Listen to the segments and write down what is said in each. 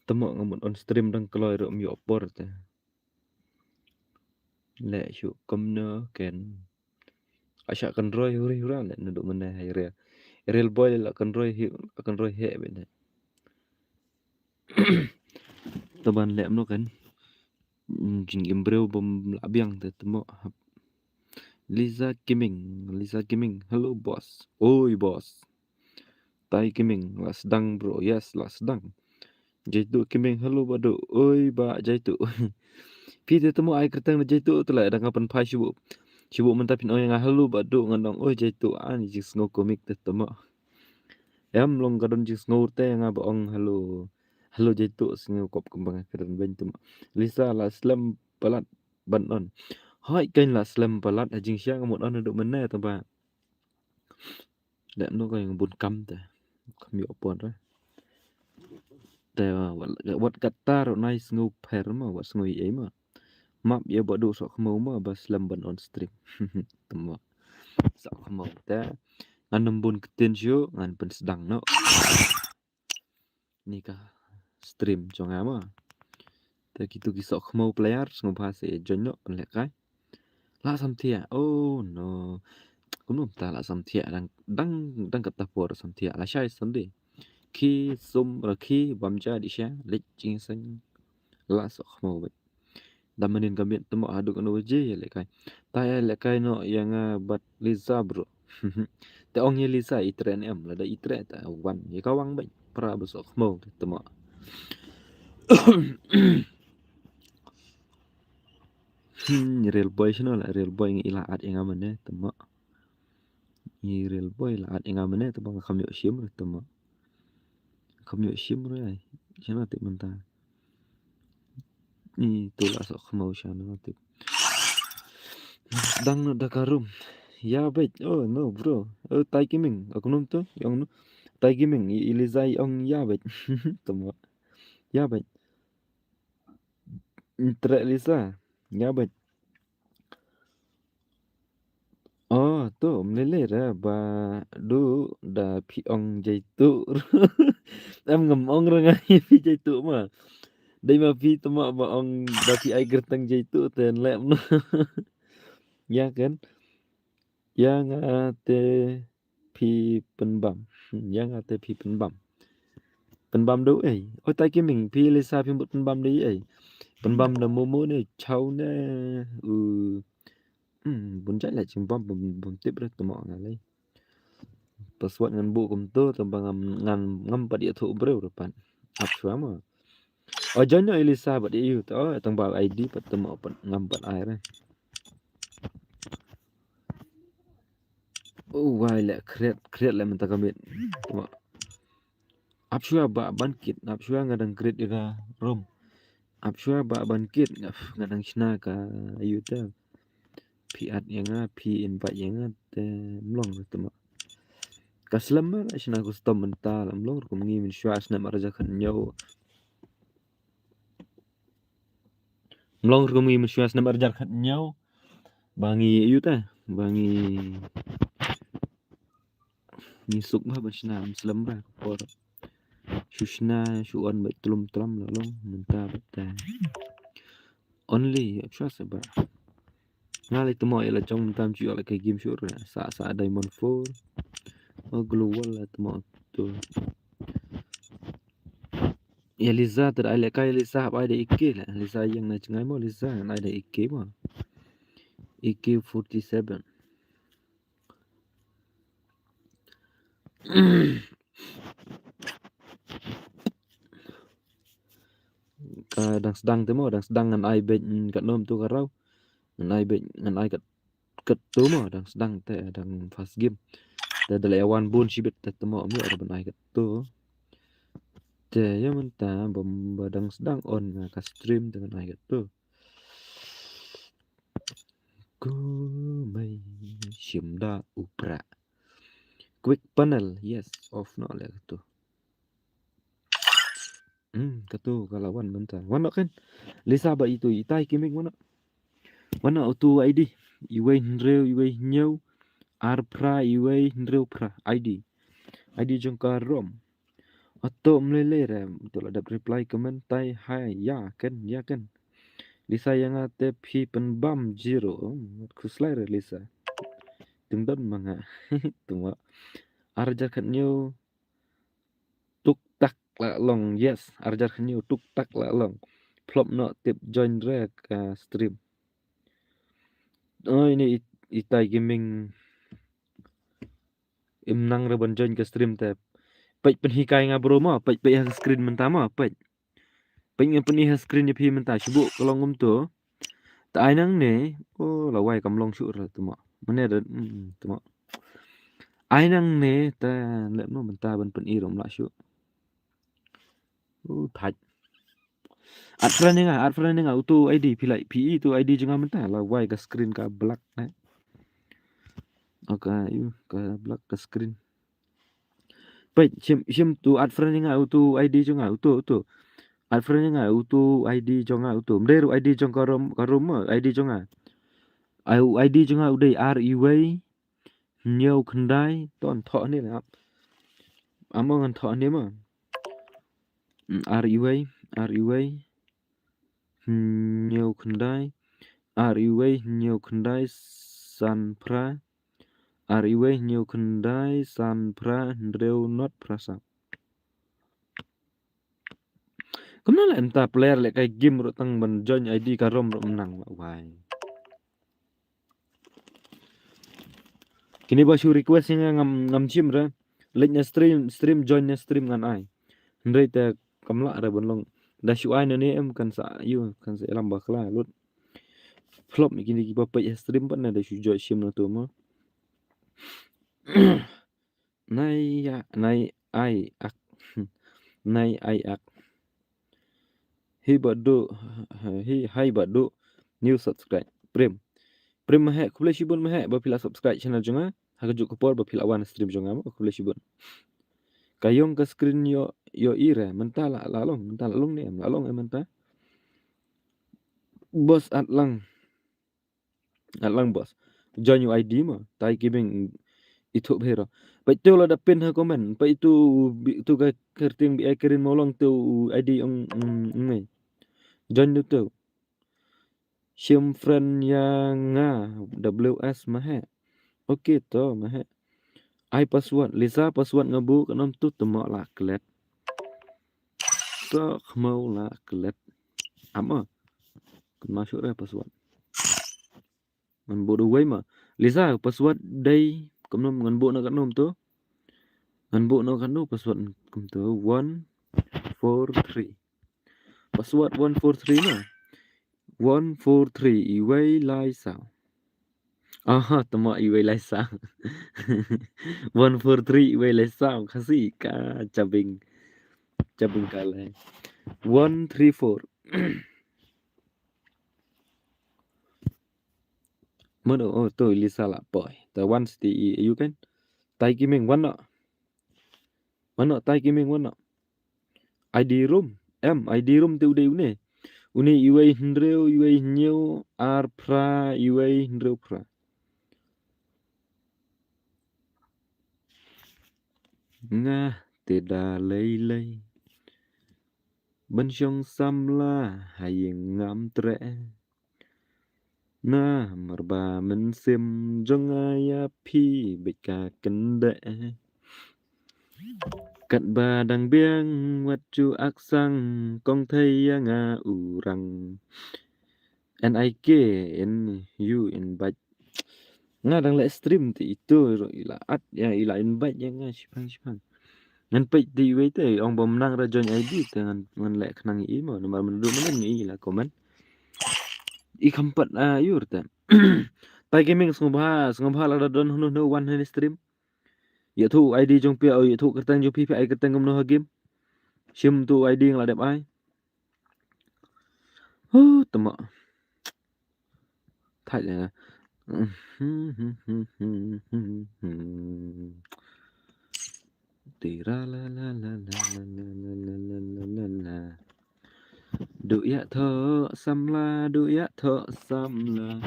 Temo ngamut on stream dang kalau ro mi opor te. Le shu komno ken. Asya kan roy huri hura le nuduk mana hai real. Real boy la kan roy akan roy he benda. Taban le mno kan. Jing imbreu bom labiang te temo. Lisa Gaming. Hello boss. Oi boss. Tai Gaming lah sedang bro. Yes lah sedang. Jaitu Gaming hello badu. Oi ba jaitu. Pi te temo ai kertang na jaitu tu lah dang kapan pai sibuk. Sibuk mentapin oi nga hello badu ngandong oi jaitu an jis ngo komik te temo. Yam long kadon jis ngo te nga baong hello. Hello jaitu singo kop kembang kadon ben temo. Lisa lah slam palat ban on. Hai kain lah slam palat ajing siang ngamut on duduk mana tamba. Dak no kayak ngebun kam te. Kami opon ra. Te wat kata ro nice ngu per ma wat ngui ai ma. Map ya bodo sok mau ma bas lamban on stream. Temo. Sok mau te. Ngan nembun ketin syo ngan pen sedang no. Nikah stream chong ama. Te gitu kisok mau player ngom bahasa jonyo lek kai. La samtia. Oh no. Kunum ta la samtia dang kata por samtia la shai sande. Khi sum ra khi bamja di sha lek jing sang la sok mau bet. Damanin kami temo aduk anu je lek kai. Ta ya lek kai no yang bat Liza bro. Te ong ye Liza itren em la da itre ta wan ye kawang bet pra besok mau temo. Real boy sino la real boy ngi ila at yang amane temo. Ni real boy la at yang amane temo kami shim temo. Kami shim re. Sino te menta. Ni tu la sok mau shano te. Dang no dakarum. Ya bet. Oh no bro. Oh Tai Gaming. Aku num tu yang no. Tai Gaming ilizai ong ya bet. Temo. Ya bet. Tre Lisa. Ya bet. Oh tu melele ra ba du da pi ong jaitu. Em ngầm ong ra ngai pi jaitu ma. Dai ma pi temo ba ong da pi ai gertang jaitu ten lem no. Ya kan? Yang ate pi penbam. Yang ate pi penbam. Penbam đâu ấy. Ôi tay cái mình pi Lisa pi một penbam đi ấy. Penbam là momo này chau nè. Bun chạy lại chừng bom bum tiếp được tụi mọi người lấy. Password ngan bu kum tu tembang ngam pada itu bro depan. Apa mà. Oh jangan Elisa pada itu. Oh tembang ID pada temu ngam pada air. Oh wah le create le minta kami. Apsua ba bangkit. Apsua ngadang create ira room. Apsua ba bangkit ngadang sina ka ayu tu. Piat yang pi invite yang mlong temu. Kaslam lah sina custom mental mlong kum ngi min syua sina maraja kan nyau. Mlong kum ngi min syua sina maraja kan nyau. Bangi ayu ta. Bangi nisuk bah basna muslim bah por. Shushna shuan bat tulum lalong minta bata. Only apsha sebab. Ngali temo ila jong tam ju ala kai game syur sa diamond 4. Oh global la temo tu. Ya Liza ter ala kai Liza ba ada ikke la. Liza yang na cengai mo Liza na ada ikke mo. Ikke 47. Kadang sedang temo dang sedang ngan ai bet kat nom tu karau. Ngan ai bet ngan ai kat tu mo dang sedang te dang fast game. Te dalawan bun sibet te temo mi ada benai kat tu. Te ya menta bom badang sedang on ka stream dengan ai kat tu. Ku mai shimda upra. Quick panel, yes, off no le tu. Katu kalawan menta. Wana kan Lisa ba itu itai kimik wana. Wana auto ID. Iway nreo iway nyaw. Arpra iway nrewpra ID jongka rom atau melele rem betul ada reply comment tai hai ya kan Lisa yang ate pi penbam zero kuslai re Lisa tingdon manga tunggu arja new tuk tak la long yes arja new tuk tak la long plop no tip join re ka stream oh ini itai gaming imnang re bon join ke stream tab pai penhikai ngabro mo pai yang screen mentama pai yang peni screen ni pi menta sibuk kalau ngum tu ta ai nang ne oh lawai kam long su ra tu ma mane da tu ma ai nang ne ta le no menta ban pen i rom la su thaj at friend nga auto id pilai pi tu id jenga menta lawai ka screen ka black na oka yu ka black ka screen pai sim tu at friend nga auto id jenga auto Alfred nga auto ID jonga auto mderu ID jong karom ID jonga au ID jonga udai REW nhiều khandai ton tho ni la among an tho ni ma REW nhiều khandai REW nhiều khandai sanpra REW nhiều khandai sanpra ndreu not prasa Kamna la entah player le kai game ro tang ban join ID karom ro menang la wai Kini basu request yang ngam chim ra link nya stream join nya stream ngan ai ndrei ta kamla ra bon long da shu ai ne em kan sa yu kan sa elam bakla lut flop mi kini ki pa ya stream pan na da shu join sim na to mo nai ai ak nai ai ak hi badu new subscribe prem mahe kule shibun mahe ba pila subscribe channel jonga hakajuk kupor ba pila wan stream jonga mo kule shibun kayong ke screen yo ire mentah la long ni la long mentah bos atlang bos join you ID ma tai giving itu bhero pa itu la da pin ha comment pa itu tu ka kerting bi akirin molong tu ID ong ngai join tu sim friend yang WS mahe okay to mahe ai password Lisa password ngabu kanom tu temo la klet so khmau la klet ama kun masuk re password ngan bodo wei ma Lisa password day kanom ngan bo na kanom tu ngan bo na kanu password kum tu 143 password 143 na 143 iwei lai sao aha temo iwei lai sao 143 iwei lai sao khasi ka cabing kale 134 Mana oh tu Lisa lah boy. The one di you kan. Tai kiming mana? Mana tai kiming mana? ID room. ID room tu udah une. Une iwei hendreu iwei new ar pra iwei hendreu pra. Ngah tidak lei. Bên trong xăm la hayeng ngam tre. Na marba men sim jong aya pi beka kende. Cận ba đằng biếng ngoặt chu ác sang con thấy nga urang NIK NU invite nga đang lại stream thì itu rồi ila at ya ila invite ya nga sipang ngan pe di wei te ong bom nang ra join ID te ngan lek nang i mo nomor mendu men ni ila komen I kampat yur te tai gaming ngobha la don no one hand stream ya thu ID jong pia ya thu kertang jong pi ai kertang ngom no game sim tu ID ng la đẹp ai temo thật là tì ra la la la la la la la la la la la đủ ya thơ xăm la đủ ya thơ xăm la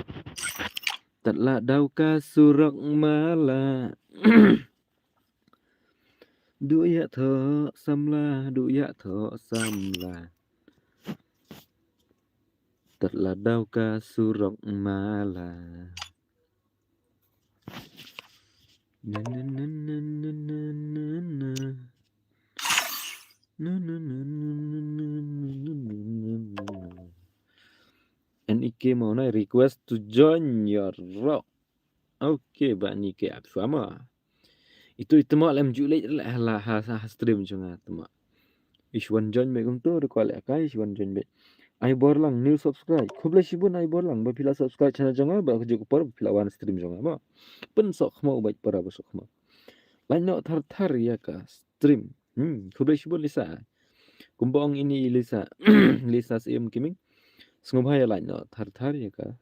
Tatla dauka surak mala. Du ya tho samla, du ya tho samla. Tatla dauka surak mala. Na na na na na na na na. Na na na na na na na na na. NIK mau na request to join your rock. Okay, bạn NIK áp xóa mà. Itu mak lem julek lah stream chunga tama. Ishwan join me gum to recall kai Ishwan join me. Ai borlang new subscribe. Khobla shibun ai borlang ba pila subscribe channel jonga ba juk par pila wan stream jonga ba. Pen sok mau baik para ba sok mau. Lain no thar ya ka stream. Khobla shibun lisa. Kumbong ini lisa. Lisa sim kiming. Sngobhaya lain no thar ya ka.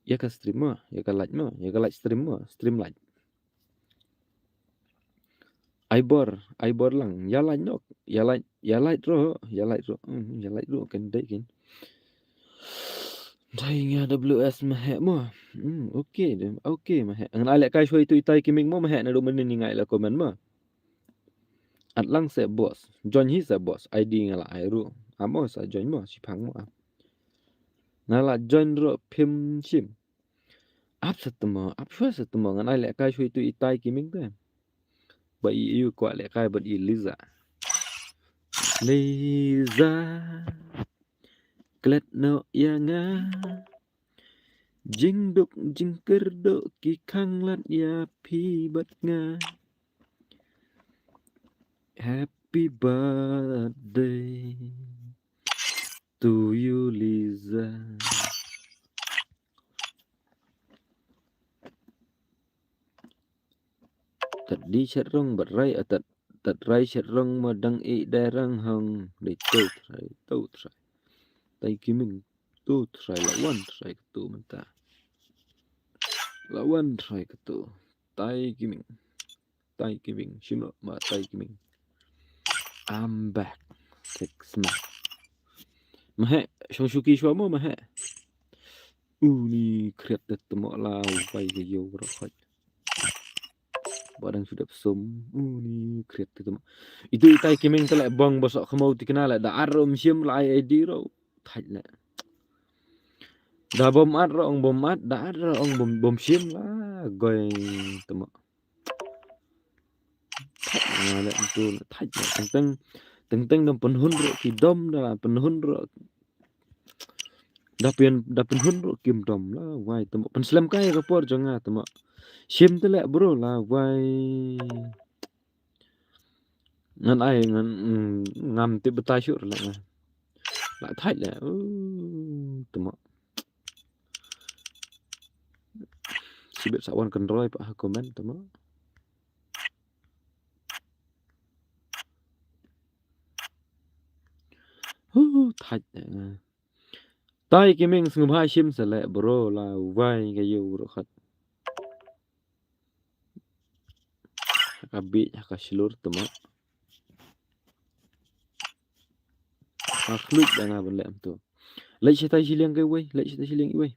Ya ka stream ma, ya ka like stream ma, stream like. Ai bor lang ya like no, ya like ro kan dai kin. Dai nga WS ma he mo. Okay ma he. Ang ala kai shoi tu itai kiming mo ma he na do men ni ngai la komen ma. At lang se boss. Join hi se boss. ID nga la ai ru. Amo sa join mo si phang mo. Nga la join ro phim chim. Ap shwa sa tmo nga ala kai shoi tu itai kiming ta. Ba yu kwa le kai ba Liza. Liza klet no ya nga jing đục jing cơ độ kỳ khang lát ya phi bất nga. Happy birthday to you Liza. Thật đi chết rong bật ray ở tật ray chết rong mà đăng ý đe răng hồng để tâu trai tay kia mình tâu trai là one trai tâu mình ta là one trai tâu tay kia mình xin lỗi mà tay kia mình I'm back 6 months mà hệ trong suki xóa mà hệ ni kreat det mo la vai ke yo ro khot barang sudah pesum ni kreat itu itu itai kimeng tele bang bosok kemau dikenal da arom sim la ID ro thaj la da bom at ro ong bom at da at ro ong bom sim la goy temo thaj la tu thaj teng dom penhun ro ki dom da penhun ro dapin hun ro kim dom la wai temo pen slam kai ro por jonga temo sim tele bro la wai ngan ai ngan ngam ti betai syur la thaj la temo sibet sawan kendroi pak komen temo thaj tai kiming sngum hai sim sele bro la wai ga yu ro khat abi ka slur temo akhluk danga belem tu lei tai siliang ke wei lei tai siliang wei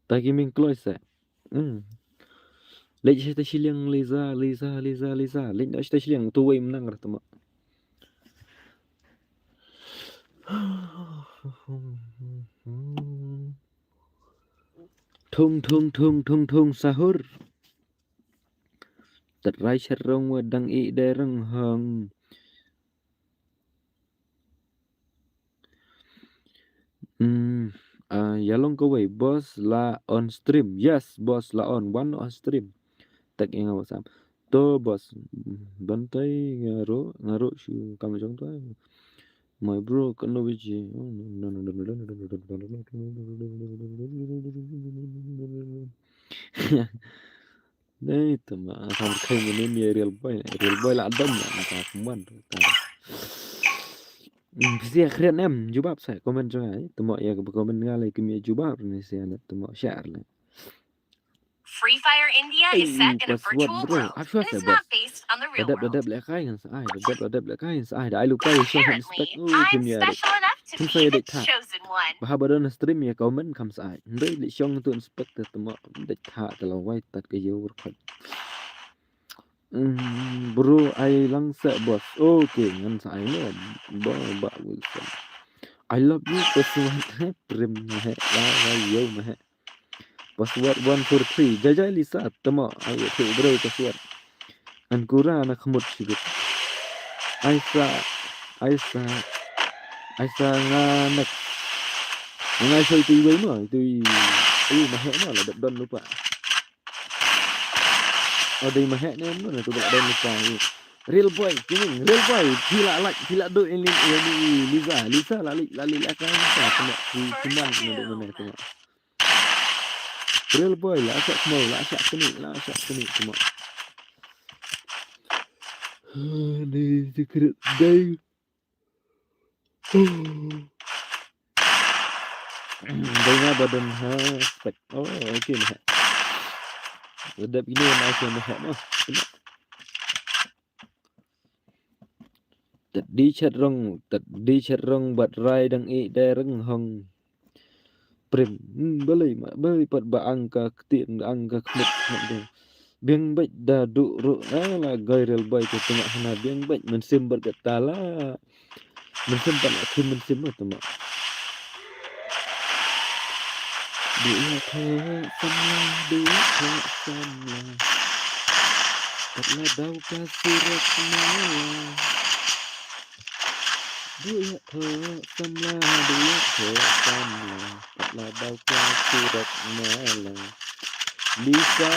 tai kiming close sa lei tai siliang Liza lei tai siliang tu wei menang ra temo thung sahur tật rai chết rong và đăng ý đe răng hằng Yalong ko way boss la on stream. Yes, boss la on one stream. Tag yang apa sam. To boss bantai ngaro shu kamu jong to. My bro kano biji. Đấy tụi mà không khay mình nên real boy là đâm là ta không muốn ta Pizia khren em jubab saya komen jo ai temo ya komen ngale kimi jubab ni saya net temo share le Free Fire India is set in a virtual world and is not based on the real world. Dadap le kai kan sai dadap le kai sai da ai lu kai so respect I'm special enough to Chúng be saya the địch thạ. chosen one. Bahabadan stream ya comment kam sai. Ndai li syong tu inspect temo địch thạ tala wai tat ke yo record. Bro I lang sa boss. Okay ngan sai no. Ba Wilson. I love you password prim mah la yo mah. Password 143. Jajai Lisa temo ayo tu bro password. An kura na khmut sigut. Aisa nganek. Ngay chơi tùy với mà tùy mà hẹn nó là đập đơn lúc ạ. Ở đây mà hẹn em nó là tôi đập đơn lúc ạ. Real boy, cái mình real boy thì lạ đội lên Lisa là cái cả cái thì cuman cái đội này cái real boy là chắc màu là chắc cái này cái đi secret đây. Đây nga badan ha spek. Oh okay mah. Redap ini yang aku mah mah. Tadi chat rong bat rai dang i dereng hong. Prim beli pat ba angka ketin angka kemut tu. Biang baik dah duk ru lah gairel baik tu mak hana biang baik mensim berkatala. Mensim tak nak mensim tu mak. Dia sama Tatlah dau kasih malam. Dia sama Tatlah dau kasih malam. Lisa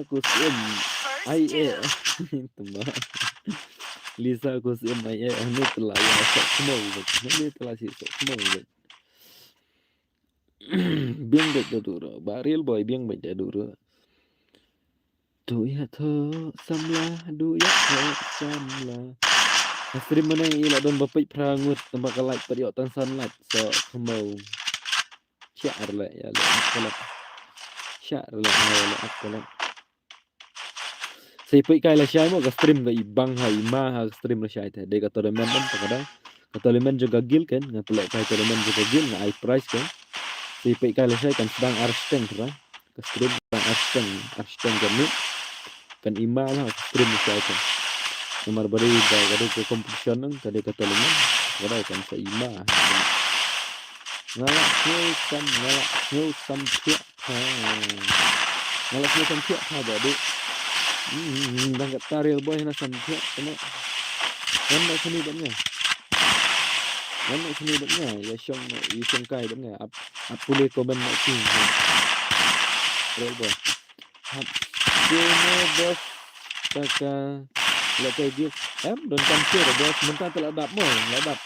kusin ai tembak. Lisa kusin ai ini telah ya sok semua ini telah si sok semua. Biang baik dah dulu, baril boy biang baik dah dulu. Du ya thơ xăm la, du ya thơ xăm la. Stream mana yang ilah don bapak perangut tempat kalai periok tan sunlight so kemau. Syar lah ya lah akalak. Syar lah ya lah akalak. Saya pergi kai lah syai mo ke stream ke ibang ha ima ha stream lah syai teh. Dia kata lemen kan kadang kata lemen juga gil kan, ngapelak kai kata lemen juga gil ngai price kan. Saya pergi kai lah syai kan sedang arsteng kan. Ke stream sedang arsteng kan ni. Kan ima lah stream syai teh. Nomor beri dah ke competition nang tadi kata lemen. Kadang kan sa ima. Ngalak new sam tiak ha. Ngalak new sam tiak ha jadi. Đang gặp ta real boy na sam tiak kena. Wan nak sini bannya. Ya syong kai bannya. Ap pulih komen nak sini. Real boy. Hap sini bos taka lekai dia. Don kan sure bos mentah telah dap mo, ladap.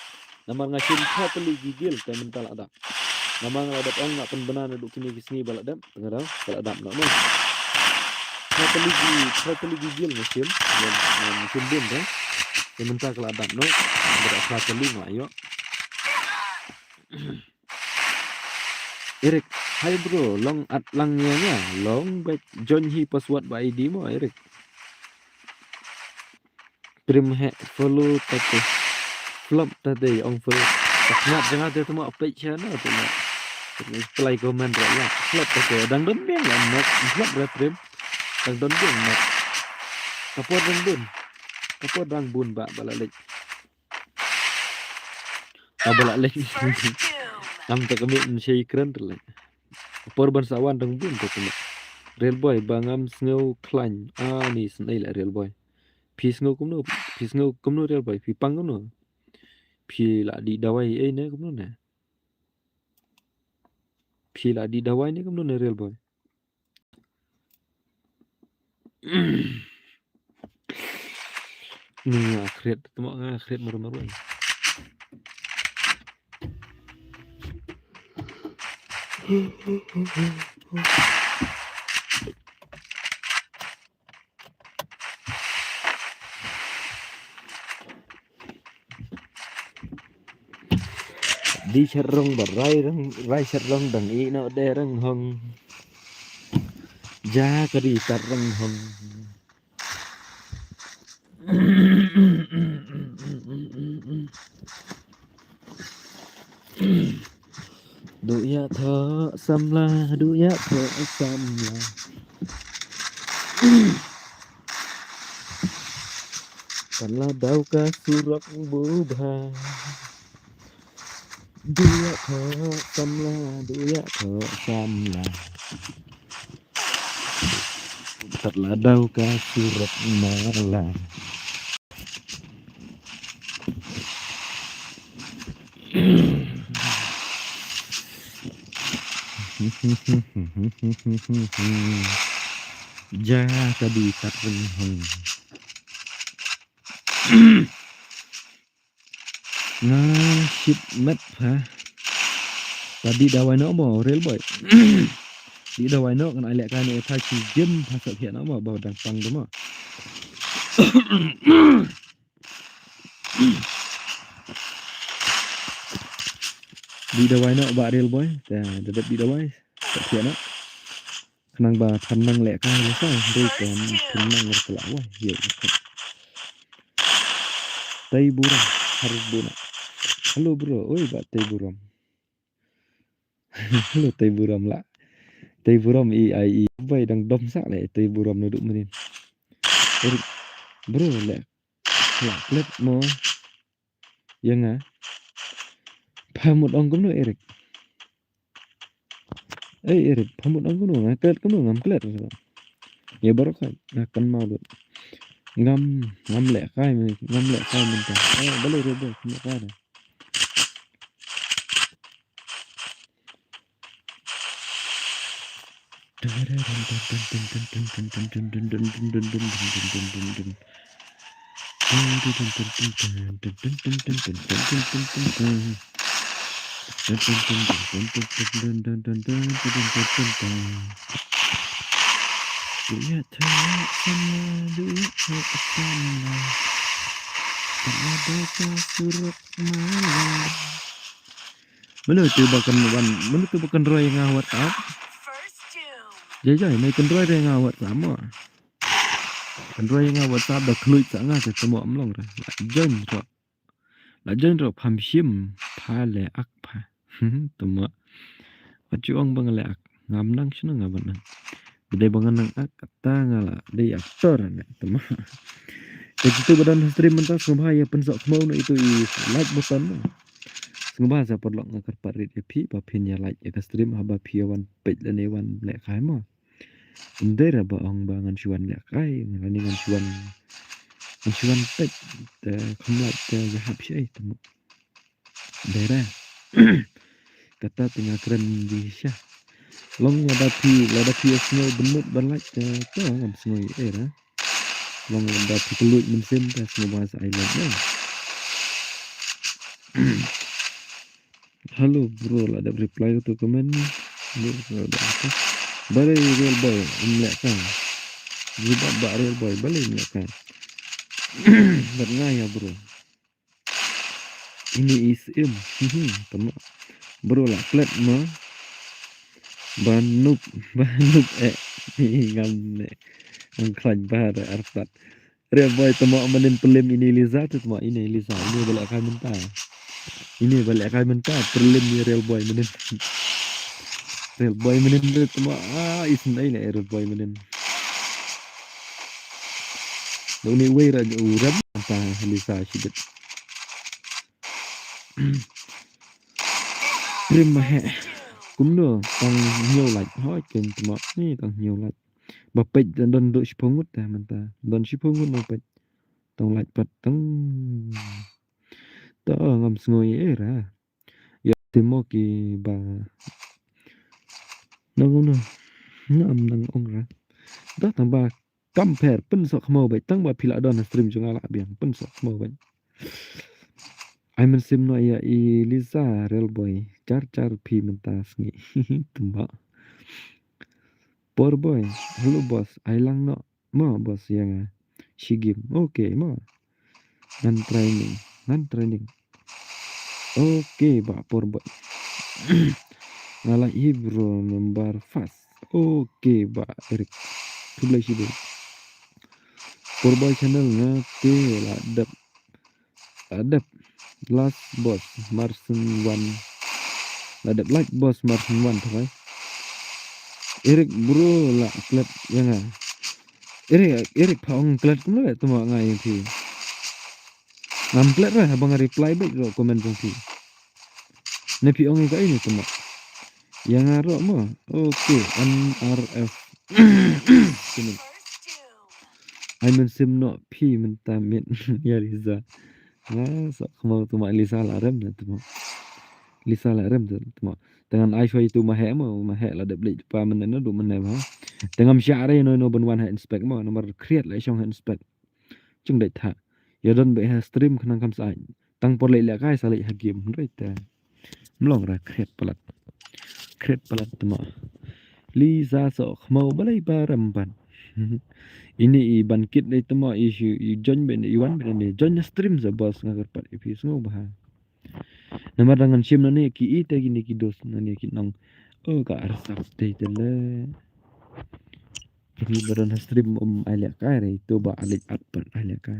Nama ngasin kha teli gigil ka mentah ladap. Nama ngadap ong nak pen benar duk sini balak dap, tengah balak dap nak mo. Kha teli gigil ngasin, ngasin bun kan. Yang mentah ke ladap no. Berak kha teli ngai yo. Eric, hai bro, long at langnya long back join hi password by ID mo Eric. Prim he follow tadi flop tadi ong follow. Taknat jangan dia temu page channel tu nak. Play comment raya. Flop tadi dang don biang lah nak flop dah prim. Dang don biang nak. Kapor dang bun ba balalik. Balalik. Am tak kami menshay keren tu lah. Kapor bansawan dang bun tu nak. Real boy bangam snow climb. Ni senai lah real boy. Phi ngô cũng nó real boy phi pang cũng nó phi là đi dawai này cũng nó nè phi là đi dawai này cũng nó nè real boy nih akhirat temu akhirat maru-maru đi serong rai serong dang i no dereng hong ja ka di serong hong Độ ya thọ xăm la, độ ya thọ xăm la. Karena daukah surat berubah. Độ ya thọ xăm la, độ ya thọ xăm la. Thật là đau cả surat malam. Ja tadi tareng ship map hả? Tadi dawai nó mà rail boy. Đi dawai nó kan ai lek kan ai phai chi gym phai sợ hiện nó mà bảo đang tăng đúng không? Đi dawai nó ba rail boy. Dapat đi dawai. Sợ hiện nó. Nang ba thân năng lek kan nó sao? Đây còn thân năng là lạ quá. Hiểu không? Tây Buram harus bona. Halo bro, oi Pak Tây Buram. Halo Tây Buram lạ. Tây Buram i vậy đang đom sắc lại Tây Buram nó đụng mình. Bro lẹ clip mo yang ah pamut ong kuno Erik Erik pamut ong kuno ngaket kuno ngam klet ya baru kan akan mau dulu ngam lẹ kai mình ta balik robo kuno kada Duya thơ sama duya thơ sama Terada surat malam Mana tu bukan roy yang awat up Jajai mai kan roy yang awat sama Kan roy yang awat up dah kluit sangat semua amlong dah La join ro pham shim pha le ak pha tuma Wajuang bang le ak ngam nang shuna ngaban nang Bede bangan nang ak kata ngala de aktor na tuma Itu badan stream mentas ngubah ya pensok mau no itu like button no ngubah sa perlok ngakar parit pi pa pin ya like ya stream haba pi wan page le wan le khai mo ndera ba ong bangan chuan le khai ngani ngan chuan page te khamlat te ya hap shai tuma dera kata tengah keren di sya long lada pi snow benut balak te to ngam snow era long lada pi kelut mensim te snow bahasa island no halo bro ada reply to komen bro ada apa balik real boy imlek kan jibat bak real boy balik imlek kan bernaya bro ini isim temak bro lah flat mah Banuk ngam klan bahar artat real boy temak menin pelim ini Liza tu temak ini Liza ini balik kai mentah prelim ni real boy menin tu temak isnai ni real boy menin Doni way ra uram ta Liza shidet prim he kumno tang nhiều lạch hỏi kênh temak ni tang nhiều lạch bapej don do shipongut ta manta don shipongut no pej tong lạch pat tang to ngam snoi era ya temo ki ba nang nang ong ra da tang ba compare pen sok mo bai tang ba phila don stream junga la biang pen sok mo bai ai men sim no ya i Liza real boy char pi mentas ngi tumba por boy hello boss ai lang no mo boss yang shigim okay mo ngan training okay ba por boy ngala ibro member fast okay ba Erik tulai shi por boy channel ngate la adap last boss marsen one Ada like bos Martin Wan thôi. Erik bro lah klat yang ah. Erik phong klat cũng là tụi mọi người thì ngam klat lah abang reply back rồi comment trong thì. Này phi ông cái ini tụi mọi. Yang aro mo. Okay, NRF. Sini. Ai men sim no phi men tamin ya Liza. Nah, so mau tụi mọi Lisa là rem tụi mọi. Lisa là rem tụi mọi. Dengan iPhone itu mah lah debli pa men nó đủ men này hả. Dengan syare no ben one inspect mo nomor create lại trong inspect. Chung đại thả. Ya don be stream khnang kam sai. Tang por le kai sa le ha game right ta. Mlong ra create palat tụi mọi. Lisa so mau balai baramban. Ini i bangkit dari temo isu i join ben iwan ben ni join stream za bos ngagar pat ipi semua bah. Nama dengan sim nani ki i te gini ki dos nani ki nong oh ka arsap te tele. Ini badan stream alia kai re itu ba alik apan alia kai.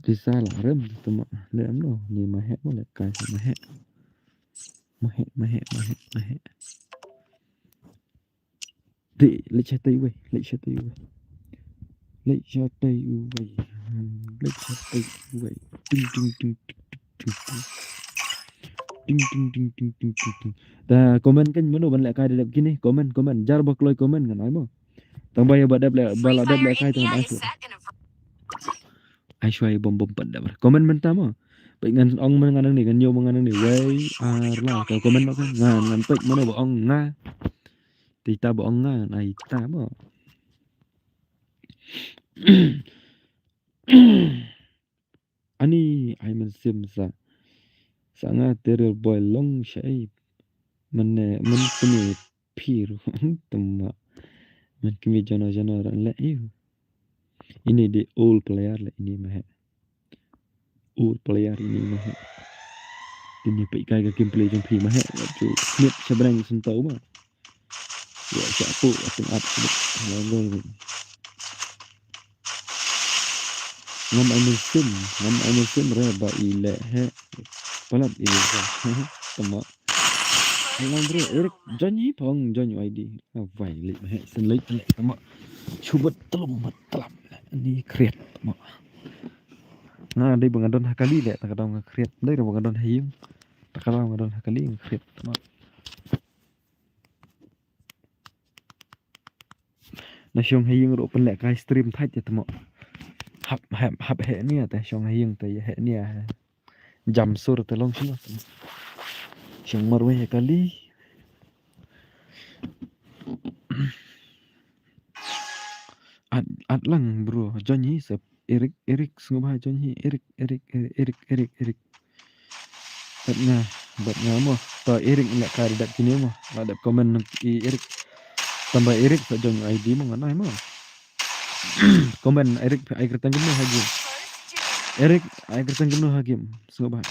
Bisa lah rem temo le amno ni mahe mo le kai mahe. Di let chat tay we. Let chat tay we. Ting ta comment kan mano ban lại kai đẹp gini comment jar bak loy comment kan ai mo tang bay ba dab le bala dab le kai tang ai shwai bom pat dab comment men ta mo pai ngan ong men ngan ni kan nyo ngan ni wei ar la ka comment kan ngan pek mano ba ong nga ti ta ba ong nga ai ta mo Ani ai men sim sa nga terror boy long shai men kini pir tama men kini jana ran la ini di old player la ini mah old player ini mah ini pai kai ka gameplay jong phi mah chu knip sabrang sun tau mah ya chapu ating up lo ngam ai sim re ba ile he palat ile tama Ngon bro, Erik janji phong janji ID. Vai lip he sen lip le tama. Chubat telum telam. Ni kreat tama. Nah, đây bằng don hakali le tak kadang kreat. Đây là bằng don hayim. Tak kadang don hakali kreat tama. Na shong hayim ro pen le kai stream thai te tama. Hap he ni ta shong hayim te he ni jam sur te long sino. Shong marwe hakali. At lang bro, janji sep Erik sungguh janji Erik. Bat nga mo. To Erik nggak karidat kini mo. Ada komen i Erik. Tambah Erik sa jong ID mo nganay mo. Komen Erik ay kertang gino hagim. Erik ay kertang gino hagim. Sungguh bah.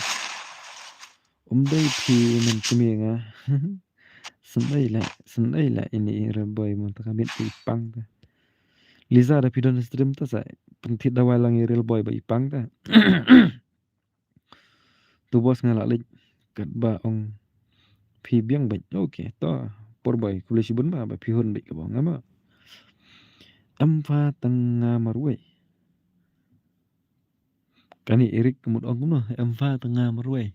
Umday pi men kumi nga. Senday la ini reboy mo takamit ipang ta. Liza ada pidon stream ta sa pentit dawai lang real boy ba ipang ta. Tu bos ngalalik kat ba ong phi biang bạch okay to por boy kule sibun ba ba phi hon bạch ka bong ama âm pha tang marwe kani Erik một ông cũng nói âm pha tang marwe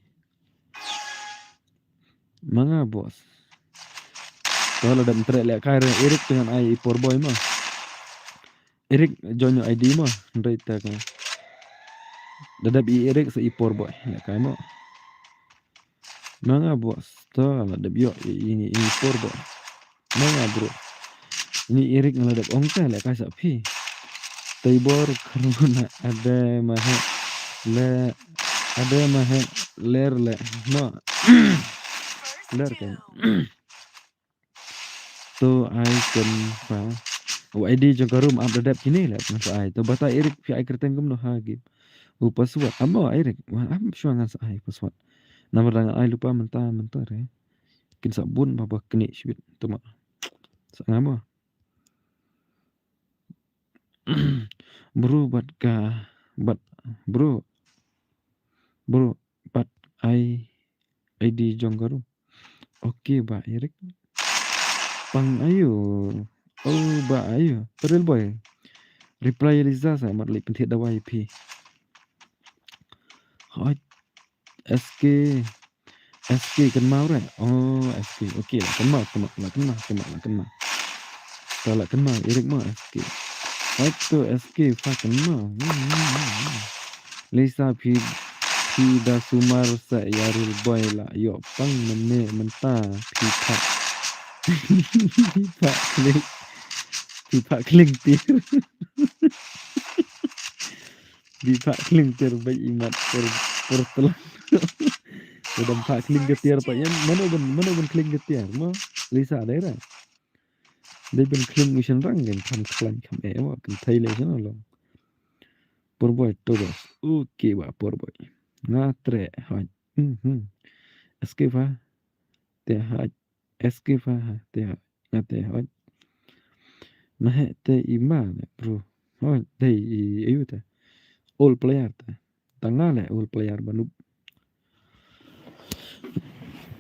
manga bos kalau đam tre le kai Erik dengan ai por boy ma Erik join ID ma ndai ta ka dadap i Erik sa i por boy le kai ma manga bos to la dab yo ini por boy manga bro ini Erik ngeladap ong ta le kai sa phi Taibor karena ada mahe ler le no ler kan to ai kan pa ID jong karum am dadap kini le masa ai to bata Erik fi ai kerteng gum no hagi password amo Erik am shuangan sa ai password nomor dengan ai lupa mentah re kin sabun baba kini shit to ma sa ngamo bro bat bro but I ID Jonggaru. Oke, Pak Erik. Pang ayo. Oh, Pak ayo. Real boy. Reply Liza saya mat lip thiệt đâu IP. Hỏi SK cần mau rồi. Oh, SK. Oke lah, cần mau. Ta là cần mau Erik mau SK. Itu SK fa cần mau. Lisa Pi da sumar sa ya real boy lah. Yo pang mene mentah pi pak. Pi pak kelintir. Pi pak kelintir baik imat per telah. Sedang pak kelintir pak yan mana ben kelintir mo Lisa đấy ra. Đây ben kling mission rang kan kam mo kan thai le sana lo. Por boy todos. Okay ba por boy. Na tre ha. Escape ha. Te ha. Escape ha. Te ha. Na te ha. Na he te iman bro. Oh, đây yêu ta. All player ta. Tangale all player banu.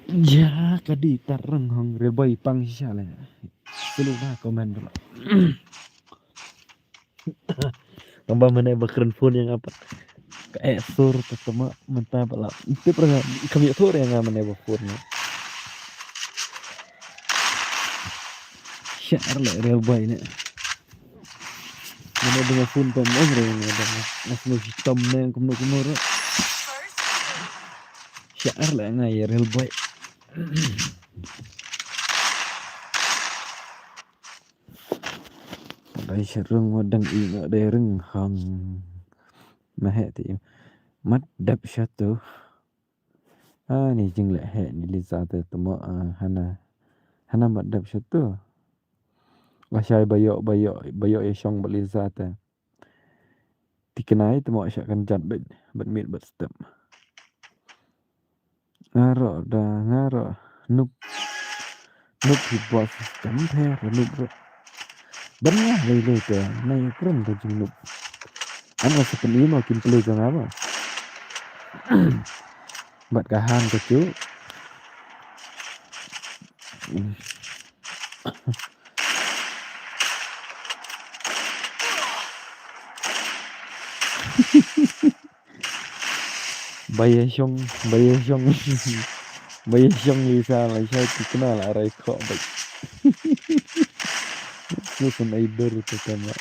Ya kadi tarang hong reboy pang siya le. Tulu na komen dulu. Tambah mana bakren phone yang apa? Kayak sur tetema mentah pala. Itu pernah kami sur yang mana phone. Syar le real boy ni. Mana dengan phone tom yang ada. Aslo hitam ne kumno ro. Syar le ngai real boy. Đây sẽ rừng mà đăng ý ở đây rừng hằng mà hệ thì mắt đập sát tử này chừng lại hệ ni Lisa từ tụi mọ hana mắt đập sát tử và sai bayo ya song bật Lisa ta thì cái này tụi mọ sẽ cần chặn bệnh miệng bật step ngaro núp thì boss chấm theo rồi núp rồi bắn nha lê tè này keren tuh chừng núp anh masih penuh mau kim play jangan apa buat kahan kecil bayar syong Lisa lah saya kenal lah rekod baik Susan Aider itu sama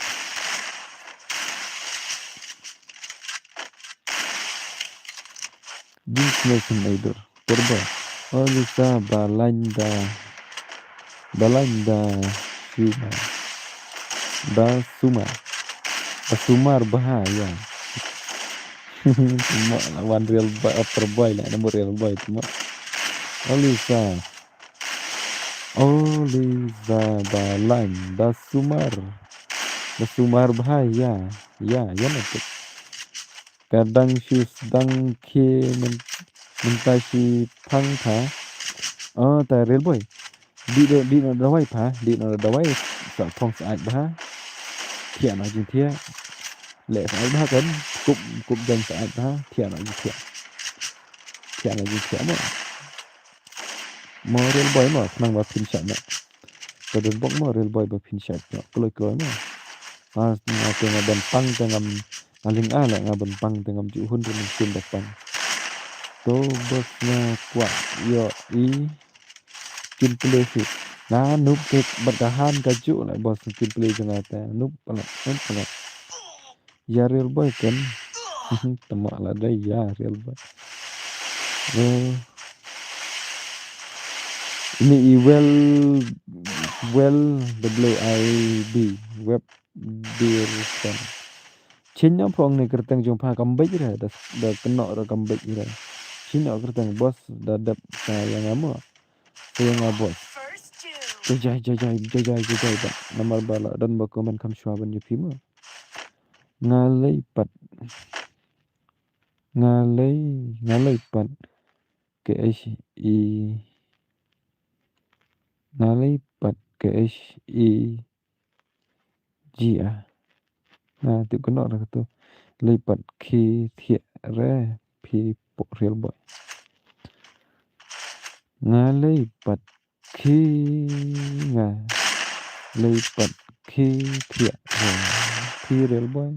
di Susan Aider Purba oh Lisa Balanda Basumar bahaya cuma lawan real boy upper boy lah nomor real boy cuma oh Lisa Balanda Basumar bahaya ya nanti kadang shoes dang ke mentasi pangka oh ta real boy đi nó đói phá đi nó đói sợ phong sạch bá thiện nói gì thế lệ phải bá cấn cụm dân sạch bá thiện nói gì thiện nói gì thiện mà real boy mà năng vào pin sạch nè cái đơn bóng mà real boy vào pin sạch nè cái lối mà tengah ben pang tengah aling lại ngabon pang tengah chịu hun rồi mình tìm đặt pang to bosnya kuat yo kim play fit nah noob ke bertahan kaju lah bos kim play jangan noob pala ya real boy kan temak lah deh ya real boy ini well WIB web deal kan Cina phong này kerteng jumpa kambej dah kena dah kambej dah Cina kerteng bos dadap saya ngamu saya ngabos jajai pak nomor bala dan bakomen kam swaban yu pima ngalai pat ke SI nah tu kena dah tu lipat ki thiệt ra phi bộ real boy Ngalay pat khi nga lay pat khi thiệt rồi khi real boy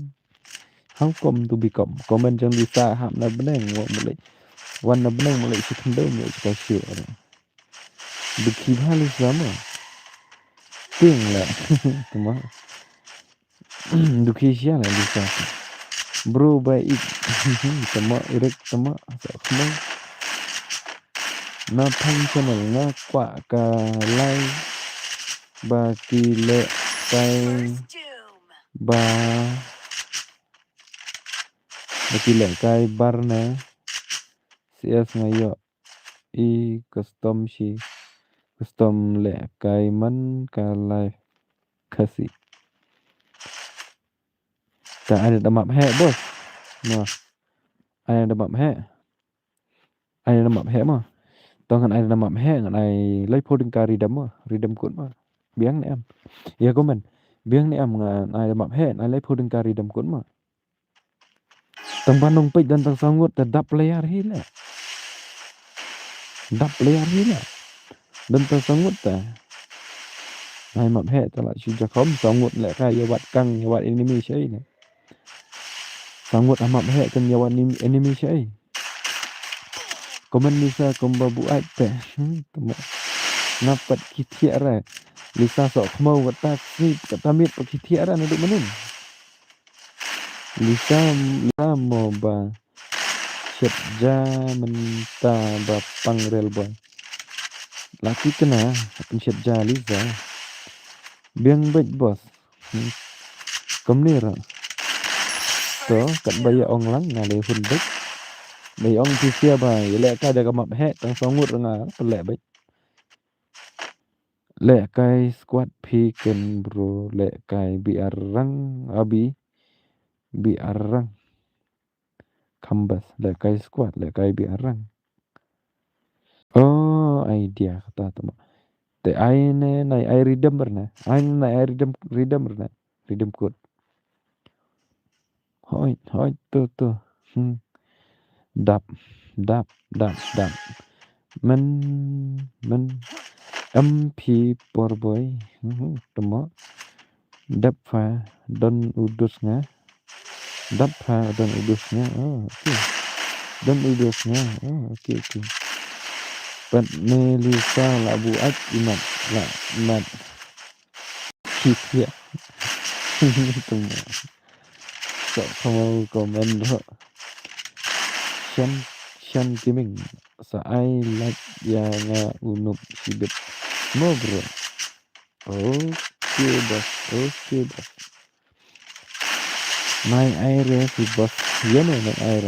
how come to become comment trong Lisa hạm là beneng mulai warna beneng mulai sekendau mulai suka sure beki hal sama ting lah cuma duki sia lah Lisa bro baik cuma irek cuma sama na thang channel na kwa ka like ba ki le kai ba baki le kai barna cs ngayo I custom si custom le kai man ka live kasi ta ada damap he bos nah ada damap he mà tao ngân ai damap he ngân ai lấy phô đinh ka ridam kun mà biang này em ya comment biang này em ngân ai damap he ai lấy phô đinh ka ridam kun mà tang banong pej dan tang sangut ta dap layar hila dan tang sangut ta ai map he ta lại sudah khom sangut lại kai ya wat kang ya wat enemy sei ne sangut map he kan ya wat enemy sei komen Lisa komba buat teh temu napat kitia ra Lisa sok mau kata ni kata mit kitia ra nduk menun Lisa mau ba siap ja menta ba pangrel boy laki kena siap ja Lisa biang baik bos kom ni ra to kat baya ong lang ngale hun baik baya ong kisia ba le ka da map he tang songut nga le baik le kai squad piken bro le kai biarang abi biarang kambas le kai squad le kai biarang oh idea kata teman te aine nai ai ridam berna aine nai ai ridam berna ridam kut hoi tu dap men MP por boy temo dap fa don udusnya dap fa don udusnya oh okay don udusnya oh okay Pat Melisa la buat imat la mat ya temo so kamu komen ho Shan Gaming sa I like ya nga unup sibet mo bro okay bos nai air si bos ya nai air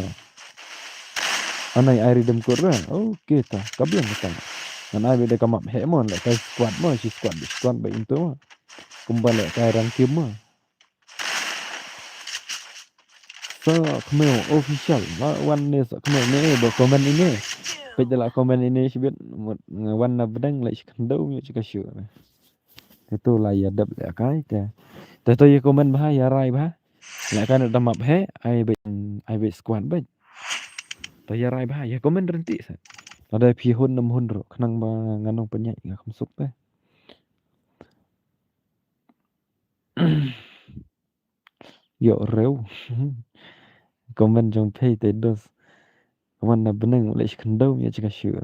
anai air dem kurang okay ta kabiang ta nan ai beda kamap hemon la kai squad mo si squad ba into mo kembali kai rangkim mo so kemau official wan ne so kemau ne ba komen ini pejala komen ini sibet wan na bedang la iskandau mi cika syu itu lah ya dap ya kai ta to ye komen bah ya rai bah la kan da map he ai be squad ba to ya rai bah ya komen renti sa ada pi hun 6 hun ro khnang ba nganong penyai nga khamsuk pe yo reu komen jong pay te dos wan na benang la iskandau mi cika syu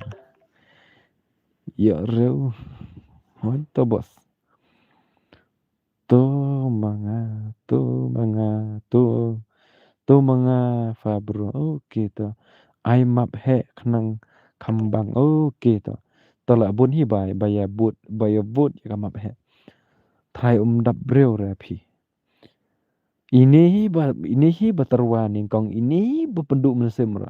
yo reu hoi to bos tu manga fabro okay to ai map he khnang khambang okay to la bun hi bai baya but ya map he thai dap breu ra phi ini hi ba tarwani kong ini ba penduk mesem ra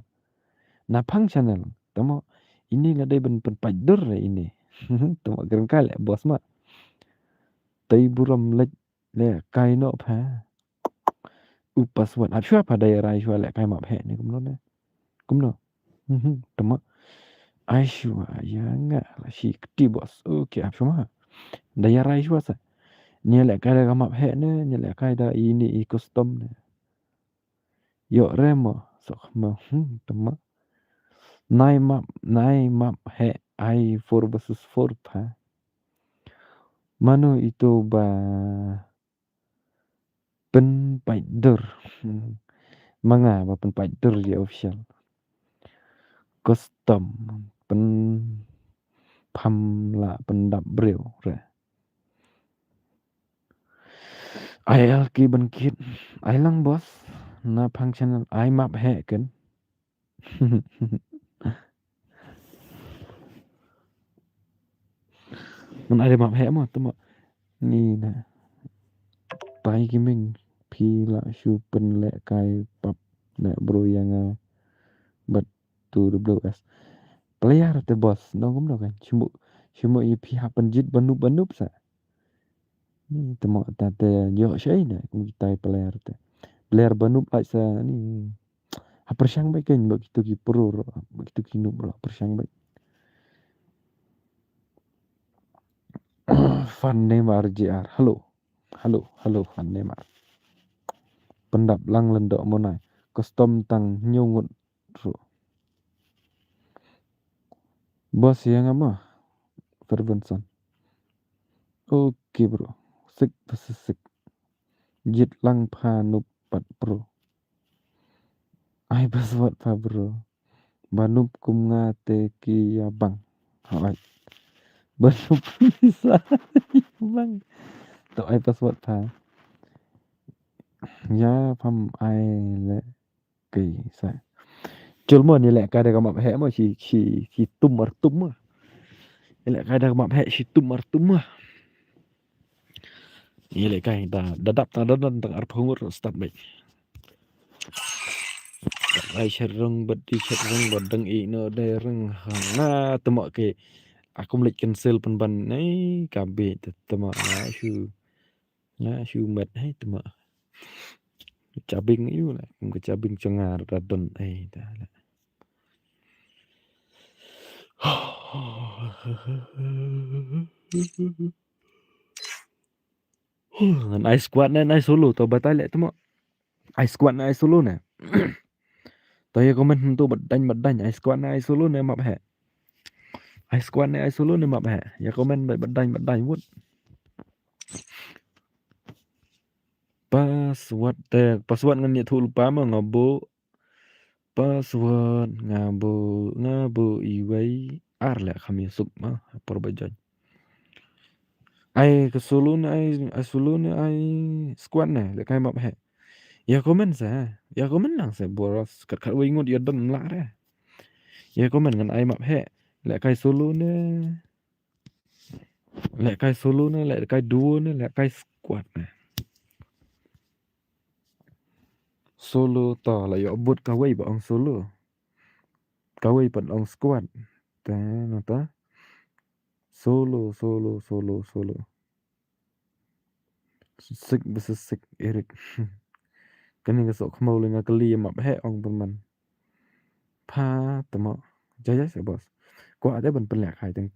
na phang channel tamo ini la dai ben padur ra ini tamo gerang kale bos ma tai buram lek le kai no pha upas wat achua pada rai chua le kai map he ni kumno tamo aishua ya nga la shi kti bos okay apshuma daya rai chua sa ni le kai da map he ne ni le kai da ini I custom ne yo remo so mo tamo nai map he I 4 versus 4 pa. Mano itu ba pen fighter. Manga ba pen fighter je official. Custom pen pham la pen đập breu re. Ai ki ban kit. Ai lang boss. Na function ai map he kan. Mình ai map he mà tụi mà. Ni nè. Tai gaming pi la shu pen le kai pap na bro yang bat tu WS. Player te boss no gum no kan. Cuma i pi happen jit banup sa. Ni temo ta te yo shai na kum tai player te. Player banup ai sa ni. Ha persyang baik kan begitu ki pro begitu ki noob lah persyang baik. Fan Neymar JR. Halo Fan Neymar. Pendap lang lendok monai. Custom tang nyungut ro. Bos yang apa? Ferguson. Oke bro. Sik pesesik. Jit lang pa noob pat pro. Ai password pa bro. Banup kum ngate ki ya bang. Hai. Banup bisa bang. To ai password pa. Ya pham ai le kỳ sai. Chul mo ni le ka da map he mo si tum artum mo. Ni le ka da map he si tum artum mo. Ni le ka da dadap ta dadan tang arphungur start baik. Ai sereng badeng I no de reng na temo ke aku mlik cancel pen ban nei kabe temo na shu met hai temo cabing yu la kum ke cabing cengar radon ai ta la. Ngan ai squad na ai solo to batal le temo ai squad na ai solo na. To ya komen tu badany ai squad na ai solo na map he. Ai squad na ai solo na map he. Ya komen badany wut. Password ngan ni thul pa ma ngabo. Password ngabo iwai ar le kami suk ma perbajan. Ai ke solo na ai squad na le kai map he. Ya komen sa. Ya komen nang sa boros kat wi ngut ya dan la re. Ya komen ngan ai map he. Le kai solo na. Le kai duo na le kai squad na. Solo to la yo but ka wei ba ong solo. Ka wei pan ong squad. Ta no ta. Solo. Sik bisa sik Erik. Kani ka sok mau lenga kali map he ong man. Pa temo. Jaya sa bos. Ko ada ban pen lek hai teng.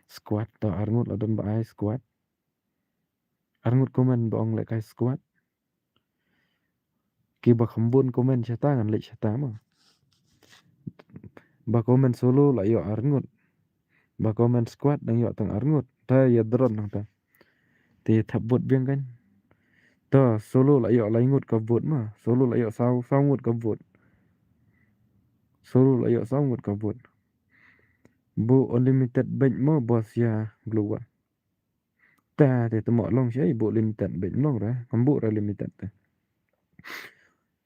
Squad to arngut la don ba ai squad. Arngut komen ba ong lek kai squad. Ki ba khambun komen chata ngan lek chata ma. Ba komen solo la yo arngut. Ba komen squad nang yo teng arngut. Ta ya dron nang ta. Te thabut biang kan. Ta solo la yo la ngut ka vot ma. Solo la yo sao ngut ka vot. Solo la yo sao ngut ka vot. Bu unlimited bank mo bos ya global. Ta te temo long sai bu limited bank long ra. Kambu ra limited ta.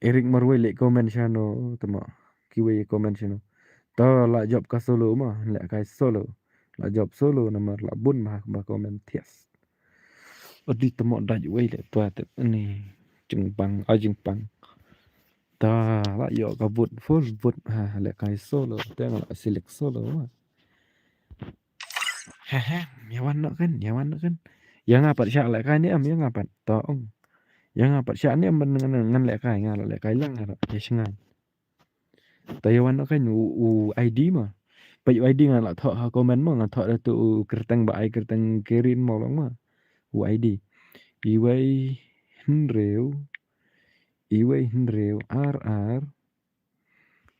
Erik marwe le comment chano temo. Kiwe comment chano. Ta la job ka solo ma. Le kai solo. La job solo nomor la bun ma ba comment tias. Odi temo daj we le tua te ni. Jeng pang. Ta la yo ka vot full vot ha le kai solo. Ta la select solo ma. Hehe, nyawan nak kan. Yang apa syak lek kai ni am yang apa to ong. Yang apa syak ni am ngan lek kai ngal lek kai lang ya sengai. Ta yawan nak kan u ID ma. Pa ID ngal la tho ha komen ma ngal tho tu kerteng ba ai kerteng kirin mo long ma. U ID. Iwai henreu RR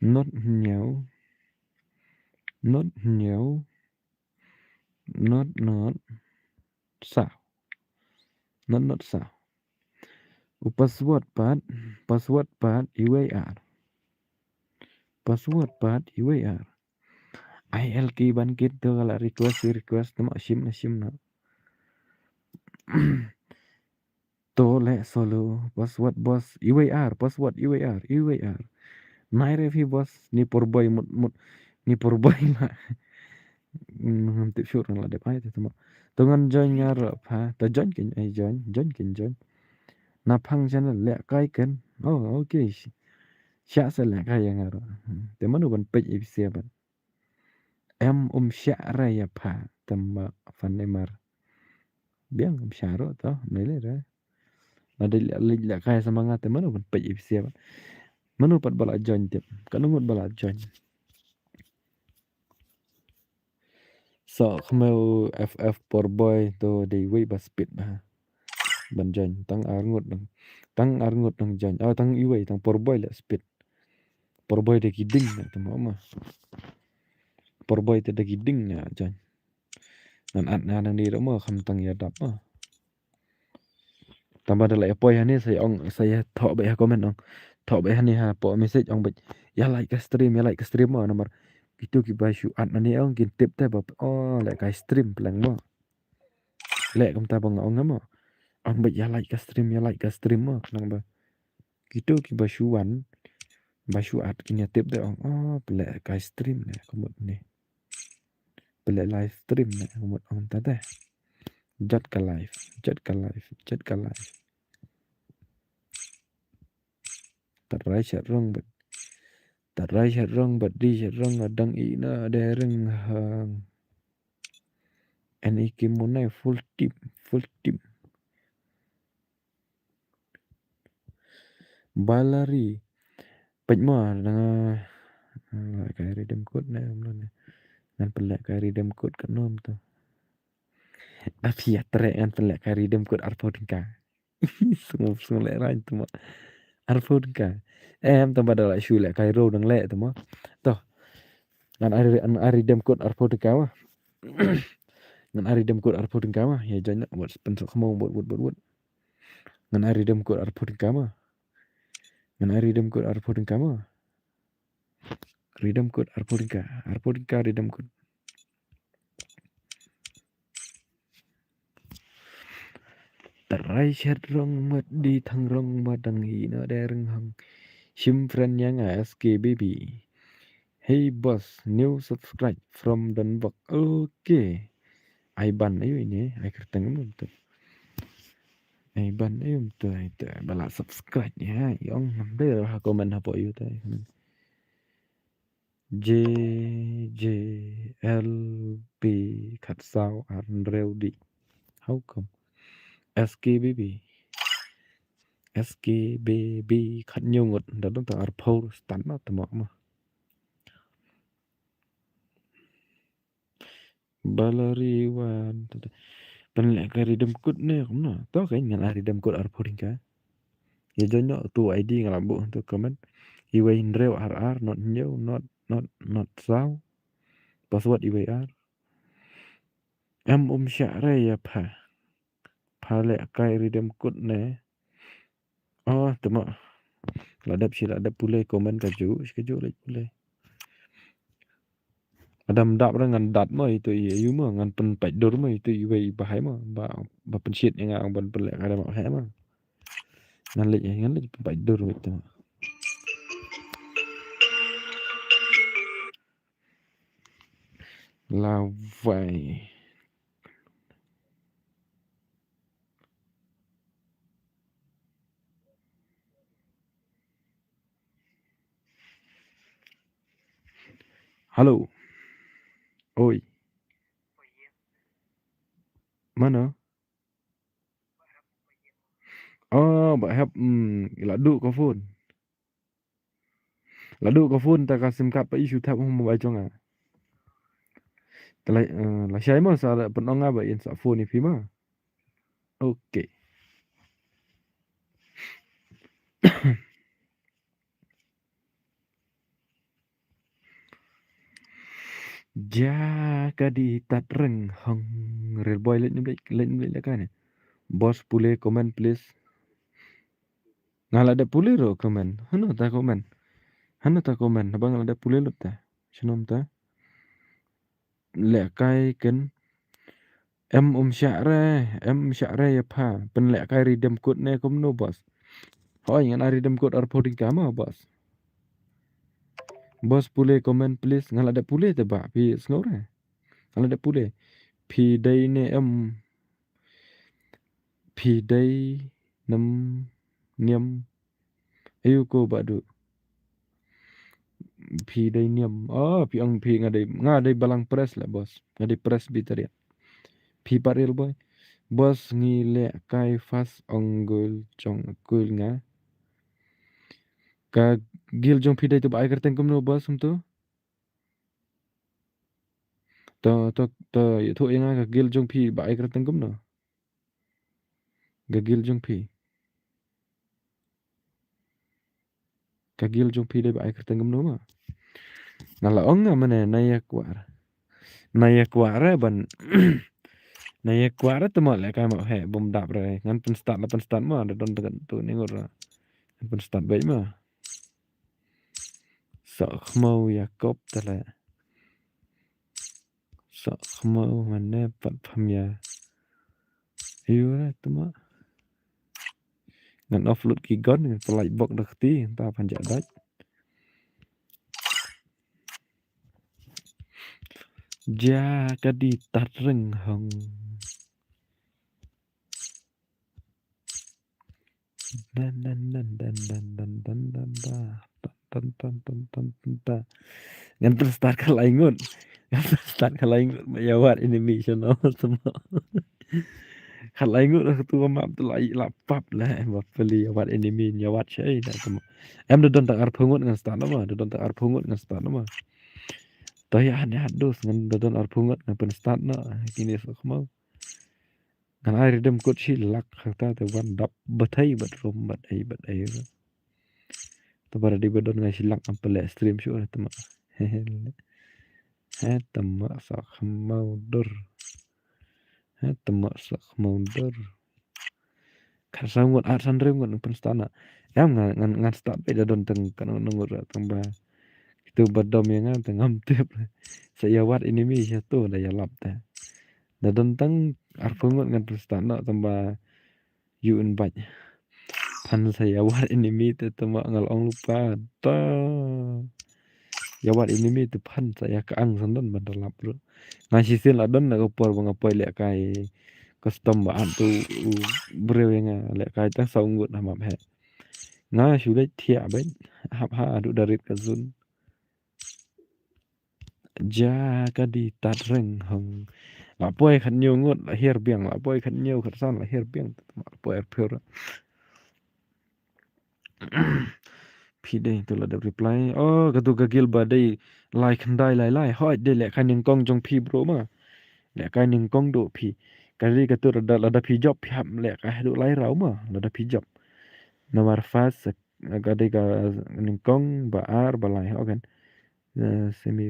not nyau not nhiều, not sao, not sao. Password part UAR, password part UAR. ILK bangkit tuh kalau request nama sim na. Tole solo password bos UAR password UAR. Naire fi bos ni porboy mut ni porboy lah. Tip sure lah dep ai tuh. Tungan join nyar pa ta join kin ai join kin join. Na phang channel le kai ken. Oh okay. Sya sa le kai yang aro. Te manu ban page ipsia ban. Em sya ra ya pa tamba fanemar. Biang sya ro to nele ra. Ada le kai semangat te manu ban page ipsia ban. Manu pat bala join tip. Kan ngut bala join. So khmeu FF porboy to de we bas speed ba. Ban join tang arngut dang join. Oh tang iwe tang porboy le speed. Porboy de kiding na te mama. Porboy te de kiding na join. Nan at na nang di mo kham tang ya dap ah. Tambah ada like poy hani saya thok be komen ong. Thok be hani ha po message ong be. Ya like stream mo nomor. Itu ki ba shu at nani ong kin tip te ba. Oh like kai stream pelang mo. Lek kam ta bang ong mo. Ong be ya like stream mo nang ba. Gitu ki ba shu wan. Ba shu at kin ya tip te ong. Oh pelek kai stream ne komot ni. Pelek live stream ne komot ong ta te. Jat ka live. Tarai chat rong bet di chat rong adang ina dereng hang. Ani kimonai full team. Balari. Pajma dengan kai redeem code na umlon. Ngan pelak kai redeem code kat nom tu. Tapi ya trek ngan pelak kai redeem code arpodka. Semua lek rain tu mak. Arpodka. Em tambah dah lek shu lek kai ro dang lek tu mak. Toh. Ngan ari redeem code arpodka mah. Ngan ari redeem code arpodka mah. Ya jangan buat sponsor kamu buat. Ngan ari redeem code arpodka mah. Redeem code arpodka. Redeem code. Tarai chat rong mat di thang rong madang hina dereng hang. Shim friend yang SK baby. Hey boss, new subscribe from Denbok. Okay. Aiban ayo ini, ai kerteng untuk. Aiban ayo untuk itu bala subscribe ya. Yong hampir ha komen apa ayo teh. JJLP kat sao Andreudi. How come? SKBB kat nyungut dalam tak arpau stand up temak mah. Balariwan penlek ka redeem code ne kumna to kain ngan redeem code arpau ka. Ya jono tu ID ngalambu untuk komen. Iwe Indreo RR not new not sao. Password IWR. Syare ya pa. Palek kai redeem code ne. Oh temak. Ladap pulai komen kaju lek pulai. Adam dap dengan dat mah itu iya mah ngan pen dur mah itu iwe bahai mah ba pensit yang ang ban pelek kada mah hai mah. Ngan lek dur itu. Lawai. Halo. Oi. Mana? Oh, ba hap ladu ko phone. Ladu ko phone ta ka sim card pa isu thap hom ba chong a. Talai la syai mah sa penong ba in sa phone ni fi mah. Okay. Jaga di tat reng hong real boy let ni kan boss pule comment please ngala ada pule ro comment hanu ta comment abang ngala ada pule lut ta shinom ta le kai ken em syare ya pha pen le kai redeem code ne kom no boss hoi ngan redeem code ar poding kama boss pule comment please ngala ada pule te ba pi snore ngala ada pule pi dai ne pi dai nam niam ayu ko badu pi dai niam pi ang pi ngadai balang press lah bos ngadai press bitaria pi paril boy bos ngile kai fast onggul chong kul nga ka gil jong pi dai tu bai kerteng kum no bos tu to yu thu nga ka gil jong pi bai kerteng kum no ga gil jong pi ka gil jong pi dai bai kerteng kum no ma ngala ong nga mane naya kwar ban naya kwar tu ma le kai ma he bom dap re ngan pen start ma da don tegan tu ni ngor pen start bai ma so khmau Yakob tala so khmau mane pat phamya yura tu ma ngan offload ki gon ngan pelai bok dak ti ta panja dak ja ka di tat reng hong dan ngan terus start kalaingut mayawat enemy channel semua kalaingut tu map tu lai lapap lah em beli awat enemy nyawat syai dah semua em don tak ar pungut ngan start nama don tak ar pungut ngan start nama Taya hanya dos ngan don ar pungut ngan pen start na kini sok mau ngan ai redem kot si lak kata te wan dap batai bat rom bat ai tu pada di badon ngai silak am pele stream show tama tama sak mau dur tama sak mau dur kan sangut ar sandrem ngan pen stana em ngan start be don teng kan nungur tambah itu badom yang tengam tiap saya wat ini mi satu dah ya lap ta dah don teng ar pungut ngan pen stana tambah yun baj pan saya wat ini mi te tama ngal ong lupa ta ya wat ini mi te pan saya keang sandan badalap bro ngasih sin la don na kopor bangapoi lek kai custom ba tu breu yang lek kai ta saungut na map he nga sudah thia ben hap ha adu darit kazun ja ka di tat reng hong la poi khat nyu ngut la her biang la poi khat nyu khat san la her biang la poi er phur pi dei tu la da reply oh ka tu ka gil ba dei lai khan dai lai hoi de le khan ning kong jong pi bro ma le kai ning kong do pi ka ri ka tu la da pi job pi ham le ka du lai rau ma la da pi job nomor fas ka dei ka ning kong ba ar ba lai ho kan semi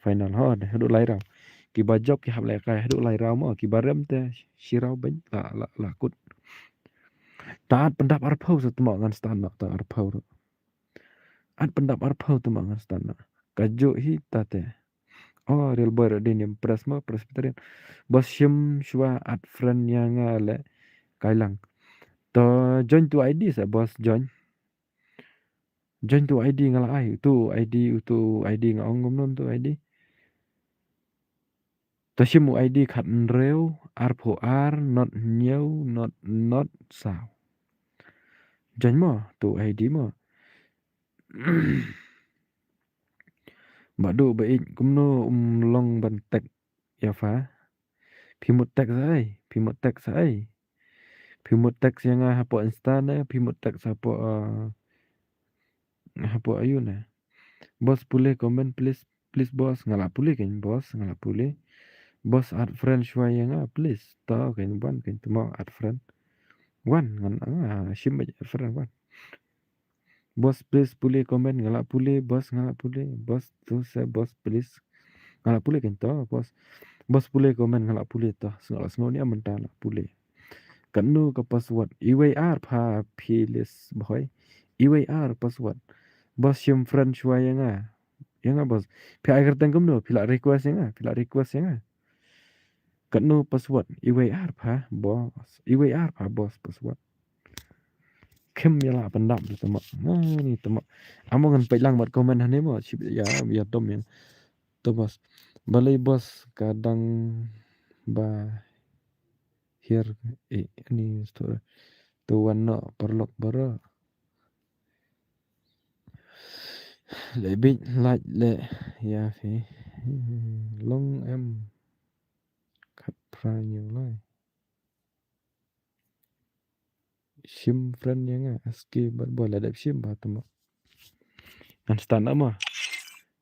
final ho de du lai rau ki ba job ki ham le ka du lai rau ma ki ba rem te si rau ben la kut taat pendap ar phau sa tma ngan stan nak ta ar phau at pendap ar phau tma ngan stan na ka jo hi ta te oh real boy din yang presma presbyterian bos shim shwa at friend yang le kailang to join to id sa bos join to id ngala ai tu id ngong ngom non tu id to shimu id khat reu ar pho ar not new not sao join mo tu id mo Bado baik kumno long ban tek ya fa phimut tek sai phimut tek yang hapo instan phimut tek sapo hapo ayuna bos pule comment please bos ngala pule kan bos ngala pule bos add friend shwa yang please to kan ban kan temo add friend wan ngan shim add friend wan bos please pule comment ngala pule bos tu se bos please ngalak pule kan to bos pule komen ngalak pule to ngalak snow ni aman ta ngalak pule kanu ka password iwr pha philis boy iwr password bos sim friend shwa yang bos phi agar tengkum no phila request yang kanu password iwr pha bos password kem ya la pendam tu temak ni temak amongan pelang mat komen hane mo ya tom yang to bos balai bos kadang ba here ini story tuan no perlok bara le bit like le ya fi long em khat pra nhiều lai sim friend yang aski bat bola dap sim ba tama anstan ama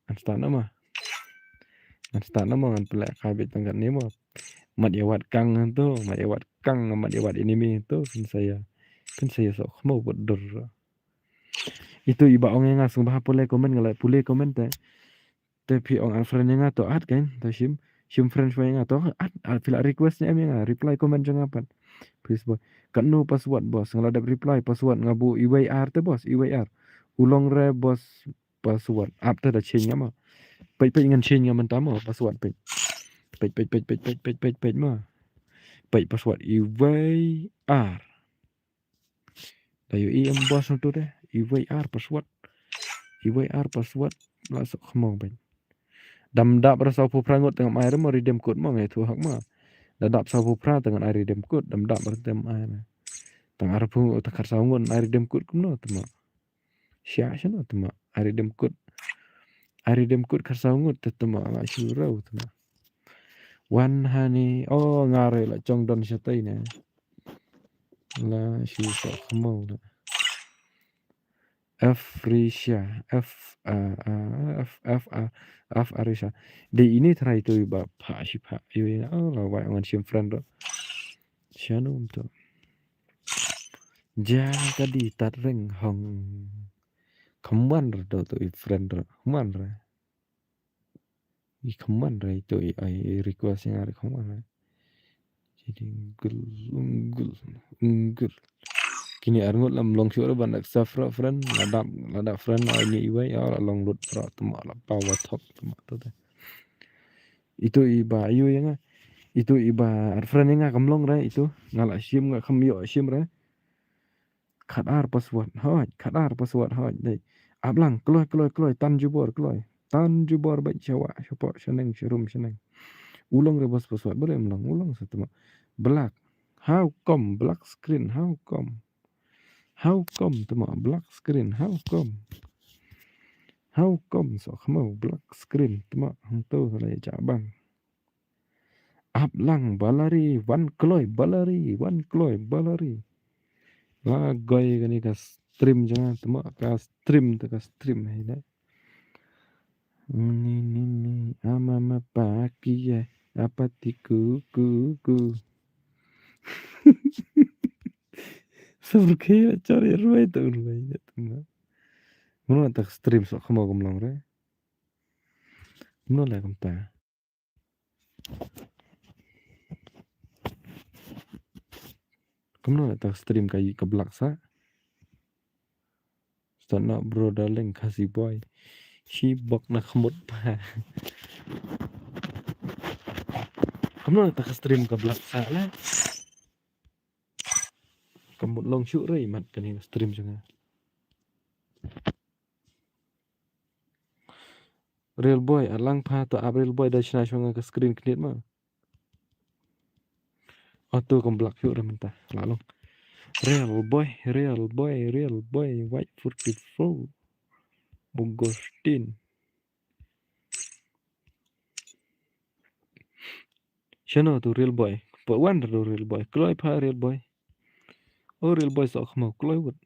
anstan ama ngan pelak kabit tangkat ni mo mat ya wat kang tu mat ya wat ini tu kan saya sok mau bodur itu iba ong yang ngasung bah pule komen ngalai pule komen tapi ong friend yang to at kan to sim friend yang to at fila request nya yang reply komen jang apa please boy kanu password bos ngalada reply password ngabu iwr te bos iwr ulong re bos password up te da change ma pe ngan change ngaman tamo password pe ma pe password iwr dayo em bos tu deh iwr password masuk khmong pe dam dap rasa pu prangot tengah mai mo redeem code mo ngai tu hak ma dadap sa pu pra tengah ai redeem code dam dap redeem ai na tang arpu takar saungun ai redeem code kumno tama sya no tama ai redeem code kar saungut tama la shurau tama wan hani oh ngare la chong don shatai ne la shu sa khmo na Afrisha F Arisha de ini try tu ba pha shi pha yu oh la wa ngan sim friend ro shanum to ja kadi tat reng hong khaman ro to friend ro khaman ra i khaman ra itu ai request yang ada khaman ra jadi unggul kini arngot lam long shore bandak safra friend ladap friend ini iwai ya long lut ra tama la power top tama to itu iba ayu yang itu iba friend yang kamlong ra itu ngala sim nga khamyo sim ra khadar password hoj dei ablang kloy tan jubor ba jawa shopo sheneng shirum sheneng ulong re bos password boleh ulang satu black how come black screen how come tama black screen how come so khamo black screen tama hangto la ja bang ablang balari one kloy balari la goy gani ka stream jangan tama ka stream hai da ni ama paki ya apa tiku ku Porque cari ruai tu ruai ya tama mana tak stream so khamo gomlong re mana la kamta kamno tak stream kai ka blak sa sana bro darling kasih boy si bok na khamut pa kamno tak stream ka blak sa la kamut long shu rei mat kani stream janga real boy alang pha to real boy da china shonga ka screen knit ma auto kam blak shu re menta la long real boy white 44 Bogostin Shano tu real boy but one to real boy kloy pha real boy oh real boy so khmo kloy wut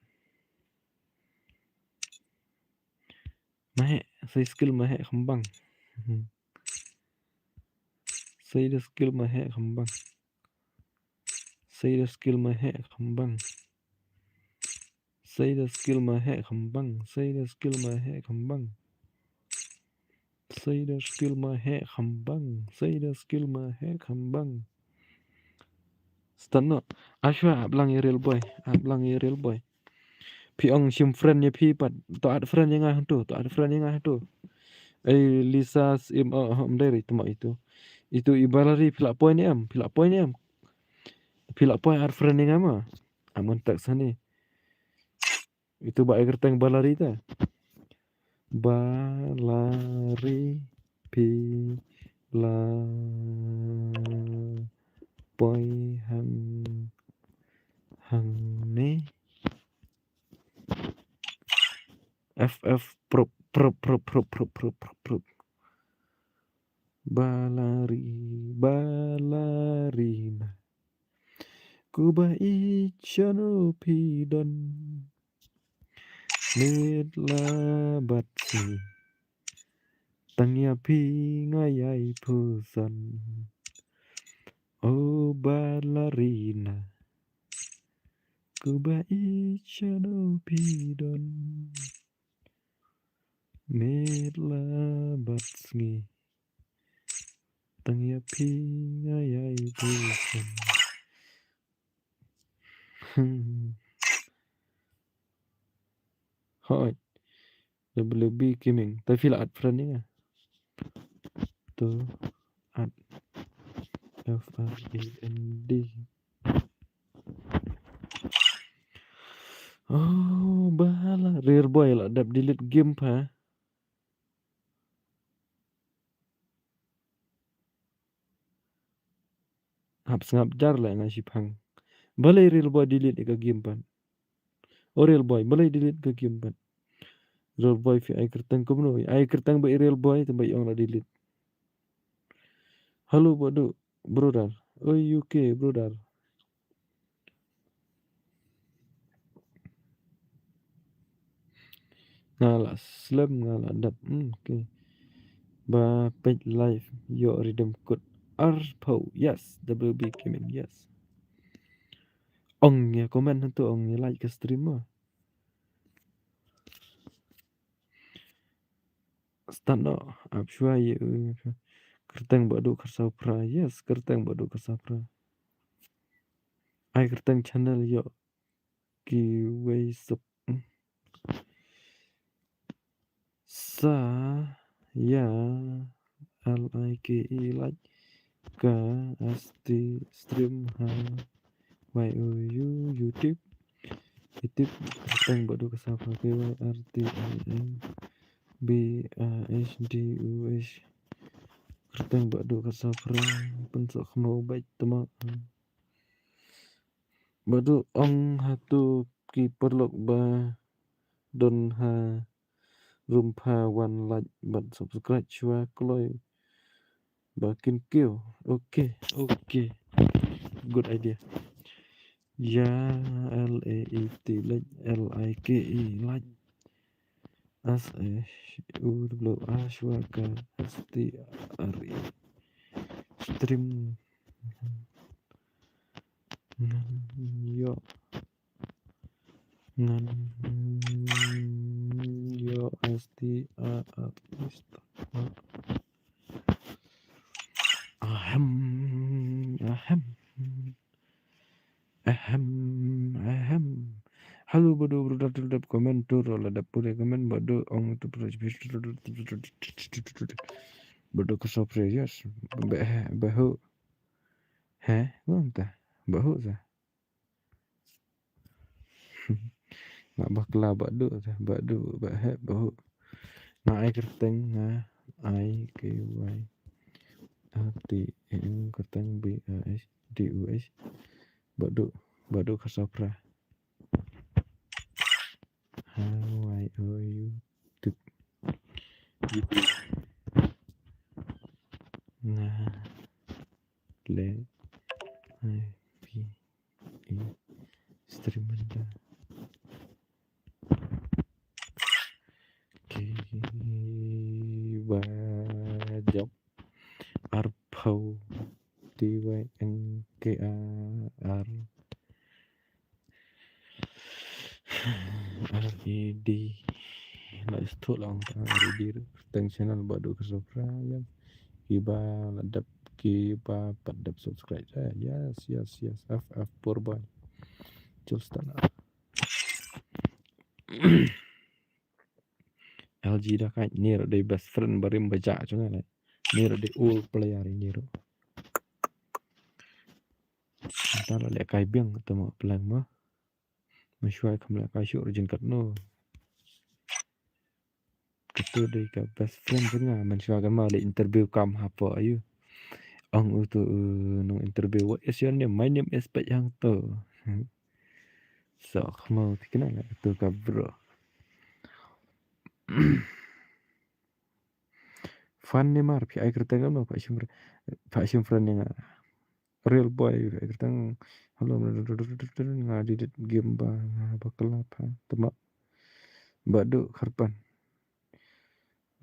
mahe sai skill mahe khambang sai the skill mahe khambang sai the skill mahe khambang sai the skill mahe khambang sai the skill mahe khambang Say the skill my hair khambang. Say the skill my hair khambang. Start no. Ashwa ablang real boy. Ablang real boy. Pi ong sim friend ya pi pat. To ada friend yang ngah tu. To ada friend yang ngah tu. Lisa sim dari temak itu. Itu ibalari pilak poin ni am. Pilak poin ni am. Pilak poin ada friend yang ama. Amun tak sani. Itu baik kerteng balari ta. Balari pila boy hang ni FF prop balarina kuba ichano pidon midlabatsi tangya pi ngayai pusan oh balarina kuba ichano pidon midlabatsi tangya pi ngayai pusan. Hai WB Gaming tapi lah ad friend ni tu ad FREND. Oh bala rare boy lah dap delete game pa. Hap sengap jar lah ngasih pang. Balai real boy delete ke game pan. Oh real boy balai delete ke game pan. Real boy fi ai kertang ko no. Ai kertang ba real boy tu ba yang lah delete. Halo bodoh brother. Oh UK brother. Ngalah slam ngalah dap. Okay. Ba page live your redeem code ARPO. Yes, WB Gaming. Yes. Ong ya komen tu ong ya like ke stream mah. Start no. Ab shua ye kertang badu kersau pra. Yes, kertang badu kersau pra. Ai kertang channel yo ki way sup. Sa ya like ka asti stream ha YOU YouTube kertang badu kersau pra KYRTIM BASDUS kertang badu kersau pra pensok mau baik temak. Badu ong hatu ki perlok ba don ha rumpa one like but subscribe chua kloy bakin kêu. Okay good idea. Ya LAET like LIKE like SHUWK STRE stream yo STR ahem. Halo bodoh berdap komen tur lah dapur komen bodoh ong tu bodoh kesopre yes bahu entah bahu sah nak bakla bodoh sah bodoh bahu nak ai kerteng na ai KY ATM kerteng BASDUS bodoh kesopra. How I owe you to gitu. Nah le IP stream anda Kiwajok Arpau TYNKAR RED Lah itu lang ready teng channel badu ke subscribe. Kiba ladap kiba padap subscribe. Yes. FF Purboy. Julstana. LG dah kan niro day best friend barim baca cunga lah. Niro day all player niro. Antara lek kai biang ketemu pelang mah. Masyuai kamla kai syuk rejin katno. Ketu day ka best friend cunga. Masyuai kamla lek interview kam apa ayu. Ang itu no interview what is your name? My name is Pak Yang to. So mau kenal lah tu ka bro. Fun ni mar pi ai kertang no Pak Syimran yang real boy ai kertang halo ngadi dit game ba bakal apa temak badu karpan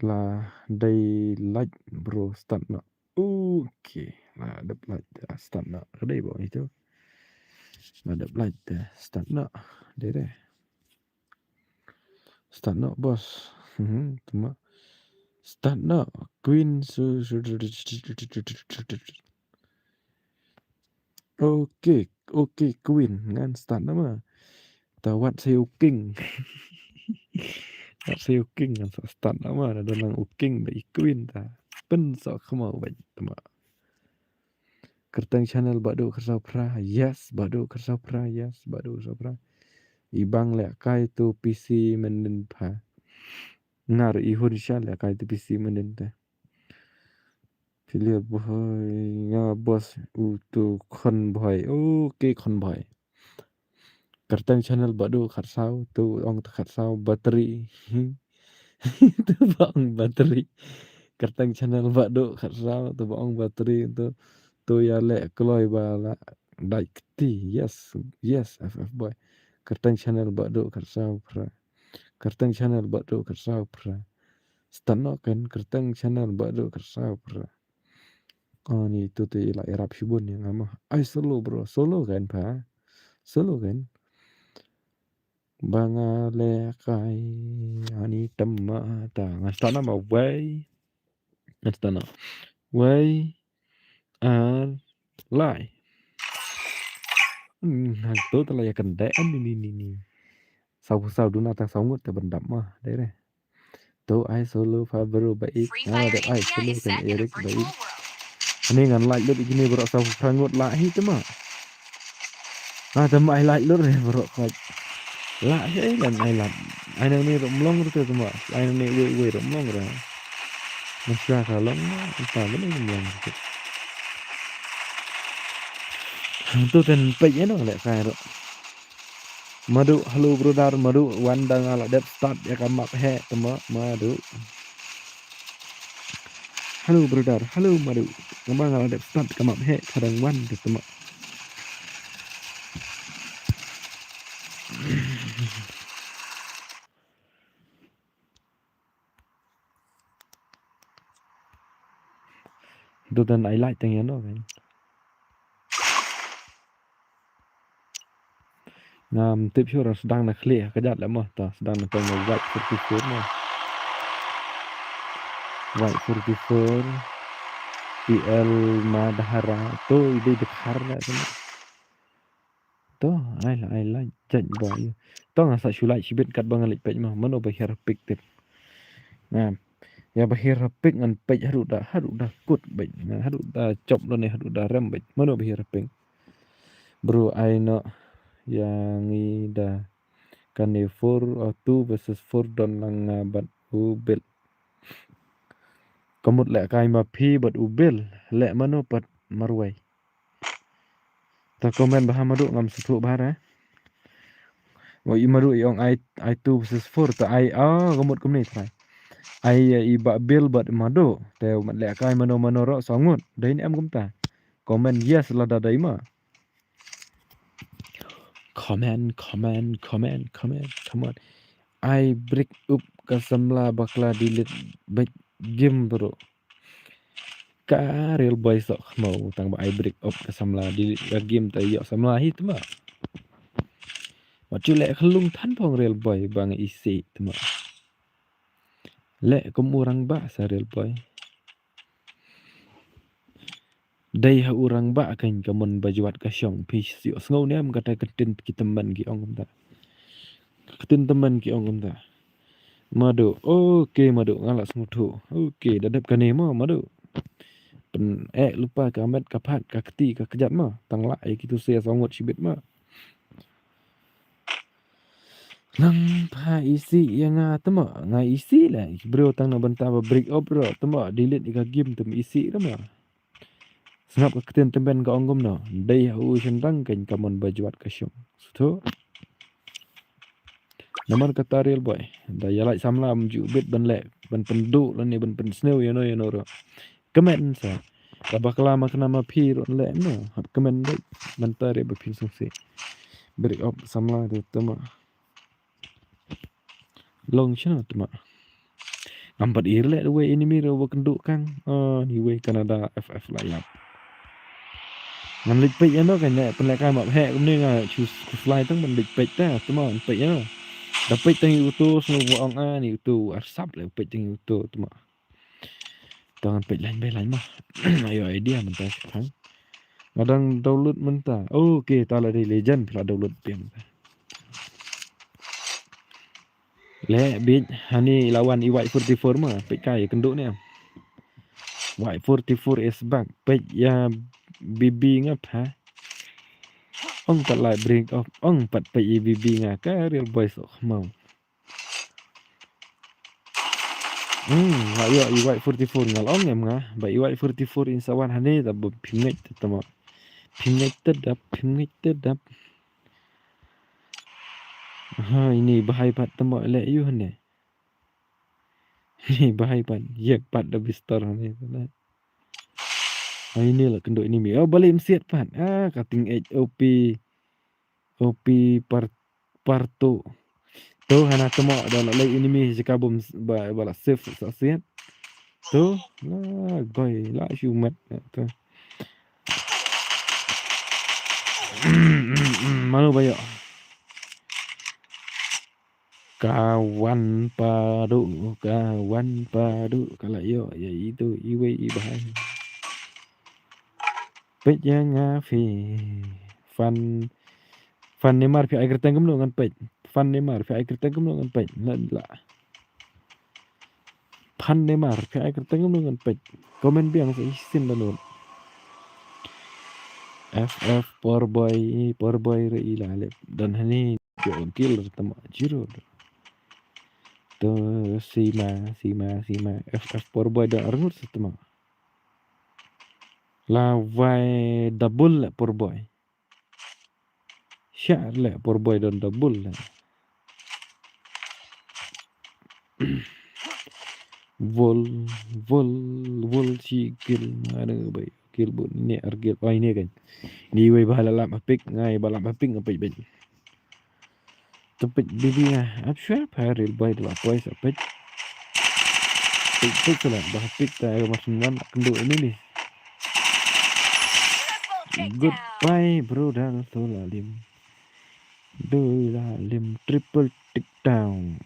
lah day like bro start na. Okay lah ada like start na kedai bawa itu. Ada like start na deh. Start na bos. Temak start na Queen Okay Queen ngan start nama tawat saya King tak saya King ngan start nama ada lang King dari Queen ta pen sok mau baik tema kertang channel badu kersapra yes badu kersapra yes badu kersapra ibang lek kai tu PC menden pa ngar ihun syal lek kai tu PC menden ta pilih boy nga bos tu convoy okay convoy kertang channel badu kharsau tu ong kharsau bateri tu bang bateri kertang channel badu kharsau tu bang bateri tu ya lek kloi bala dai kti yes FF boy kertang channel badu kharsau pra kertang channel badu kharsau pra stano kan kertang channel badu kharsau pra oh ni tu la erap shibun yang ama ai solo bro solo kan pa solo kan bangale kai ani temma ta ngastana ma way ngastana way ar lai tu tala ya kendaan ni sau duna ta sau ngut ta bendam mah dere tu ai solo favoro baik Free ada Fire ai India solo is kan set in a Erik virtual baik world. ini ngan like lu begini bro sau frangut lah itu mah temma ai like lu bro kai lah ai lan ai lan ai nang ni romlong tu temma ai nang ni we romlong ra Masya kalong entah mana romlong tu kan pej no lek kai ro madu halo brother madu wandang ala dep start ya kamak he temma madu halo brother halo madu kembang ala dep start kamak he kadang wan temma tu dan ai like teng no kan ngam tip syura sedang nak clear kejat lah mah ta sedang nak tengok white 44 mah white 44 PL Madahara tu ide dekhar lah tu to ai like jan boy to ngasa shulai sibit kat bang alik pej mah mano bahir pik tip ngam ya bahir pik ngan pej haru dah kut bej haru dah chop lo ne haru dah rem bej mano bahir pik bro ai no yang ida kan 4 or 2 versus 4 don lang bat ubel kamut lek kai ma phi bat ubel lek mano pat marwai ta komen bah madu ngam setu bahara wa imadu yong ai 2 versus 4 ta ai kamut kumni trai ai iba bil bat madu te mat lek kai mano ro songut dain em kumta komen yes la da daima comment come on I break up kasamla bakla delete back game bro ka real boy sok mau tang ba I break up kasamla delete game ta yo samla hi tma wa chule khlung than phong real boy bang isi tma Lek kum urang ba saril boy. Dai ha urang ba kan kamun bajuat kasyong pi sio ngau nem kata ketin ki teman ki ong ta. Ketin teman ki ong ta. Madu, oke madu ngalas mutu. Oke dadap kane mo madu. Pen lupa kamet kapat kakti kakejat ma. Tang lai gitu sia songot sibit ma. Nang pa isi yang temo ngai isi lah bro tang na benta ba break up bro temo delete ika game tem isi temo snap ka keten temben ka onggom no dai hu shendang kan kamon bajuat ka syong so naman ka taril boy da yalai samla mju bit ban le ban pendu lan ni ban pen snow you know ro kemen sa ka bakla makna ma phi ro le no hap kemen dai ban tare ba phin sung se break up samla de temo long chana temo Ampat irle the way enemy ro kenduk kang. Oh, ni way Canada FF lah yap. Ngan lik pek ano kan nek pelek kan map hek ni nga choose fly tang ban lik pek ta tuma pek ano. Dapat tang uto sno buang ni uto arsap le pek tang uto tuma. Tangan pek lain be lain mah. Ayo idea mentah kan. Kadang download mentah. Oh, okay, ta la legend pula download pem. Le bit hani lawan EY44 mah pek kai kenduk ni. Y44 is back. Pek ya BB ngap ha. Ong pat lại break off. Ong pat pa EBB nga ka real boys ok mau. Wa yo EY44 ngal ong em nga. Ba EY44 in sawan hane da bu pingit tama. Pingit tedap. Ha ini bahai pat tama le yu hane. Ini bahai pat. Yek pat da bistor hane. Ha ini lah kenduk ini mi. Oh balik msiat pat. Cutting edge OP parto. Tu hana tama da lay enemy jikabum bala safe saksiat. Tu lah goy lah syumat tu. Malu bayo. Kawan padu kalau yo ya itu iwe ibahai. Pet yang ngafi fan Neymar fi akhir tengkem lo ngan pet. Fan Neymar fi akhir tengkem lo ngan pet. La. Fan Neymar fi akhir tengkem lo ngan pet. Komen biang sa isin la non. FF power boy re ilalep dan hani jo kill tama jiro. Tu sima FF power boy dan arngur setema. La vai double la power boy. Syar la power boy dan double la. Vol si kill ada bay kill bun ni argil oh ini kan. Ni way bahala lam apik ngai balam apik ngapai ben. Tepik bibi ngah apsyap haril boy dua boy sapet. Pik lah dah pik ta masin kenduk ini nih. Goodbye bro dan solalim. Dolalim triple tick down.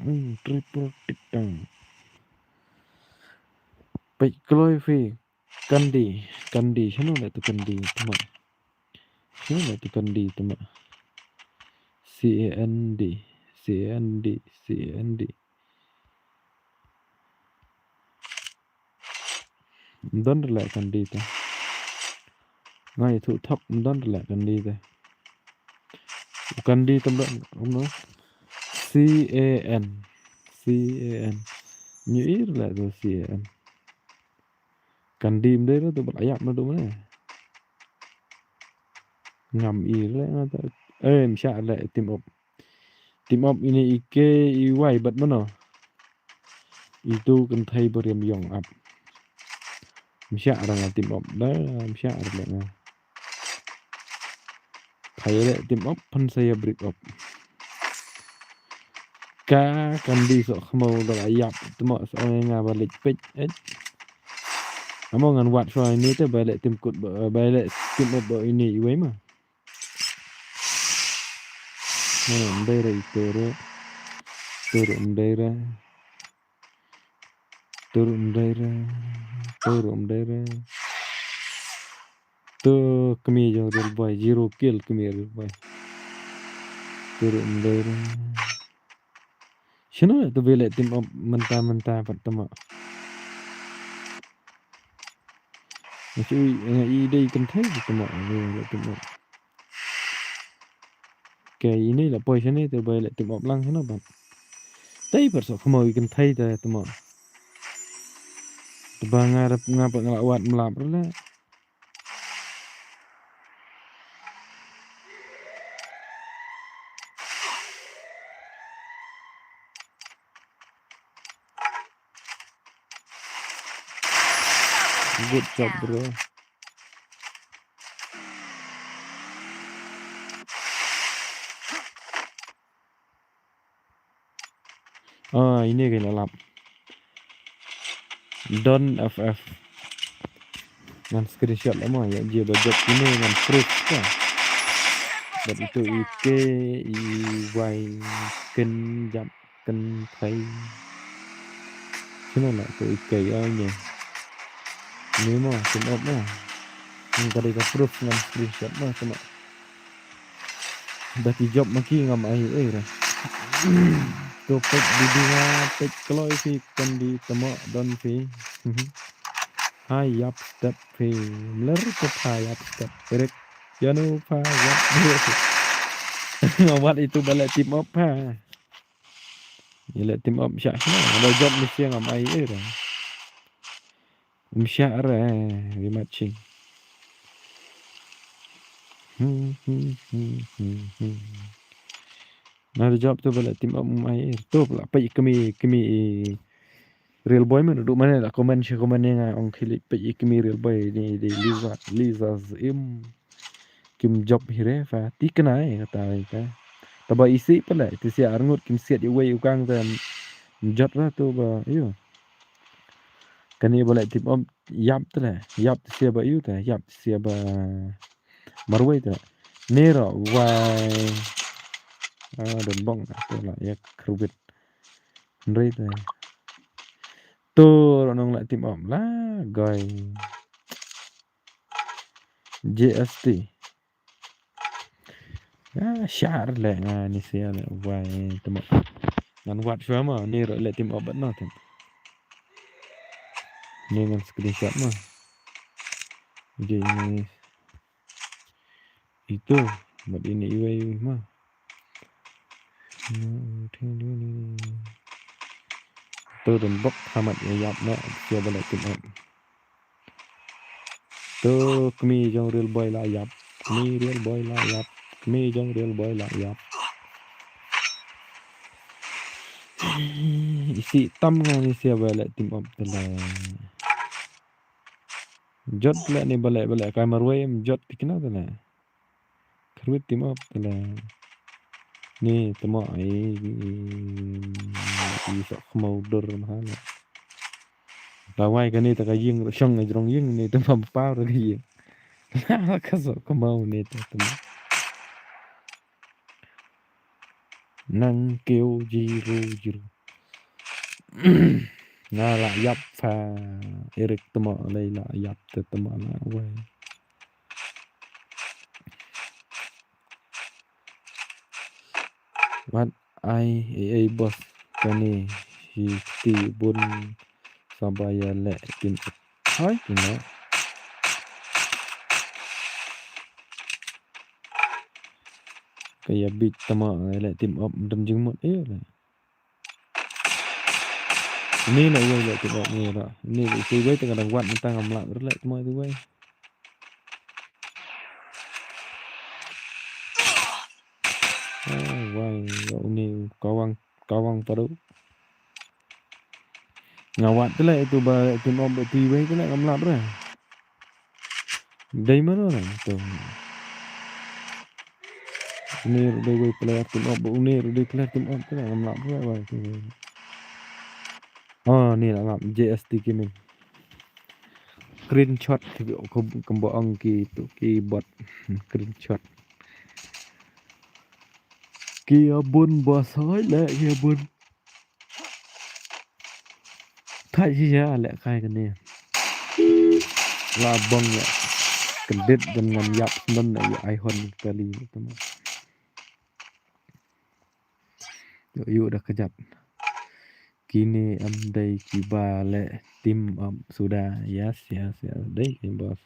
Pik kloy fi kandi sino na tu kandi tama. Sino na tu kandi tama. CAND. Don la kandi ta. Ngay thu thấp don la kandi ta. Kandi tama no. CAN. Như là rồi CAN. Kandi đây đó tôi bật ayam nó đúng này. Ngầm ý lại nó ta. Em xạ lại Team up ini ike iwai bat mana? Itu kan thai beriam yong up. Msya orang team up dah, msya orang. Thai le team up pan saya break up. Ka kandi sok mau dah ayap, temo soalnya ngabalik page. Amo ngan wat so ini tu balik team kut balik team up ini iwai mah. Mana daerah itu turun daerah Turun daerah, turun daerah. Tuh kami jauh real boy, zero kill kami real boy. Turun daerah. Sino tu bela tim op mentah-mentah pertama. Macam ide ikan thai pertama ni tim op. Kayak ini lah boy sini tu bela tim op lang sino bang. Tapi persok mau ikan thai tu pertama. Tebang ngarep ngapa ngelawat melap lah. Good job bro. Ah ini kayak lap. Don FF. Ngan screenshot lama ya dia budget ini ngan proof kan. Dan itu IK IY ken jam ken thai. Sino nak tu IK nya. Ini mah tim op mah. Yang tadi ka proof ngan screenshot mah sama. Dah job maki ngam ai lah. Tu pek di dia pek kalau isi kan di temo don fi. Hayap step fi. Ler ke hayap step. Erek jangan lupa yap. Ngawat itu balik tim op ha. Bila tim op syak sini. Ada job mesti ngam ai lah. Syak we matching. Nah, job tu balik tim op ai. Tu pula pe kami real boy mana duduk mana lah komen yang orang klik pe kami real boy ni di Liza Zim kim job hire fa ti kenai kata kita. Taba isi pula tu si arngut kim siat iwe ukang dan job lah tu ba iyo. Kani boleh tim op yap tu lah. Yap tu siapa iyo tu yap siapa marwai tu. Nero wai don bong tu lah ya kerubit. Nri tu. Tu orang nak tim op lah guy. JST. Syar lah ni saya lah wai temu. Ngan wat sama ni ro let tim op no tem. Ni ngan screenshot mah. Jadi itu buat ini iwai mah. Tu dan bok hamat yap nak siapa let tim op. Tu kami jong real boy lah yap. Kami real boy lah yap. Kami jong real boy lah yap. Isi tam kan ni siapa let tim op telah. Jot lah ni balik kamar wayam jot dikena telah. Kerwit tim op telah. Ni temo ai sok mau dur mahal. Lawai kan ni tak ying syong ajrong ying ni temo pa ro gi. Ka sok mau ni temo. Nang kêu jiru. Nga la yap fa Eric temo lai la yap temo la wai. What I boss kani ti bun sabaya le tim hai kino kaya bit tama le tim op dan jengmot lah. Ini lah gue le tim op ni lah. Ini itu gue tengah wat tentang amlak le tama itu gue. Wah, ini kawang paru. Ngawat tu lah itu ba tim op tu gue tu lah amlak ber. Dari mana lah tu? Ini gue player tim op ini gue player tim op tu lah amlak ber tu. Oh, ni lah JST Gaming. Screenshot kemboang gitu keyboard screenshot. Kia bun bos hoi le kia bun. Thai ya lek kai kan ni. Labang ya. Kedit dengan yap non ya iPhone kali teman. Yuk dah kejap. Kini andai kibale tim sudah yes. Dai bos.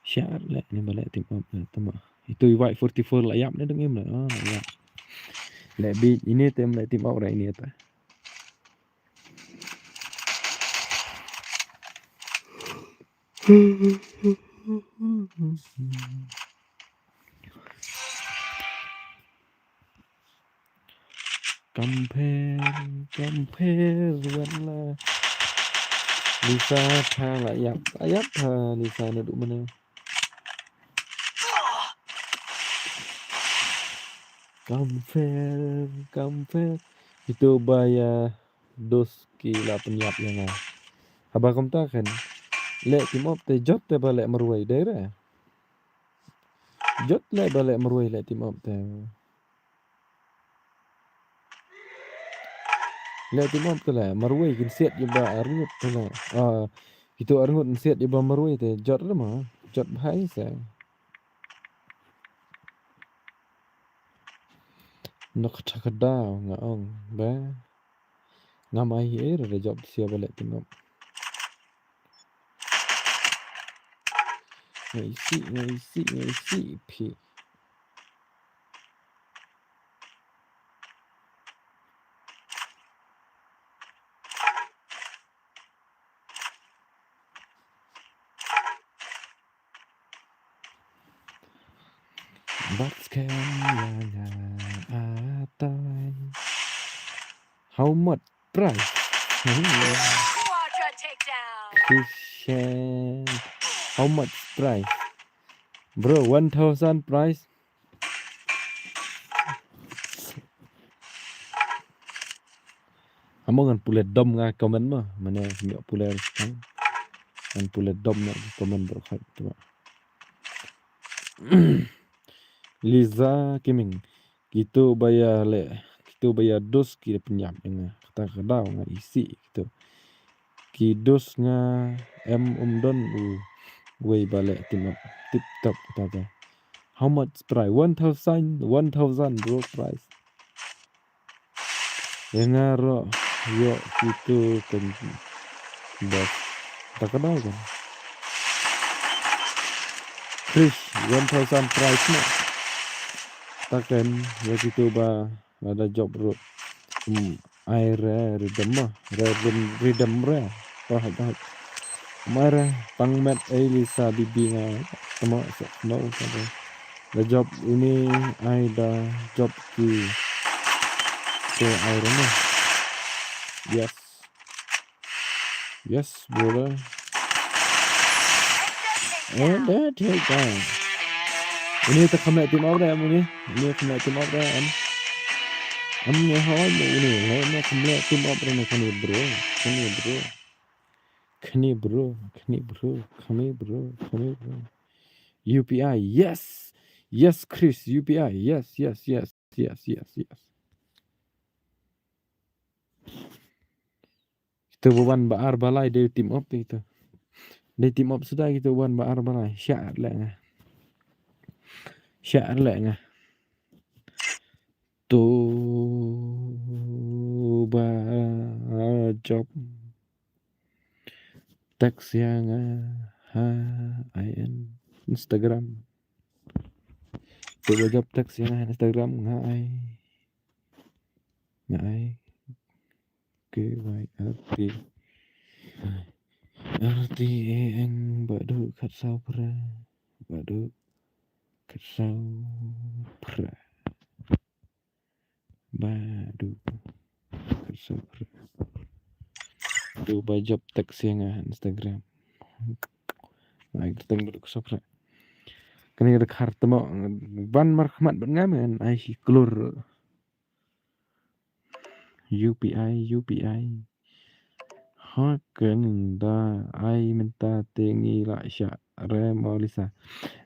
Syar lek ni balik tim teman. Itu white 44 layap ni dengim lah. Ya. Lek big ini tim lek tim out ini ta. Compare wala Lisa tha layap tha Lisa nak duduk mana. Compare itu bayar doski lah penyap yang abang kamu tahu kan lek tim op te jot te balik meruai daerah jot lek balik meruai lek tim op te lek tim op te lah meruai kin siat je ba arngut te lah itu arngut siat je ba meruai te jot le mah jot bahai sa nak cakadau ngaong ba ngamai ada job siap balik tim op ngisi pi Baskan atai how much price Quadra takedown. Christian how much price bro 1000 price amongan pulet dom nga comment mah mana nggak pulet kan pulet dom nga comment berkat tu Liza Kiming gitu bayar dos kita penyap nga kata kadau nga isi gitu kidos nga don way balik tip top kata how much price 1000 bro price ngaro yo gitu kan bos tak kadau kan Chris 1000 price na takkan ya gitu ba ada job bro air redem mara pangmet Elisa bibi nga temo no the job ini ada job ki ke air na yes bro that take down ini tak kena tim apa dah ini kena tim apa dah ni hoi ini ni kena tim apa dah kani bro UPI yes Chris UPI yes kita beban baar balai dari tim op itu dari tim op sudah kita beban baar balai syar lah tu ba job teks yang Instagram tu ba job teks yang Instagram ngai RTN badu kat sau pra tu ba job teks yang Instagram kita tengok ke sopra kena ada kartu mau ban markmat bengamen ai keluar UPI haken da ai minta tengi la sya remolisa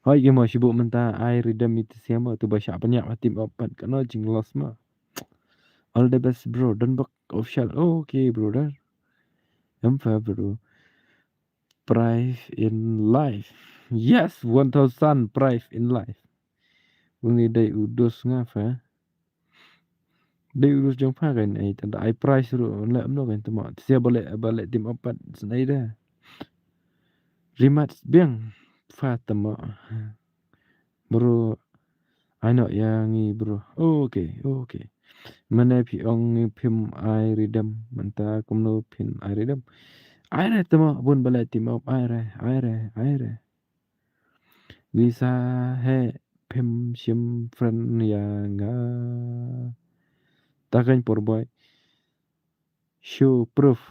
hoi ge mo sibuk minta ai redem itu siapa tu ba sya banyak tim opat kana jing los ma all the best bro dan bak official. Oh, okay, brother. Emfa bro. Price in life. Yes, 1000 price in life. Uni day udos ngafa. Day udos jong pagan ay tanda ay price ro la amno kan temo. Sia balik tim opat senai dah. Rimat biang fa temo. Bro, ano yang ni bro. Oh, okay. Mana pi ong pim ai ridam manta kumno pin ai ridam. Ai re temo bun balik tim op ai re. Lisa he pim sim friend yang takan por boy. Show proof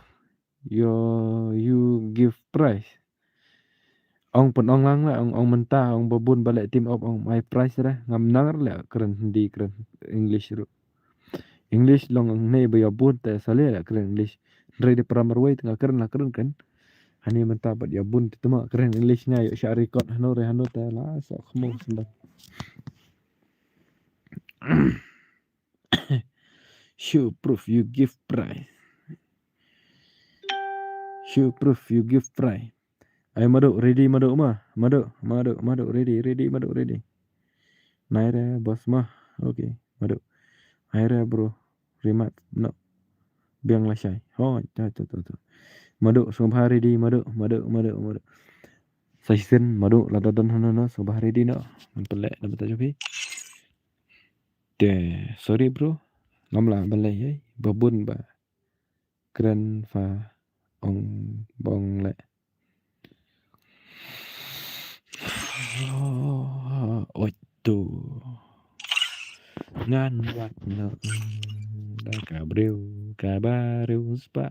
you give price. Ong pun ong lang lah ong mentah ong babun balik tim op ong my price dah ngam nang lah keren hindi keren English ru. English long ne ba bun ta sale lah keren English. Dari di primary way tengah keren kan. Hani mentah bat ya bun tu mak keren Englishnya yuk syak record hanu ta lah sok khmo sendang. Show proof you give price. Show proof you give price. Ayo maduk ready maduk mah. Maduk ready. Naira bos mah. Okay, maduk. Aira bro. Rimat no. Biang lah syai. Oh, tu. Maduk sumpah ready maduk. Saisin maduk ladadan hana sumpah ready no. Pelek dapat tapi. Sorry bro. Ngamlah balai babun ba. Keren fa ong bong le. Oh tu ngan wat no da kabareu spa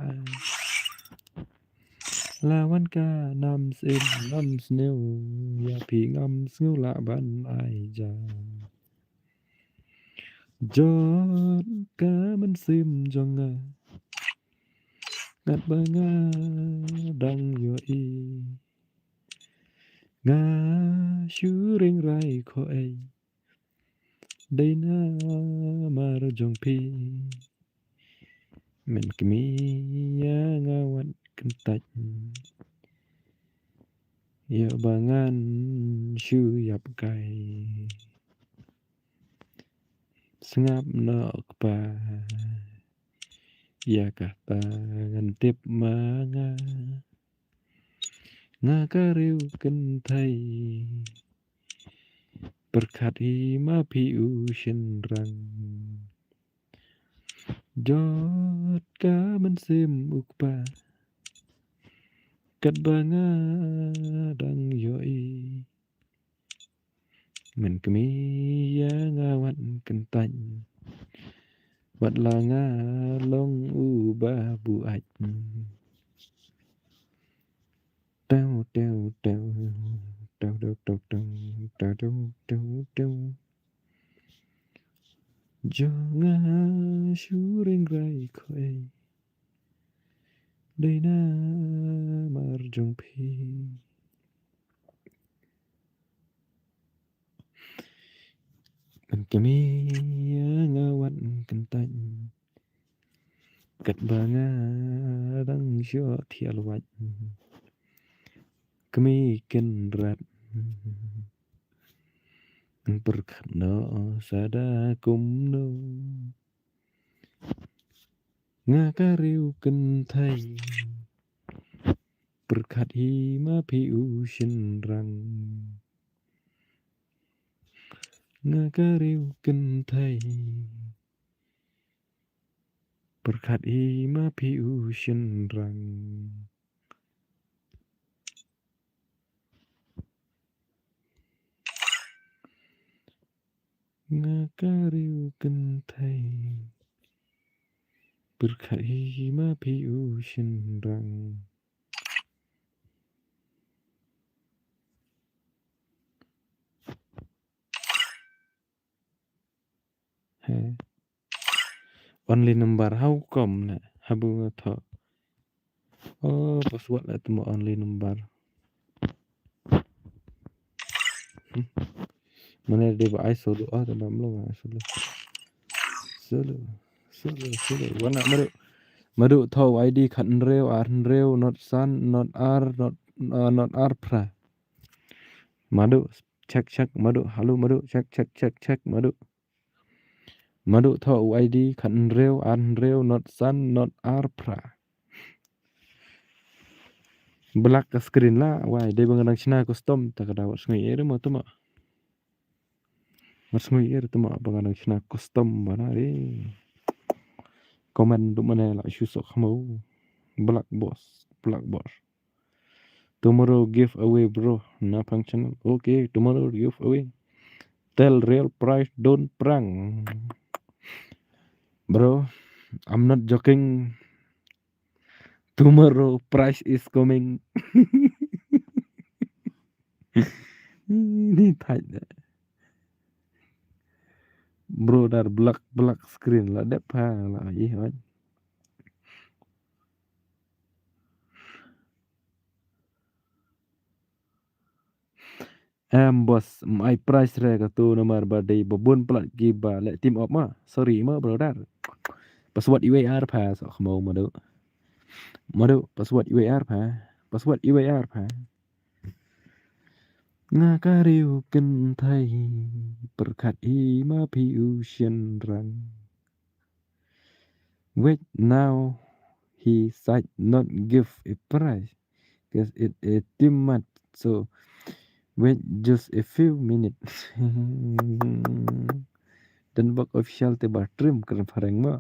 lawan ka nam sim nam sneu ya pi ngam sneu la ban ai ja jot ka man sim jonga ngat banga dang yo i nga shuring rai ko ai đây na mar jong pi men kmi ya ngawan kentaj ya bangan shu yap kai sengap nok pa ya kata ngantip manga ngakariu kentai berkat hima piu shinrang jot ka man sim ukpa kat banga dang yoi men kemi ya ngawan kentan wat langa long ubah buat tau jangan syuring rai koi đây na mar jong pi men kami ngawan kentan kat banga dang syo thial wat kami kenrat berkat no sada kumno ngakariu kentai berkat hima piu shinrang ngakariu kentai berkat hima piu shinrang ngakariu kentai berkat hima piu shinrang only number how come na habu tho oh password la temo only number mana dia ba ai solo ah tambah belum solo wana maru Madu thau ID khan reu arn reu not san not r pra. Madu check madu halo madu check madu. Madu thau ID khan reu arn reu not san not r pra. Black screen lah, why dia bangang China custom tak ada wat sengai era mah tu mah. Wat sengai era tu mah bangang China custom mana ni. Komen tu mana lah isu sok mau. Black boss. Tomorrow give away bro, na function. Okay, tomorrow give away. Tell real price, don't prank. Bro, I'm not joking. Tomorrow price is coming. Ini tanya. Bro dar black screen lah depa lah iya. Bos, my price rek tu nomor badai babun pelat giba lek team up mah. Sorry mah brother. Password UAR pa so mau madu. Password UAR pa. Password UAR pa. Ngakariu kentai berkat ima piu rang. Wait now he said not give a price because it too much so wait just a few minutes. Dan bak official tiba trim keren pareng mah.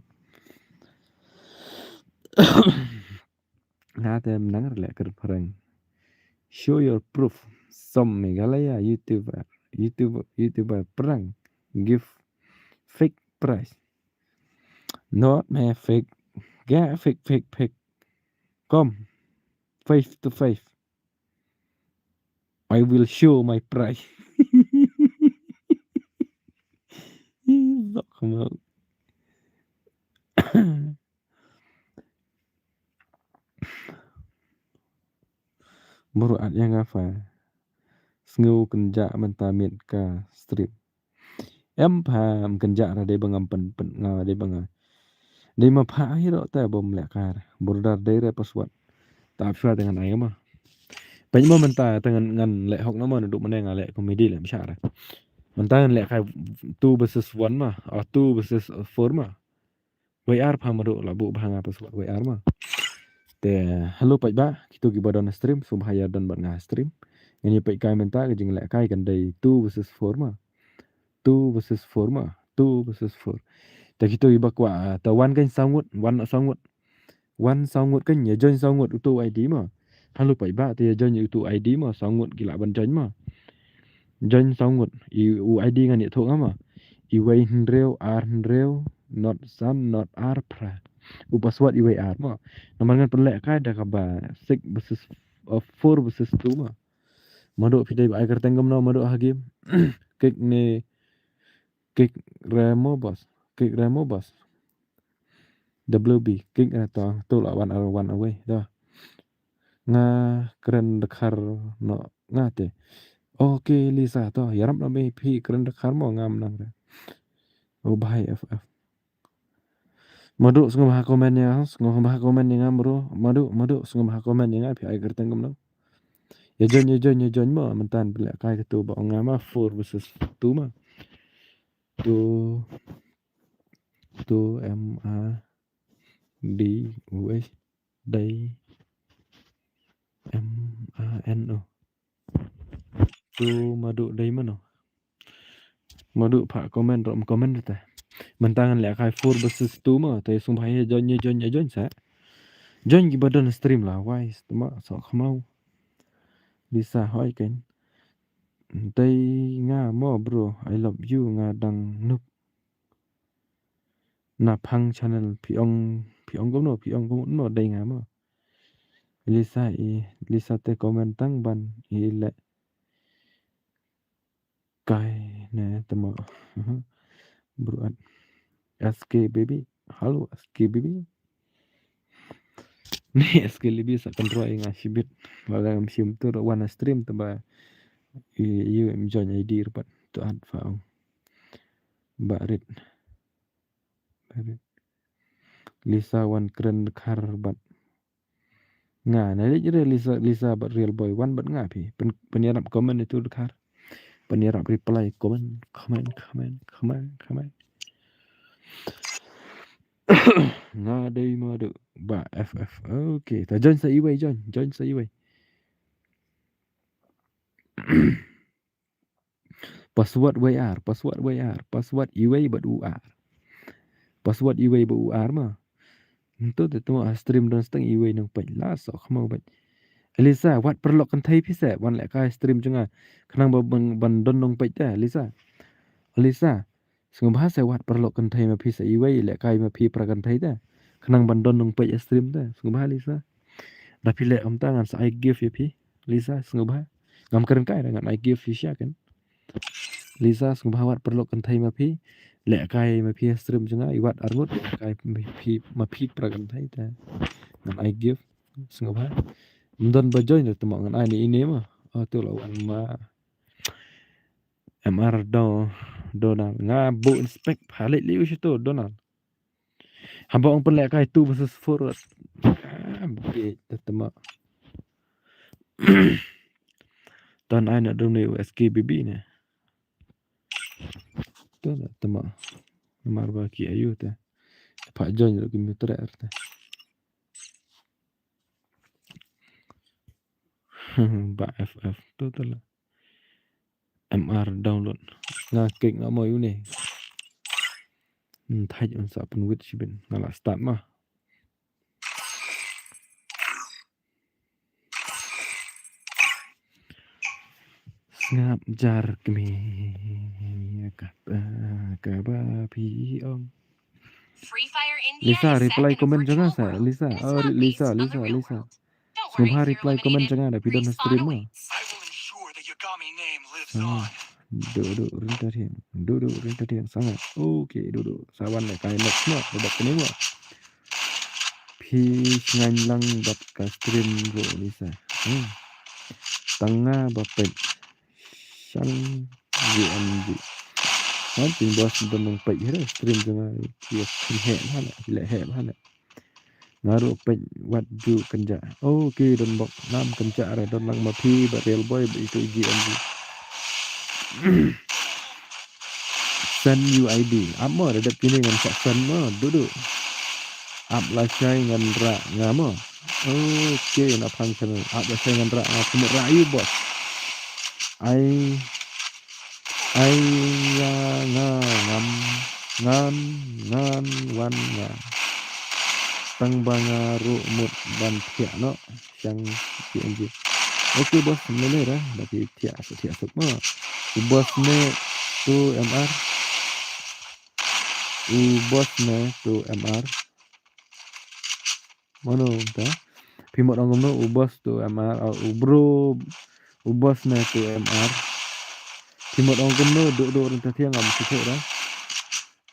Ngate menang lek keren pareng. Show your proof. Some Meghalaya YouTuber perang give fake price. Not my fake. Yeah, fake. Come face to face. I will show my price. Sok mau. Baru ada yang apa? Sengu kenja mentamit ka strip. Em paham kenja ra de bangam pen nga de banga. De ma pha hi ro ta bom lek kar. Bordar de re password. Ta apsha dengan ai mah. Banyak mah mentah dengan ngan lek hok nama duduk mana ngan lek komedi lek misal. Mentah ngan lek kai 2 versus 1 mah, or 2 versus 4 mah. WR pha madu labu bahanga password WR mah. Te halo pai ba kitu gi badon stream subhaya don ban nga stream. Ini pai kai mentah ke jing lek kai kan dai 2 versus 4 mah. 2 versus 4 mah. 2 versus 4. Te kitu iba kwa ta wan kan sangut, wan sangut. Wan sangut kan ya join sangut utu ID mah. Halo pai ba te join utu ID mah sangut gila ban join mah. Join sangut u ID ngan itu ngama. Iway hendreu ar hendreu not san not ar pra. U password iway ar mah. Namangan pelek kai dah kaba 6 versus 4 versus 2 mah. Maduk pidai ai kertenggam no maduk hagim. Kek ne kek remo bos. WB kek atau tu lah one away dah. Nga keren dekar no ngate. Oke Lisa toh yarap na may pi keren dekar mo ngam nang. Oh bahai FF. Madu sungu baha komen yang bro. Madu sungu baha komen yang pi ai kerteng no. Ya join mo mentan bila kai ketu ba ngama 4 versus 2 mah. Tu MA D US day MANO. Tu madu day mana? Madu pak komen rom komen tu. Mentangan lek kai 4 versus 2 mah te sumpah ya join sa. Join gi badan stream lah wise tuma sok mau. Bisa hoi kan. Tay nga mo bro, I love you nga dang nup. Na pang channel piong kom no day nga mo. Lisa te komen tang ban i le kai ne temo. Bro SK baby. Halo SK baby. Ni SK lebih sa kontrol nga sibit. Wala ngam sim tu wana stream taba. You join ID rupat tu ad faung. Barit. Lisa one keren karbat nga nalik je Lisa but real boy one but nga pi penyiarap komen itu dekar penyiarap reply komen nga dei madu ba FF okay ta join sa iway join sa iway password WR password iway but UR password iway but UR mah itu tu stream dan seteng iway nang pai la so khmau bat Elisa wat perlu kan thai phise wan le ka stream chunga khnang ba ban don nong pai ta Elisa sung bahasa wat perlu kan thai ma phise iway le kai ma phi pra kan thai ta khnang ban don nong pai stream ta sung bah Lisa da phi le am ta ngan sa I give ya phi Lisa sung bah ngam keren kai ngan I give you sha kan Lisa sung bah wat perlu kan thai ma phi le kai ma phi stream chunga iwat armut kai ma phi pra kan thai ta ngan I give sung bah don ba join tu mak ngan ai ni ini mah tu lawan ma MR Donald ngabu inspect balik liu situ Donald hamba orang pelak kai tu versus forward bukit temak tan ai nak dong SKBB ni tu nak temak mar baki ayu ta pak join lo komputer ta ba FF tu lah MR download ngakik nak mau ni thay on sa pun wit sibin ngala start mah ngap jar kemi ka ba pi om Free Fire India Lisa is set reply in a comment jangan virtual sa world Lisa that is not based Lisa on the real world. Don't worry Sumha if you're reply comment eliminated. jangan tapi don Respawn stream mah awaits. I will ensure the Yagami name lives on. Duduk rintar sangat okay duduk sawan le kai nak semua dapat kena mah pi ngan lang bat ka stream go Lisa tengah bapet sang GMG nanti bos don nong pai hera stream jangan dia he hala le he hala ngaru pai wat ju kenja okay don bok nam kenja re don lang ma pi ba real boy itu GMG send UID apa ada pilih dengan send mah duduk up lah saya dengan rak ngama okay nak function up lah saya dengan rak semua rayu bos ai ngan wan nga tang banga ru mut ban thia no sang PNG okay bos mele dah bagi thia semua bos ne tu MR bos ne tu MR mana ta pimot orang no bos tu MR bro bos ne tu MR pimot orang no duduk rentah tiang ngam sikit dah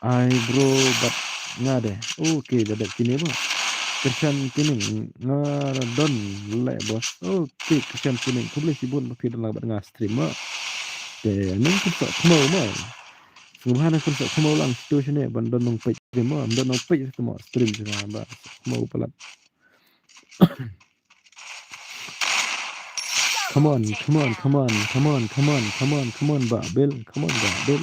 ai bro bat ngade okay dadak kini mah kersan kini ngadon le bos okay kersan kini ku boleh sibun tapi dalam bat ngah stream mah de nang ku tak mau mah subhana ku tak mau lang situation ni ban don nong page mah don nong page tu mah stream jangan ba mau pelat come on ba Bill come on ba Bill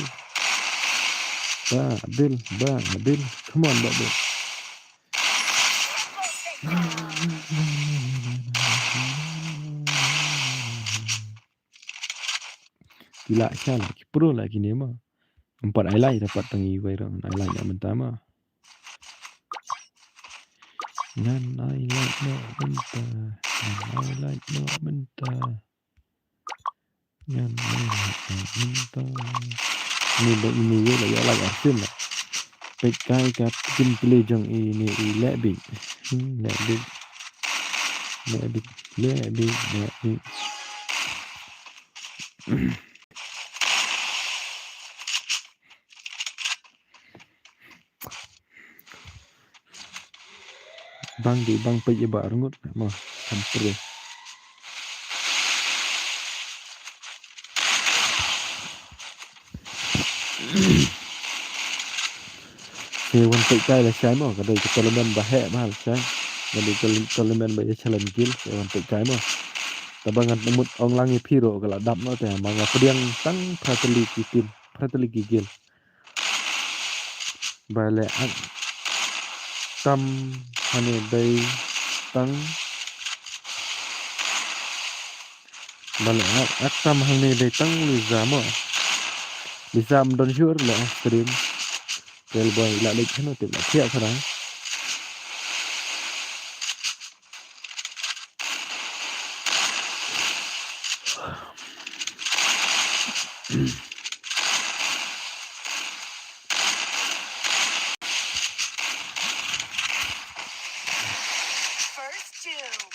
come on ba Bill gila salah pro lagi ni mah 4 highlight dapat tangi viral highlight yang pertama ngan highlight no mentah ngan ini yo lah ya lah asin lah pek kai kat kim play jang ini lebih bang pe je ba rungut mah hampir Thì quan tự cai là trái mà cái đây cái tournament bà hẹ mà trái mà đi tournament bây giờ challenge kill cái quan tự cai mà tabangan nemut ong langi piro kala dap no te manga pediang tang prateli gigil bale ak tam hane bay tang bale ak tam hane bay tang lizam don sure la stream tel boy la lek no te la thia khara First doom.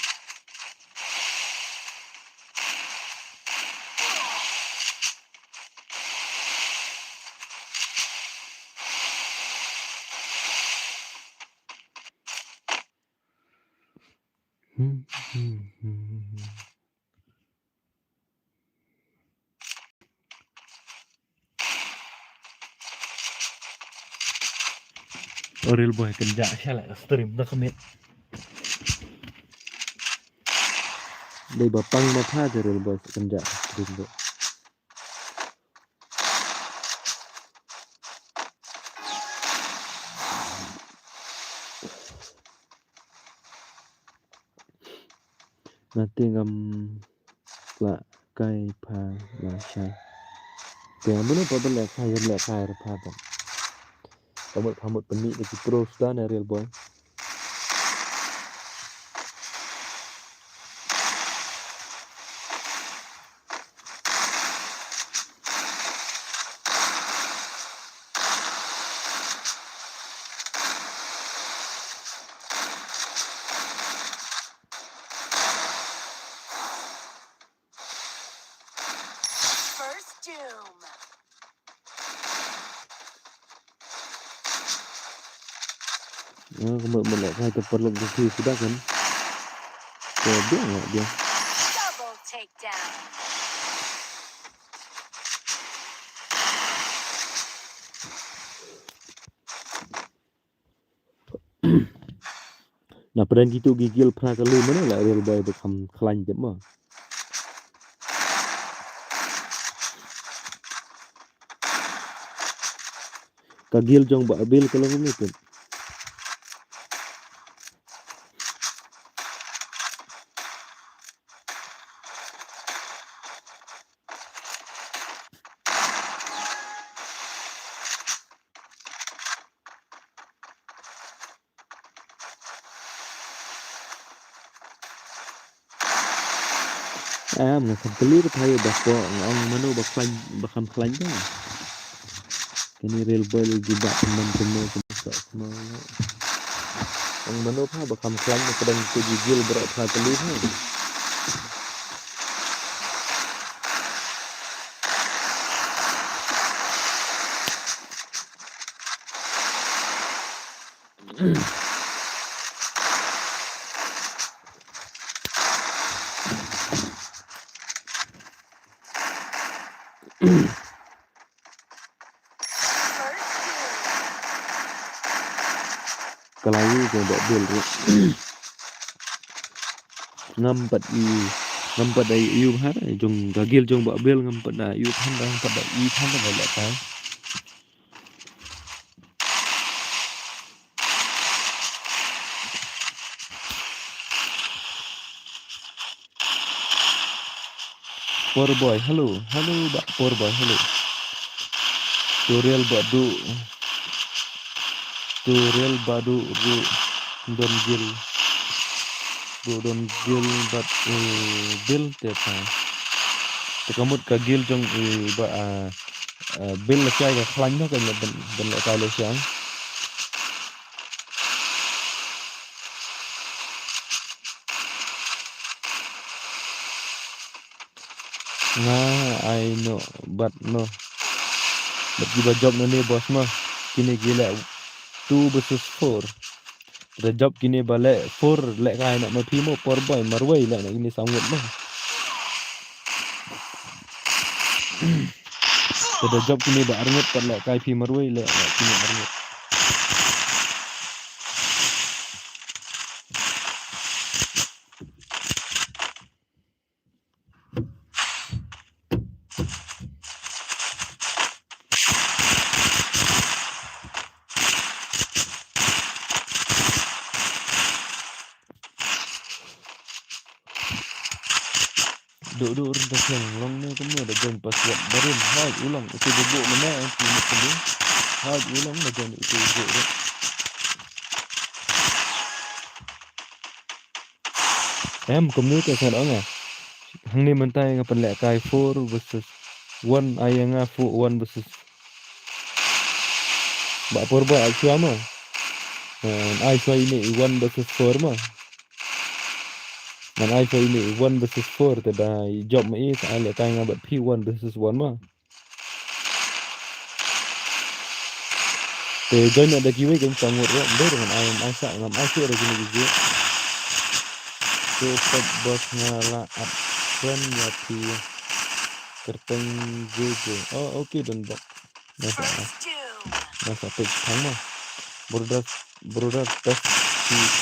Real boy kerja salah stream dah kemit đây bapang ma pha je real boy kerja stream do nanti ngam la kai pha la saiแต่มื้อนี้บ่เป็นแลกkhaiกันแลกkhaiพาบ่ก็หมดพาหมดปานนี้ก็pro sudah na real boy First doom. ko mo lek khai to perlu ki sudah kan ke dia enggak dia Double takedown. nah pedan gitu gigil pernah kali mana lah real boy bekam klan je mah kagil jong ba bil kalau ngomong itu mengasam kelir thay bako ang mano bakam klan je kini real boy lagi bak teman-teman semua ang mano pa bakam klan pedang tu gigil berat pernah kali ha kelayu ko bak bil ngampat ai yu ha jong gagil jong bak bil ngampat na yu than dah ngampat da i than da lek kai poor boy hello bak poor boy hello tutorial badu ru don gil bat bil teta tekamut ka gil jong ba bil la chai ga khlan no ka ben la kai le siang nga I know but job ni bos mah kini gila 2 versus 4 the job kini balik 4 lek kai nak mapi mo por boy marwai lek nak ini sangut mah the job kini ba arngut per lek kai pi marwai lek kini arngut Duk-duk rentas yang long ni kamu ada join password barin. Hai ulang itu bubuk mana yang punya kamu. Hai ulang dah join itu bubuk dah. Community sangat orang. Hang ni mentai ngapan lek kai 4 versus 1 ayang ngafu 1 versus bak porba aktua mah. Ai so ini 1 versus 4 mah. Man ai so ini 1 versus 4 tada job mai ai lek kai ngabat P 1 versus 1 mah. Te join ada kiwe kan sangut ro ber dengan ayam asak ngam asyik ada gini gitu. Cepat bos ngala up kan ya pi kerteng jeje. Oh okey dan bak. First doom. Masa pek sama. Brothers test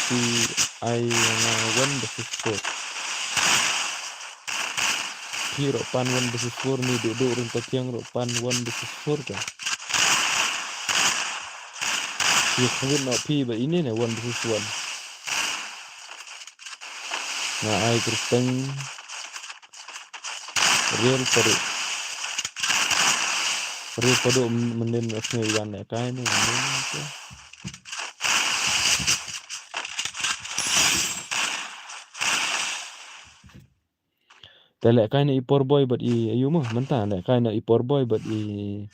si ai yang 1 versus 4. Hero pan 1 versus 4 ni duduk rentak yang ro pan 1 versus 4 kan. Dia kawin nak pi ba ini ni 1 versus 1. Nah ai kerteng real pada menen asne wan nak kai ni menen tu. Telek kai ni ipor boy but I ayu mah mentah lek kai nak ipor boy but I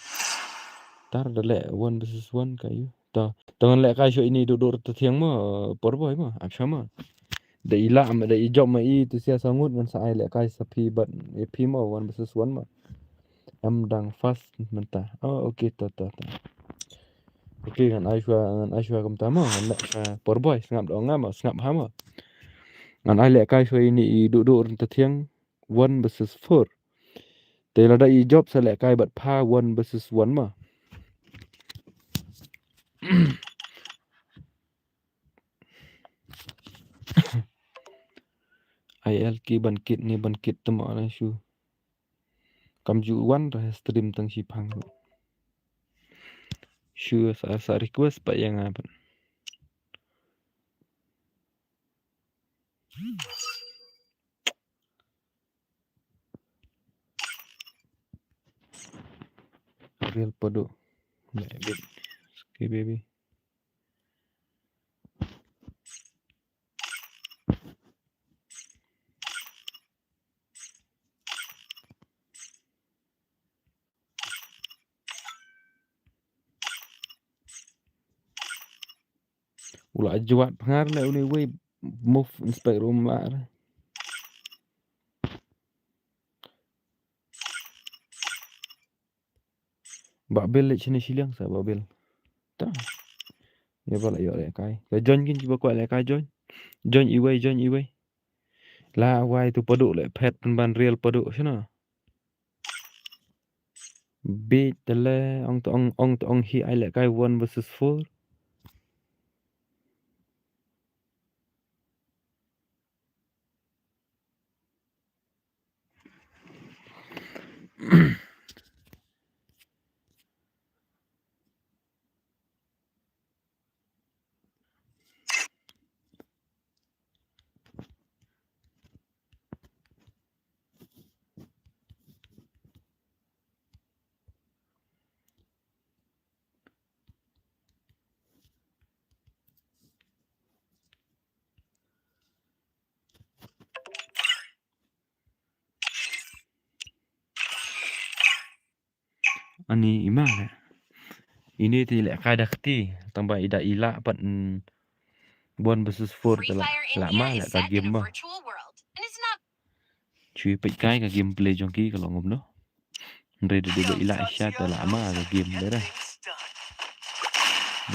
tar lek 1 versus 1 kayu. Ta tangan lek kai show ini duduk tertiang mah por boy mah aksha mah. Da ila am da I job mah I tu sia sangut ngan sa ai lek kai sapi but pi mah 1 versus 1 mah. Am dang fast mentah. Oh okey ta. Okey kan Aishwa kam tama nak por boy ngap dong ngam ngap hama. Ngan ai lek kai so ini I duduk tertiang 1 versus 4. Te lada I job sa lek kai but pa 1 versus 1 mah. IL ki bangkit ni bangkit temo na shu. Kam ju 1 dah stream tang si pang. Shu sa request pa yang apa. Real podo. Okay baby. Ula juat pengar le uni we move inspect rumah. Babel le sini silang sa babel. Ta. Ya bala yo le kai. Ka join kin jiba kwa le kai join. Join iway. La wai tu podo le pet ban real podo sana. Beat tele ong to ong hi ai le kai 1 versus 4. Ani imana. Ini ti le kai dakti tambah ida ila pat 1 versus 4 Free telah Fire lama India le is ka set in game a mah. virtual world and is not Cui pek kai ka gameplay jongki kalau ngom no. Ndre de be ila Done, asya te Tatsuya. lama ka game Get dere. things done.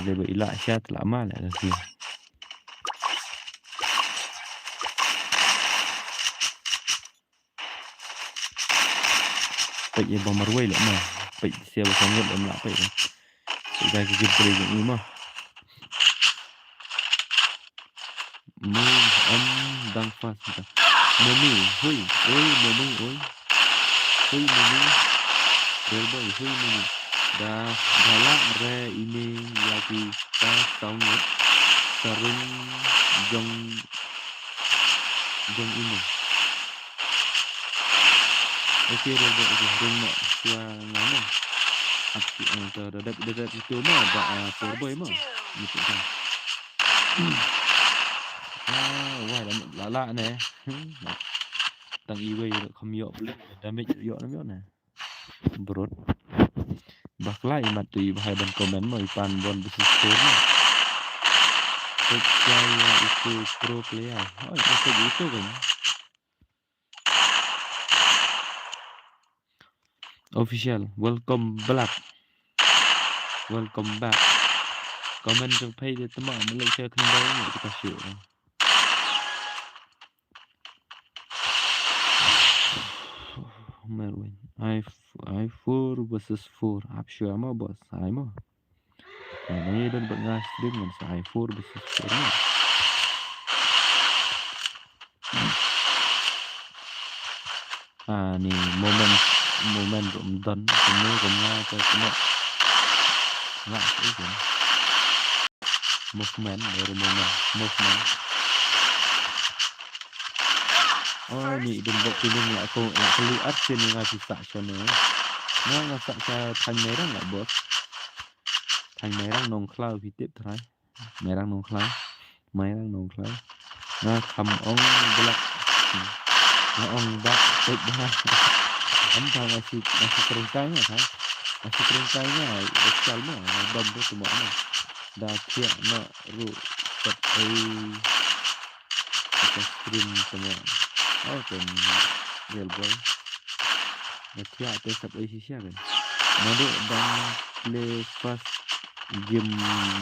De be ila asya te lama le ka game. Pek ye bomber way le mah. Pek sia ba sangat le mah pek. Pek kai ka gameplay jong mah. Dang fast kita. Menu, hui, menu, hui. Hui menu. Berboy hui menu. Dah galak re ini lagi ta tahun sarung jong ini. Okey dah ring nak tua ngano. Api dah itu mah dah porboy First mah. doom. Gitu kan. Wah lala nè. Tang iwe không yok beli damage yok nam yok nè. Brot. Baklai mat tu bahai ban komen mo ipan bon bisnis store mah. Percaya itu pro player. Oh, itu kan. Official, welcome back. Welcome back. Comment trong page dia temak Malaysia kendai ni kita shoot. Merwin. I4 versus 4. Up sure mo boss. Ay mo. Ini dan buat ngas stream kan I4 versus 4 ni. Ni momen Ramadan semua kena ke semua. Nak itu kan. Movement dari movement. Oh ni dan buat pilih nak keluar sini ngasih tak sana. Nah ngasak saya thành merang nggak bos? Thành merang nong cloud hitip terai. Merang nong cloud. Nah kam ong belak. Nah ong bak tek dah. Am thang ngasih kerengkainya kan? Ngasih kerengkainya ekal mah. Dom tu semua mah. Dah tiap nak ru set kita stream semua. Oh kan real boy. Dah tiap tu set sisa kan. Madu dan play fast game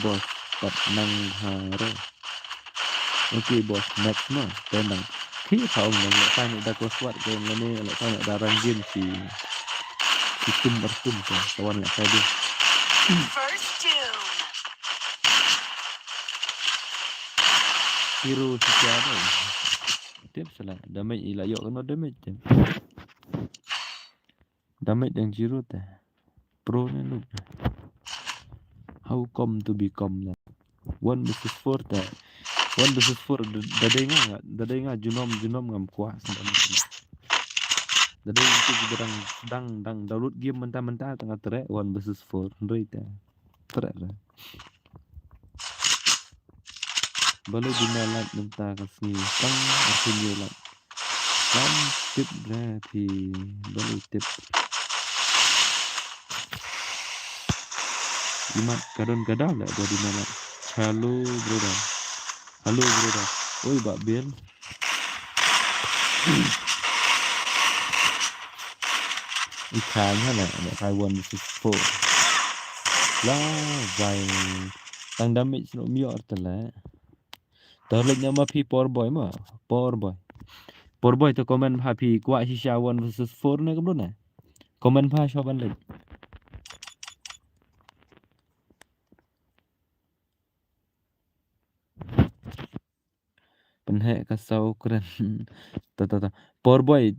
boss pat nang haro. Okay boss next mah tenang. Khi thau nang lek tanya dah crossword ke ngene lek tanya dah run game si tum tu kawan lek saya dia. First doom. Hero si ada. Tiap salah damage ila yok kena damage je. Damage yang zero teh. Pro ni noob. How come to become that? 1 versus 4 teh. 1 versus 4 dadai nga junom ngam kuat sebenarnya. Dadai itu sedang download game mentah-mentah tengah trek 1 versus 4 rate teh. Trek lah. Baru dinalat mentah kasih tang artinya lah. Kan tip dah thì baru tip. Imat kadang-kadang lah dia dinalat. Halo brother. Oi Pak Bill. Ikannya lah ada 1 versus 4. Lah vài tăng damage nó miỏ tala. Terlek nama pi power boy tu komen pha pi kwa shisha 1 versus 4 na kablo na. Komen pha shoban lek. Penhek kasau keren. Ta. Power boy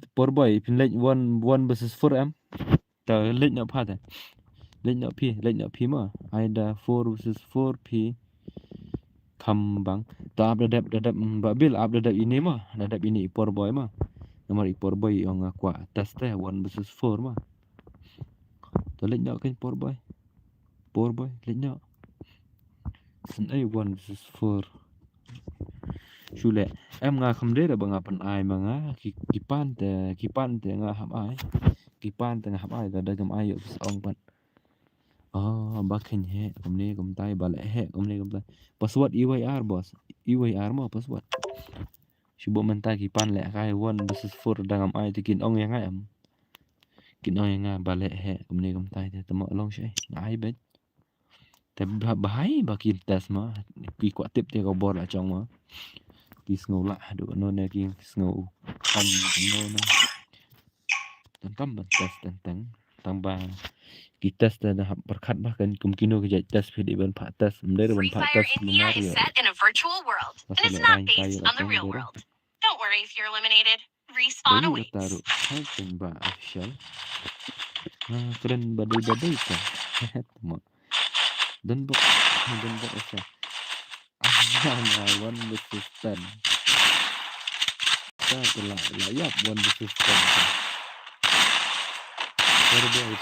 pinlek 1 versus 4 am. Ta lek nak pha ta. Lek nak pi ma. Ada 4 versus 4 pi kambang. Ta dadap Mbak Bil dadap ini mah. Dadap ini power boy mah. Nomor power boy yang kuat atas teh 1 versus 4 mah. Ta lek nak kan power boy lek nak. Senai 1 versus 4. Chule em nga không đấy là bằng phần ai mà ngá kipan te nga hấp ai kipan te nga hấp ai là đây cầm ai ở ông bạn bác hình hệ cầm này cầm tay bà lẽ hệ cầm này cầm tay password EYR boss EYR mà password coba mentai kipan lẽ kai 1 versus 4 đang cầm ai thì kin ông yang em kin ông yang bà lẽ hệ cầm này cầm tay thì tầm long sẽ ai biếtแต่bahaya bagi test mah ki kuat tip dia kau bor lah chong mah ki sngo lah do no ne ki sngo kan no na tentang test tentang tambah ki test dah berkat bahkan kemungkinan ke test video ban pak test mendai ban Free pak Fire test India is set in a virtual world, and it's not based on the real world. Don't worry if you're eliminated. Respawn awaits. Taruh hai tembak official keren badai kan dan bok esa one versus 10 kita telah layak 1 versus 10 poor boy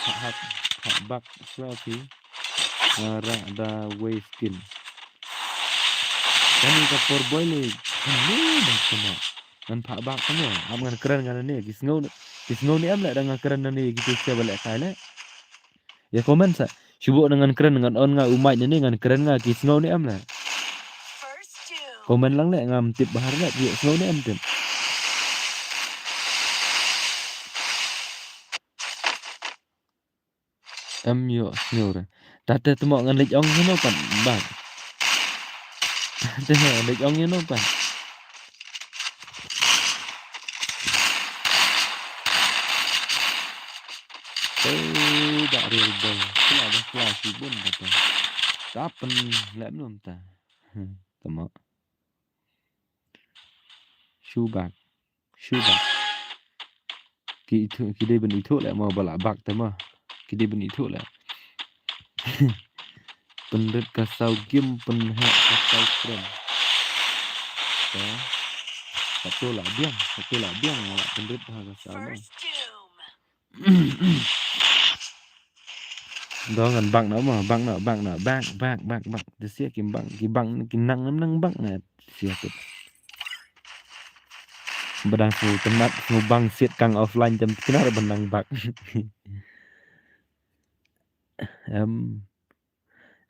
phak bak selfie ngara da way skin kan ka poor boy le dah sama ngan phak bak kamu am ngan keren ngan ni kisngau ni am la dengan keren ni gitu saya balik kale ya komen sa sibuk dengan keren dengan on nga umai ni ngan keren nga kisngau ni am la First doom. komen lang le ngam tip bahar la dia snow ni am tip am yo snow ra tata temo ngan lej ong ni no pan bang tata lej ong ni no pan dak real boy kila dah flash bun kata kapan la belum ta temo shoe bag ki dai ben itu la mau balak bak temo ki dai ben itu la pendet kasau game penhak kasau keren ya satu lah biang malah pendet kasau mah First doom. đó gần bằng nữa mà bằng nữa bang để xia kim bằng kim năng bằng này xia tụt badang fu temat fu bang siat kang offline jam kena benang bak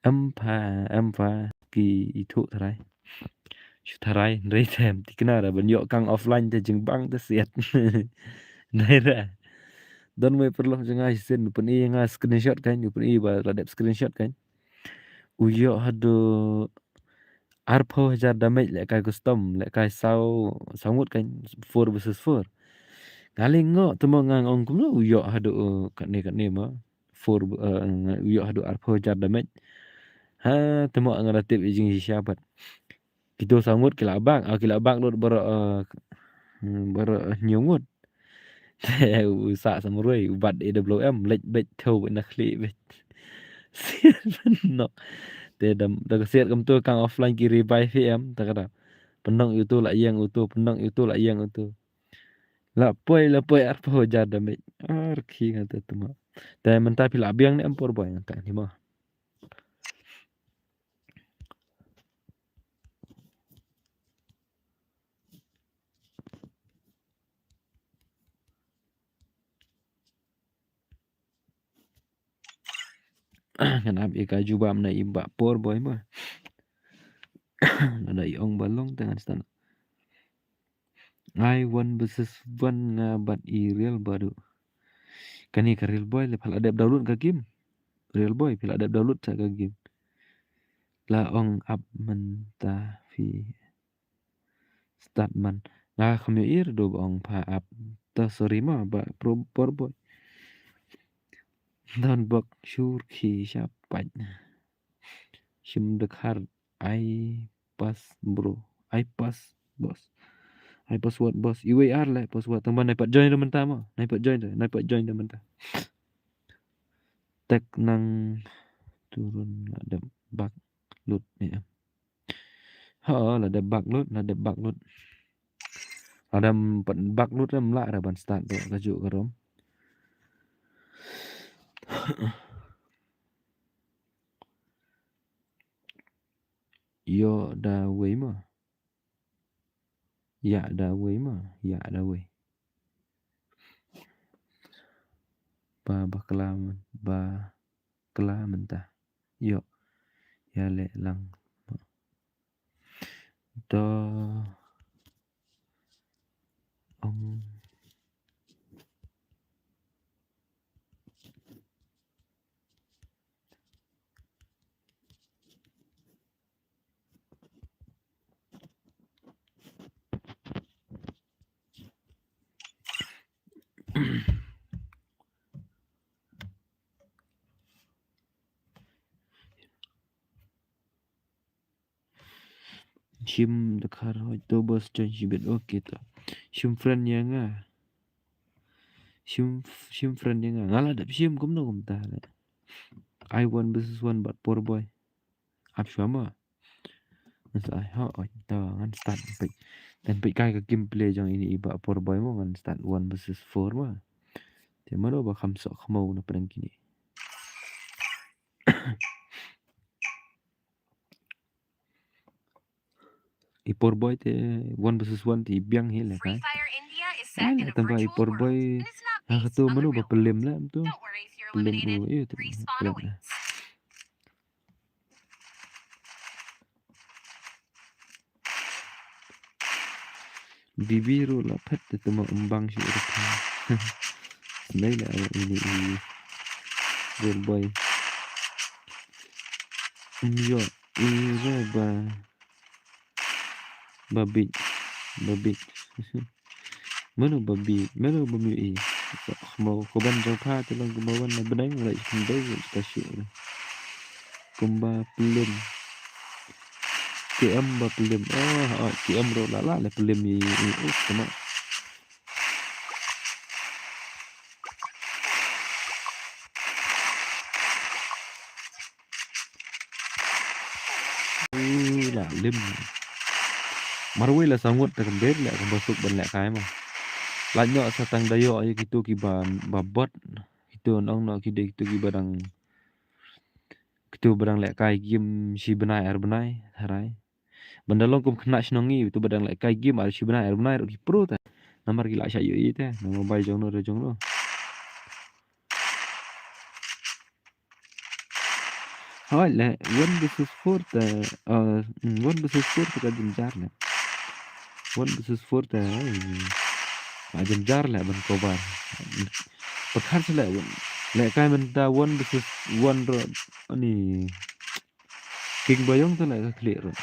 em pha ki itu tharai rei them kena ben yo kang offline te jeng bang te siat nai ra don me perlu jangan sen pun i nga screenshot kan pun i ba ladap screenshot kan uyo hado arpo hajar damage lek kai custom lek kai sangut kan 4 versus 4 ngaling ngo temo ngang ong kum uyo hado kat ni ma 4 uyo hado arpo hajar damage ha temo ngaratip jing siapat kita sangut kilabang lut ber nyungut usa samurui ubat AWM lek bet thau nakli bet no te dam da siat kam tu kang offline ki revive em ta kada penang itu la yang itu penang itu la yang itu la poi arpa hojar damage arki ngata tuma te menta pila biang ni ampor boy ngata ni mah kan ab ika juba na imba por boy mah ada iong balong dengan stan I 1 versus 1 ngabat i real baru kani ka real boy le pal adap download ka game real boy pila adap download sa ka game la ong up menta fi start man nga khamyo ir do ong pa up ta sorry ma ba pro por boy dan bak shur khi siapa shim dekhar I pas bro I pas bos I password bos UAR lah password tambah dapat join teman tama dapat join teman ta tek nang turun ada bug load ni ha là ada bug load ada bug load ram la ra ban start tu kaju karom yo da way ma ya da way ba kelaman ta yo ya le lang do ong shim dekhar to bos join shibet okay to shim friend yang shim friend yang ngala dap shim kum no kum ta I 1 versus 1 but poor boy ap shama sai ha ta ngan start dan pe kai ka gameplay jang ini iba poor boy mo ngan start 1 versus 4 ma te mana ba kham sok khmau na pedang kini. Ipor boy te 1 versus 1 ti biang hi la Free kai. Fire India is Ai set la in a tambah virtual ipor world, boy and it's not ha based tu on mana the ba real pelim world. la tu. Don't worry if you're Pelim eliminated. tu Respawn pelim. awaits. Bibiru la pet te temo embang si ur ta. Senai la ini real boy. Yo ira babit. Mana babit, mana bumi i. Mau koban jauh pa te lang kumawan na benang la ikundau ta syuk. Kumba pelim. KM ba pelim. Oh, KM ro la pelim i temo. La lim. Marwai la sangut ta kember la kembasuk ban la kai ma. Lanyo satang dayo ay gitu ki babot. Itu nong no ki de gitu ki barang. Kitu barang lek kai game si benai ar benai harai. Bandalong kum kena snongi itu barang lek kai game ar si benai ar benai ki pro ta. Namar ki la sya yu te. Nama bai jong no re jong no. Hai la 1 versus 4 ta 1 versus 4 ta jenjar la. 1 versus 4 ta jenjar la ban kobar. Pekan sela lek kai menta 1 versus 1 ro ani King Bayong tu lek klik ro.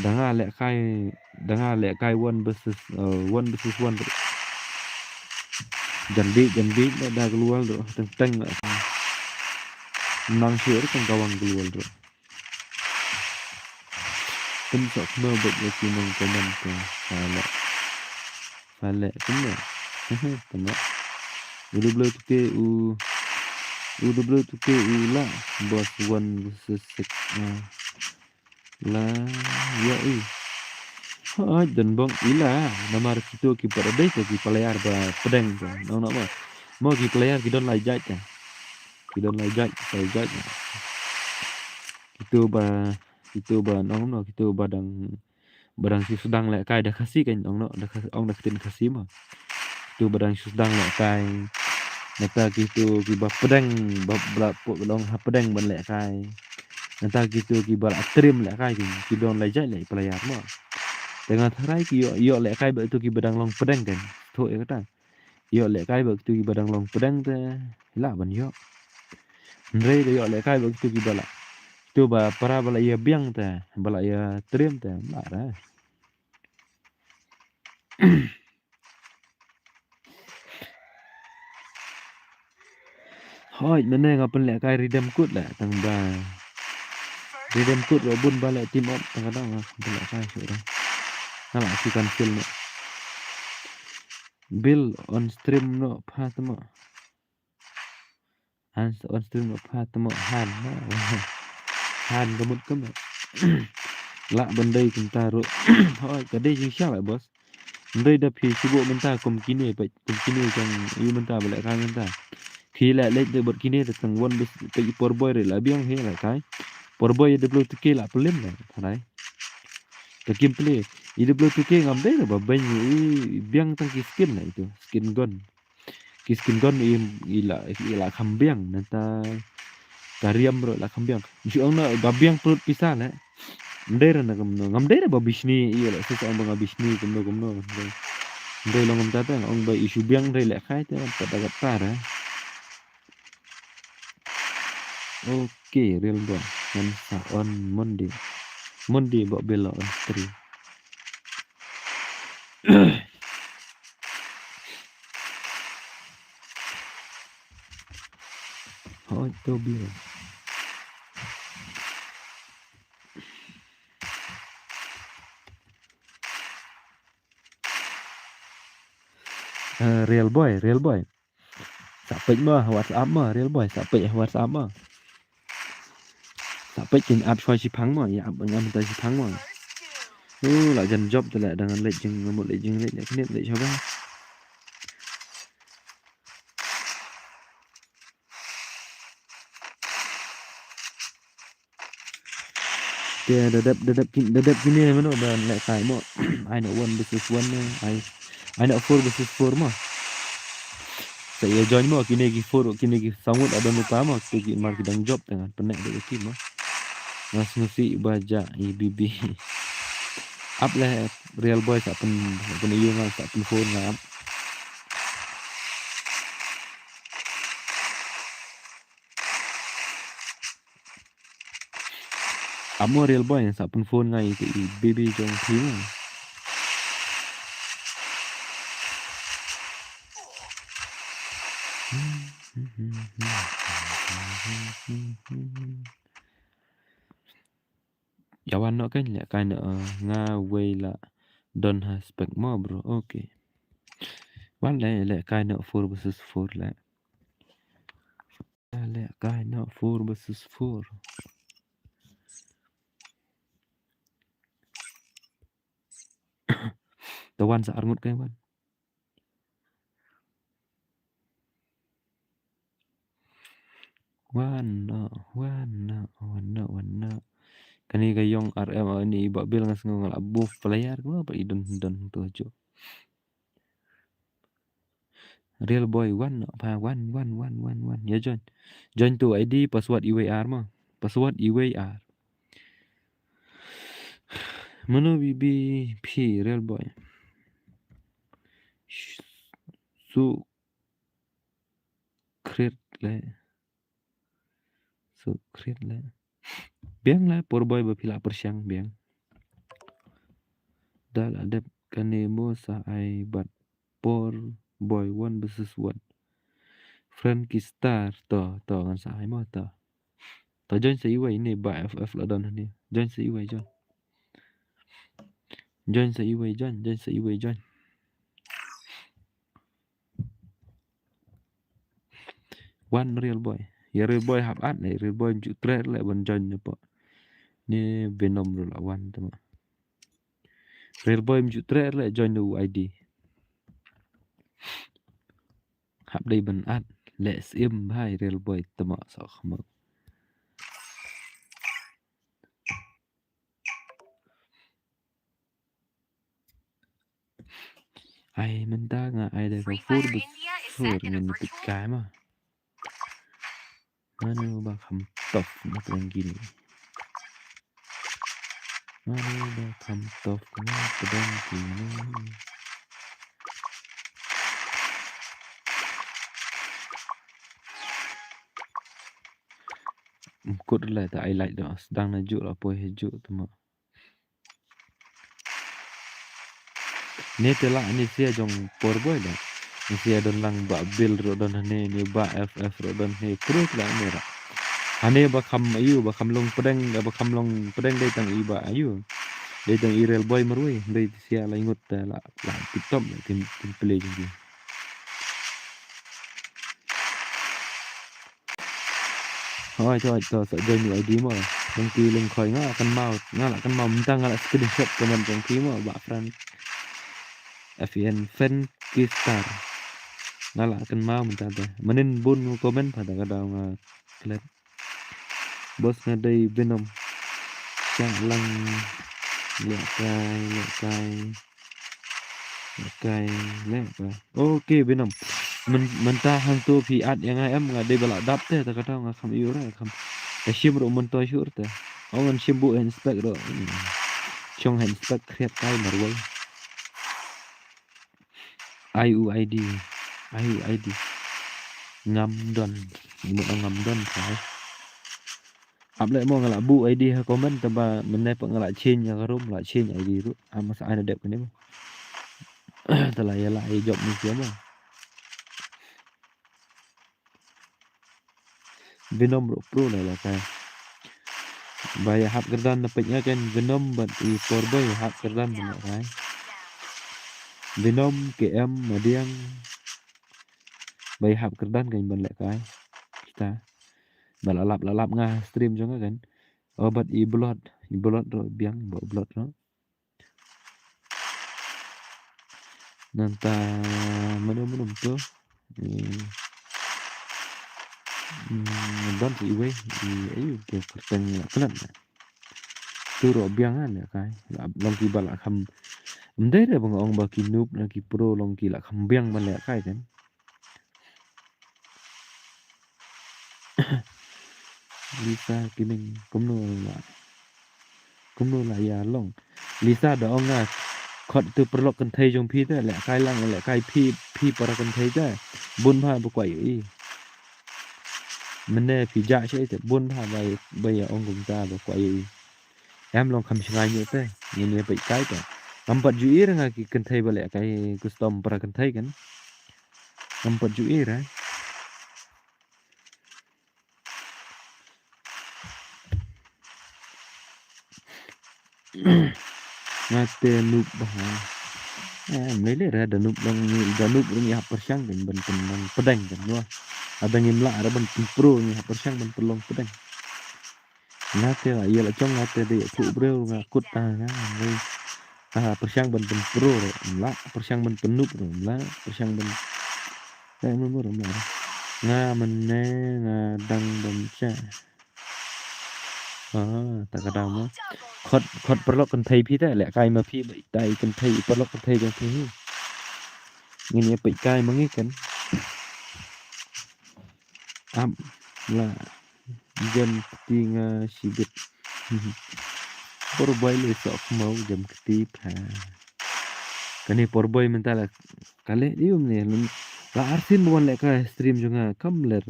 Danga lek kai 1 versus 1 versus 1 ro. Jandik dah keluar ro. Teng nang syur kan kawang keluar ro. Tem sok mau bet le kinong komen tu. Fale semua. Tengok. Udah tu lah bos 1 versus 6 lah ya dan bang ila namar kita ki pada dai ki player ba pedang tu no mau ki player ki don lai jaj itu ba no kita badang si sedang lek kai dah kasih kan no dah ketin kasih mah itu badang si sedang lek kai nata gitu ki ba pedang ba belong ha pedang ban lek kai nata gitu ki ba trim lek kai ki don lai jaj lek player mah dengan tarai ki yo lek kai ba tu ki badang long pedang kan tu e kata yo lek kai ba tu ki badang long pedang te la ban yo ndrei de yo lek kai ba tu ki bala tu ba para bala ya biang te bala ya trim te la ra hoi mene ngapen lek kai ridem kut la tang ba ridem kut ro bun bala tim op tang kadang lek kai su ra nala si cancel no bill on stream no pa temo on stream no pa temo han gamut kem la bandai kita ro hoi kadai jing sya la bos ndai da phi sibuk menta kum kini jang yu menta bala kan menta khi la lek de bot kini de tang won bis pe por boy re la biang he la kai por boy de blo tuke la pelim la thanai ka kim play i de blo tuke ngam de ba ban biang tang ki skin la itu skin gun ki skin gun i la kham biang nanta kariam bro la kham biang ji ong na ba biang perut pisah la ndera na ngam de ba bisni i la se ong ba bisni kumno ndai long ngam ta ta ong ba isu biang de la khai te pada kata ra okay real boy Hansa on Monday bawa bela on stream oh itu bela real boy sampai mah WhatsApp mah real boy sampai WhatsApp mah sampai kin ad for si phang mah ya ngam ta si phang mah lại dần job ta lại dengan lek jeng ngamut lek jeng lek kene lek siapa Xe dadap kini mana dan lek kai mo. I nak 1 versus 1 I nak 4 versus 4 mah. Saya join mo kini gi 4 kini gi sangut ada lupa mah tu gi mar kidang job dengan penek de tim mah. Ngas ngusi baja IBB. Up lah real boy sak pen iyo ngan sak pen phone ngap. Amo real boy sak pen phone ngai tu IBB jong tim. Yawan nak kan lek kan nga way la don't have spec more bro. Okay. Wan lek kan 4 versus 4 lek. Lek kan 4 versus 4. Tawan sa arngut kan wan. Wana. Kani gayong RM ini iba bil ngas ngal abu player ko apa idon tu aja. Real boy one apa one. Ya join tu ID password IWR mah. Password IWR. Mana BBP real boy. So create le. Biang lah por boy bapila persiang biang. Dal adep kanemo sa ai bat por boy 1 versus 1. Frankie Star to ngan sa ai mo to. To join sa iway ni ba FF la don ni. Join sa iway join. Join. One real boy. Ya real boy hab at ni real boy ju trade le ban join ni po. Ni Venom ro la one tu. Real boy ju trade le join the ID. Hab dai ban at le sim hai real boy tama sa khma. Ai menta nga ai dai ko Free fur Fire bu India is fur set in a ngan pit virtual kai ma. Manu ba kham top na tang gini. Manu ba kham top na tang gini. Kut lah tak I like dah sedang najuk lah poy hejuk tu mak. Ni telak ni sia jong por boy dah. Ni sia don lang ba bil ro don ni ba FF ro don ni krut lah ni rak. Ane ba kham ayu ba kham long pedeng dai tang iba ayu. Dai tang real boy marui dai sia la ingut la TikTok tim play je. Thôi cho sợ chơi nhiều ID mà đăng ký lên khỏi ngã căn mau mình tăng ngã screenshot của mình trong ký mà bạn friend FN fan kistar ngã căn mau mình tăng mình bun comment pada kadang kalian bos ngadai Venom sang lang lek kai ok Venom mình ta hang tu pi at yang em ngadai balak dap te ta kadang ngam iu ra kham shim ro mun to shur te ongan shim bu inspect ro chong inspect kreat kai marwai IUID ngam don kai ap le mo ngala bu ID ha comment ta ba men ne pa ngala change ya rom la change ID ru masa ana dep ni ta la ya la job ni siapa Venom pro lah kai Baya hap kerdan dapatnya kan Venom but i porboy hap kerdan benar kan Venom KM madiang baya hap kerdan kan ban lek kai kita balalap nga stream juga kan obat i blood ro biang bawa blood ro nanta mana tu dan si iwe ayu ke kerteng kelan tu ro biangan ya kai long ki bala kham mde re bang ong ba ki noob na ki pro long ki la kham biang man le kai kan Lisa Gaming cũng là ya long Lisa da ong nga khot tu perlok kan thai jong phi te le kai lang le kai phi para kan thai ja bun pha bu kwai i mene phi ja che te bun pha bai ya ong gung ta bu kwai i em long kham shngai nyu te ni bai kai ta nampat ju ir nga ki kan thai ba le kai custom para kan thai kan nampat ju ir ha ngate noob ba lấy ra danub ni hap persang kan ban penang pedang kan no ada ngim la ada ban pro ni hap persang ban pelong pedang ngate la iya la chong ngate de pu breu ngakut ta nga ngai persang ban pro la persang ban penub la persang ban cái nó rồi mà nga mình nè nga đăng ban cha ta ka đau mo khot perlok kan thai phi ta le kai ma phi bai tai kan thai perlok kan thai jong phi ngin bai kai mangi kan am la jam tinga sibit porboy le sok mau jam ketip ha kani porboy mentala kale dium ne la artin bon le ka stream junga kam ler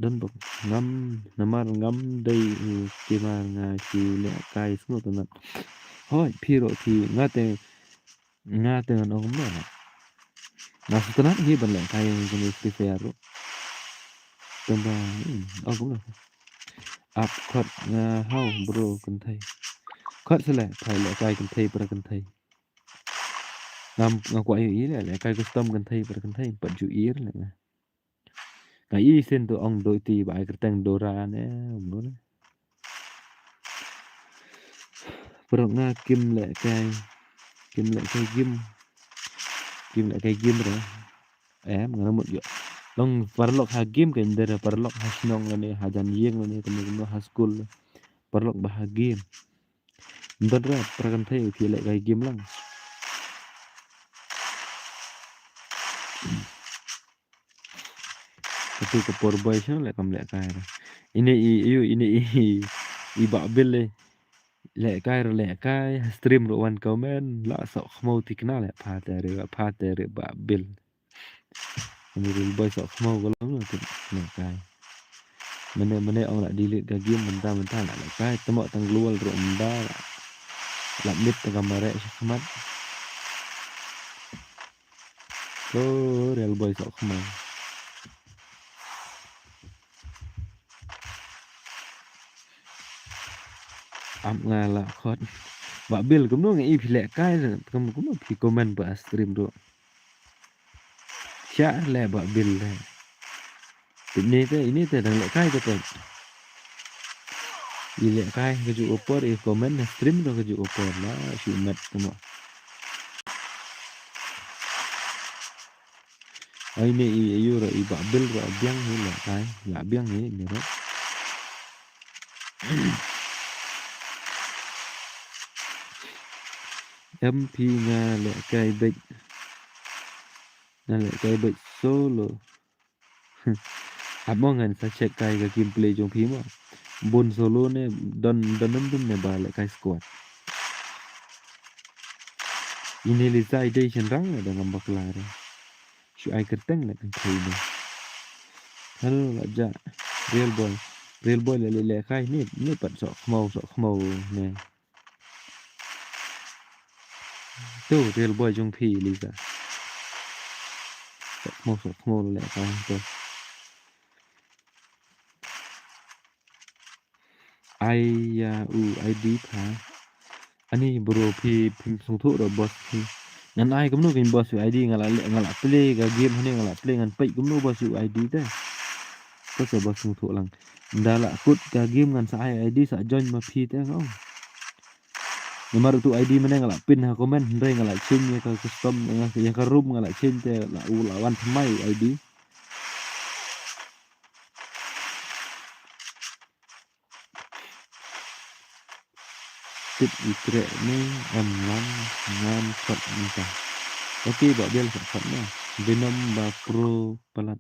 dan bok ngam namar ngam dai kima nga ki le kai smo to na hoi phiro thì ngate no mo na sutana hi ban le kai ni prefer tamba cũng được áp khot nga hau bro kan thai khot sele thai le kai kan thai para kan thai ngam kwa ý le kai custom kan thai para kan thai pat ju ir le nga i sen to ong doi ti bai kerteng dora ne no pro nga kim le kai gim le kai gim rồi em nga một yo long parlok ha game kan dera parlok ha snong ne ha jan yeng ne temen ha school parlok bah game ndra prakan thai ki le kai game lang itu ke porboy sha le kam le kai ini i ba bil le kai stream ro wan comment la so khmau tikna le pha te ba bil ni bil boy so khmau ko lo le kai mene ông lại đi luyện cái game mình ta lại cái tấm mọi thằng luôn rồi mình đã làm biết cái camera sẽ mất có real boy sợ không mà nga là khót và bill cũng nó nghĩ phi lệ cái rồi cũng nó phi comment vào stream rồi chả lẽ vợ bill này ini đang lệ cái cho di lệ cái ju opor i comment stream rồi ju opor lah sumet semua ini iyo rồi i vợ bill rồi biang ni lệ cái là biang ni đó MP nga lệ cái bệnh solo abongan sa check kai ga gameplay jong phim bon solo ne don dum ne ba le kai squad initialization rang ada ngam bakla re shu ai kerteng le kan thai ne hello la ja real boy le kai ni pat so khmau ne tu real boy jong phi Lisa so khmau le kai to ID pha ani bro phi phim sung thu ro boss ngan ai cũng nuôi boss ID ngala play ga game hane ngala play ngan pai cũng nuôi boss ID te có sẽ boss sung thu lang ndala kut ga game ngan sa ID sa join ma phi te ngong nomor tu ID mana ngala pin ha comment ndai ngala change ka custom yang ka room ngala change te la lawan thamai ID tip itre ni em lam ngan shot ni ta. Okay, buat dia shot lah. Venom ba pro palat.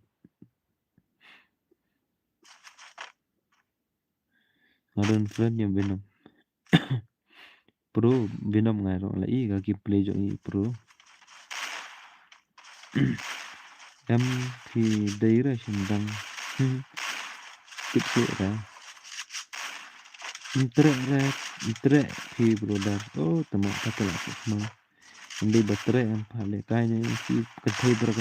Modern friend yang Venom. Pro Venom ngai ro la i ga gameplay jo i pro. Em thì đấy là chúng đang tiếp tục ra internet thì brother teman kata lah semua em đi bật tre em phải lấy cái này thì cần thấy terus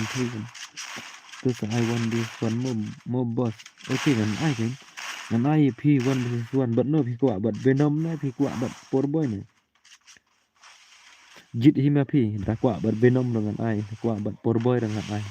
I want this one more boss ok gần ai phi one versus one bật nó phi quả bật Venom này phi quả bật Power Boy này giết him phi đã quả bật Venom dengan ai quả bật Power Boy dengan ai.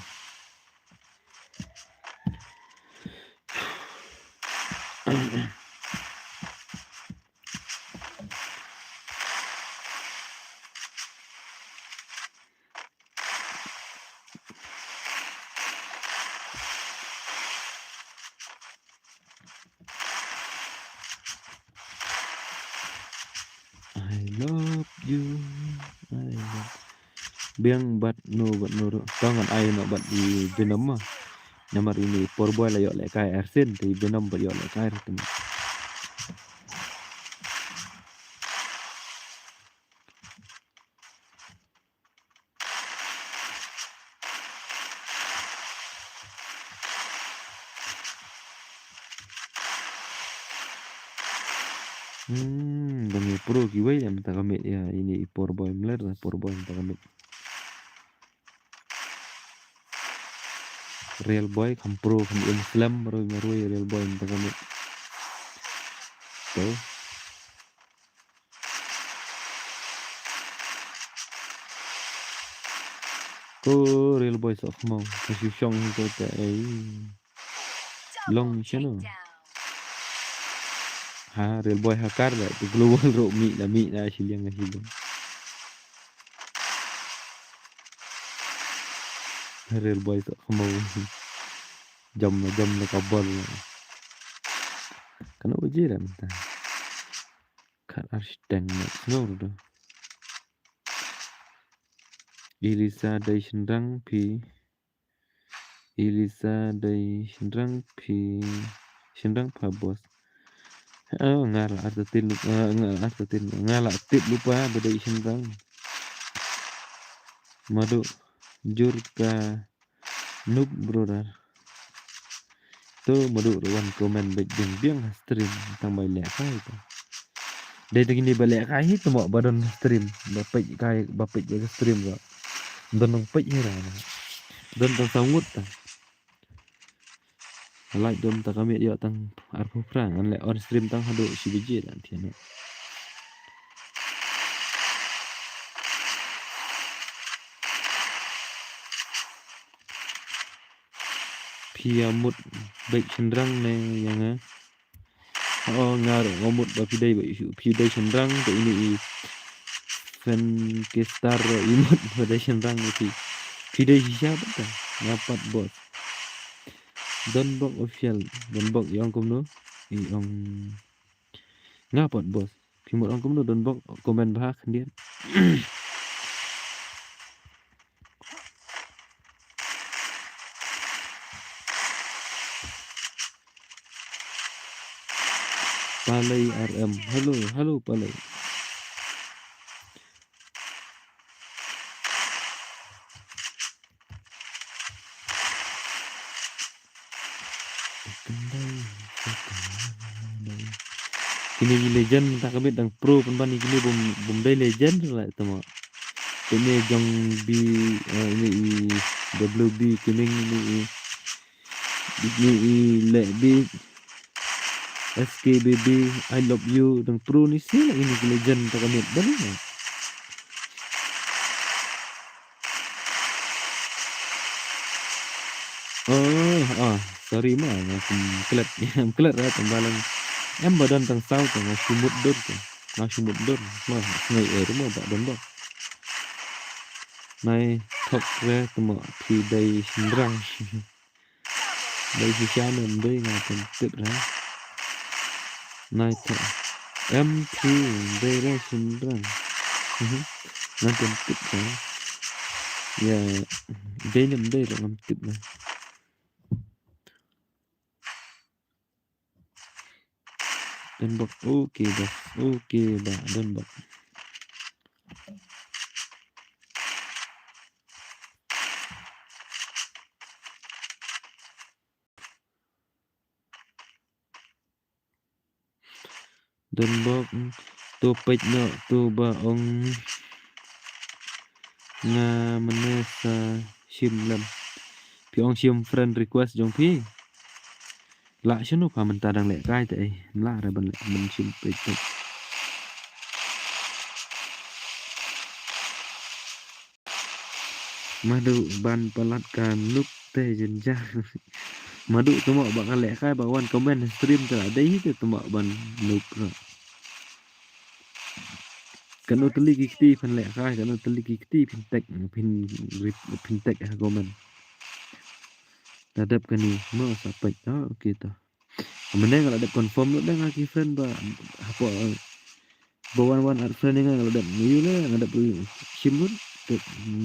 I love you. Biang bat no tangan ai no bat di Venom mah. Nomor ini Power Boy lah yok lek kai Ersin di Venom bat yok lek kai teman. Bang pro kiwai yang minta kami ya ini Power Boy meler lah Power Boy minta kami. Real Boy kam pro kam Islam baru Real Boy minta kami. Tuh. Ko Real Boy sok mau kasih syong tu tak long channel. Ha Real Boy hakar lah tu global ro mi lah siliang. Real Boy tak mau jam na kabel. Kena uji dah minta. Kat arsidang nak ngor tu. Elisa dari Sendang pa bos. Ngala artitin ngala tip lupa beda Sendang. Madu jur ka noob brother. Tu madu ruan komen baik biang stream tambah lek kai tu. Dari begini balik kai tu mau badan stream bapik jaga stream kau. Donong pek hera. Don tang sangut ta. Like dom ta kami dia tang arpo prang an le on stream tang hado si biji dan tiana. Piamut baik cenderang ne yang ngar ngomut ba pidai ba pidai cenderang tu ini fan kestar imut pada cenderang itu pidai siapa ta ngapat bos Donbok official Donbok yang kumno yang ngapat bos pimut ang kumno Donbok komen bahak dia Palai RM halo Palai kini legend tak kami dang pro penban kini bom dai legend lah temo ini jong ini WB kini ini lebih SKBB I love you dang pro ni sih ini legend tak kami dan ni sorry mah aku kelat lah tembalang em badan tang sau tu ngasih mut dor mah ngai rumah tak dondok nai thok re temo pi dai sindrang dai si channel dai ngaten tip ra nai ta M2 Bella Sundran. Nonton tip kan. Ya, Venom deh dalam tip lah. Dan bak oke bos. Oke bah dan bak. Dan bak tu pet no tu ba ong nga menesa sim lam. Pi ong sim friend request jong pi. Lạ chứ nó phải mình ta đang lẹ cái tại lạ rồi mình sim pet. Madu ban pelatkan nuk teh jenjang. Madu temo bang lẹ kai bawan komen stream tera dei tu temo ban nuk. Kan utli kikti pan lẹ kai kan utli kikti pin tek komen. Tadap kan ni mau sampai okey tu. Meneng kalau ada confirm lu dah ngaki friend ba apa bawan ad friend dengan kalau ada you lah ada sim lu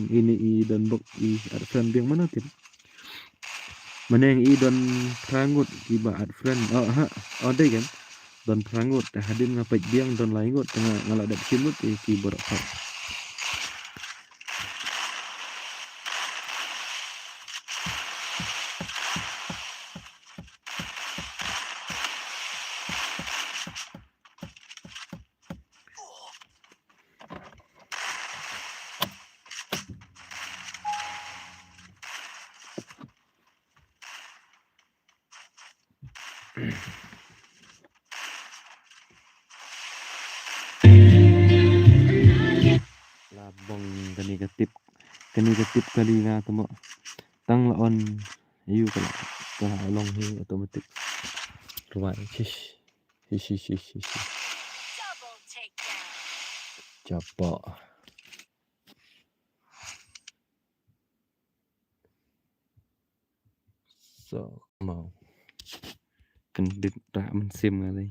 ini I dan bok I ad friend yang mana tim. Meneng I dan prangut tiba ad friend ada kan dan prangut hadir ngapai biang dan laingut tengah kalau ada sim lu ki berapa. Labong kani ketip kali na temo tang laon ayu kalau long hi otomatik ruai shish. Double takedown. Capok. So mau kendit tak mensim kali.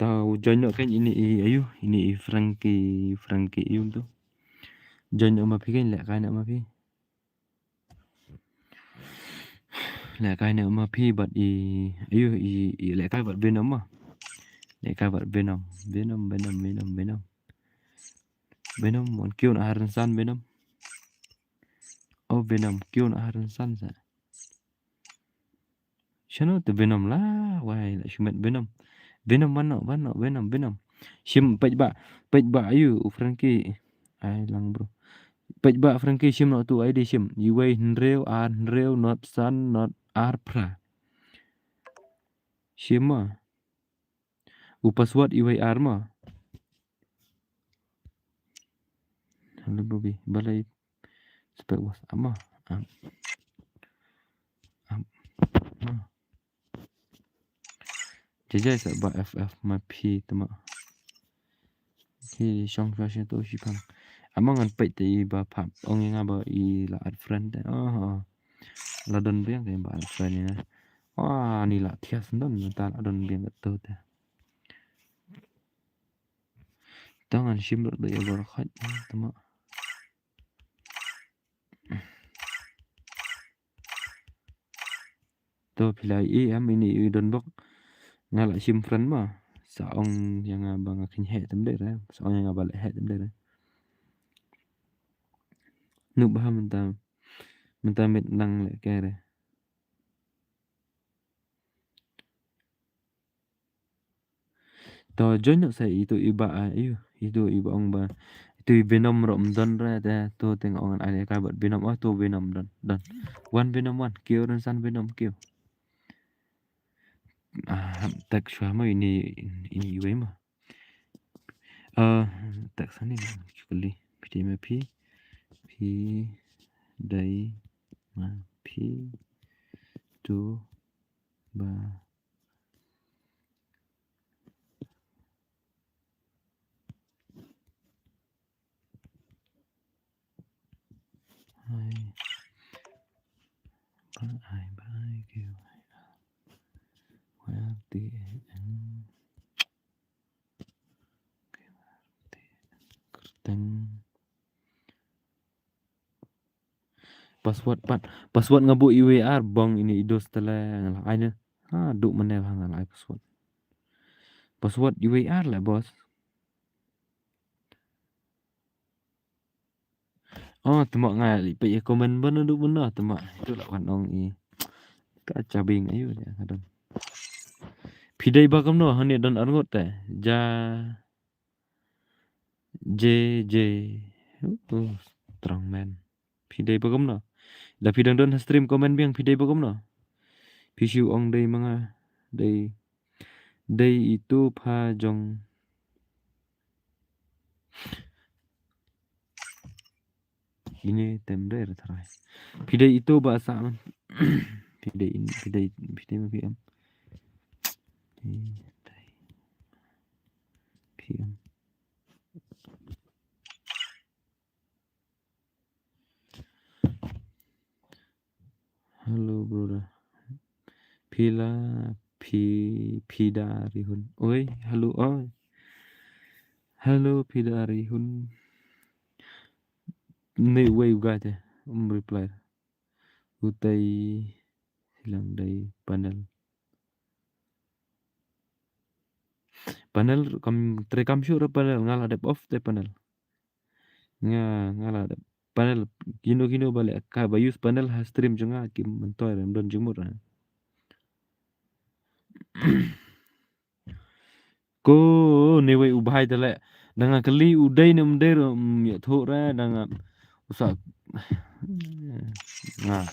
Tahu join kan ini ayu ini Frankie Yum tu. Join sama pi kan lek kan sama pi. Lek kan sama pi bat ayu lek kan bat Venom mah. Lek kan bat Venom mon kiun aharan san Venom. Oh Venom kiun aharan san sa. Shano tu Venom lah, why lek shumet Venom. Venom mana Venom. Shim pej ba ayu Frankie. Ai lang bro. Pej ba Frankie shim no tu ID shim. Iway nreu not san not arpra. Shim ma. Password iway arma. Halo Bobby, balai spek was ama. Jajai sa ba FF ma pi tama. Ki shong fashion tu shipang. Amang an pej te ba pap ong nga ba I la ad friend. La don biang ke ba ad friend ni. Wah, ni lah tias don ta la don biang tu ta. Tangan shim ber de ba khat tama. Tu pilai am ini don bok ngala shim friend ma. Saong yang abang akin he tem de ra. Saong yang abang he tem de ra. Nu ba menta met nang le ke re. To join nak saya itu iba ayu itu iba ong ba itu Venom rom don ra ta to teng ong an ka bat Venom to Venom don one Venom one kêu dan san Venom kêu tak shwa ma ini iwe ma tak sani kali PTMP P dai ma P tu ba hai kêu well the password ngabu IWR bong ini idos tele ngalah aina. Ha duk meneh ngalah password. Password IWR lah bos. Oh temak ngali pe komen bener duk bener temak. Itu lah kan ong i. Ka cabing ayu dia kadang. Pidai bakam no hani don arngot teh. JJ. Strong man. Pidai bakam no. Da pidang don stream komen biang pidai bakam no. Pishu ong day mga day itu pa jong ini temder terai. Pidai itu bahasa man. Pidai mah PM. PM. Halo brother. Pidarihun. Oi, halo oi. Halo Pidarihun. Ni way gate. Reply. Utai hilang dari panel. Panel terekam syur panel ngalah dep off te panel. Ngalah dep panel kino balik ka bayus panel ha stream junga kim mentoy don jumur. Ko ni way ubahai tele danga kali udai ni mder ya thok ra danga usak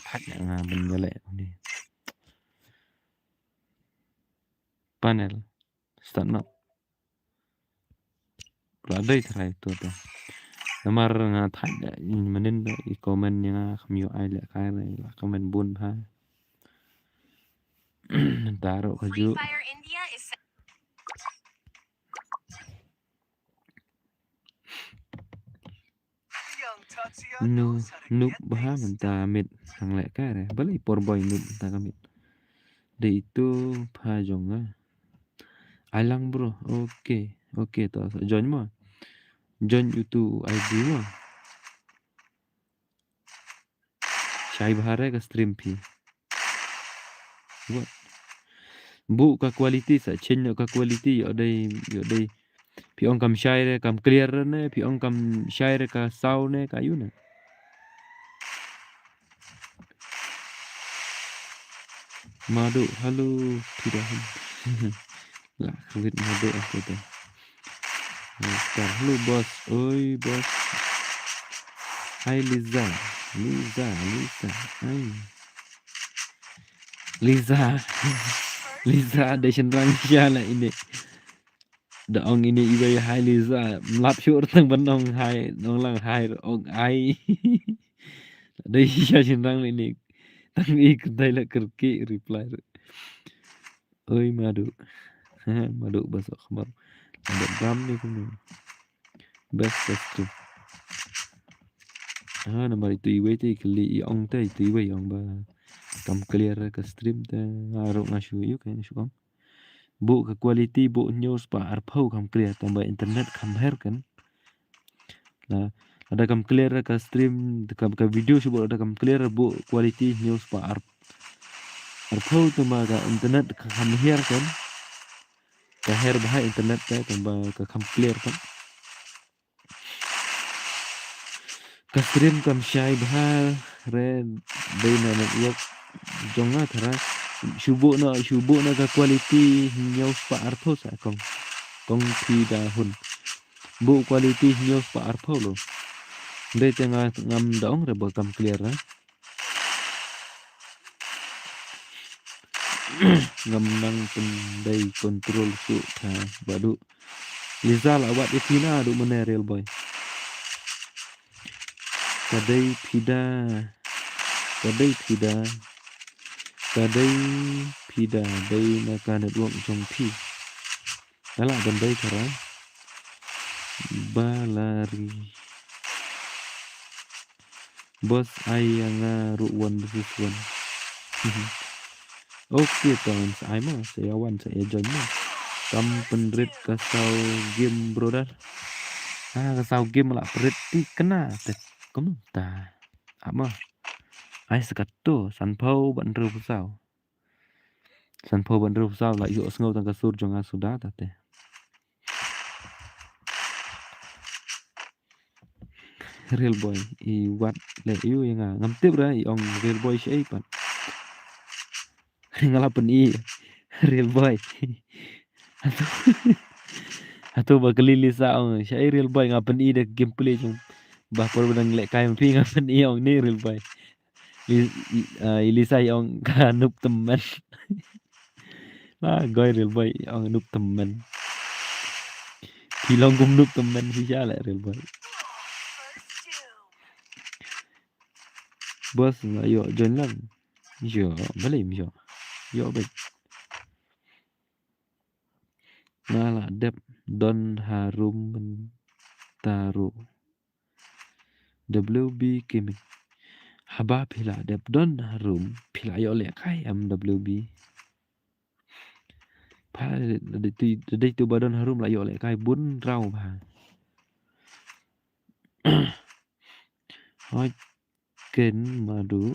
phat ben balik ni. Panel start now.Ladai terai tu tu. Namar thay manin i komen yang kami ai le kai la komen bun ha. Taruh Free kaju. Fire India is Young Tatsuya Nu knows how to nuk get baha things menta mit sang le kai re. Balik por boy nuk ta kamit. De itu pa jonga. Alang bro. Okay to join mo. Join YouTube ID mo. Shai bahare ka stream pi. What? Bu ka quality sa change ka quality ở đây pi ông cầm share cầm clear ne pi ông cầm share ka sau ne ka yu ne. Madu halo tidak. Lah kawit madu aku tu. Halo bos. Oi bos. Hai Liza. Hai. Liza ada senrang siala ini. Da ong ini ibai hai Liza. Melap syur tang benong hai. Nong lang hai ong ai. Ada iya senrang ini. Tang i kedai la kerki reply. Oi madu. Madu bahasa khabar. Ada gram ni kuno. Best tu. Nomor itu ibai tu kali ong tu itu ibai ong ba. Kam clear ke stream ta arok ngashu yu kan syukam. Bu ke quality bu news pa arpau kam clear tambah internet kam her kan. Lah ada kam clear ke stream kam ke video syuk ada kam clear bu quality news pa arpau tambah ke internet kam her kan. Ke her bahai internet ta tambah ke kam clear kan. Ke stream kam syai bahal red dana network jonga thara syubu na ka quality news pa arpau sa kong pi dahun bu quality news pa arpau lo de tengah ngam dong re bakam clear ha ngam nang pendai control su ha badu Lizal awat itina du mana real boy kadai pida dai na network jong pi ala bandai cara balari bos ayanga ruwan busuan. Oke tahun saya saya join mo. Kam penrit kasau game brother. Kasau game lah perit ti kena te kamu ta. Ama ai sekato sanpau ban ru pusau la yo sngo tang kasur jonga sudata te real boy I wat le yu yang ngam tip ra I ong real boy shai pan ngalapen I real boy atau bagelili sa ong shai real boy ngapen I de gameplay jong bah por benang lek kai pi ngapen I ong ni real boy Ilisa ong kanup teman goy real boy ong nup teman Hilong kum nup teman si siya real boy First doom. bos ayo join lang yo balik yo baik Nala dep don harum mentaro WB Gaming haba pila dep don harum pila yo le kai WB pa de tu badon harum la yo le kai bun rau ba hoi ken madu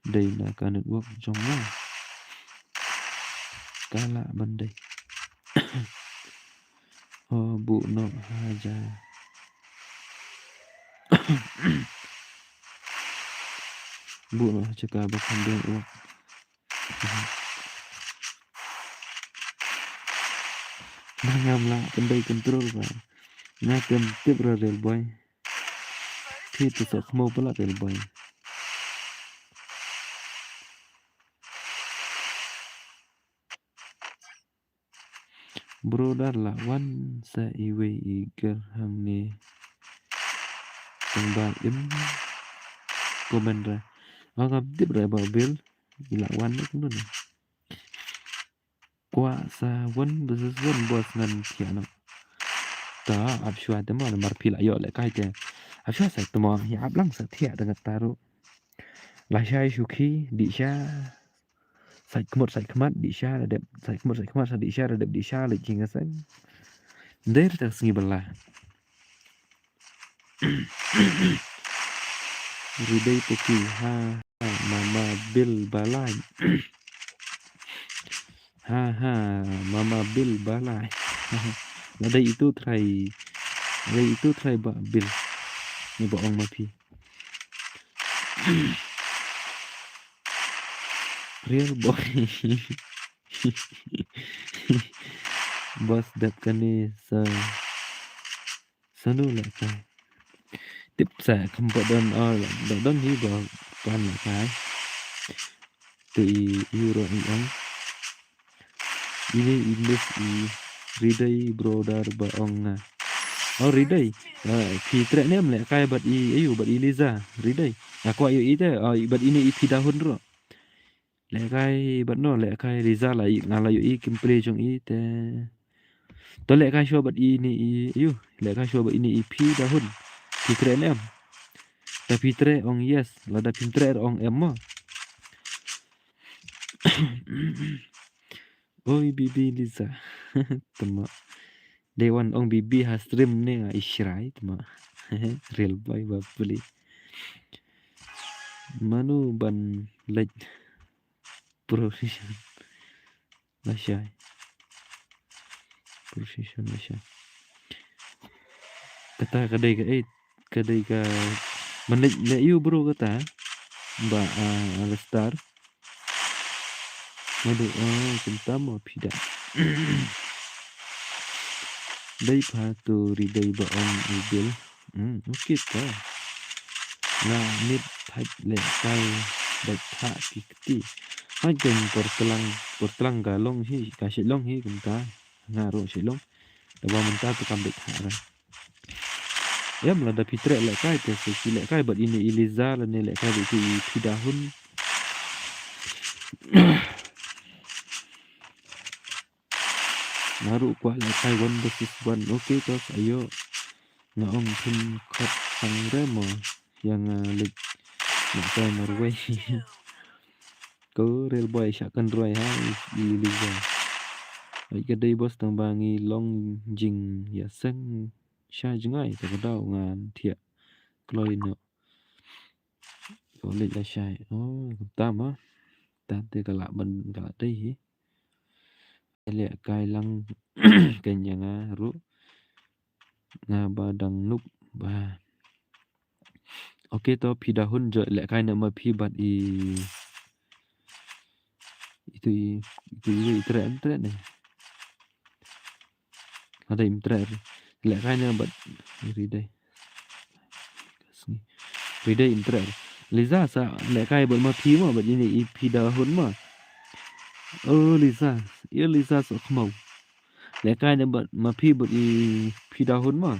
đây là cả network trong nhau cả lạ bên đây bộ nọ haja bộ nọ cakap bahkan dia uang nangam lah pendai control ba ngakam tip ra real boy thì tu sok mau pula real boy bro dar lawan sa iwe iger hamne tembang im komen ra ngam tip ra ba bil ilawan nó cũng được qua sa won besus won bos ngan tiano ta abshwa temo mar pila yo le kai te abshwa sa temo ya ablang sa thia dengan taru la shai shuki di sha sai kmat di sha là đẹp sai kmat sa di sha là đẹp di sha là jinga san der ta sngi bala ridai poki ha mama bil balai ha mama bil balai đây itu try ba bil ni bohong mapi real boy bos dat kani sanu la kai tip sa kampo don hi ba pan la kai tu euro ang ini English ridai brodar ba ong ridai pi trek nem le kai bat ayu bat Liza ridai aku ayu ite bat ini pi dahun ro le kai bat no le kai Liza la ngala yu kim play jong ite to le kai show bat ini ayu le kai show bat ini pi dahun pi trek nem tapi trek ong yes la da pi trek ong emma oi bibi Liza tama Dewan ong bibi has stream ni israi tama real boy babli manu ban like profession lashay kata kadai ka manaj le you bro kata ba alastar madu cinta mo pida dai pa tu ridai ba ong ibil okay ta na nit thaj le kai dak tha kiti hai ken portlang galong hi ka silong hi kumta ngaro silong da ba menta tu kam dak tha ra ya mla da pitre le kai te si le kai bat ini Iliza la ne le kai ti pidahun naru kwa le kai one versus one okay tos ayo ngaong pin khot sang remo yang lik nak saya Norway ko real boy syakan roy ha Liza ai ka dai bos tang bangi long jing ya sang sha jingai ta dau ngan thia kloi no có lịch là sai tam á tam thì cả lạ bên cả đây hí lẹ cài lăng cái nhà nga ru nga ba đằng núp ba ok to pi dahun je lẹ cài nama pi bat itu internet nih ada internet lẹ cài nama bat reday internet Liza sa lẹ cài bat ma pi mà bat ini pi dahun mà Liza Liza sợ không mau lẹ cài nama bat ma pi bat pi dahun mà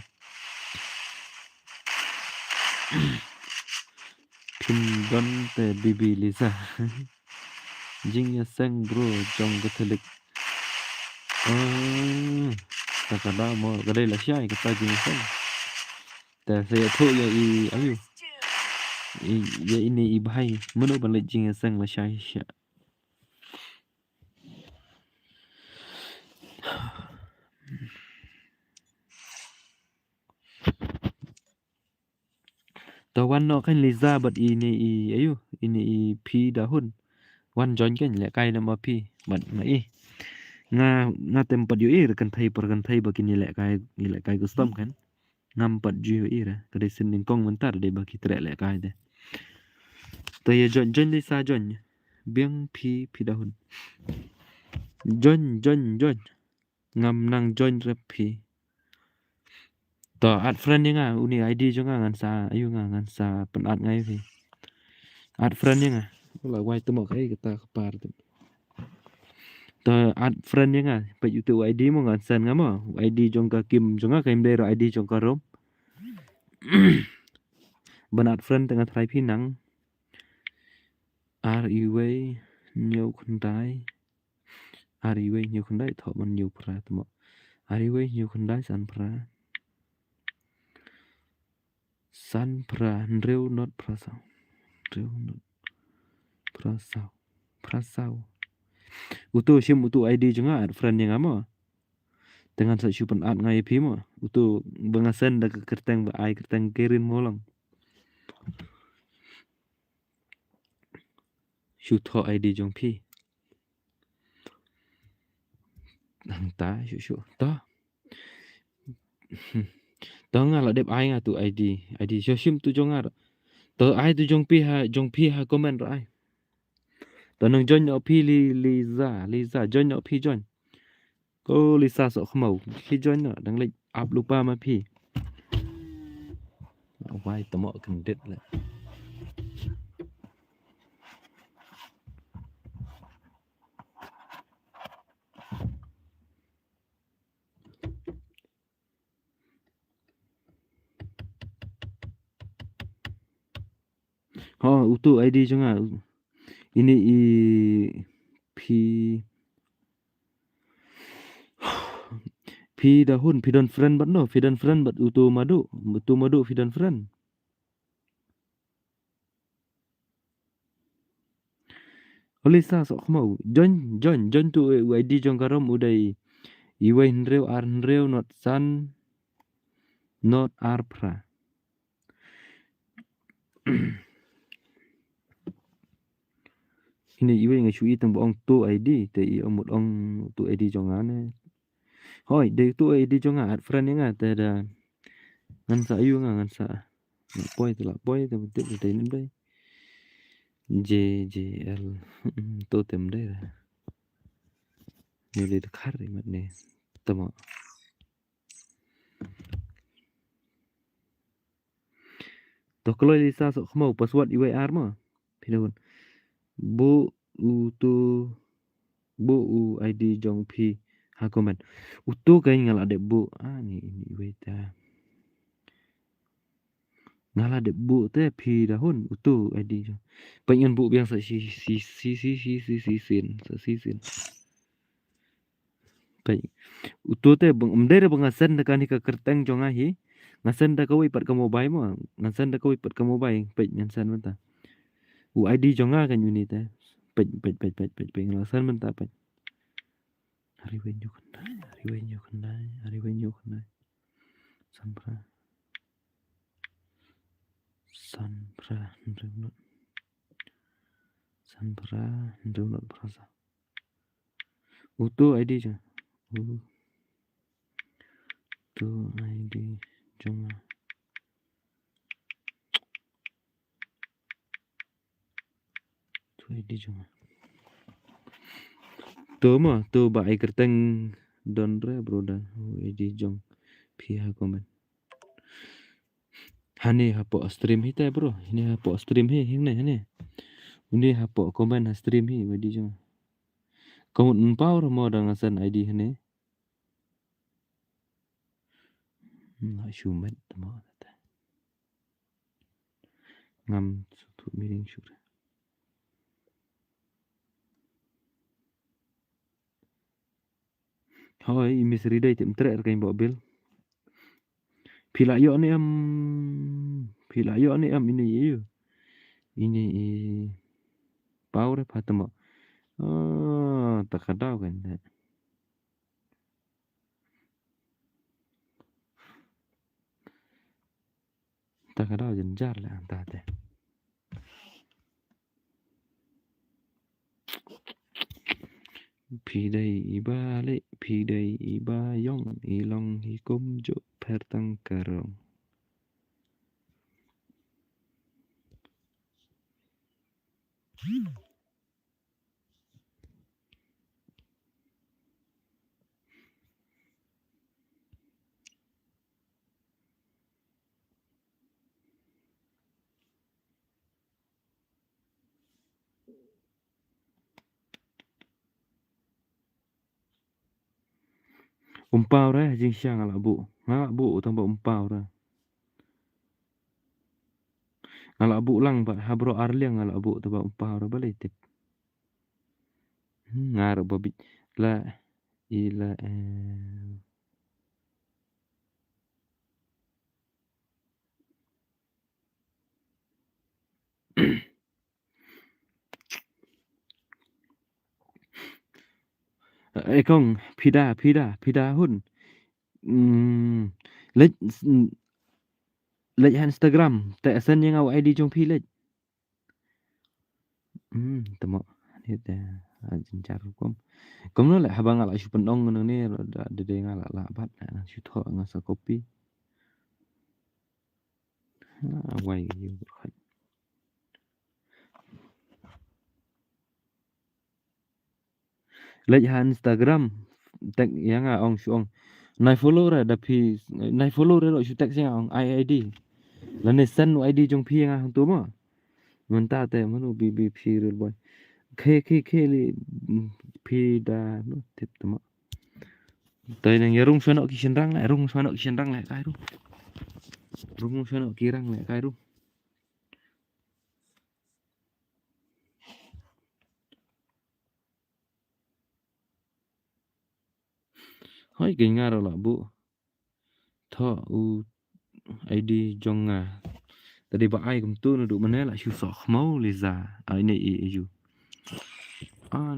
pin don te bibi Liza jing ya sang bro trong Catholic takada mo kadai la syai kata jing sang ta saya thu ya ayu First two. ya ini bahai menu balik jing ya sang la syai sya tawan no kan Liza bat ini ayu ini pi dahun wan join kan le kai nama pi bat mai nga tempat yu kan thai begini le kai custom kan ngam pat ju ra kadai sin kong mentar de bagi tre le kai de to ya join Liza join biang pi dahun join ngam nang join rep pi to add friend nga uni ID jo nga ngan sa ayu nga ngan sa pen add ngai pi add friend nga la wai tu mo kai kita kepar tu to add friend nga pa youtube ID mo ngan san nga mo ID jong ka kim jong ka im de ID jong ka rom ban add friend tengah try pi nang REW nhiều con đái REW nhiều con đái thọ man nhiều pra tu mo REW nhiều con đái san pra reu not prasau utu sim utu ID juga ad friend yang ama dengan sa syupan ad ngai pi mo utu bangasan da kerteng ba ai kerteng kerin molang syutho ID jong pi nang ta syu ta ta nga la dep ai nga tu ID syo sim tu jong ar to ai tu jong pi ha comment ra ai to nang join no pi Liza join no pi join ko Liza so khmau khi join no dang lek up lupa ma pi wai to mo kan det la utu ID jonga ini pi dahun pi don friend but no pi don friend but utu madu pi don friend Lisa so khmau join tu ID jong karom udai iwai nreu not san not arpra ini iwai ngai chui tang bong tu ID te i omut ong tu ID jong ane hoi de tu ID jong at friend nga te da ngan sa yu nga ngan sa poi te te nim dai JJL to tem dai ni le khar mat ne tama to kalau Lisa so khmau password iwai ar ma pinun bu ID jong pi ha comment utu kai ngala de bu ni iwai ta ngala de bu te pi dahun utu ID jo pengen bu biang sa si sin pai utu te bang umdere bangasan da kani ka kerteng jonga hi ngasan da kawai pat ka mobile mo ngasan da kawai pat ka mobile pai ngasan menta ID jonga kan yuni te pai ngasan menta pai hari wenyo kandai sampra Sanpra Ndrunot Sanpra Ndrunot Prasa Utu ID chứ Utu ID Jong Utu ID Jong Tu mà tu bài cái tên Don re broda ID Jong Pia comment Hani hapo stream hita bro ini hapo stream hi hine ini hapo comment ha stream hi ID Jong kau power mo dengan sen ID hine Not shumet tamo ngam sutu meeting shoot Hoi misri dai tem tre kain mobil Pila yo ni ini yo ini power patamo takadaw kan takadaw jenjar lah ante Phi đây ba lệ phi đây ba yong ilong hi kum jo pertang karong umpau ra jing siang ala bu tambah umpau ra ala bu lang ba habro arliang ala bu tambah umpau ra balik tip ngar babit la ila kong pida hun lech lech Instagram tại sân yang au ID trong phi lech tamo ni ta jenjar kom no la habang ala shu pendong nang ni de de ngala la bat na shu tho ngasa kopi wai you lech Instagram tag yang ong shu ong nai follow ra da phi nai follow ra lo shu tag yang ong ID la ne sen ID trong phi yang tu mo mun ta te manu bi phi rul boy ke li phi da no tip tamo tay nang yarung sono ki senrang la rung sono ki senrang la kai rung sono ki rang la kai ru hoi ke ngar la bu tho u ID jong tadi ba ai kum tu nu mana la shu so mau liza ini ju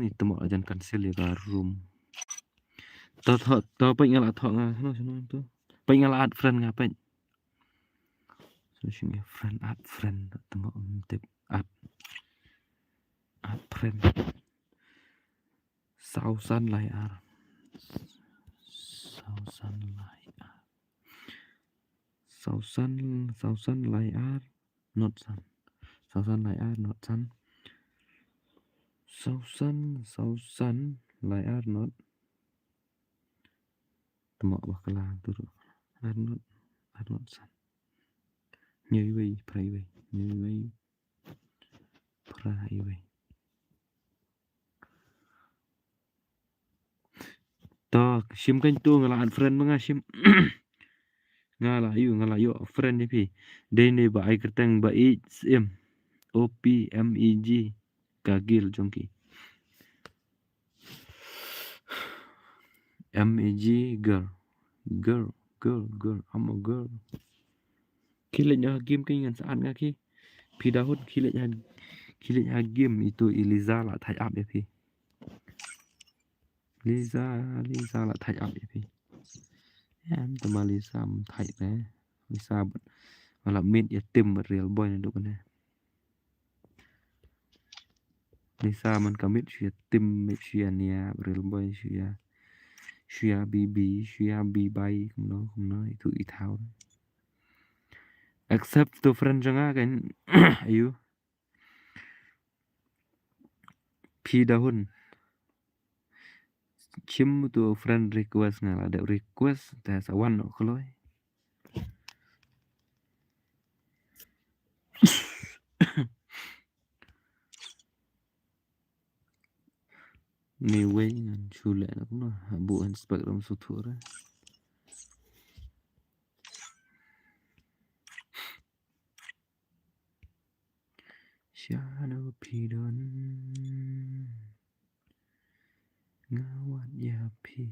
ni tamo ajan cancel ya room to pe ngala tho nga no tu pe ngala add friend nga pe so shin add friend tamo tip add friend sausan lai ar sausan lai ar not san sausan lai ar not san sausan lai ar not tamo bakala turu ar not san như vậy private to sim kan tu ngala add friend mga sim ngala yo friend ni pi dene ba ai kerteng ba im OPMEG kagil jongki MEG girl I'm a girl kilenya game kan saan nga ki pi dahut kilenya game itu Eliza la thai up ya pi Liza la thai up ya pi em tama Liza thai re Liza Wala mid ya tim real boy na duk na. Lisa man kamit siya tim siya niya real boy siya BB siya BB kumno itu ithau. Accept to friend janga kan ayu. Pi dahun. Chim to friend request ngala ada request ta sawan no khloy. Ni way ngan chule na kumno bu Instagram sutura. Shadow pi don ngawat ya pi.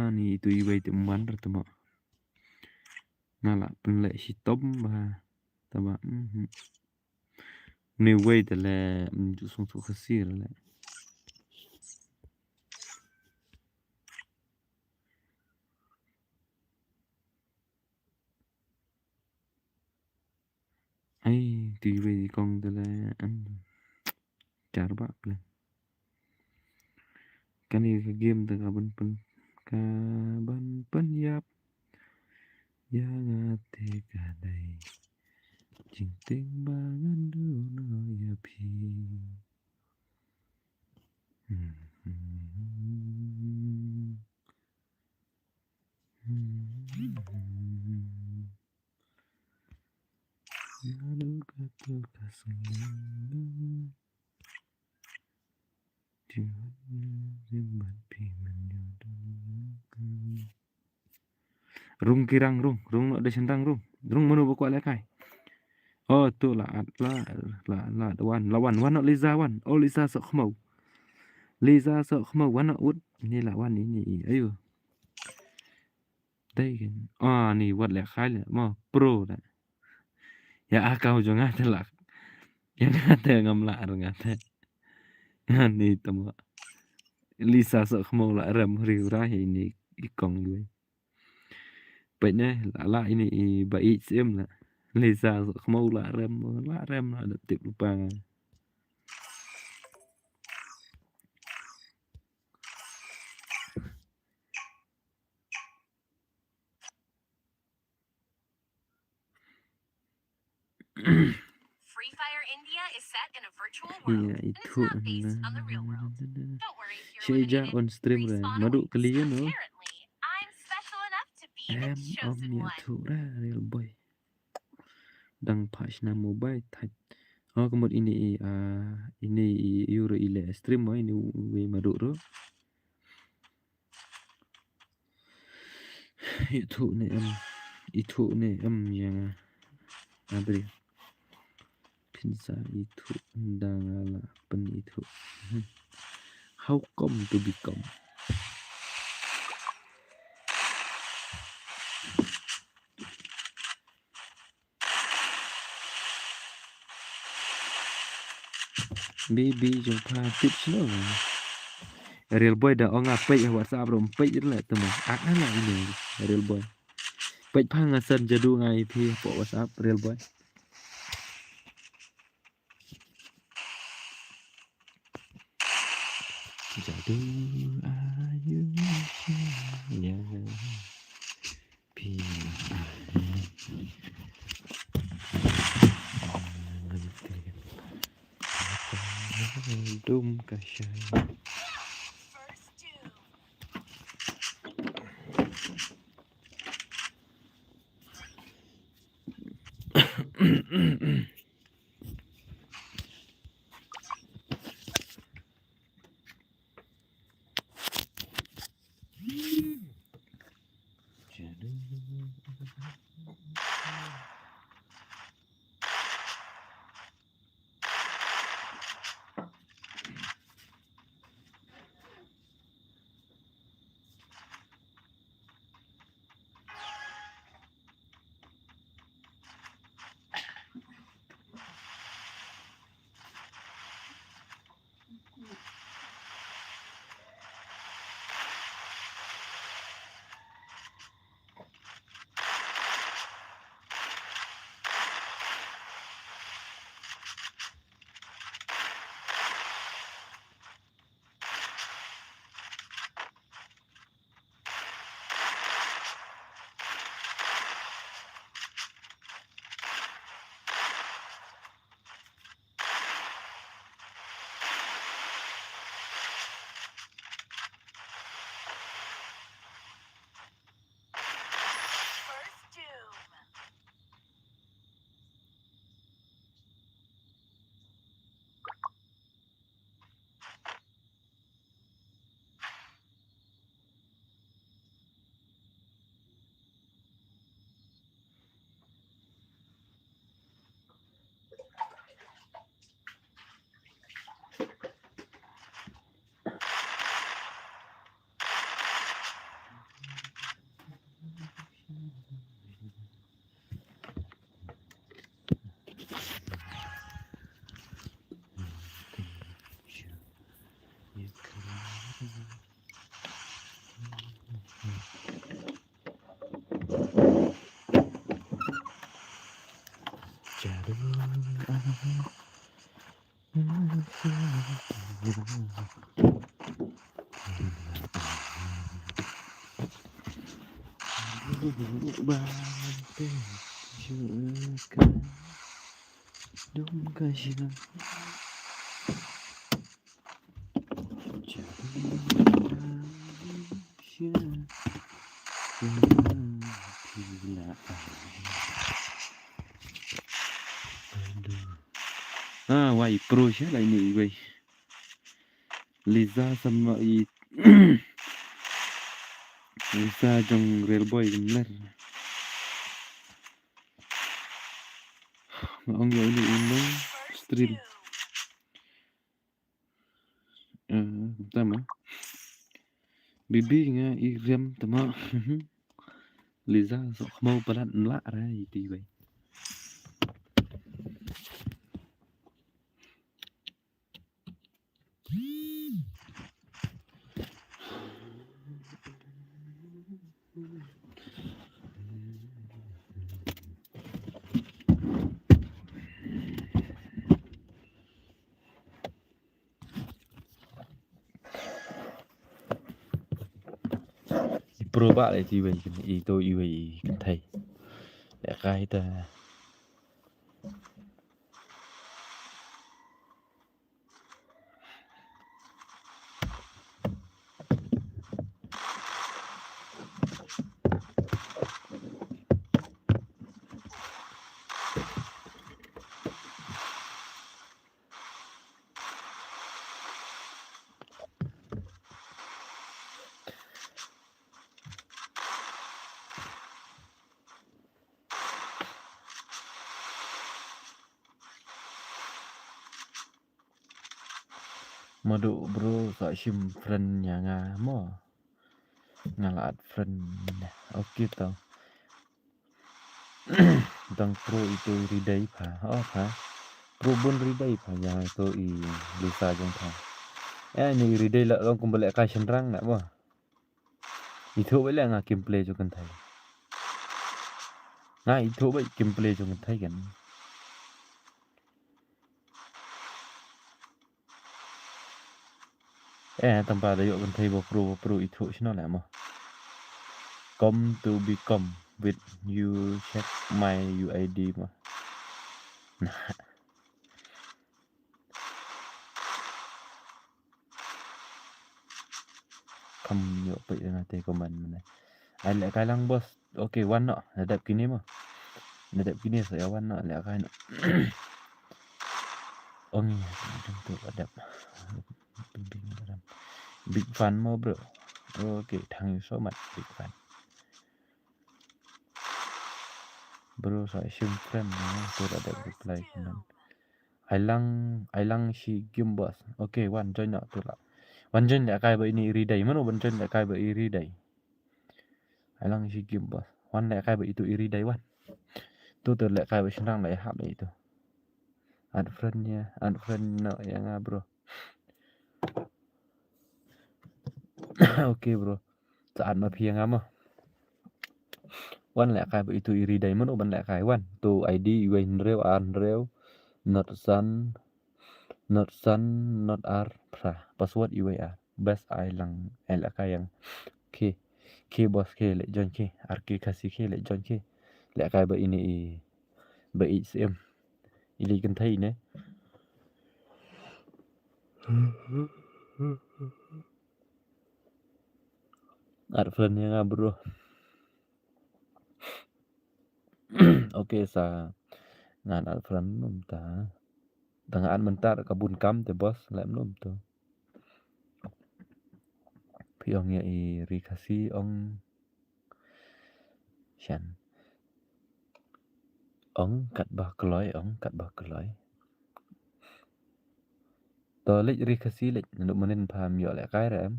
Ni itu ibai teman tama. Ngala penlek si tom ba tama. Ni way tala sung su khasir la. Ai tu ibai kong tala char ba pla. Kani ka game ta kaban pen yap. Ya ngate kadai. Jing ting bangan duno ya pi. Lalu kata kasih. Rung kirang rung no de sendang rung menu buku lekai. Oh tu la wan no Liza wan. Oh Liza sok mau. Wan no ut ni la wan ini ayo. Đây ni wat lekai le mo pro da. Ya akau jo ngate la. Ya ngate ngamla ngate. Ni tamo. Lisa sợ không lại rầm riu ra thì ni còn người vậy nè là ini vậy xem là Lisa sợ không lại rầm là được tiếp lupa Free Fire India is set in a virtual world, and it's not based on the real world. Don't worry if you're Sheja eliminated. on stream rồi Respawn mà đủ awaits. clear nữa Apparently, I'm special enough to be the em chosen nhà one. thủ ra real boy đăng patch na mobile thay có một ini euro ile stream mới ini về mà đủ rồi itu ne em yang abri pizza itu ndangala pen itu how come to become baby jong pha tips no real boy đã on page WhatsApp rồi page rất là tụi mình là ini real boy page pha ngasan jadu ngai phi po WhatsApp real boy jadu ayu ya phi dum kashay First two. Why pro siya lah ini guys. Liza sama Liza jong real boy bener. Ông gọi ini undang First stream. two. Tama. Bibi nga iram tama. Liza sok mau palat nla ra iti bay. Pro ba lại thì vậy ý tôi ý vậy thầy để cái ta madu bro sa sim friend nya nga mo ngalat friend oke tau tang pro itu ridai pa pa pro bon ridai pa yang itu i Lisa jong pa ni ridai la long kembali ka senrang nak mo itu bela nga gameplay jo kan thai nga itu ba gameplay jo kan thai kan tempat ada yuk kan thai bo pro itu sino lah mo come to become with you check my UID mah không nhớ bị là tê của mình này ai lại cái lăng boss ok one nọ là đẹp kỷ niệm mà là đẹp kỷ niệm sẽ one nọ lại cái nọ ông trong tự là đẹp big fan mà bro ok thằng số mặt big fan bro saya sim friend tôi đã đẹp reply của mình ai lăng si game boss ok one join nọ tôi là one join lại cái bởi ini iri day mana one join lại cái bởi iri day ai lăng si game boss one lại cái bởi itu iri day one tôi tự lại cái bởi senang lại hap itu add friend nọ yang bro oke bro saat ma phiền ama one lại cái bởi itu iri day mana one lại cái one tu ID Andrew not sun not r pra password UAR best ai lại cái yang K boss K lại join K RK kasih K lại join K lại cái bởi ini bởi ICM ili kan thai ne add friend yang bro oke sa ngan add friend num ta tangan mentar kabun kam te bos lem num tu pi ong ya i rikasi ong shan ong kat bah keloi to lek rikasi lek nuk menin pam yo lek kai ram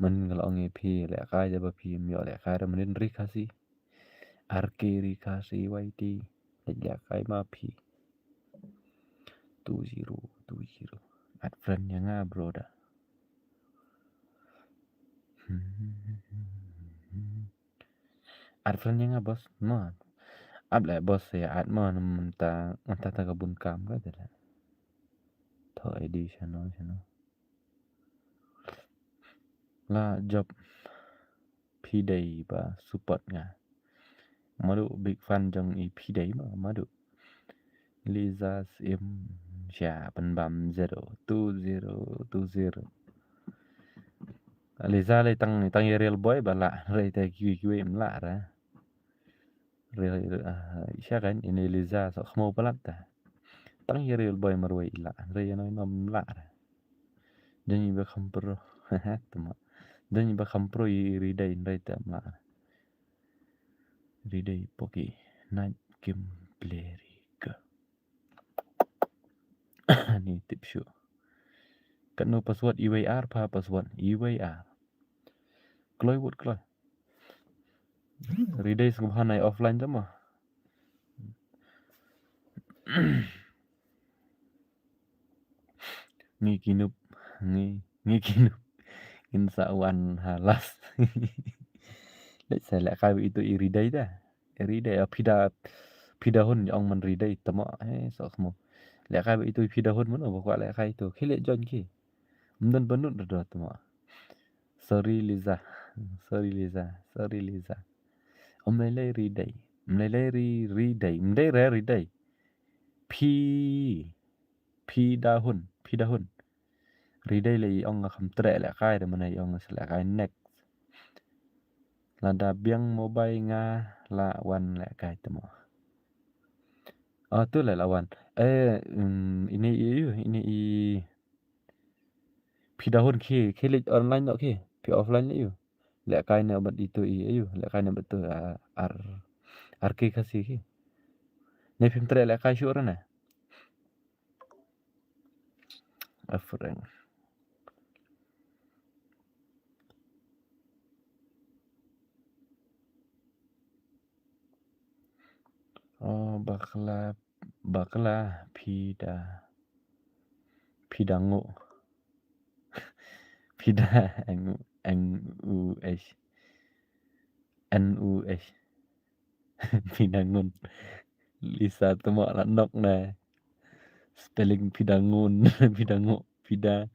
men kalau ong pi lek kai ja ba pi yo lek kai ram menin rikasi RK rikasi YT lek kai ma pi 2020 add friend yang bro dah add friend yang bos no อัพแหละบอสเสียอัดมันตาkabun kam ka dala tho ID channel la job P-Day ba support nga madu big fan jong i P-Day ma madu Liza sim sha ban bam 02020 Liza le tang real boy ba la re ta kiwi em la ra real sha kan ini Liza so khmo palat ta tang real boy marwai la re no nom la ra dan ba kham pro tama dan ba kham pro i ridai re ta la ridai poki night game player ka ni tip show kan no password EYR pa password EYR kloi wot kloi ridai sung hanai offline tama ngi kinup ngi kinup insa wan halas let saya lek kai itu iridai dah iridai pida hun ong man ridai tama so khmo lek kai itu pida hun mun ba lek kai itu khile jon ki mdan banut do tama sorry Liza om lele ridai ridai pida hun ridai le ong kham tre lek kai de manai ong lek kai next lada biang mobile nga la wan lek kai tama tu lah lawan ini pidahun khilik online tak ke pi offline le lek kai na bat itu lek kai na betul arke kasih ke ne pim tre lek kai syur na afreng bakla pidango NUS pidangun Lisa temo la nok na spelling pidangun pidango pida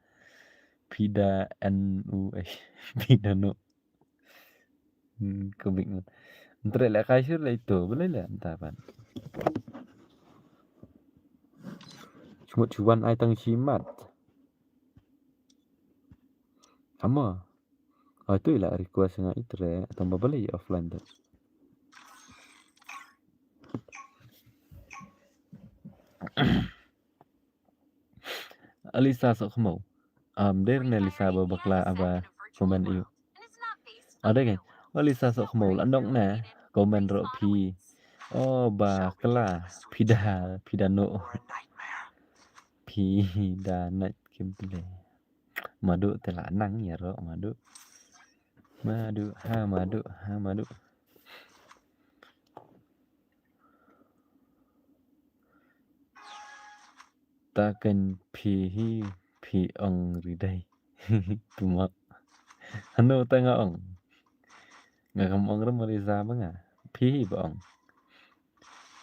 NUS pidano komik entre la kai syur la itu boleh lah entah pan cuma cuan ai tang simat ama itu lah request nga itre tambah boleh offline tu Alisa sok mau der ne Lisa ba bakla aba komen iu ada kan Alisa sok mau landong na komen ro pi bakla pidano pidana kimple madu telanang ya ro madu takan pi ong ridai tumak hanu tengah ong ngam ong ram Liza banga pi bong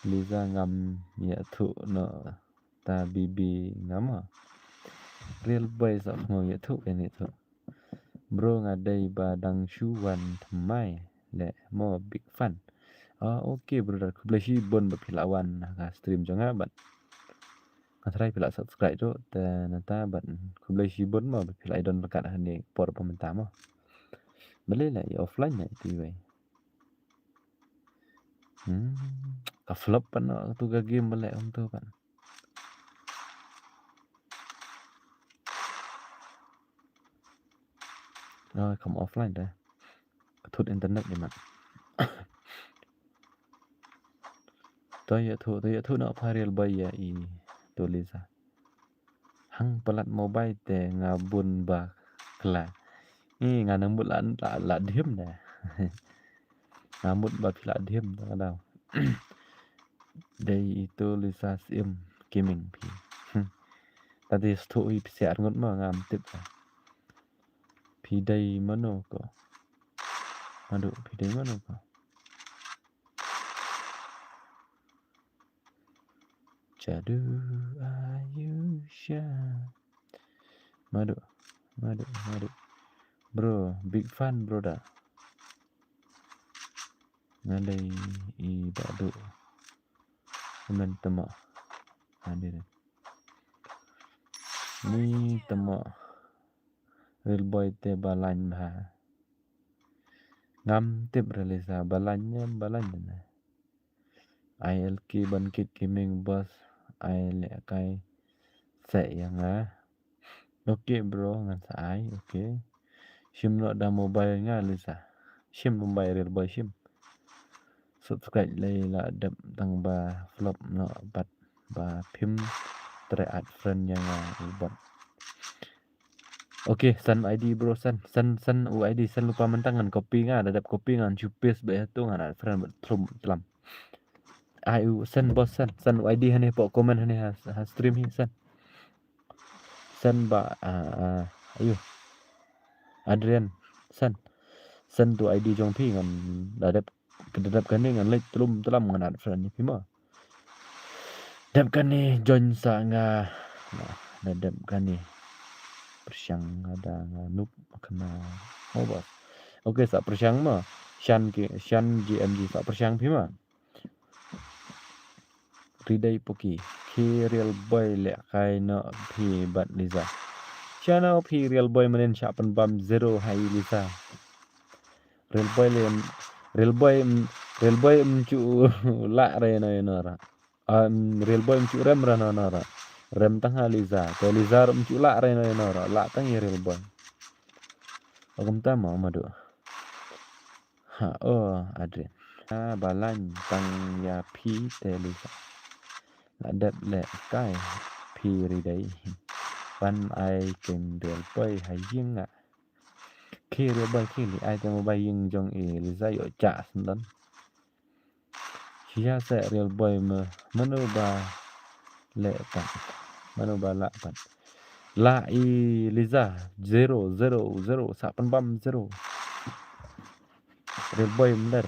Liza ngam ya thu no ta bibi ngama real boy sok mau ya thu ini thu bro ngadai badang shuwan thamai le mo big fun okay brother kublashi bon bapilawan ka stream jonga bat katrai pila subscribe tu dan nata bat kublashi bon mo bapilai don bakat hani por pementah mo boleh lah ya offline ya itu we ka flop pan tu ga game boleh tu pan kamu offline dah tut internet ni mat Toya tu nak real boy ya i tu Liza hang pelat mobile te ngabun ba kla nganambut la diem dah ngamut ba pila diem dah kadau day itu Liza sim gaming pi tadi stu i psiar ngut ma ngam tip pi day mano ko aduh pi day mano ko Jadu Ayusha Madu. Bro, big fan bro dah. Ngalai I badu. Teman temo. Hadir. Ni temo. Real boy te balan bah. Ngam tip relisa balannya. ILK Bangkit Gaming Boss. I kai set yang Okay bro ngan sai. Okay. Sim no dah mobile nga Lisa. Sim mobile real boy sim. Subscribe lay la dap tang ba flop no bat ba phim try add friend yang ubot. Okay, san ID bro san UID san lupa mentangan copy nga dadap copy ngan chupes ba tu ngan add friend trum telam. Ayu san bos san UID hane po komen hane ha stream hi san ba ayo Adrian san tu ID jong pi ngan dadap kan ngan lek trum telam ngan add friend ni pima. Dap kan ni join sa nga dadap kan ni persiang ada nup kena bos. Okay sa persiang ma shan GMG sa persiang pima. Ridai poki ki real boy le kai no pi bat Liza. Chana pi real boy menen shapen bam 0 hai Liza. Real boy mcu la re no ra. Real boy mcu rem ra no ra. Rem tang Liza. Ke Liza mcu la re no ra. La tang real boy. Agam ta mau madu. Ha Adrian. Balan tang ya pi te Liza. Adap le kai pi ridai. Pan ai ken real boy hai ying Khi real boy khi li ai te mobile ying jong Liza yo cha sendan. Sia se real boy manu ba le pan. Manu ba la pan. La Liza 0 sa pan bam 0. Real boy mler.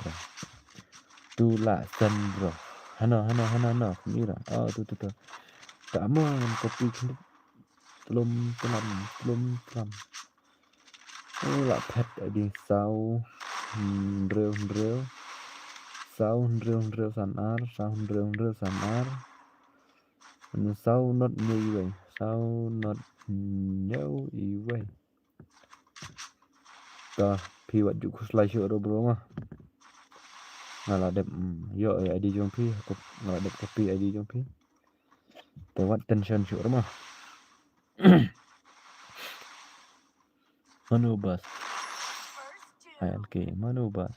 Tu la san bro. Hano mira. Oh tu. Kamu kopi belum telam. La pet di sau rêu sau sanar sau not new way ta pi wat ju kuslai syo ro bro mah ngala dep yo ID jong pi ngala dep copy ID jong pi te wat tension syo ro mah manu bas ILK manu bas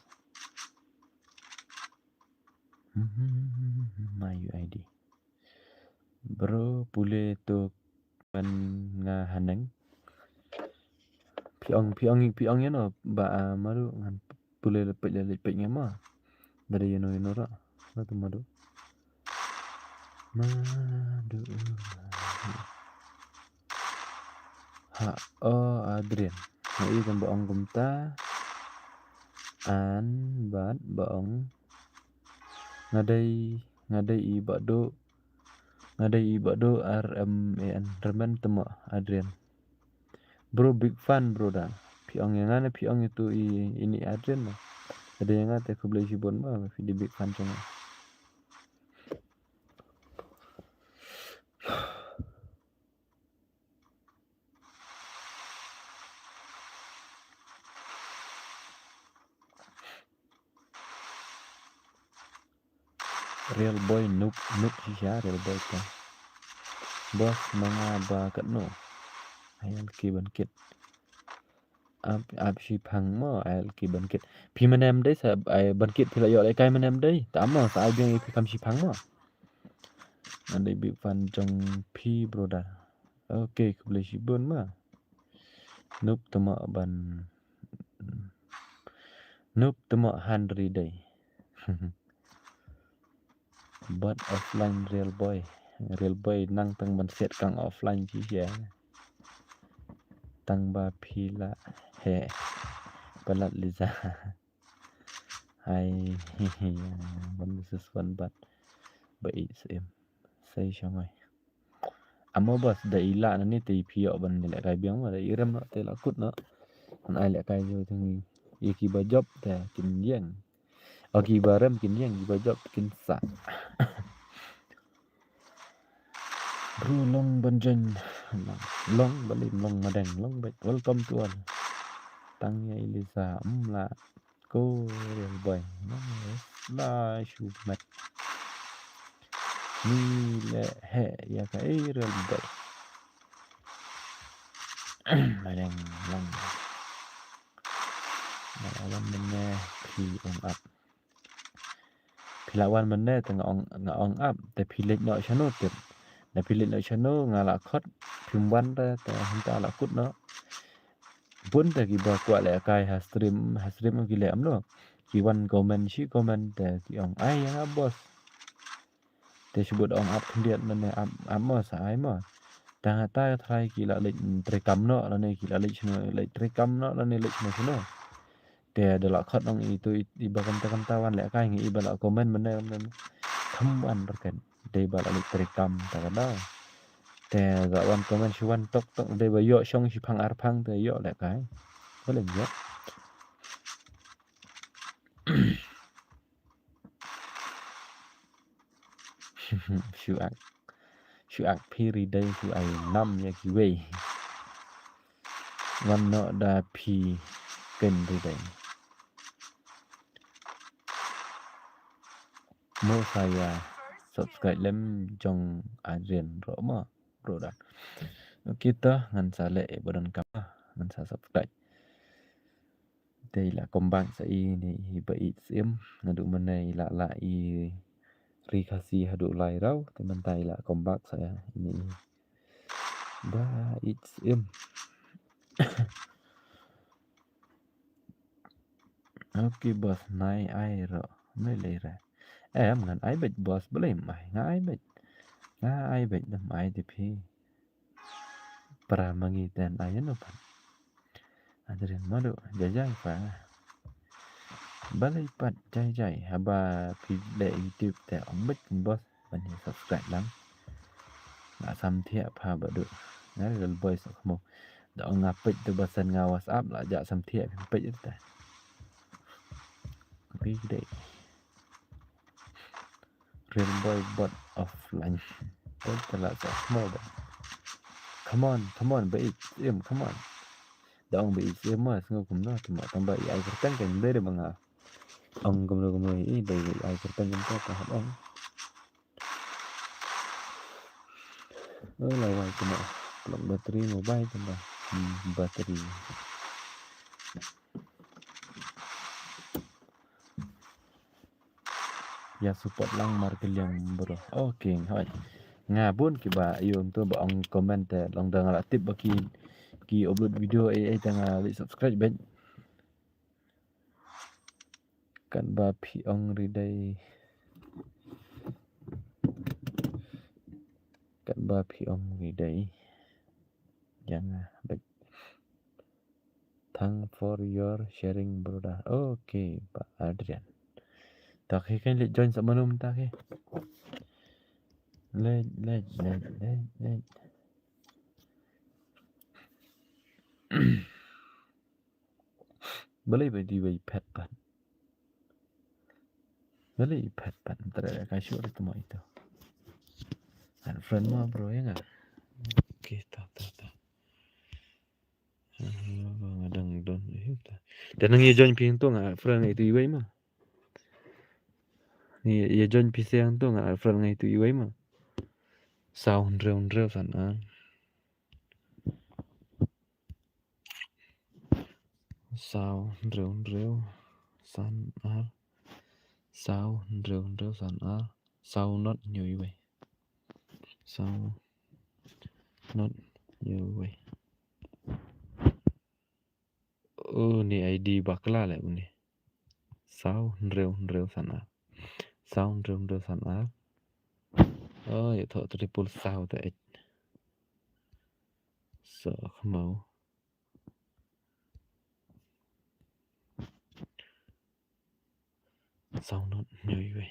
my UID bro pule tu pan nga haneng piong ya no ba maru ngan pule lepet ngama dari no ra na tu madu ha Adrian ini kan bohong kumta an bat bohong ngadai ibado RMAN remen temo Adrian bro big fan bro dah piong yang ana piong itu ini Adrian ada yang ngate aku beli sibon mah video big fan cuma real boy noob sih real boy kan bos mengaba ketno ILK Bangkit ap si phang mo ILK Bangkit phi manem dei sa Bangkit phi la yo le kai manem dei ta mo sa ai beng phi kam si phang mo ande big fan jong phi broda okay ku boleh sibun mah noob temo handri dei but offline real boy nang tang ban set kang offline chi ya tang ba phila he balat Liza hai ban sus ban bat ba im say shangai amo bos da ila na ni te pio ban le kai biang ma da iram no te la kut no an ai le kai jo thing ki ba job te kin yeng ki ba ram kin yeng ki ba job kin sa ru long ban jen long balim long madang long bet welcome to all tang ya Elisa la cô real boy no la shu mat ni le he ya ka real boy madang long lawan mene pi on up lawan mene tengah on up te pilet no chano te na pilet no chano ngala khot pimwan ta henta la kut no pun ta ki ba kwa le kai ha stream ki le am no ki wan comment shi comment te ki on ai ya bos te sebut on up kendiat mene am mo sa ai mo ta ta thai ki la le trekam no la ne ki la le chno le trekam no la ne le chno te de la khot ong itu iba kan tawan le kai ngi iba la comment mene thăm ăn rồi cần đây bà lại terekam tak ada te ga wan comment si wan tok đây bà yo song si phang ar phang te yo lại cái có lên yo shu ak piri đây shu ai năm ya ki we wan no da pi ken đây mo saya subscribe lem jong Adrian ro ma ro da kita ngan sa le badan kam ngan sa subscribe đây là công bằng sa i ni bei sim ngadu menai la i rikasi hadu lai rau teman la kombak saya ini ba sim okay bos nai ai ro mai le ra em ngan ai bet bos boleh mai ngai bet dam ai di pi para mangi dan ayan no pan adren madu jajai pa balai pat jai haba pi le YouTube te ong bet bos ban subscribe lắm nggak samthia pa badu ngai real boys mo da ong ngapit tu basan nga WhatsApp la ja samthia pit ta pi de real boy bot offline don't tell us more come on bait em come on da ong bait em mas ngau kum no tuma tambah ai kertang kan bere banga ong kum i bai ai kertang kan ta ha ong lawai cuma plug bateri mobile tambah bateri ya support lang markel yang bro okay hoi nga bun ki ba yung to ba ang comment long dang la tip ba ki upload video ai tanga li subscribe ben kan ba pi ong ri dai kan ba pi ong ri dai yang baik thank for your sharing brother okay Pak Adrian tak kan let join sama num tak let boleh bagi pet pan boleh pet pan terada kasih itu mau itu kan friend mah bro ya nggak okay tak ngadang don dan nang join ping tu nggak friend itu iwai mah ni ya join PC yang tu nggak friend itu iwai mah sound real sana sound real sana sound real sana sound not nhiều iwai sound not nhiều iwai oh ni ID bakla lah ni sound real sana sound real sana oh ya thọ triple sound tại sợ không mau sound not nhiều vậy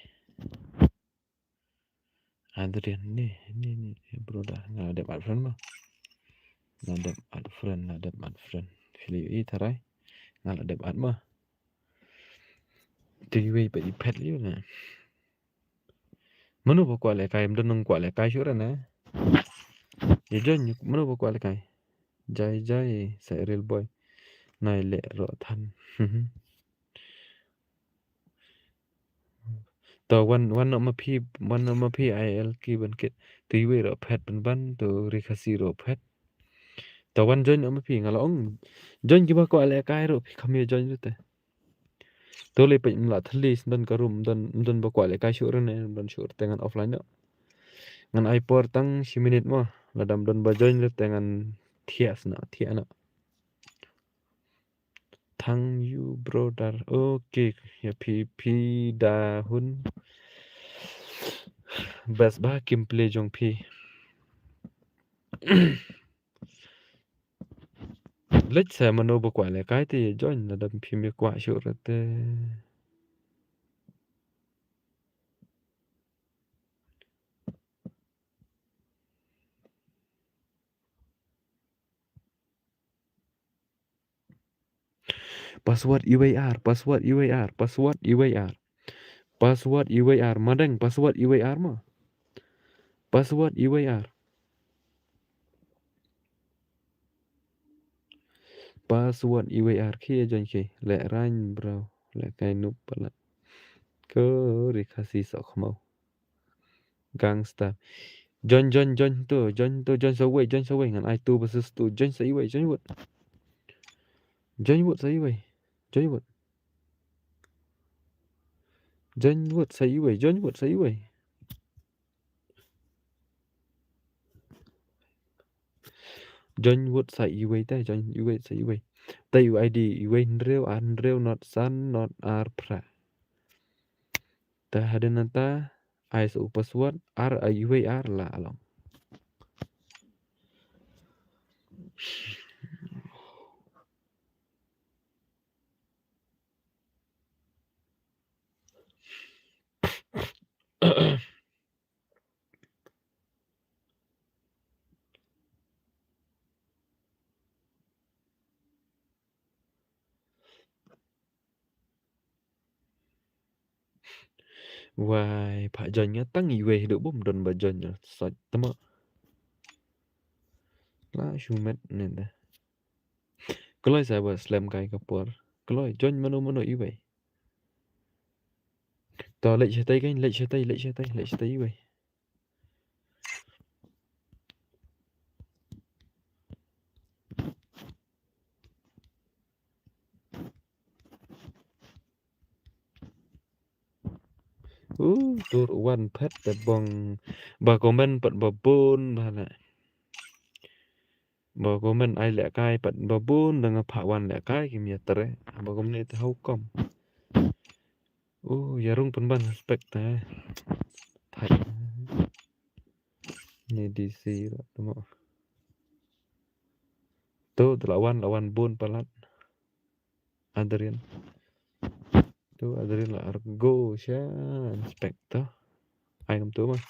Adrian ni bro dah ngadep ad friend mah. Ngadep ad friend. Fili tarai ngadep ad mah. Tiwi pe pet liu na. Manu ba kwa le kai mdon kwa le kai shura na. Ye jon manu ba kwa le kai. Jai sa real boy. Nai le ro than. To wan no ma phi IL ki ban kit. Tiwi ro pet ban to rikasi ro pet. To wan jon no ma phi ngala ong. Jon ki ba kwa le kai ro khamye jon te. To le pe la thlis dan karum dan ba kwa le kai shura na dan shur tengan offline no. Ngan ai por tang si minute mo ladam don ba join le tengan thias na thia na thang you brother okay ya pi da hun bas ba kim play jong pi lech sa mano ba kwa le kai ti join ladam pi mi kwa shu te password UAR madang password UAR ma password UAR khi join khi le ran bro le kai nup pala ko rikasi sok mau gangster join so wei ngan ai tu versus tu join sai wei join wot sai wei ta join wei sai wei ta UID wei real an real not san not ar pra ta hadenanta ISO password R UAR la along wai pak joinnya tang wei được bom don ba join sa tama la shumet nenda kalau saya buat slam kai kapur kalau join mano wei to lech tay cái lech tay wei tur one pet te bong ba komen pat ba bon ba la ba komen ai le kai pat ba bon dengan pak wan le kai kim ya tere ba komen te hau kom ya rung pen ban spek ta thai ni DC la tamo tu lawan bon palat Adrian tu Adrian la argo sya spek ta ai kam tu mah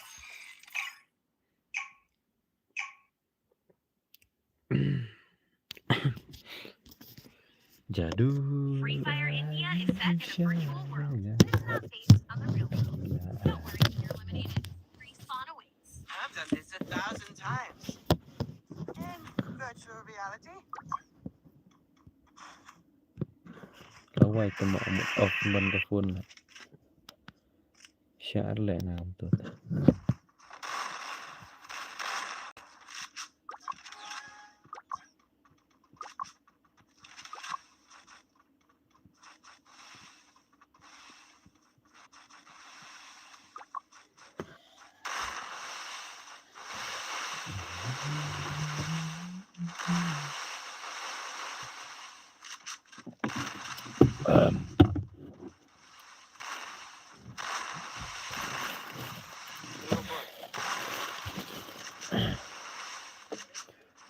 Jadul Free Fire India is set in a virtual world. It's not based on the real world. Don't worry if you're eliminated. Respawn awaits. I've done this 1,000 times. In virtual reality. Lawai tamo off ban ka phone la sya le ngam tu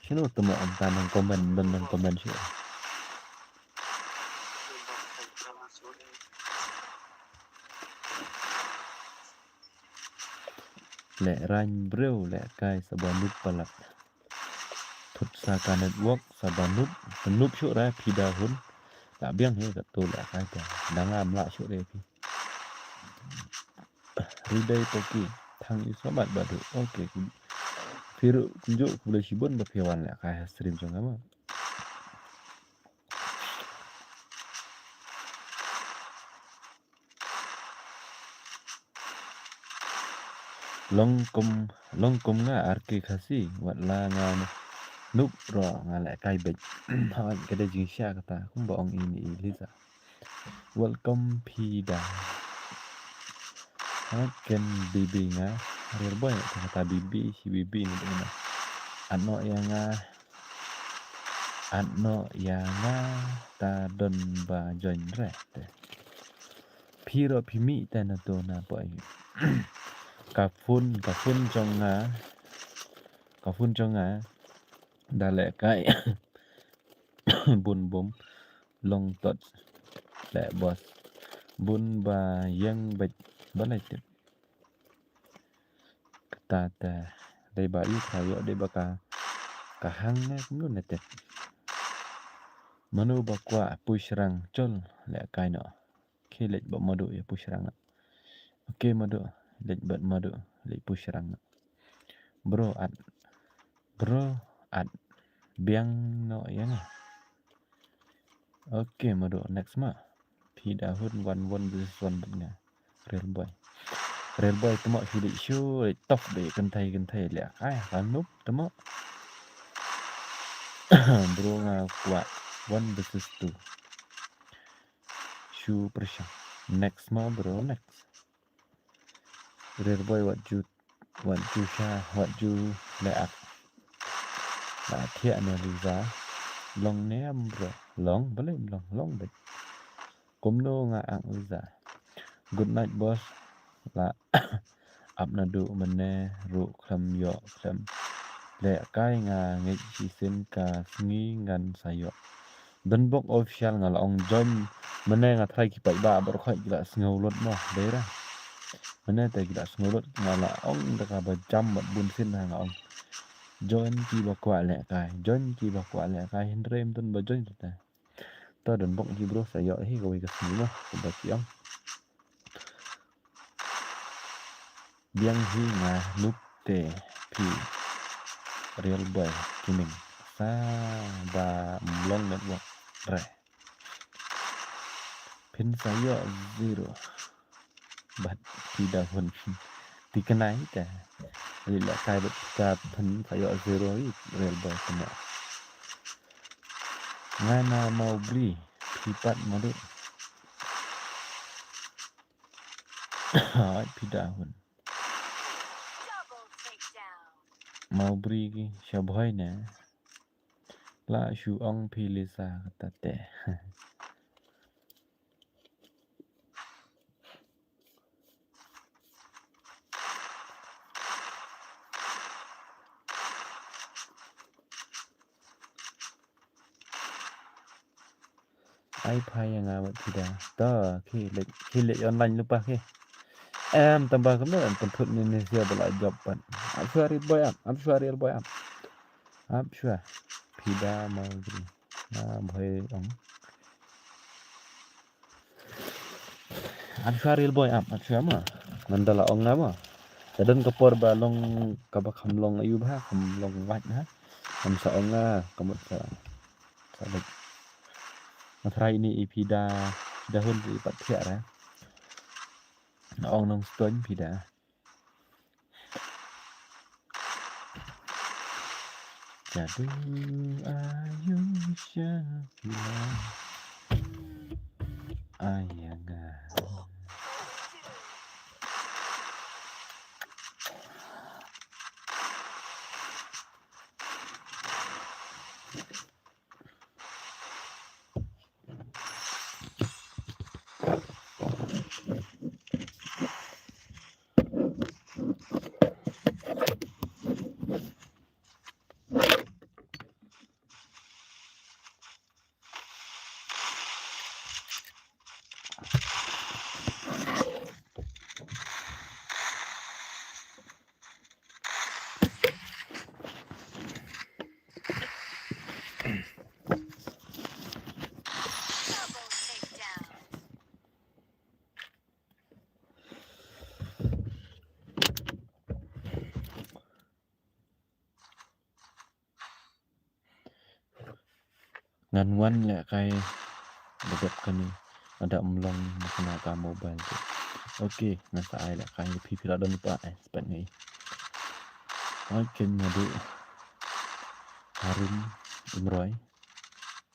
sino tamo ang tanang komen sya le rain breu le kai sabanut palak thut saka network sabanut penup syuk ra pida hun tak biang he kat tu le kai ta dangam la syuk re pi ridai poki thang isobat badu oke firu kunjuk boleh sibun berpiawan le kai stream jong ama longkom nga arke khasi wat la nga nup ro nga le kai bet hawan kada jing sya kata kum baong ini Liza welcome pida ken bibi nga real boy kata bibi si bibi ni dina ano yang ta don ba join re piro pimi ta na to na boy kafun trong nga da le kai bun bom long tot le bos bun ba yang bet balai tip kata ta dai ba yu khayo dai ba ka hang na kum na tip manu ba kwa pushrang chol le kai no khilet ba madu ya pushrang okay madu let bat madu le pushrang bro at biang no yang okay madu next ma phi da hun one this one nga real boy temo hidik shu top de kan thai le ai kanup temo bro nga kuat one versus two shu pressure next ma bro next real boy what you sha what you le ak la thia ne Liza long nem bro long bale long bet kum no nga ang Liza good night boss la ap na du mane ru khlam yo khlam le kai nga ngi chi sen ka sngi ngan sayo dan bok official nga la ong join mane nga thai ki pai ba bar khoi la sngo lot mo de ra mane te ki la sngo lot nga la ong da ka ba jam mat bun sin nga ong join ki ba kwa le kai hin rem tun ba join ta to dan bok ki bro sayo hi go ka sngi mo ba ki ong biang hi nga nup te pi real boy kiming sa ba long network re pin sayo zero bat tidak pun dikenai ta lila kai bet ka pin sayo zero i real boy semua ngana mau beli pipat madu tidak pun Double takedown. mau beri ki syaboy na la shu ong pilisa kata te ai phai yang amat tidak ta ki online lupa ki tambah kemudian tempat Indonesia belajar pan Absyari boy Absyar pida mau beri boy ong Absyaril boy Absyar mah mandala ong nama dan kepor balong kabak hamlong ayub ha hamlong wat ha ham sa ong kamut sa sabat matrai ini pida dahun di pat thia ra ong nong stone pida jadu ayu syakila ayanga Ngan lek kai dekat kan ni ada melong kena ka mobile tu. Okey, nasa ai lek kai pi pira don pa spet ni. Okey madu Harum Imroy.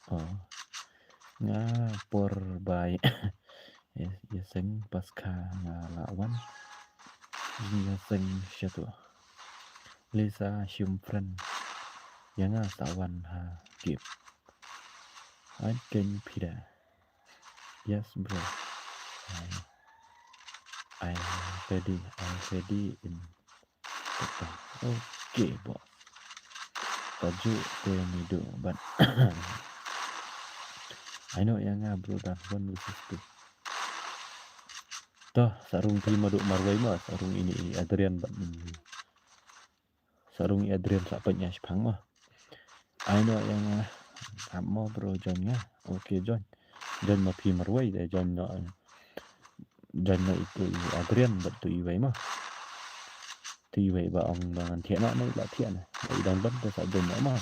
Oh, nga por bay yaseng pasca nga lawan. Yaseng syatu. Lisa Shumfren. Yang tawan ha gip. I can pida. Yes bro. I'm ready in Japan. Okay bos. Tajuk ko yang hidup but I know yang bro dah one versus two. Toh sarung terima duk marwai mah sarung ini Adrian bat sarung Adrian sapatnya sepang mah. I know yang mau bro John nya. Okay John mapi marwai deh John itu Adrian bat tu iwai mah. Tu iwai ba ong dengan thiện nak ba thiện. Ai dan ban tu sa John mah.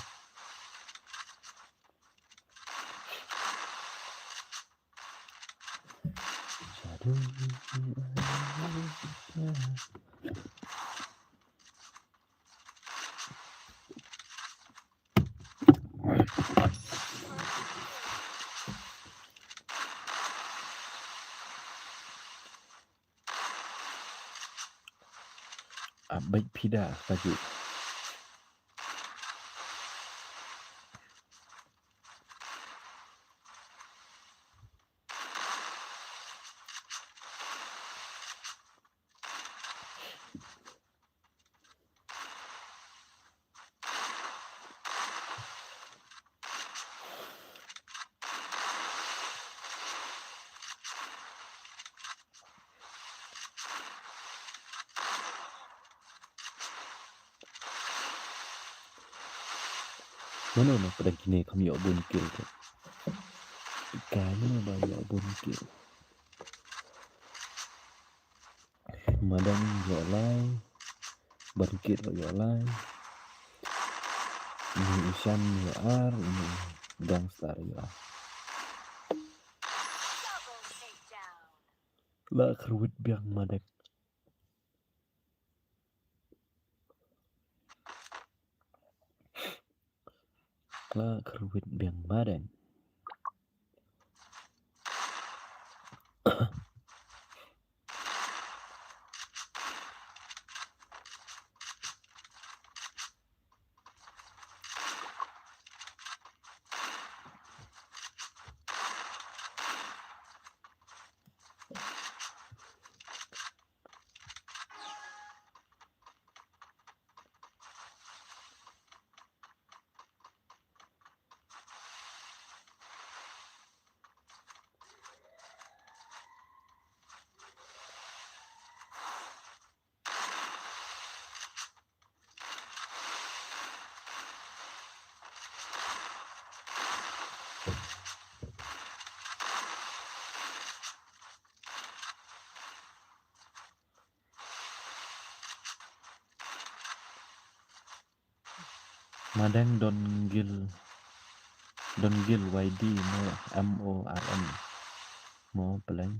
Baik pida tajuk. Mana nak pada kini kami obon kil tu. Kami bayar obon kil. Madang yolai, bangkit yolai. Ini Ishan yoar, ini gangstar yoar. Double takedown. Lah kerwit biang madek. Lah kerwit biang madek. Madang Don Gil YD MORN mau pelan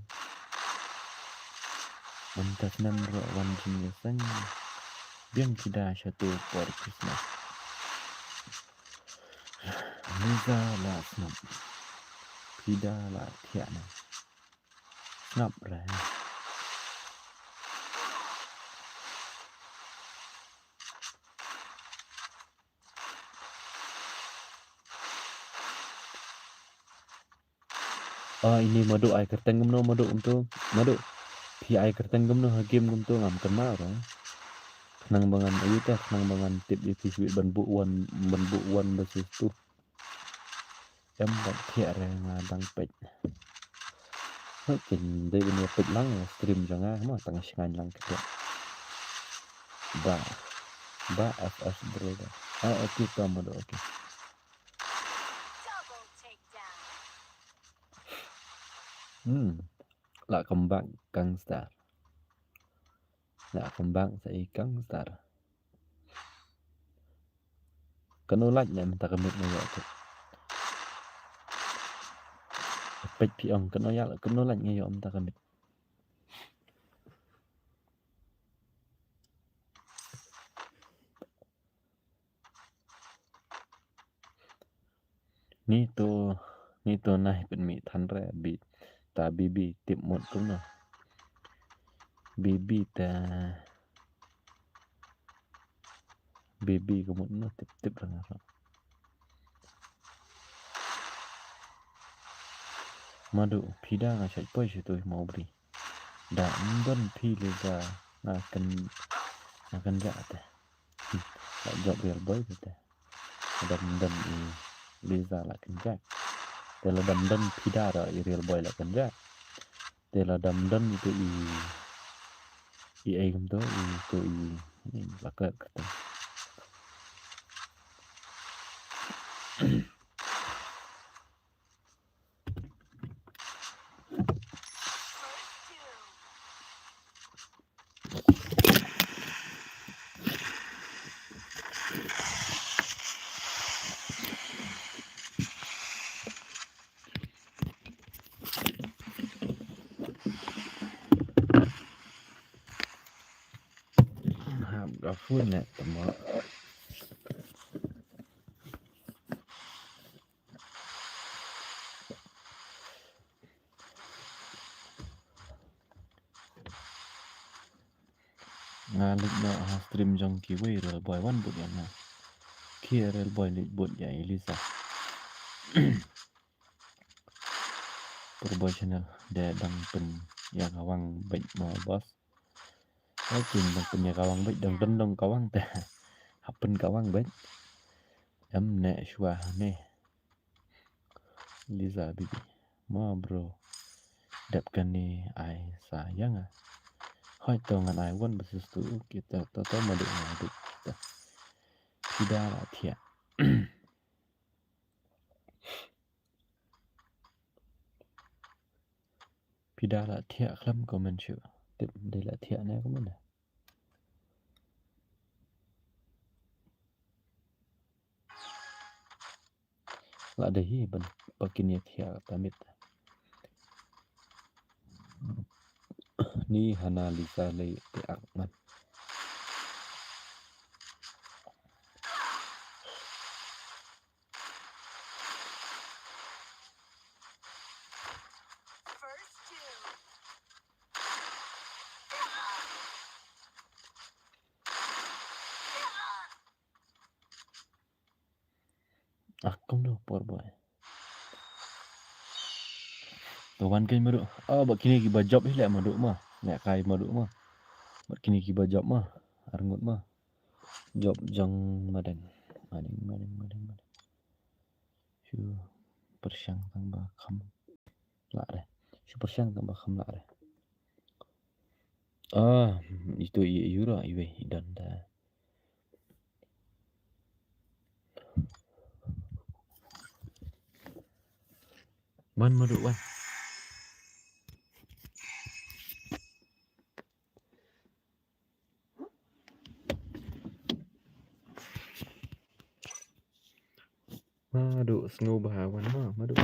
mentas namro wan jinisan biang kita satu for Christmas Niza la snap Pida la tiana snap lah ini madu ai kerteng gemno madu untuk madu pi ai kerteng gemno game untuk ngam kenal kan nang bangan ayu teh nang bangan tip di sweet ban bu wan basis tu em bat thia re ngadang pet kin de ini pet lang stream jangan mah tengah singan lang kita ba FS bro okay kamu do okay Double takedown. Lah kembang gangstar. Lah kembang saya gangstar. Kenulat nya minta kemit na tu. pech pi ong kan ya kan no lạnh ngay om ta kan ni to nai pen mi than re bi ta bibi tip một cũng no bibi ta bibi ko một no tip ra ra madu phida nga chai poi chi tôi mau bri da ndon phi le ga na kan ja ta la job real boy ta đâm i Lisa là kan ja te la đâm phida ra i real boy là kan ja te la đâm itu i ai gum to i to i baka kata First two. ga phun nè tamo nga lik no ha stream jong ki wei real boy one but ya na kia real boy lik but ya Elisa Boy channel de đăng pin ya kawang bệnh mo boss cái chuyện đăng pin ya kawang bệnh đăng đăng đăng kawang ta học pin kawang bệnh em nè shua nè Lisa bibi mo bro đẹp kan ni ai sayang ah hoi tongan ai won basis tu kita toto madu madu kita tidak lah tiap tidak lah tiap kelam komen syu tip đây là tiap này komen dah lah deh hi ben pakin ya tiap tamit ni hana Lisa lay tiap man First two. akom do por boy tuan kan madu bak kini ki job hi lek madu mah lek kai madu mah bak kini ki job mah arngut mah job jong madeng syu persyang tambah kham lak deh syu persyang tambah kham lak deh itu yura iwe dan da man madu wan madu sengu bahawan mah madu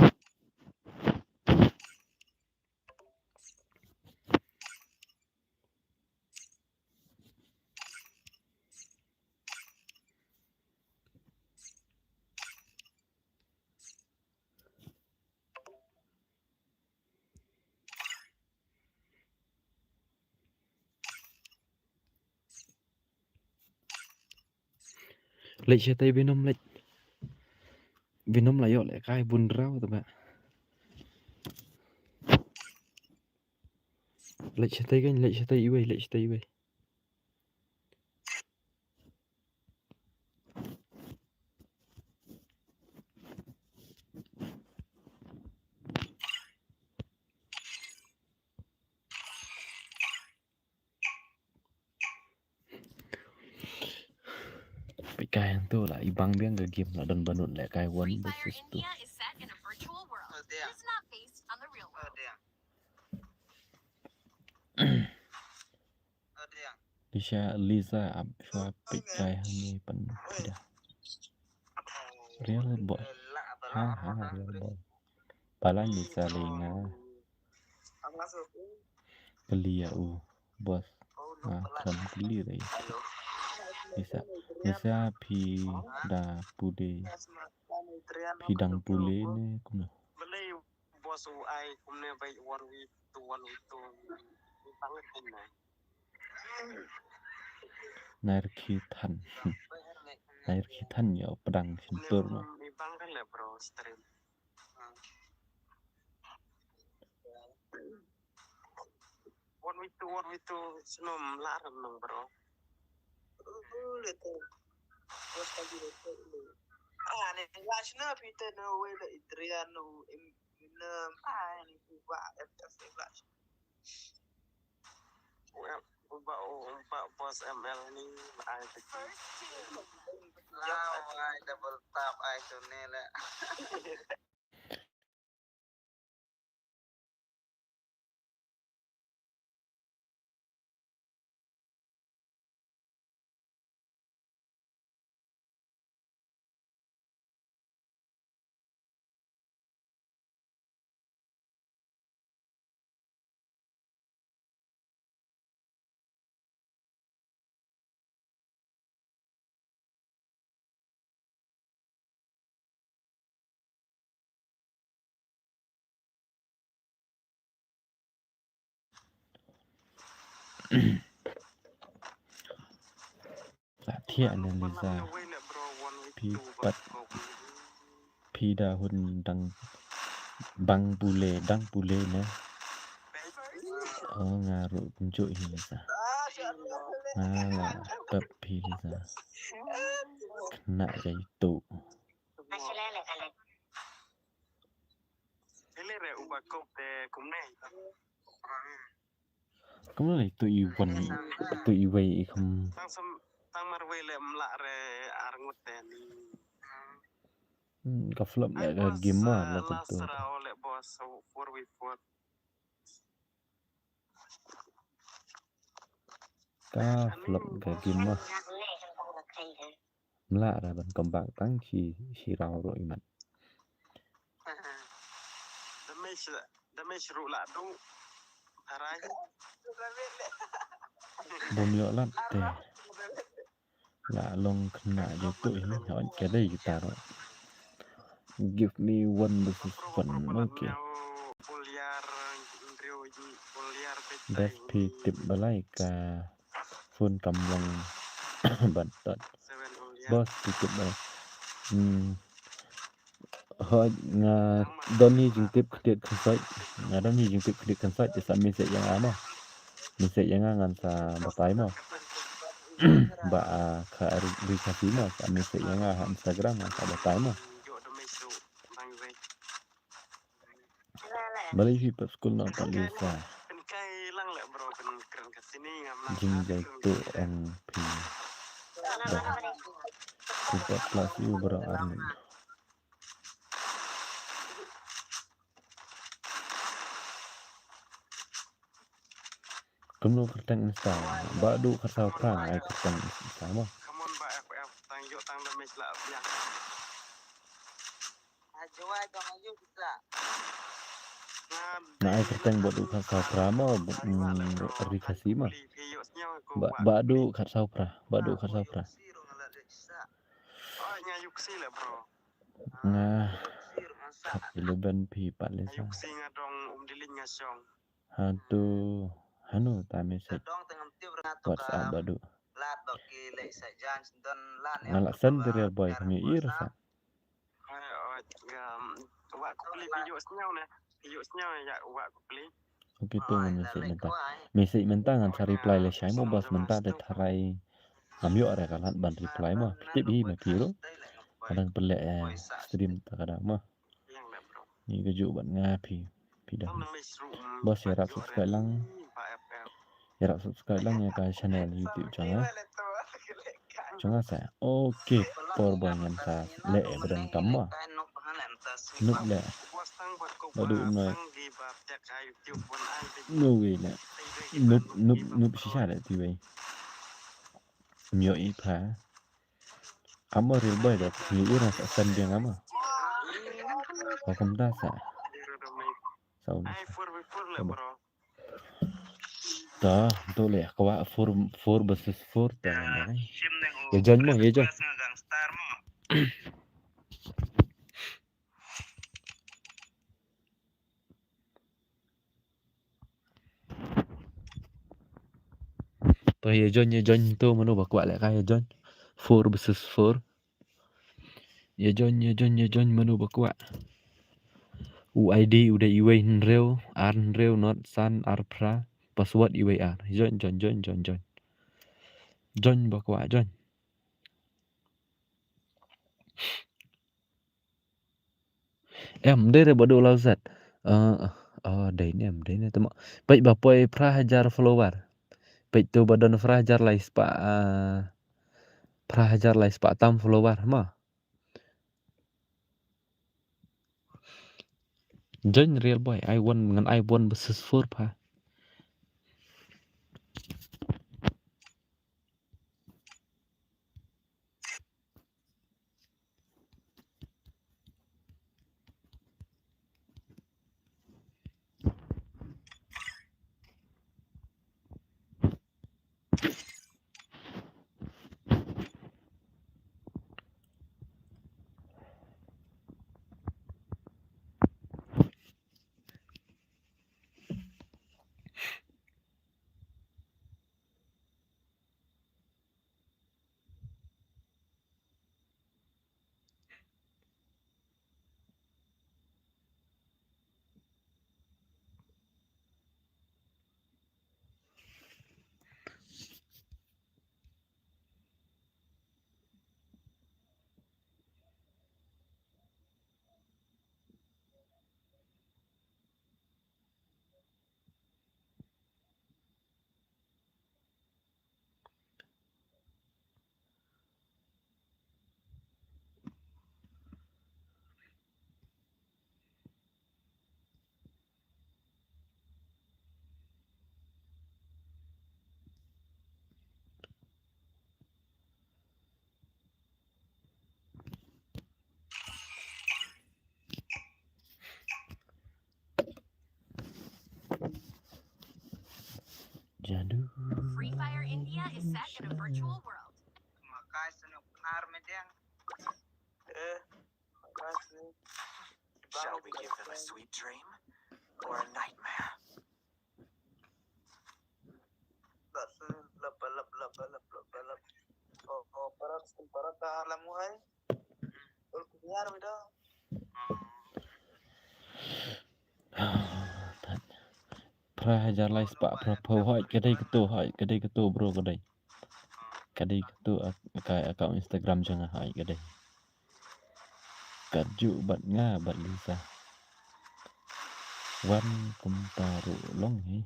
lệch chia tay Venom lệch Venom là lại kai bùn rau tụi bạn lệch chia tay lệch chia tay iwe bị cài tu là ibang biang cái game là đơn banut lại cài one Free Fire versus two India is set in a virtual world. Oh It damn. is not based on the real Oh world. damn. Oh damn. Lisa ab shua bị cài hani pan tidak real boy ha real boy Pala ni salinga Ang masuk. kelia bos Oh, no, pelan. kram keli rai Halo. bisa pi da pude pidang pule ne kuno Beli bos UI kumne baik 1 week to 1 week to banget kumne. nair khitan ya pedang sintur no Kumne bang kan lah bro stream. 1 week to senum larang nong bro. Lihat. Bos lagi lihat. Nih watch na Peter no way the Adrian no in ni buka FF watch. Buka bos ML ni ai double tap ai tu ni lah. Thia analisa pi pat pi da hun dang pule ne ngaru kunjuk hilisa ngala pep hilisa kena jaitu Ele re ubah kop de kumne. kamu lah itu iwai ikam Tang marway le mlak re arngut ni. ka flop lah ka game lah tentu Lasra oleh bos 4v4. ka flop ka game mah melak dah ban kembang tang si rau ro iman Damage ru la du. Harai. bom yo lat teh la long kena jatuh ini on kedai kita ro give me one versus one okay best p tip balai ka phone kamlang bantat bos tip balai hoi nga doni jing tip kredit konsoi nga doni jing tip kredit konsoiจะมีเสียยังanoมีเสียยังngan sa batai mo ba ka rikasi mo sa mi sia yang Instagram sa batai mo balik hi pas school no palisa jing jai tu mp dah kupat kelas yu bro arni kamu kertang insta badu kertau prang ai kertang insta mo Come on ba FF tang yo tang damage la biang. Ajwa dong ayo kita. na ai kertang badu kertau prang mo rikasi mo badu kertau prang Oh nya yuksi lah bro. Nah, kat 11 pi palisa. Yuksi ngadong diling ngasong. Hanu ta message. WhatsApp badu. Ngalak sendiri boy kami irsa. Wak ku beli video senyau na. Video senyau ya wak ku beli. Oke tu message mentang ngan reply le syai mo bos mentang de tharai amyo are kalat ban reply mo. Tip hi ma piro. Kadang pelek stream kadang mah ni kejuk buat ngapi dah bos ya rap subscribe lang ya ka channel YouTube jangan saya oke perbaikan sa le badan kamu nup le badu no no way le nup sisa le tiwe myo ipa kamu real boy dah ni ira sa sending ama Hukum dasar. Sau này Ai 4v4 lah Coba. bro. Dah, betul ya. Kawa 4 versus 4 dah. Sim neng Ya John mo, ya John. ngagang star mo. To ya John tu mano bakwa lek ka ya John. 4 versus 4. Ya John mano bakwa. UID udah iway nreo, ar nreo not san arpra, password iway ar. John. John bakwa John. Em đây là bộ đồ lao giật. Đấy nè temo. Baik bapoy prahajar follower. Baik tu badan prahajar lai spa tam follower ma. John real boy, I won dengan I won versus 4 pa. Jadu. Free Fire India is set in a virtual world. Makai senang benar medang. Makasih. Shall we give them a sweet dream or a nightmare? Balap. Oh, para alam mo ay. Biar beda. Prahajar lai spa prapo hoi kedai ketu bro kedai. Kedai ketu akaun Instagram jangan hai kedai. Kaju bat nga bat Lisa. Wan kumtaru long hi.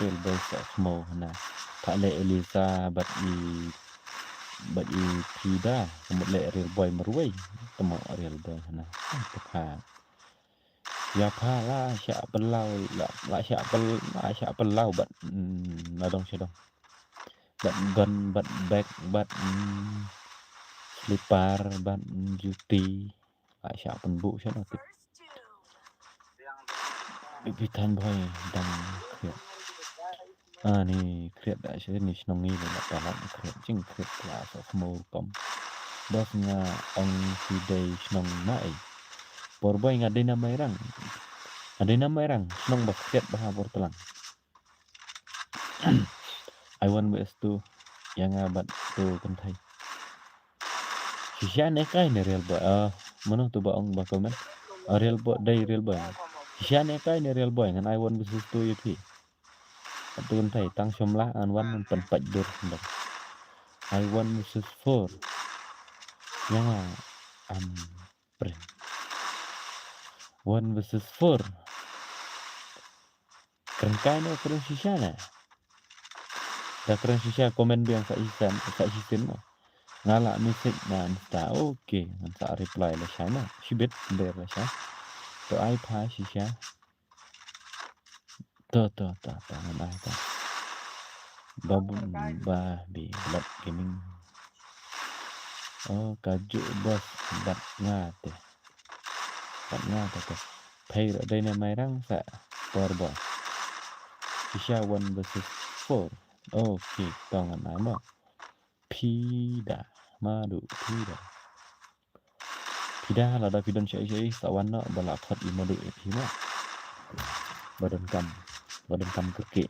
Real boy sa small na. Pak le Elisa bat i pida kemut le real boy meruai. Temo real boy na. Tepat. Ya pala syak pelau la syak pelau bat nadong sedong. Bat gun bat bag bat slipar bat juti la syak penbu syak tip. Bibitan boy dan kriat. Ni kriat dah syak ni senongi le palat kriat jing kriat la sok mau kom. Bos nga ong sidai senong nai. Borboy nga dina mairang. Ada nama orang senang basket bah telang. I want best tu yang abad tu kentai. Sisya nekai ni real boy. Mana tu baong bakomen? Real boy day real boy. Sisya nekai ni real boy ngan I want best tu yuki. Tu kentai tang somlah anwan penpat dur hendak. I want best 4. Yang friend. 1 versus 4. Keren no keren sisya na. Dah keren sisya komen biang sak isin no. Ngala message na insta okay ngan sak reply la syana. Sibet ber la syana. To ai pa sisya. To ngan ai ta. Babun bi lab gaming. Oh kaju bos bat ngate. Pay ở đây là mày đang phải Powerball Isha 1 versus 4 Okay Tangan nama Pida Madu Pida là David dan Syai Sawan nak balap hot di madu Pima Badan kam keke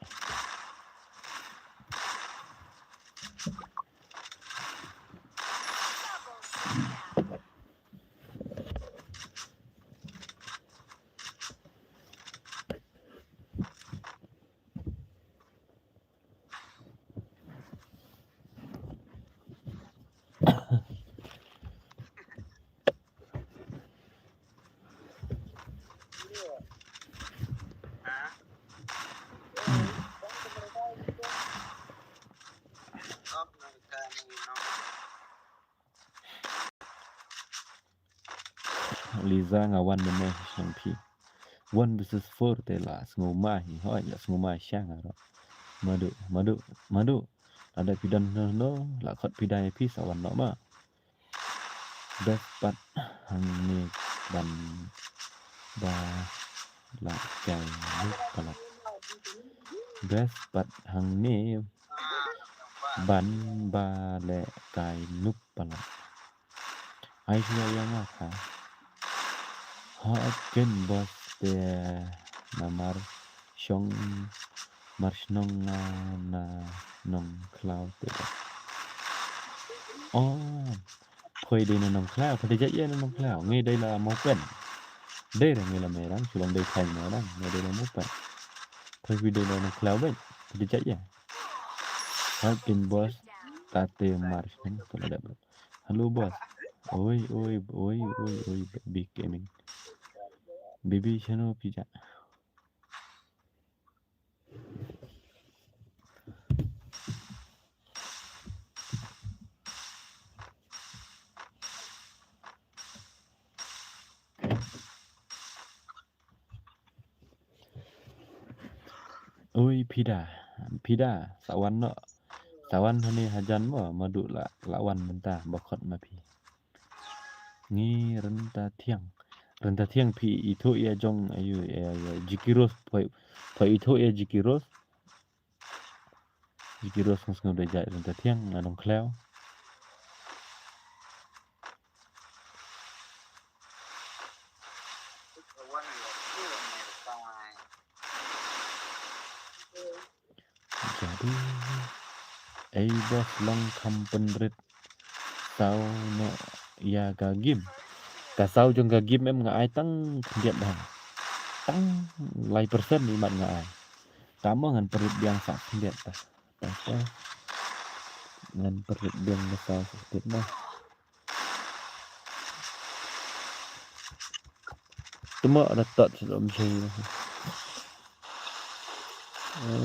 Liza ngawan mana sang pi 1 versus 4 tela ngomah hoi ya ngomah syang aro madu ada pidan no la khot pidai pi sawan no ma dapat hang ni ban ba la kai lu palat dapat hang ni ban ba le kai nup palat ai sia yang apa Haken bos de namar Shong Marshnong na nong cloud de Phơi đây là nong cloud phơi dạy na nong cloud ngay đây là màu quen đây là người làm mày đang chủ động đây thành nó đang ngay đây là màu quen phơi vì đây là nong cloud vậy phơi dạy ya Haken bos tate Marshnong tu ada halo bos oi big gaming Baby channel pizza. Oi pida sawan no sawan hani hajan mo madu lawan mentah bakot mapi ngi renta thiang pi itu ya jong ayu jikiros poi itu ya jikiros ngasong udah jai renta thiang anong kleo jadi bos long kampenrit sau no ya gagim cả sau trong cả game em ngại tăng điện đàn tăng lại persen di bạn ngại kamu ngan perit biang sak điện ta apa ngan perit biang besar sedikit mah cuma ada tak sebelum saya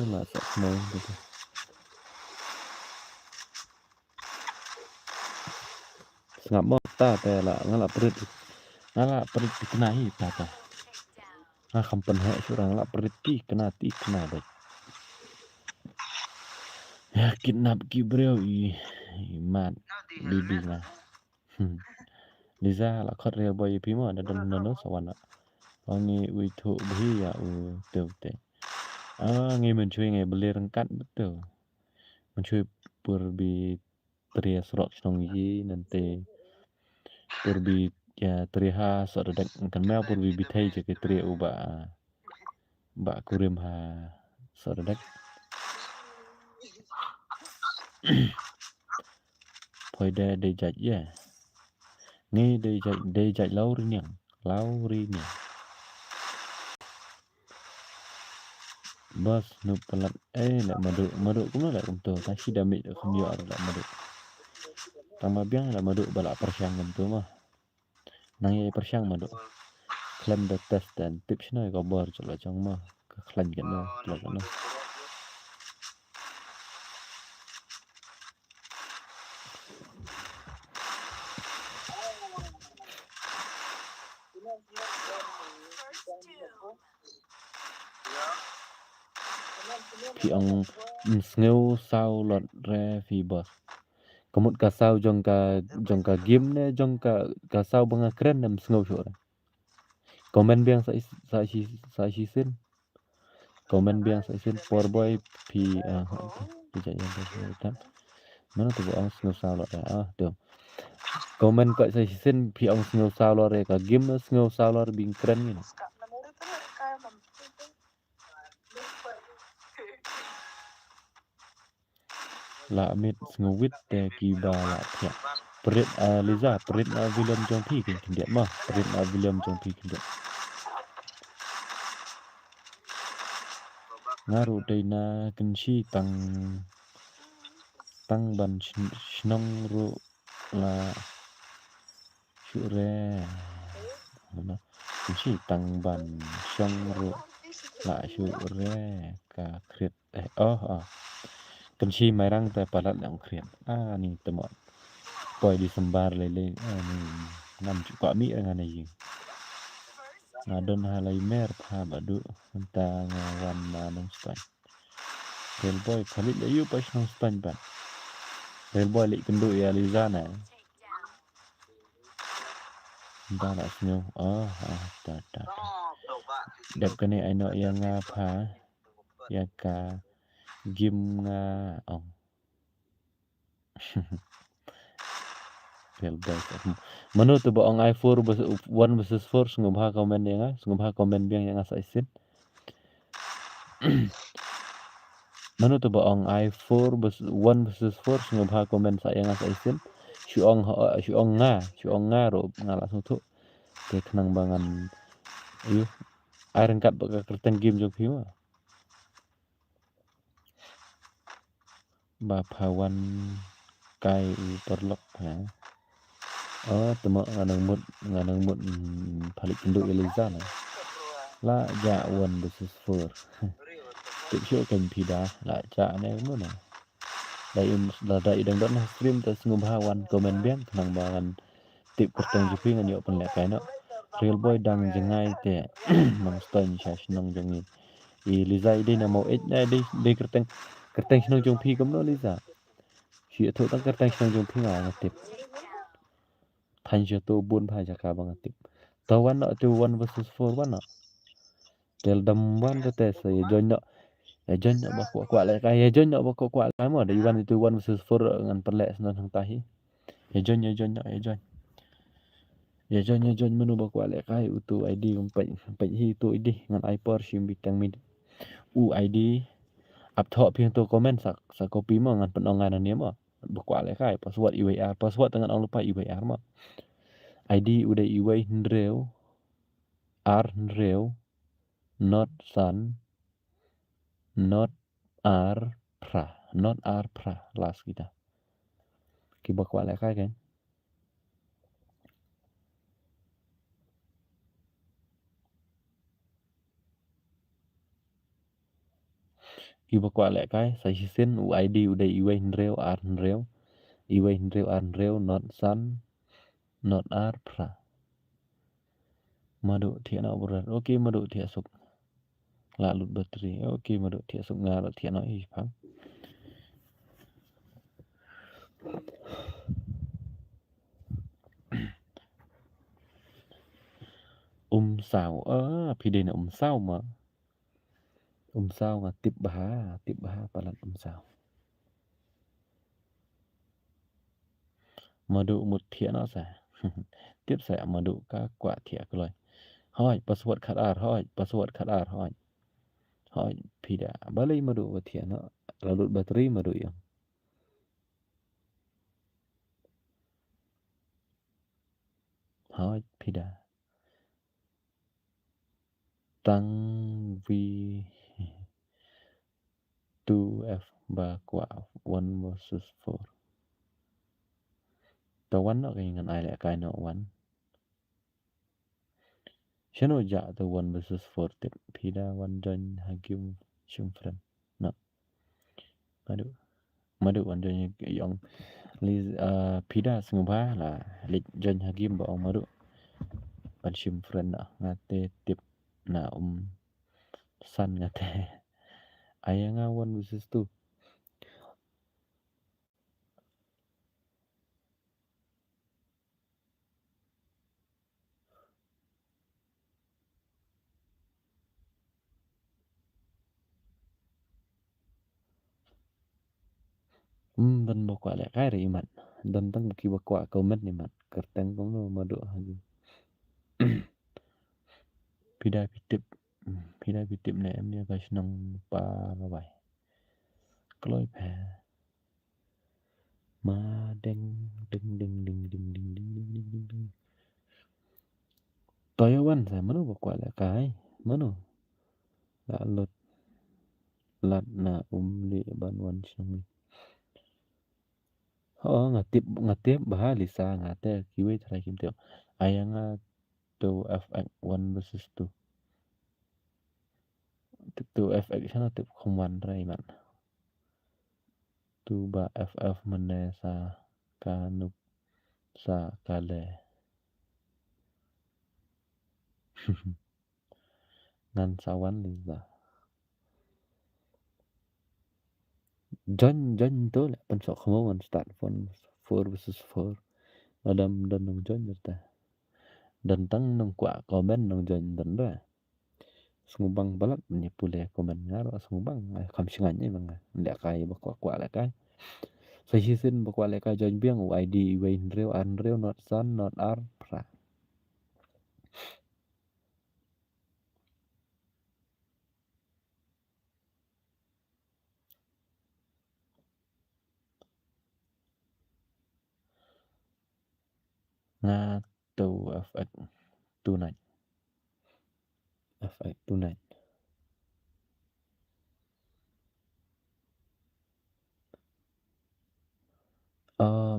lah sak mau gitu ngap mau ta te la ngala perit dikenai ta kampen he surang la perit kena dek ya kidnap kibreu iman bibi lah Liza la khot re boy pimo ada dan no sawana ngi ui thu bhi ya teu te ngi mình chui ngi beli rengkat betul mình chui perbi tria srok nong yi nanti perbi ya triha sodadak kan mel perbi bitai je ke tria ba kurim ha sodadak phoi de jaj ya ngi de jaj lau ri niang bos nu pelat la madu cũng là cũng to ta si damit không yo la madu tama biang la madu bala persyang tu mah nang ye persyang madu klaim the test dan tips na ko bor chalo chang mah klaim kan no chalo kan no Khi ông ngeu sao lọt re phi bos Kamut ka sao jong ka game ne jong ka sao banga keren nam ngeu chora Komen biang sa isisin. Komen biang sa isin Powerboy pi tidak yang tadi. Mana tu ang snow sao lo tuh. Komen kok sa isin pi ang snow sao lo ka game snow sao lo bing keren ni. Sekarang namanya tuh kayak mampu. La mit snow wit ki ba la thia. Perit Liza perit William Jong Pi kin dia mah perit William Jong Pi kin dia. Ngaru dai na kenshi tang ban shnong ru la shure mana kenshi tang ban shong ru la shure ka krit kenshi mairang ta palat lang krit ni temot poi disembar lele ni ngam cu mi dengan ai ngadon halai mer pha badu enta ngawan nong span Railboy khalit ayu pas nong span ban Railboy lik kendu ya Liza na Ba la snow ta đẹp cái này ai nói yang pha yang ka gim nga ong Railboy manu tu ba ong i4 1 versus 4 sungguh komen yang sungguh komen biang yang asa isin manu tu ba ong i4 1 versus 4 sungguh komen sa yang asa isin shu ong nga ro ngala sutu ke kenang bangan ayo iron cut baka kerten game jok hiwa ba pawan kai perlok temo nganang mut phalik kenduk Eliza na la ja 1 versus 4 tip show kan pida la ja ne mo na dai dang don stream ta ngum hawan komen bian kenang bangan tip kerteng jupi ngan yo penlek kai no real boy dang jengai te nang ston sha nong jongi Eliza ide na mo de kerteng nong jong pi kom no Eliza si thu tang kerteng nong jong pi nga tip thành cho tôi buôn phải cho cả bằng tip taoวันnọ tu 1 versus 4 วันnọ tel damวันte te se join nọ bak kwa lại cái join nọ bak kwa lại mà dariวันitu 1 versus 4 ngan perlek senan hang tahi join nọ join menu bak kwa lại cái utu id pek hi tu id ngan ipor sim bitang mid id up thọ piang tu comment sa copy mà ngan penongan ni mà bak kwa lại cái password iwr password dengan ang lupa iwr mà ID udah iway nreu R nreu not sun not R pra last kita kiba kwa lại khai kan kiba kwa lại khai sa hisin ID udah iway nreu R nreu iway nreu R nreu not sun not R pra madu thiện nào berat oke madu thiện suk lalu bateri oke madu thiện suk ngal thiện nào phang sao phi đây là sao mà sao mà tip bah palan sao madu một thiện nó sẽ tiếp sẽ madu các quả thiện rồi hỏi password khát hỏi phi đã balik madu và thiện nó lalu bateri madu yang hỏi phi đã tăng vi 2F ba quả 1 versus 4 tao one nó cái ngân ai lại cái nó one Shano ja the 1 versus 4 tip pida one join hakim shumfran no madu one join yong pida sengba là lik join hakim ba madu ban shumfran na ngate tip na san ngate ayanga 1 versus 2 Dan bakwa lek kai ri imat. Dan tang ki bakwa comment ni mat. Kerteng kom no madu hagi. Pida pitip. Pida pitip ne em dia guys nang pa bai. Kloi pa. Ma deng ding ding ding ding ding ding ding ding ding ding. Toyo wan sa manu bakwa lek kai. Manu. La lot lat na li ban wan sing. Oh ngatip bah Lisa ngate kiwe try kim teo. Ayanga to FX 1 versus 2. To FX sana tip khuman rai man. Tu ba FF mene sa kanup sa kale. Ngan sawan Lisa. John tu lah pensok khuman start phone 4 versus 4. Adam dan nang John jata. Dan tang nang kwa komen nang John dan dah. Sengubang balap ni pule komen ngaro sengubang kam singanya bang. Ndak kai bakwa la kai. Sahisin bakwa la kai John biang ID wain reo an reo not sun not ar pra. Nga tu FX tunai. FX tunai.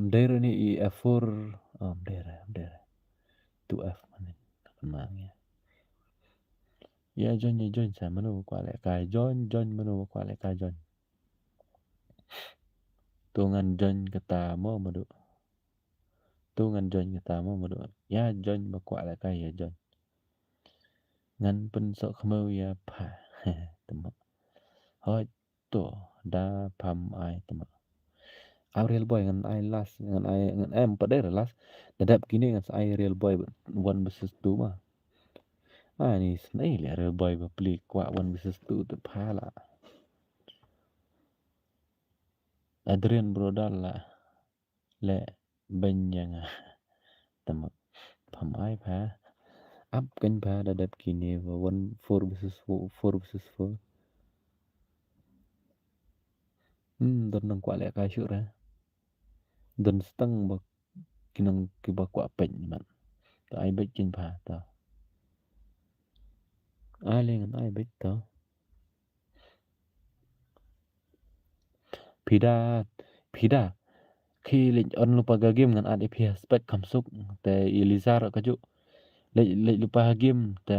Daerah ni F4 daerah 2F mana kemangnya. Ya John saya menu bakwa la kai John menu bakwa la kai John. Tungan John kata mo madu. Tungan John kata mo madu. Ya John bakwa la kai ya John. Ngan pensok kemau ya pa. Temak. Hoi tu da pam ai temak. Real boy ngan ai last ngan em pada last. Dadap kini ngan ai real boy 1 versus 2 mah. Ni senai lah real boy beli kwa 1 versus 2 tu pala. Adrian Brodal lah. Le benyang temak. Pam ai pa. Up kan pa dadap kini 4 versus 4. Dan nang kwa le kai syura. Dan seteng bak kinang kiba kwa pen man. Ta ai bet kin pa ta. Ai lengan ai bet ta. Pida. Khi lệnh on lupa game ngan ad FPS spek kamsuk te Elizar kaju. Lệnh lupa game te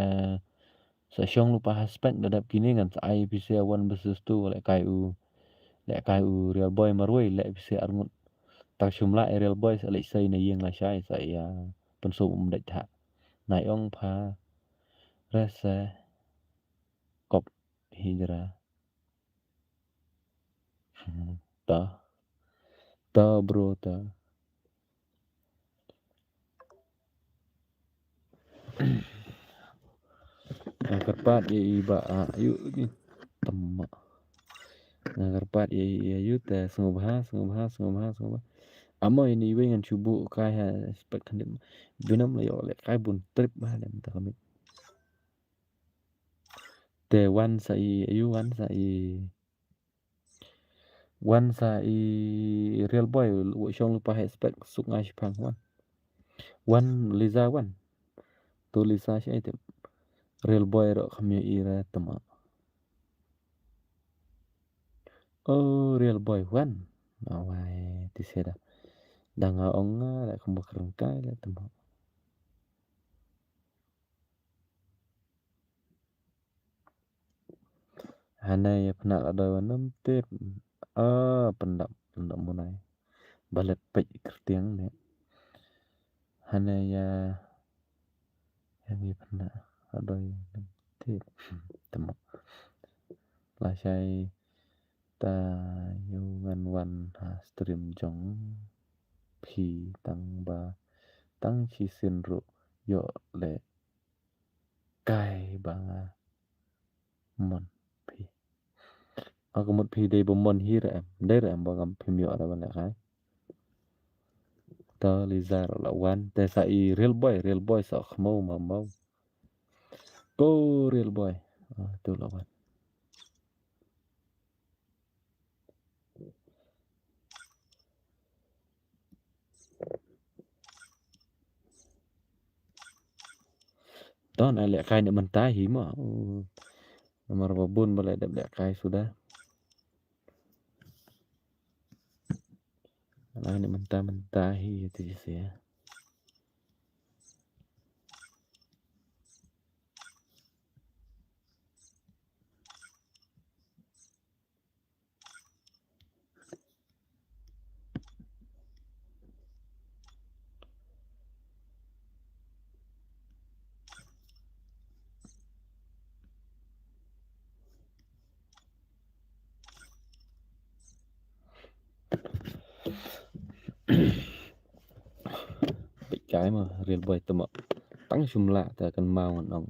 sa syong lupa spek dadap kini ngan sa ai PC 1 versus 2 lek kai u real boy marwai lek PC arngut. Tak shumla real boy sa lek sai na yeng la syai sa ya pensum umdek tha. Nai ong pa rasa kop hijra. Ta bro ta. Kerpat ya iba ayu ni temak. Kerpat ya ayu te sengubha. Amo ini iwe ngan cubu kai ha spek kandim. Binam la yo lek kai bun trip bah dan ta kamit. Te wan sa ayu wan sa real boy wo syong lupa spek suk ngai pang wan. Wan Liza wan. Tu Liza syai te real boy ro khamya ira temak. Oh real boy wan. Awai tiseda. Danga onga lek kembak rengkai lek temak. Hana ya penak ada wanam tip. Pendap munai. Balet pek kertiang ne. Hana ya yang penak ada wanam tip. Temak. Lah syai ta yungan wan ha stream jong pi tang ba tang chi sin ru yo le kai banga mon pi Aku một phi đây bom mon hira em đây em bang phim yo ada balik kai ta Liza là wan ta sai real boy sa khmau mà mau go real boy tu là wan ton ai lek kai ni mentai hi mà nomor babun balik dah lek kai sudah lah ni mentah hi itu je saya bị cái mà real boy tụi mọ tăng sum lạ ta cần mau ngon ong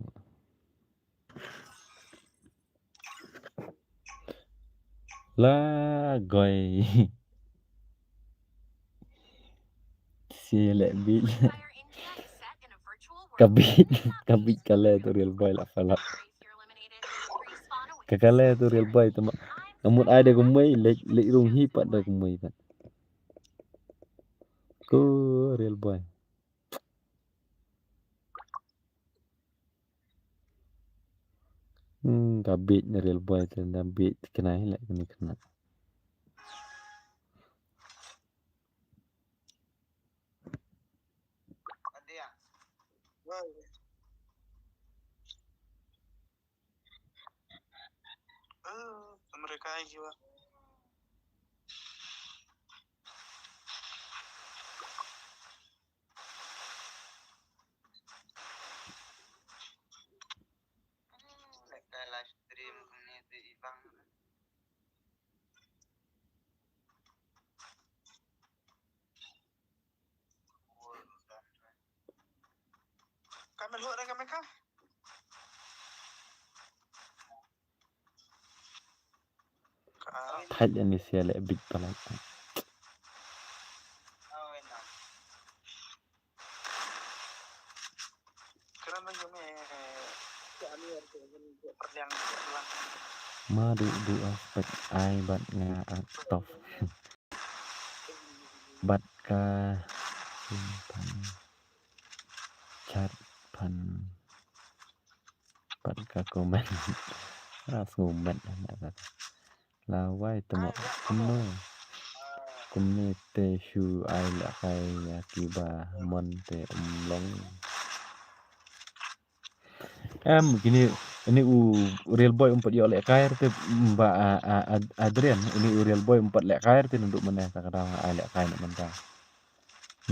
la goy si lẹ bị Entire India is set in a virtual world. kabit kale tu real boy lah pala Race you're eliminated. Respawn awaits. kakale tu real boy tụi mọ namun ai dia kumai lek rung hi pat dah kumai pat ko real boy kabit ni real boy tu kabit kena hi lek kena kena Ada yang. Wah. Mereka jiwa. Mereka live stream community ibang. Kami luar dengan mereka. Thaj ni sia lek bit pala Kerana yung kami perliang ma du aspek ai bat nga stop bat ka simpan chat pan bat ka komen ngummet anak lawai temo kuno kumite shu ai la kai akiba monte long begini ini real boy 4 yo lek kair te mbak Adrian ini real boy 4 lek kair te nunduk meneh kadang ai lek kair nak mentah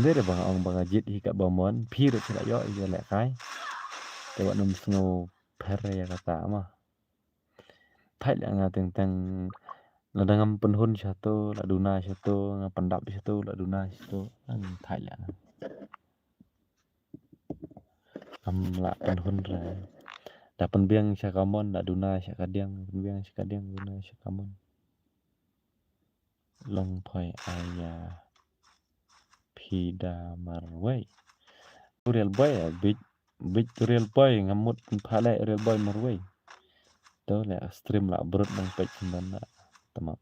ndere bang ong bang ajit hi ka bomon phir tidak yo iya lek kai te wa num sngo per ya kata mah thai la nga teng la dangam penhun satu la duna satu nga pendap satu la duna satu thai la am la penhun ra da penbiang syakamon da duna syakadiang penbiang syakadiang duna syakamon long phoi aya phida marwai real boy big real boy ngamut phalai real boy marwai to le stream la brut nang page nan tama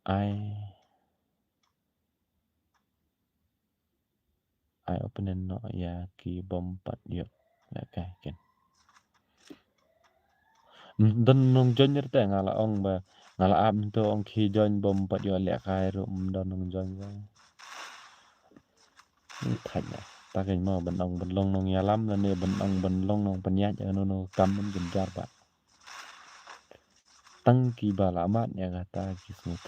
I open no ya ki bom pat yo la kai ken dan nong jonyer te ngala ong ba ngala am to ong ki join bom pat yo le kai ro dan nong join ba thạch ta cái mà bên long nong ya lam là nè bên long nong bên nhát cho nó cầm bên gần jar ba tăng kỳ bà lạ mát nhà gata kỳ smooth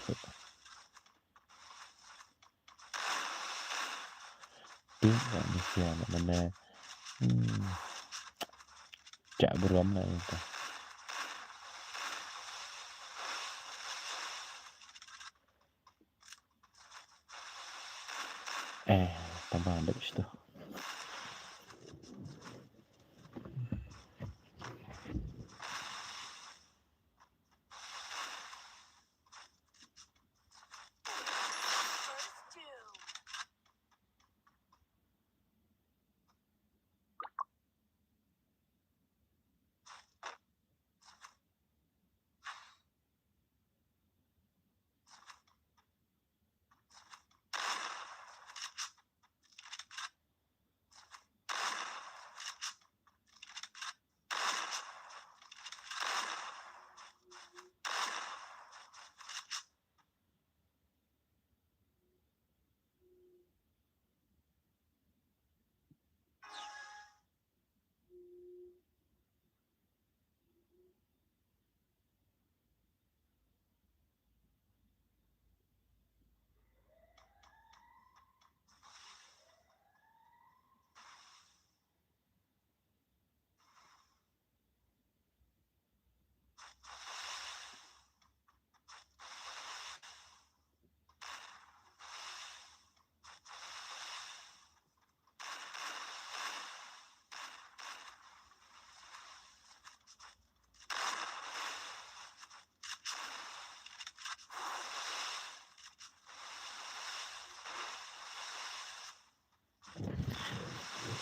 tiếng là như xe mà nè chả bướm này ta tambahan dah situ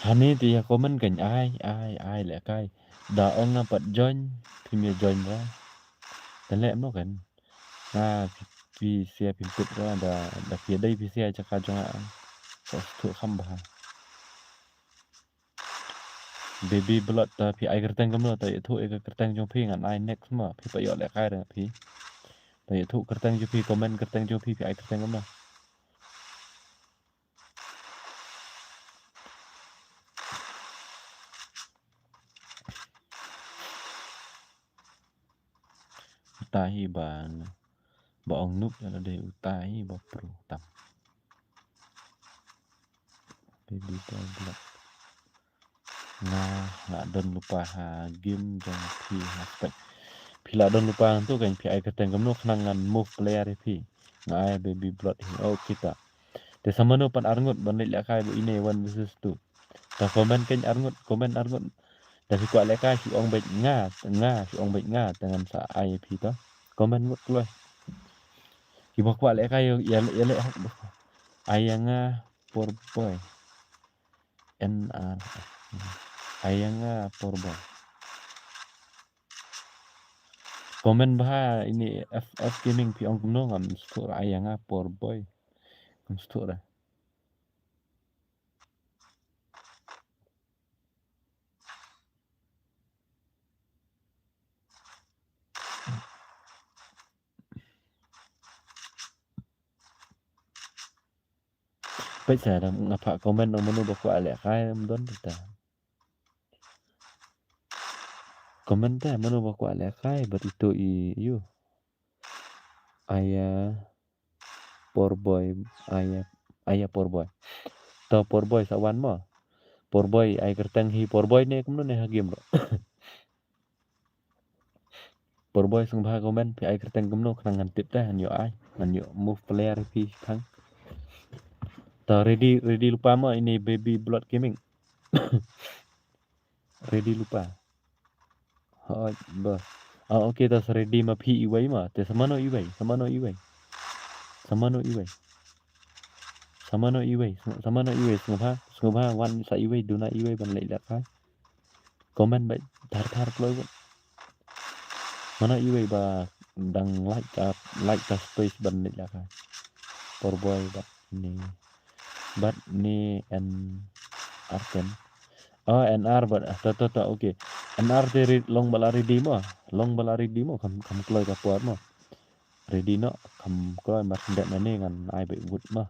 Hani thì comment cảnh ai lẽ cái đã ông nào bật join thì mình join ra tên lẽ nó cảnh vì xe phim tự ra đã phía đây vì xe cho cả cho hạ có thuộc không bà baby blood ta phía ai kerteng kamu ta itu ai kerteng trong phi ngan ai next mà phi phải lẽ cái đó phi ta itu kerteng trong phi comment kerteng trong phi ai kerteng kamu tahi bà ông núp là để tahi bà pro tầm baby blood nggak don lupa game jang phi aspek pila don lupa tu kan phi ai kerteng kamu kenangan move player phi ngai baby blood oh kita te sama no pan arngut ban lek kai bu ine 1 versus 2 ta komen kan arngut tapi kuat lek kai si ong bet si ong bet dengan sa ai phi to komen ngut loh ki ba kuat lek kai ya lek ai nga por boy nr ai nga por boy komen bah ini ff gaming pi ong no ngam stor ai nga por boy ngam stor bây giờ là ngapa komen ông menu ba kuat lek kai don ta komen ta menu ba kuat lek kai but itu you ayah poor boy ayah poor boy to poor boy sawan mo poor boy ai kerteng hi poor boy ne kumno ne game ro poor boy sung ba komen pi ai kerteng kumno khangan tip ta nyo ai nyo move player pi thang to ready lupa mo ini baby blood gaming ready lupa oh ba okay tas ready ma pi iwai ma te samano iwai samano iwai sungha wan sa iwai duna iwai ban lek lek kai komen ba thar kloi mana iwai ba dang like ka space ban lek lek kai poor boy but ni and arken oh nr but ta okay nr te long balari di mo kam kloi ka puat mo ready no kam kloi mas ndak nane ngan ai be wood ma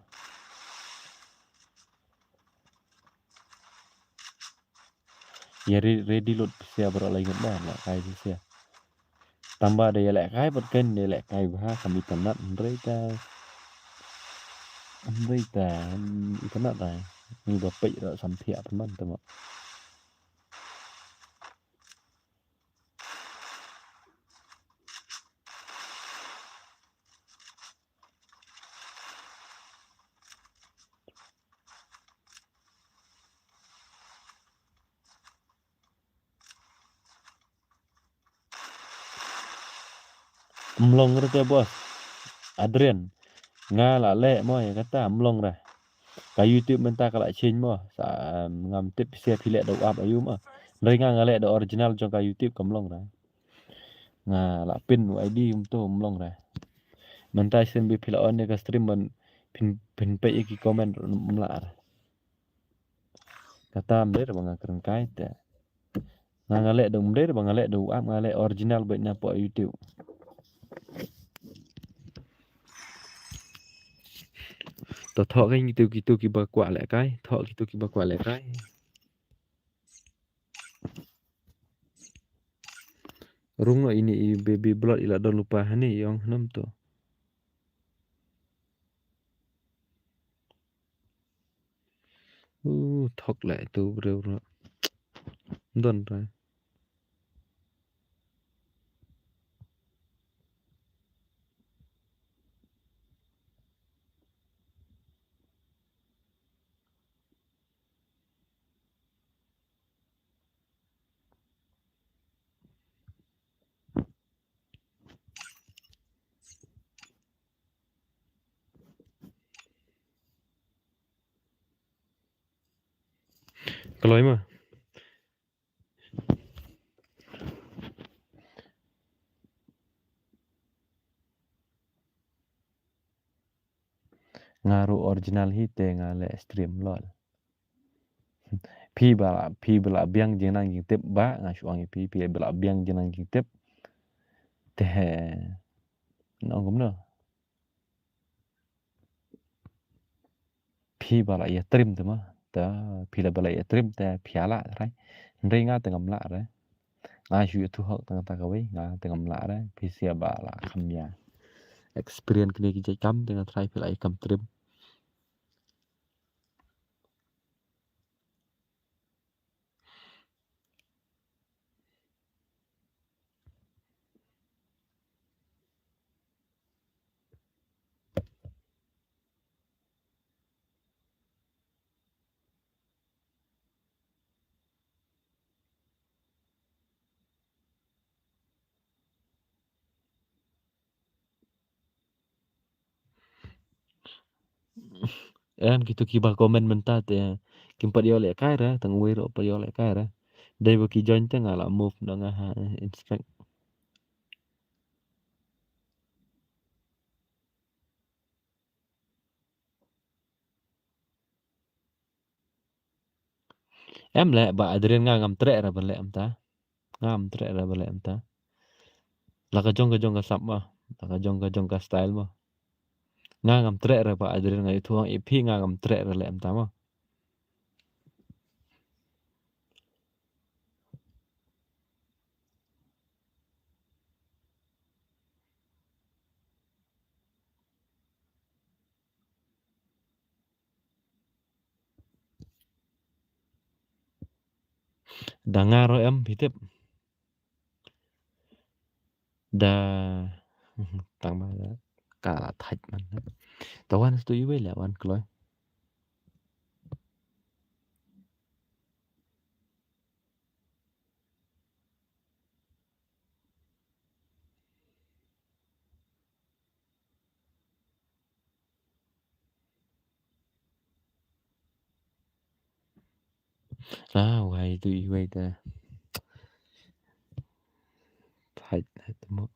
ya ready lot sia bro lagi ngat lah kai sia tambah ada ya lek kai but kan ya lek kai ba kami tanat mereka ikanat lah ni bapak dak sampai apa man tama mlong rete bos Adrian ngala le mo ya kata mlong dah ka YouTube menta kala change mo sa ngam tip sia pilek do up ayu mo ndai ngale do original jong ka YouTube kamlong dah ngala pin ID to mlong dah menta sen bi pila on ka stream man pin pe ki comment mlar kata mder bang keren kai te ngale do mder bang ngale do up ngale original bet na po YouTube to thọ cái gitu ki ba kwa lại cái thọ gitu ki ba kwa lại cái rung lo ini baby blood ila don lupa hani yang nam to thọc lại tu rêu rồi don ra Kalau mah ngaruh original hite ngale stream lol. Pi bala biang jenang jing tip ba ngasuang pi bala biang jenang jing tip teh nong no. Pi bala ya trim tu mah. Ta pi la bala ya trim ta piala rai. Ndai nga tengam la rai. Nga shu tu hok tengah takawai nga tengam la rai. Pi sia bala kamya. Experience kini kijai kam dengan try pila ikam trim. Em gitu kibah komen mentat ya. Kimpat yo lek kaira tang wiro pa yo lek kaira. Dai baki join tang ala move nang ha inspect. Em lek ba adren nga ngam trek ra ban lek am ta. Ngam trek ra ban lek am ta. La ka jong ka sap mah. La ka jong ka style mah. Nga ngam trek ra ba adren nga itu ang ipi nga ngam trek ra lek am ta mah. Da ngaro em hitep. Da tang ma ka thaj man. Tawan stu iwe lek wan kloy. Ah wai tu iwe ta. Thaj temo.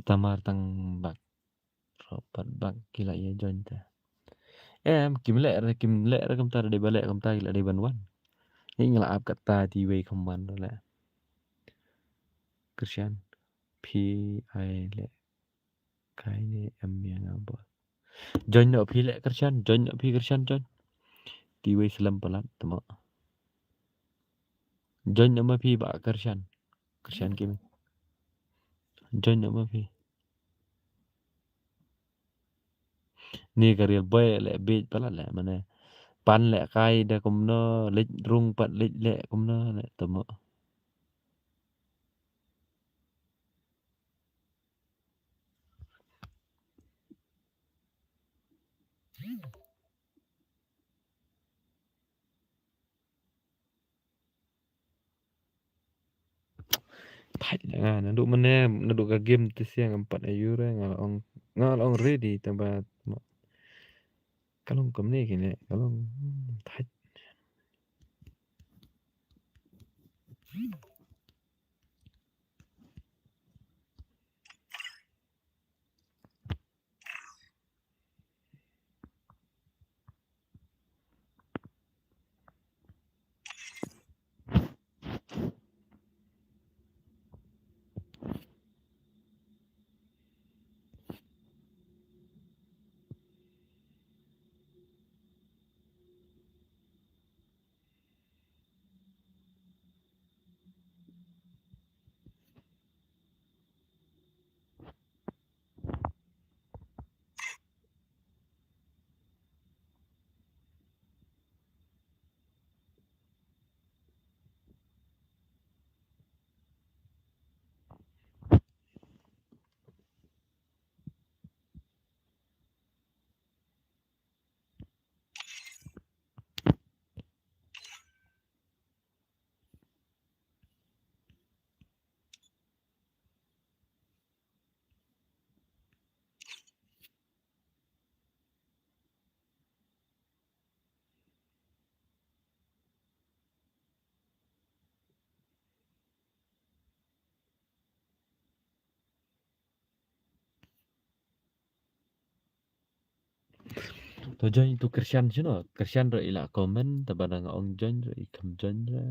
Tamar tang bak ropat bak kila ya join ta. Em kim lek ra kam ta de balek kam ta kila de ban wan. Ni ngala ap kat ta ti we kam ban la. Krishan P I le kai ne em yang abo. Join no P le Krishan join no P Krishan join. Ti we selam pelat temo. Join no ma P ba Krishan kim. Join no ma P. Ni karil boy le beat pelat le mana. Pan le kai da kum no lek rung pat lek le kum no le temo. Thaj la nga nadu mana nadu ka game tu siang 4 ayu ra ngal ong ready tamba kalong kam ni kini kalong thaj To join tu Christian sino. Christian ra ila comment tabana nga ong join ra ikam join ra.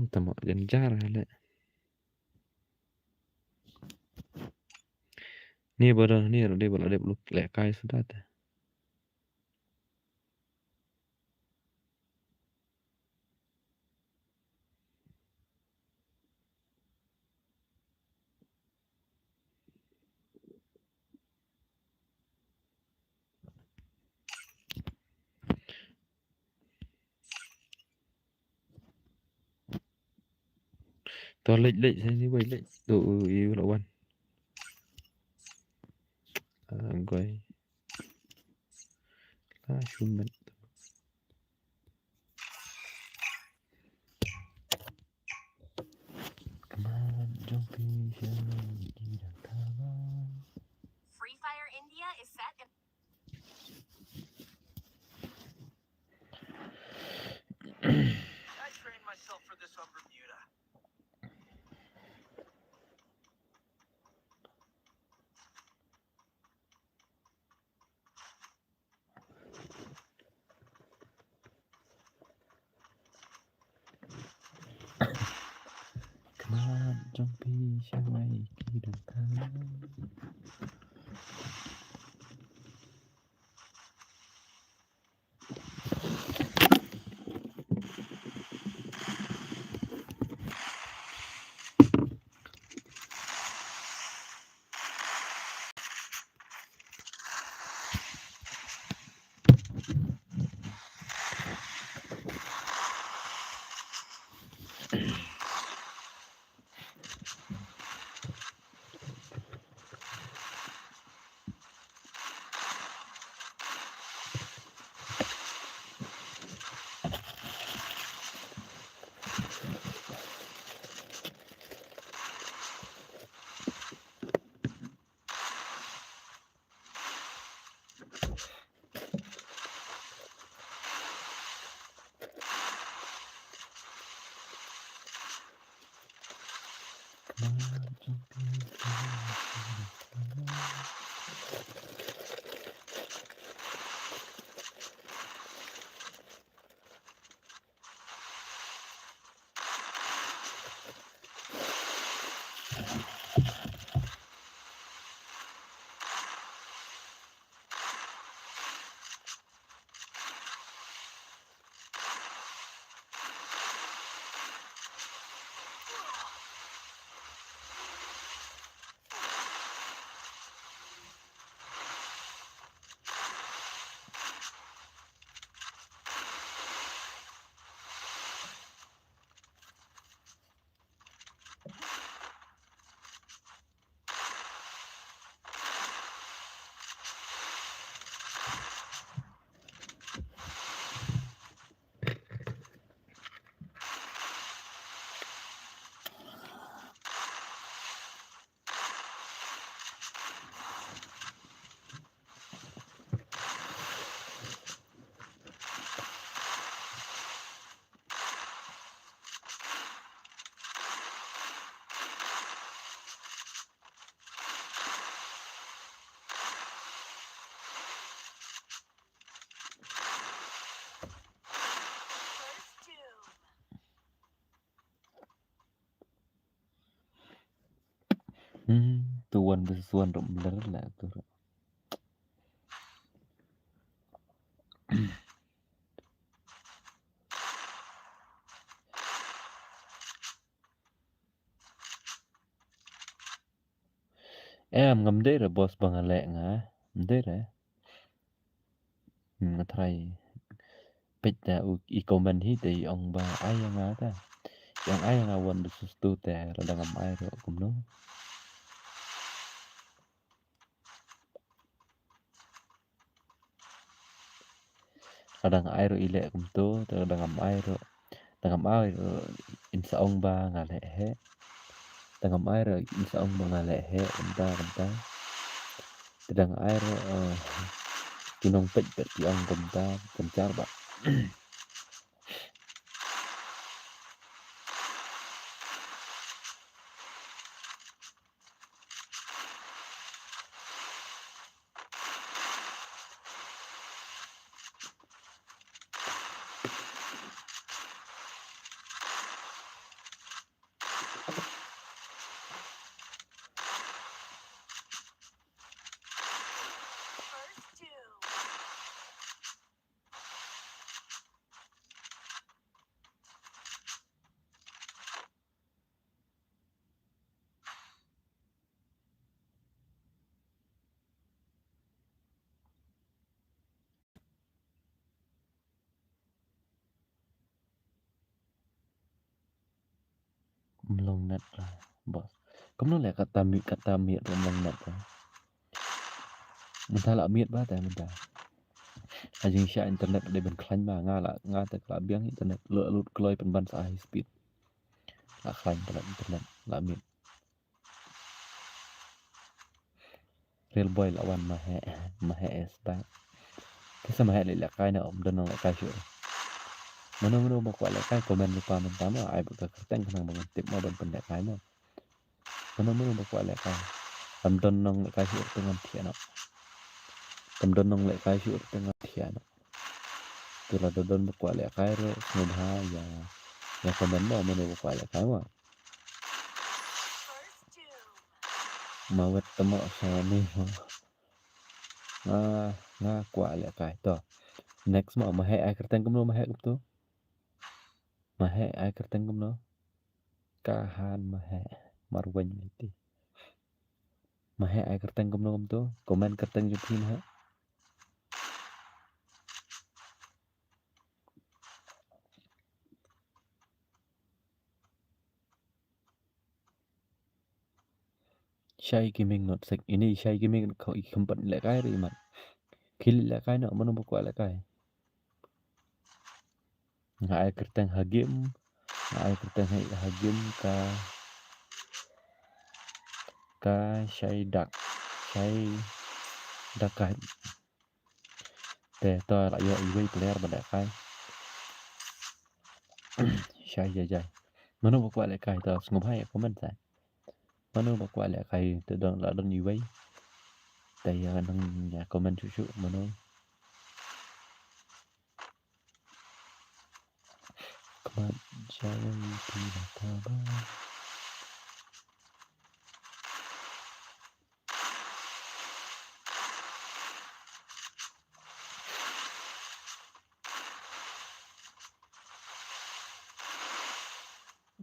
Tamo genjar hala. Ni bodoh ni dia bola dia belum lekai sudah ta. To lej saya ni boy lej. Tu you lawan. Goy. Lah shumet. Kemarin jompi syai tidak kalah. Free Fire India is set in I trained myself for this on Bermuda. Kemarin jompi syai tidak kalah. Kemarin jompi syai tidak kalah. First Doom. Tuan besuan rok bener lah tu. Ngam deh bos bangalek ngah. Mde re. Ngatrai. Pech ta i komen hi te ong ba ai nga ta. Yang ai nga wan besus tu te radang am ai ro kumno. Radang ai ro ile kum tu te radang am ai ro. Dangam ai ro insa ong ba ngalek he. Dangam ai ro insa ong ba ngalek he kenta. Tedang ai ro kinong pech bet ti ong kenta kencar ba. Melong net lah, bos. Kamu lihat kata miet melong net lah. Mentah lah miet bah teh mentah. Anjing sya internet ada ben klan mah nga teh kelabiang internet lu keloi penban sa high speed. Lah klan pada internet lah miet. Real boy lawan mahe esta. Kesa mahe lek kai na om dan lek kai syu. Mano bakwa lek kai komen lupa mentah mah ai buka kerteng kenang banget tip mah dan pendek kai mah. Mano bakwa lek kai. Am don nong lek kai syu dengan tiana. Am don nong lek kai syu dengan tiana. Tula don bakwa lek kai ro ngubha ya komen mah mano bakwa lek kai mah. First doom. Mawet temo sa ni nga kwa lek kai to. Next mah mahe ai kerteng kumno mahe tu. Mahe ai kerteng kumno. Kahan mahe marwen liti. Mahe ai kerteng kumno tu. Komen kerteng jupin ha. Shy gaming not sek ini shy gaming kau ikempat lek kai ri mat. Kil lek kai no mano bakwa lek kai. Nga ai kerteng hagim. Nga ai kerteng hagim ka shy dak. Shy dakai. Teh to la yo iwei player ba lek kai. Shy jajai. Mano bakwa lek kai to ngom hai komen sai. Mano bakwa lek kai te don la don iwei. Teh ya nang ya komen cucu mano. Kemat jangan tidak tabah.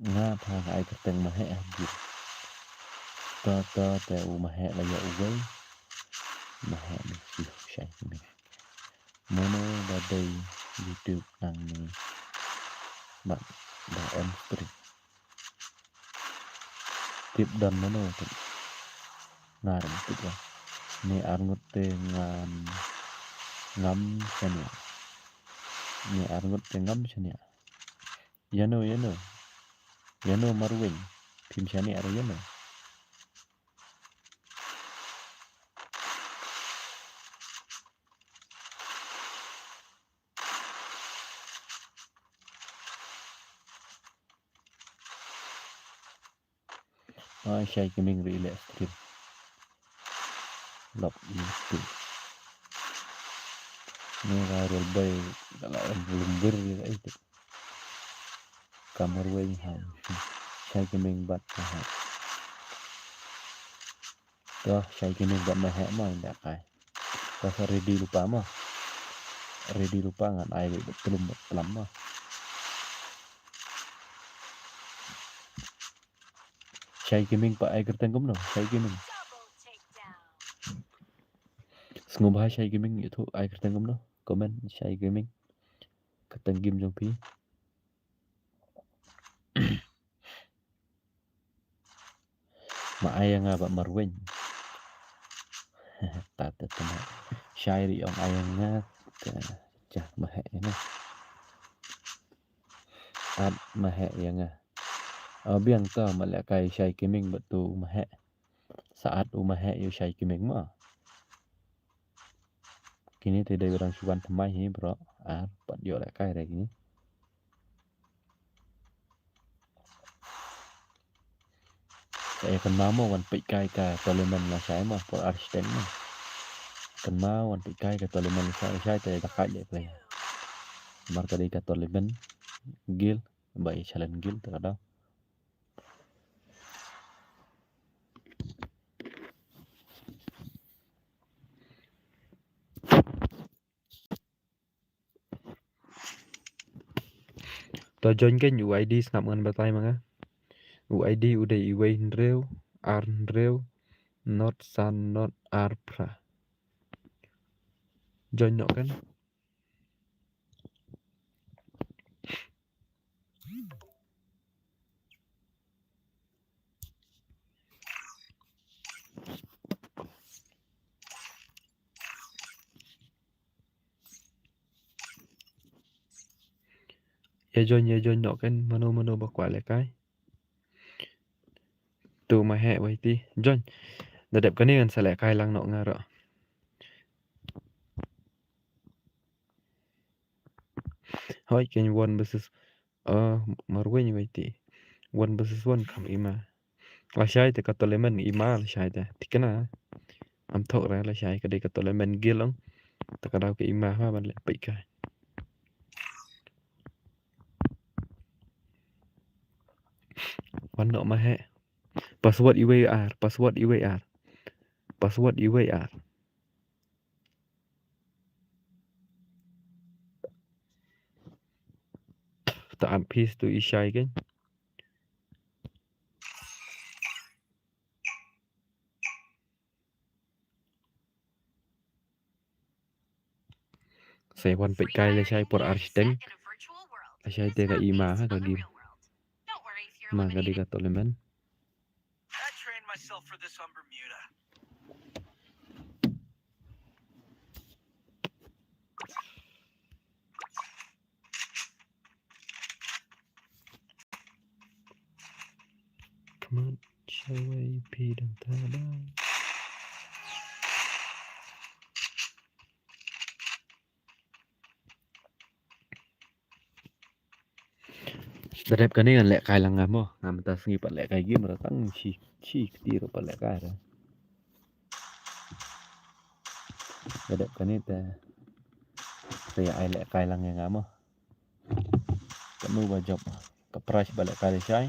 Nga phang ai kerteng mahe hagim. To te mahe la ya uwei. Mahe ni siu shy gaming. Mano badai YouTube nang ni. Mat da on stream. Tip dan mano tip. Ngarem tip lah. Ni arngut te ngam chania. Ni arngut te ngam chania. Yano marwing. Tim chania ada yano. Shy gaming relax stream. Log YouTube. Ni real boy kalau belum ber itu. Kamar wing ham. Shy gaming bat mahe. Toh shy gaming bat mahe mah ndak kai. Toh ready lupa mah. Ready lupa ngan ai belum pelam mah. Shy gaming pak ai kerteng kumno. Shy gaming. Double takedown. Ngubah shy gaming itu ai kerteng kumno. Komen shy gaming. Kerteng game jong pi. Ma ai nga ba marwen. Tata tama. Shy ri ong ai nga cah mahe ni. Ad mahe yang biang ta malak kai shy gaming betu mahe. Saat mahe yo shy gaming mah. Kini tidak orang suan temai ni bro. Pat yo lek kai lagi ni. Saya kan mau wan pik kai ka toleman la saya mah por arsten mah. Kan mau wan pik kai ka toleman saya teh dak kai le play. Mar tadi ka toleman gil bai challenge gil terada. To join kan UID snap ngan batai manga. UID udah iway nreu arnreu not san not arpra. Join no kan. ya join nọ kan mano bak kwa le kai tu ma he wai ti join da dep kan ni sa le kai lang nọ nga ro hoi ken one versus mar wen wai ti one versus one kam ima la shai te ka tole men ima la shai te tikana am thok ra la shai ka de ka tole men gilong ta ka dau ke ima ha ban le pai kai one nọ ma he password IWR password IWR password IWR ta am piece tu ishai kan sai one pai kai la shai por Freya is arsteng set in a virtual world. la shai It's te ka not ima based ha ka on the gim real world. Don't worry if you're ma ka de eliminated. ka tole men I trained myself for this on Bermuda. come on shai wai pi dang ta ba da dep kan ni le kai lang ngamo ngam ta sngi pa le kai gim ra tang chi ti ro pa le kai ra da dep kan ni te saya ai le kai lang ngamo ka nu ba job ka price ba le kai le shai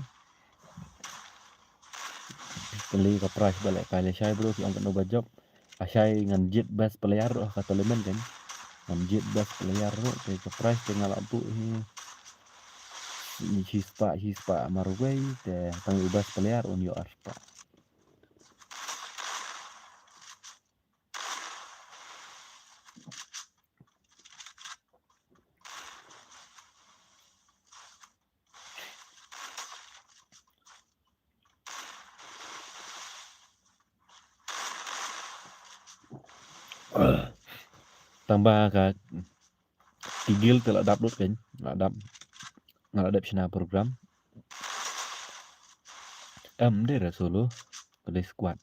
kali ka price ba le kai le shai bro ki ang ka nu ba job ashai ngan jet best player ro ka tole men kan ngan jet best player ro te ka price te ngala bu hispa marway te tang best player on your arpa tambah ka tigil te la dap dot kan ngala dap sina program de ra solo ke squad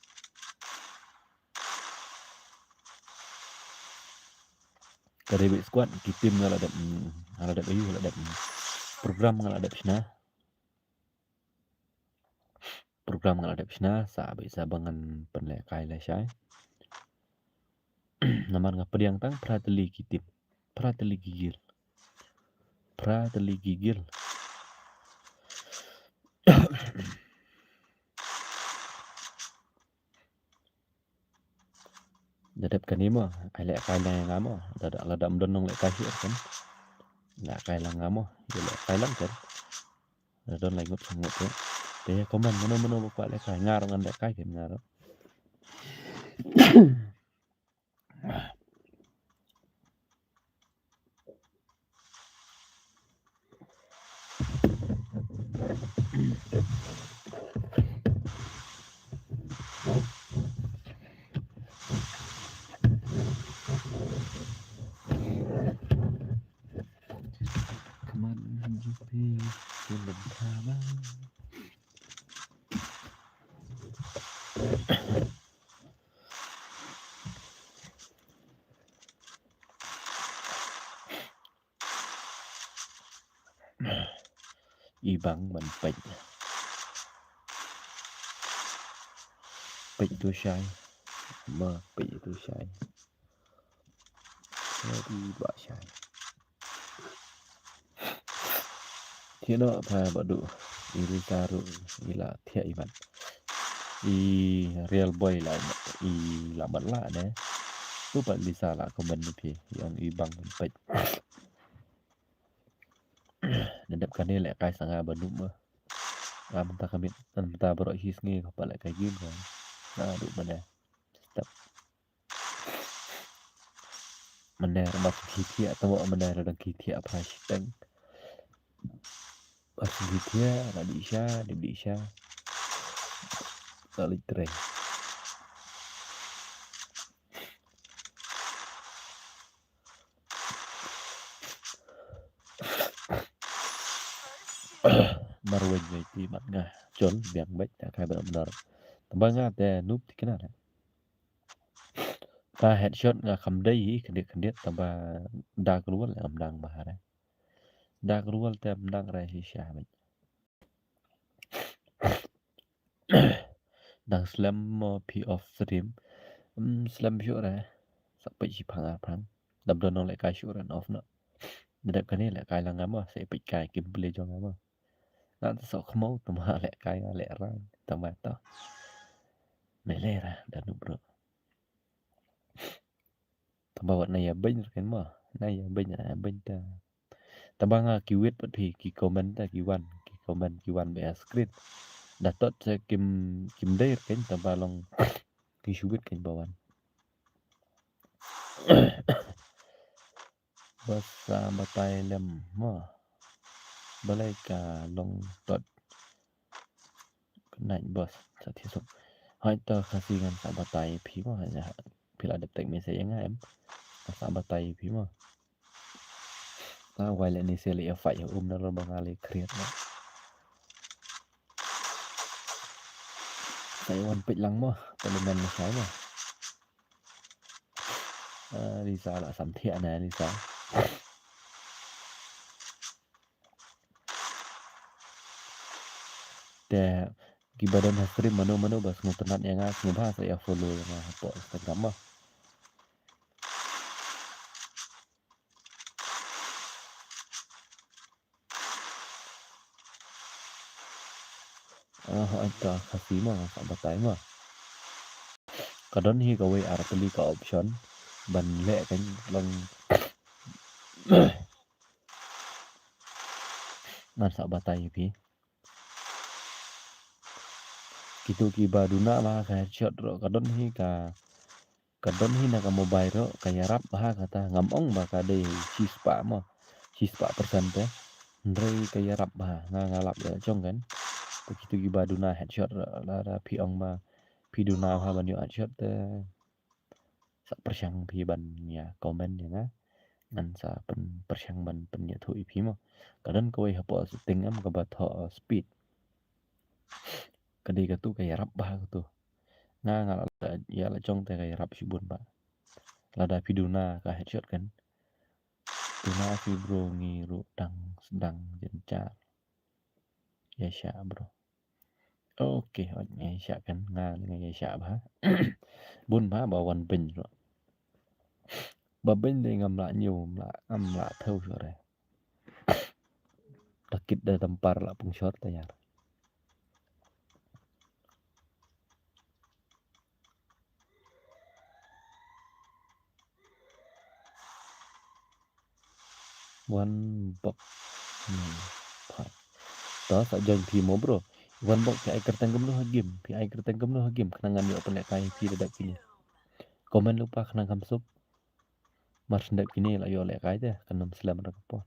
ke squad ki tim ngala dap ayu ngala dap program ngala dap sina program ngala dap sina sa bisa bangan penle kai la shai naman nga pediang tang prateli kitip prateli gigil dadap kan imo ale kai la ngamo dadak la dam donong le kai kan la kai la ngamo le kai lang kan don lai ngut sangut ya te komen mono ba le kai ngar ngan le kai kan ngar keman jupi film drama ibang ban pek tu shai ma pek tu shai di ba shai Thieno pa badu iri taru ila thia iban I real boy la I la ban la ne tu pa lisa la komen ni pi yang ibang ban pek nadap kan le kai sanga banu ma am ta kamit an ta bro his ngi pa la kai gim kan na du mana step mana mak ki thia to mana ra ki thia pa teng pas ki thia na di sha kali tre Marwin ti mat ngah chon biang baik tak kai benar. Tambang ngah te noob ti kena. Ta headshot ngah kam dai kendet tambah dak keluar am dang bahar. Dak keluar te am dang rai shisha baik. Dang slam mo p off stream. Slam syu ra. Sampai si phang. Dab don nong lại kai syu ran off no. Dedap kan ni lại kai lang ngam sai pik kai kim play jong ngam. Nan sok khmau tambah lại kai lại ran tambah ta. Mele ra dan bro. Tambah wat na ya ben kan ma. Na ya ben ta. Tambah nga kiwit pat phi ki comment ta ki wan be screen. Datot sa kim dair kan tambah long ki suwit kan bawan. Basa batai lem ma. Balai ka long tot naik bos sa thiesok. Hai ta khasi ngan sa batai phi ma ya. Pila ada tek mese yang em. Sa batai phi ma. Ta wai le ni se le ya fai ya na lo bangale kriat ma. Saya wan pit lang ma. Telemen ma sai ma. Lisa là sắm thiện này Lisa. Te ki badan stream mano bas ngutenat yang ngas ngubah saya follow yang apa Instagram mah. Anta kasih mah sama tay mah. Kadon hi gawe arah beli ka option ban le kan lang man sa batay pi. Kitu ki baduna mah ka headshot ro kadon hi na ka mobile ro kaya rap bah kata ngamong ba ka de sispa mah. Sispa persen teh. Ndrei kaya rap bah ngalap ya chong kan. Begitu ki baduna headshot la pi ong ma pi duna ha ban yo headshot te sa persyang pi ban ya komen ya nga ngan sa pen persyang ban pen ya thu pi mo kadon ko ha po setting am ka ba tho speed kadi ka tu kaya rap ba tu nga ya la chong te kaya rap si bun ba lada pi duna ka headshot kan duna fi bro ngi ru dang sedang jenca ya sya bro. Oke, nghe sạ kan nga nghe sạ ba. Bun ba wan bình rồi. Ba bình thì ngam lại nhiều ngam lại thâu rồi. Dakit dah tampar lah pung shot tayar. One box. Đó sa jang thi mo bro. One box ai kertang gam no game. Pi ai kertang gam no game kenangan yo pelek kai pi dadak kini. Komen lupa kenang kam sup. Mar sendak kini lah yo lek kai teh kenam selam rak po.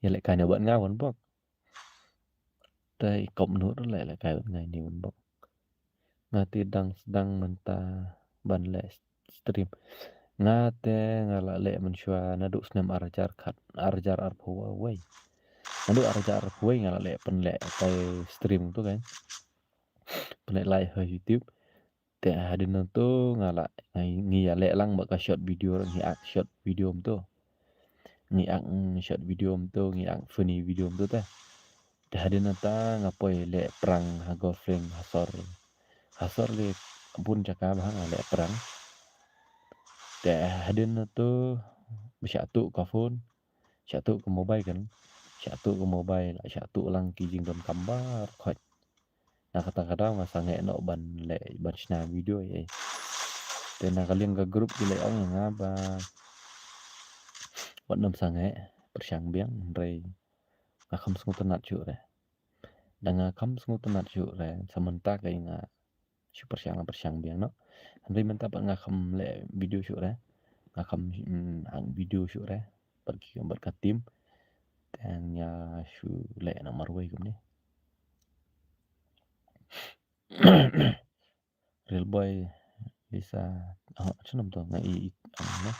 Ya lek kai buat nga one box. Tai kom nur lek kai ngai ni one box. Ngati sedang mentah ban le stream. Ngate ngala le mensyua naduk senam arjar arpu wei. Naduk arjar arpu wei ngala le pen le kai stream tu kan. Pen le live YouTube. Te hadin tu ngala ngi ya le lang baka shot video ngi ak shot video tu. Ngi ak shot video tu ngi ak funny video tu teh. Te hadin ta ngapoi le perang ha girlfriend hasor le pun cakap hang le perang. Te hadin tu bersatu ke phone, satu ke mobile kan, satu ke mobile, satu lang kijing don gambar khot. Nah kadang-kadang masa nge no ban sna video ye. Te na kalian ke grup di leong yang apa. Wat nom sange persyang biang rei ngakam semua tenat cu re. Dan ngakam semua tenat cu re sementara kay nga si persyang biang no. Rei menta pa ngakam le video cu re. Ngakam ang video cu re. Pergi ke tim dan ya su le nomor wei kum ni. Real boy bisa senam tu ngai ano.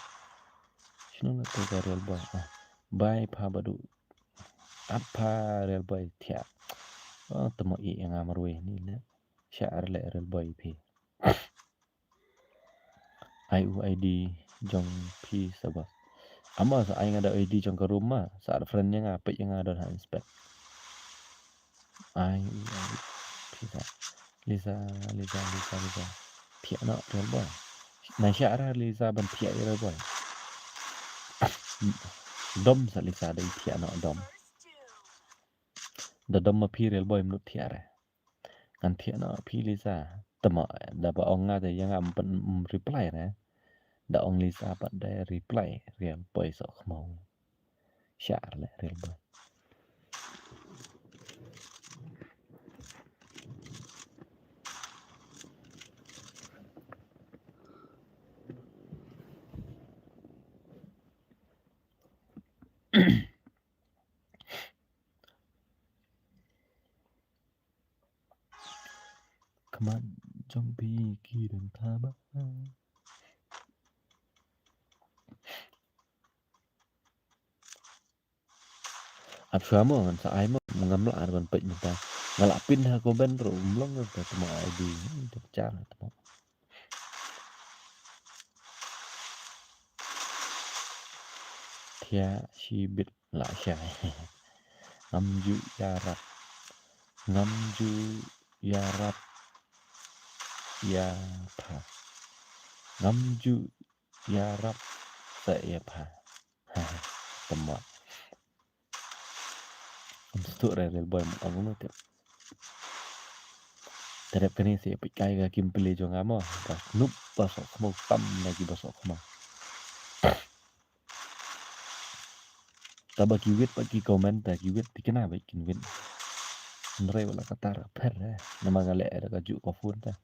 Sino na to real boy. Bye pa badu Apa real boy tiap. Oh temo i yang amarwe ni na. Syaar le real boy pi. IUID jong pi sabah. Ama sa aing ada ID jong ke rumah. Saat friendnya ngapik yang ada na inspect. IUID pi sa. Lisa. Pia no real boy. Nah syaar Lisa ban pia real boy. Dom sa Lisa ada pia no dom. Da dom ma pi real boy menurut pia re. Kan pia no pi Lisa. Temo da ba ong nga de yang am pen reply na. Da ong Lisa pat da reply real boy sok mau. Syaar le real boy. Keman jong pikiran tabah. Ap suamo kan sa ai mo ngamla arban pej minta. Ngalapin ha ko ben ro umlong ka temo ID. Cara temo. Thia shibit la syai. Ngamju yarap. Ngamju yarap. Ya pa. Ngamju yarap sa ya pa. Temo. Untuk real boy mo ang no tiap. Terap kani si pikai ga kim pili jong amo. Pas nup basok mau tam lagi basok mau. Ta bagi wit bagi komen ta wit dikena bikin wit. Nre wala katar per nama ngale ada kaju ko phone ta.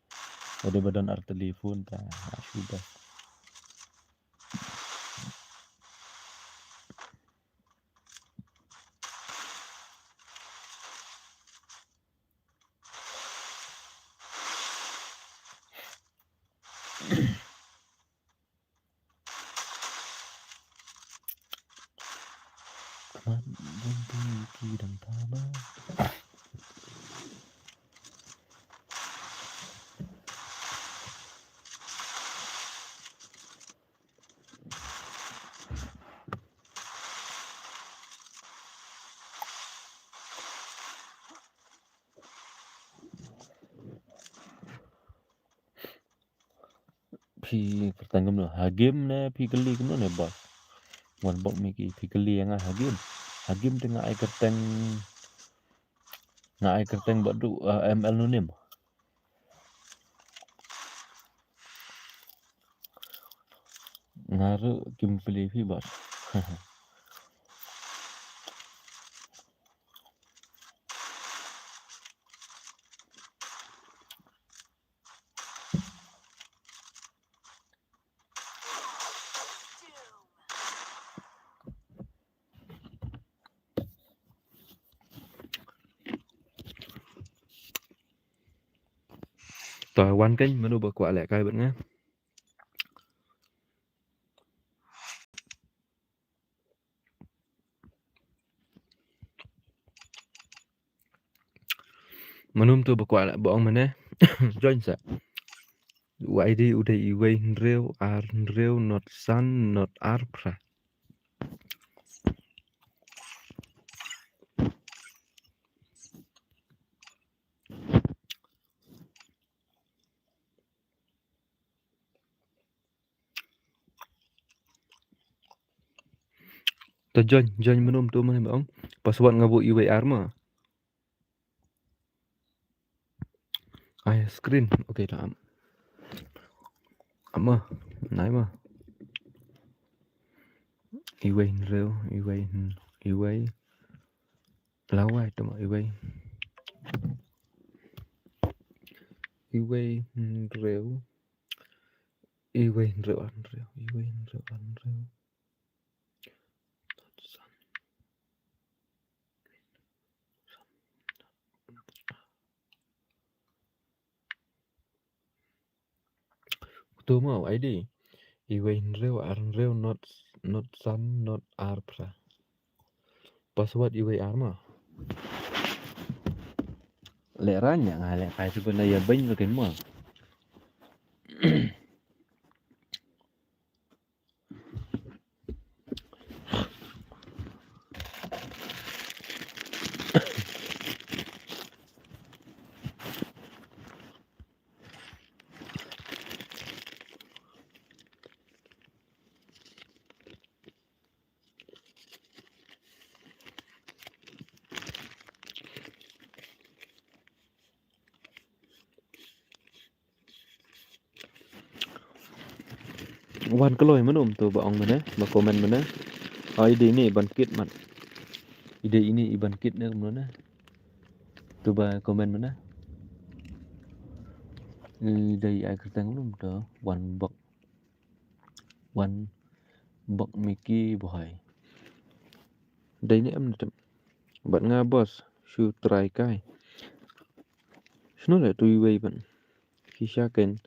Ode badan ar telefon ta sudah. Keman jong pikiran tabah. Pi pertanggung no hagim na pi geli kuno ne bos. Wan bok miki pi geli yang hagim. Hagim tengah ai kerteng na ai kerteng badu ML nunim. Ngaru kim pilih pi bos. Tòa quan kênh mà đâu bật quả lẹ cài bật nghe. Manum tu bật quả lẹ bọn mình nè. Join sa. ID udah iwe nreo ar nreo not san not ar pra. Ta join manum tu mana bang. Password ngabu iwe ar mah. Ay screen. Okay dah. Ama, nai mah. Iwe nreo iwe lawai tu mah iwe. Iwe nreo ar nreo. Tu mau ID. Iwe nreo ar nreo not san not ar pra. password UAR mah. Lẹ ranya ngalek kai sebenarnya banyak kan mah. Wan keloi manum tu baong mana, ba komen mana. Ide ini bangkit man. Ide ini bangkit na mana. Tu ba komen mana. Ide ai kertang manum tu wan bak Mickey boy. Đây ni em bạn nga boss should try kai. Shno la tu wei ban. Kisha ken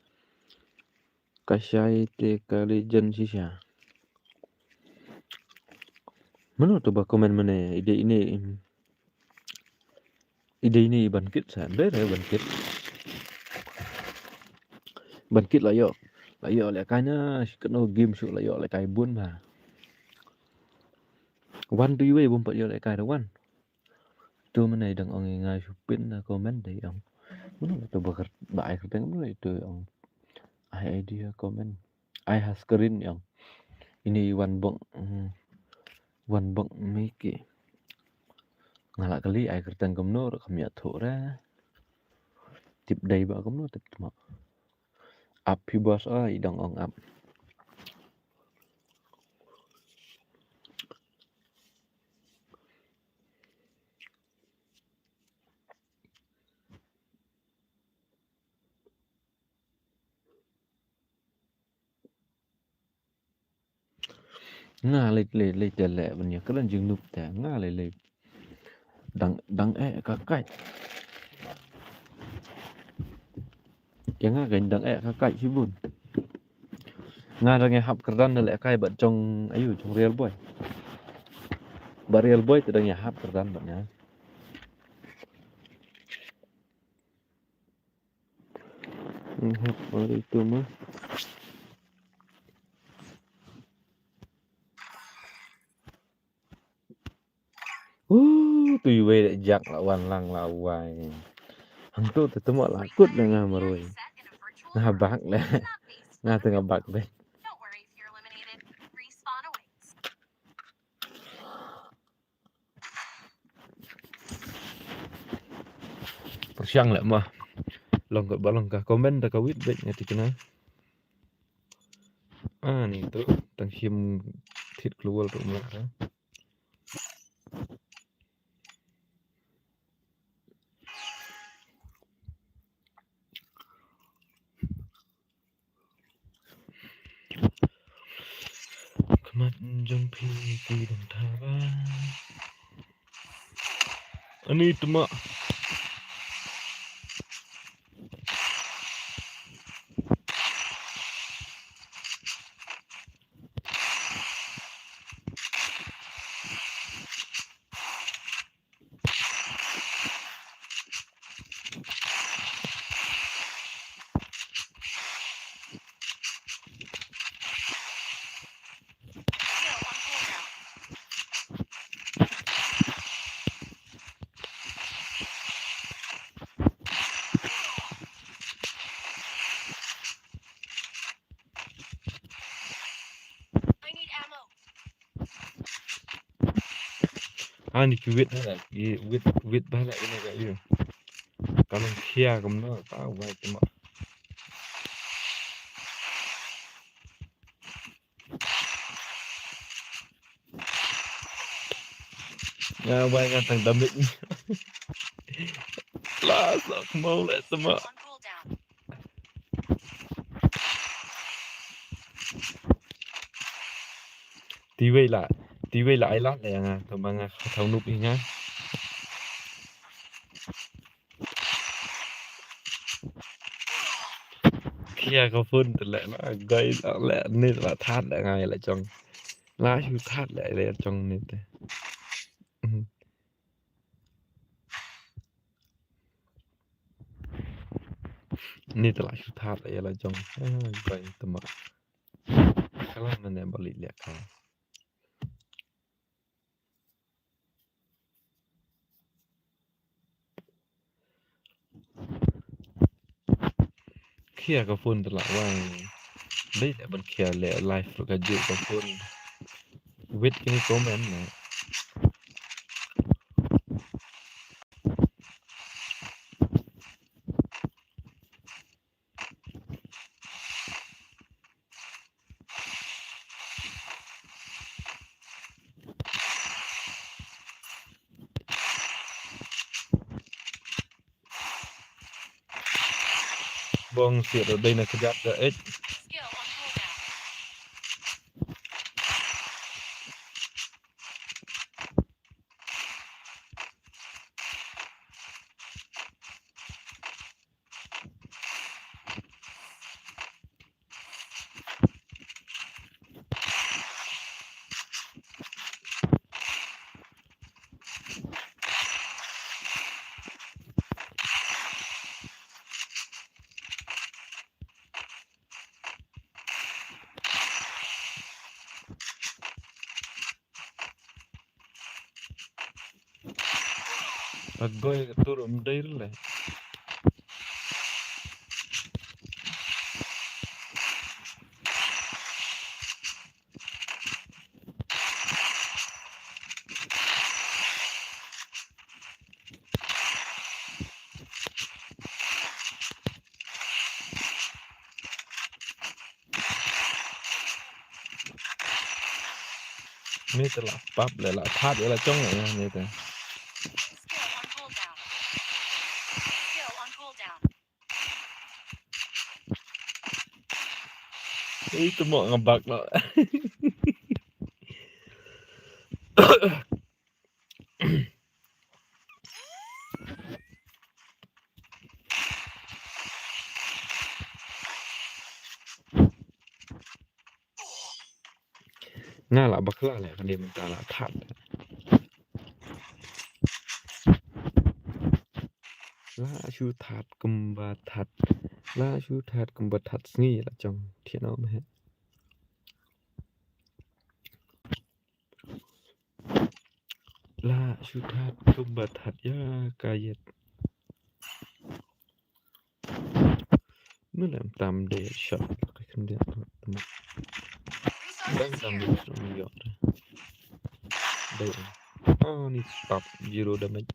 kasai te kali jen sisa. Mana tu ba komen mana ide ini bangkit san deh bangkit. Bangkit lah yo le kanya kena game shoot lah yo le kai bun mà. Wan tu wei bom pat yo le kai da wan. Tu mana dang ong ngai supin na komen dai ong. Mana tu ba ai kertang mana itu ong. Ai idea komen. Ai has screen yang ini wan bang Mickey. Ngalak kali ai kertang komno kamya tho ra. Tip dai ba komno tip ma. Up hi bos ai dang ong up. Nga le tele ban ya kan jing nup ta nga le dang ka kai. Ya nga gan dang ka kai si bun. Nga dang hap kerdan le kai bat trong ayu trong real boy. Ba real boy tu dang hap kerdan bat nya. Hap itu mah. Tu we de jak la wan lang la wai. Hang tu temu lakut dengan maroi. Nah bak le. Nga tengah bak deh. Don't worry if you're eliminated. Respawn awaits. Persiang lah mah. Long kah komen dah kawit baik ngati kena. Ni tu tang him thit keluar tu mah. Kemat jompi ki dong thaba. Ani tu mak. Ni kuwit lah, wit balik ini kayak gitu. Kalau kia kamu tahu baik cuma. Ya banyak tentang damit ni. Lah, sok mau lah semua. Tiwai lah ai lát là tụi thâu núp đi nhá. Kia có phun từ lại nó gây lại nên là thát lại ngay lại trong lá chú thát lại trong nên Ni telah syutat ya lah jong. Baik temak. Kalau mana balik lihat kau. Kia kau pun telah wang. Đây là bên kia lệ live rồi cả dự kau pun. Wait kini komen lah. Bong siat ở đây là kejap dah Skill on cooldown. Agoy turun đây lah. Ni telah pap lah lah phat lah jong lah ni tu. Skill on cooldown. Itu mau ngebug lah. Nga lah bakla lah kan dia minta lah phat. La chu that kumba that. La chu that kumba that ni lah jong. Thiệt nó mà. La chu that kumba that ya kayet. Nó làm tam để shot cái con điện temak. Đang tam để trong giọt. Đây. Oh, need stop zero damage.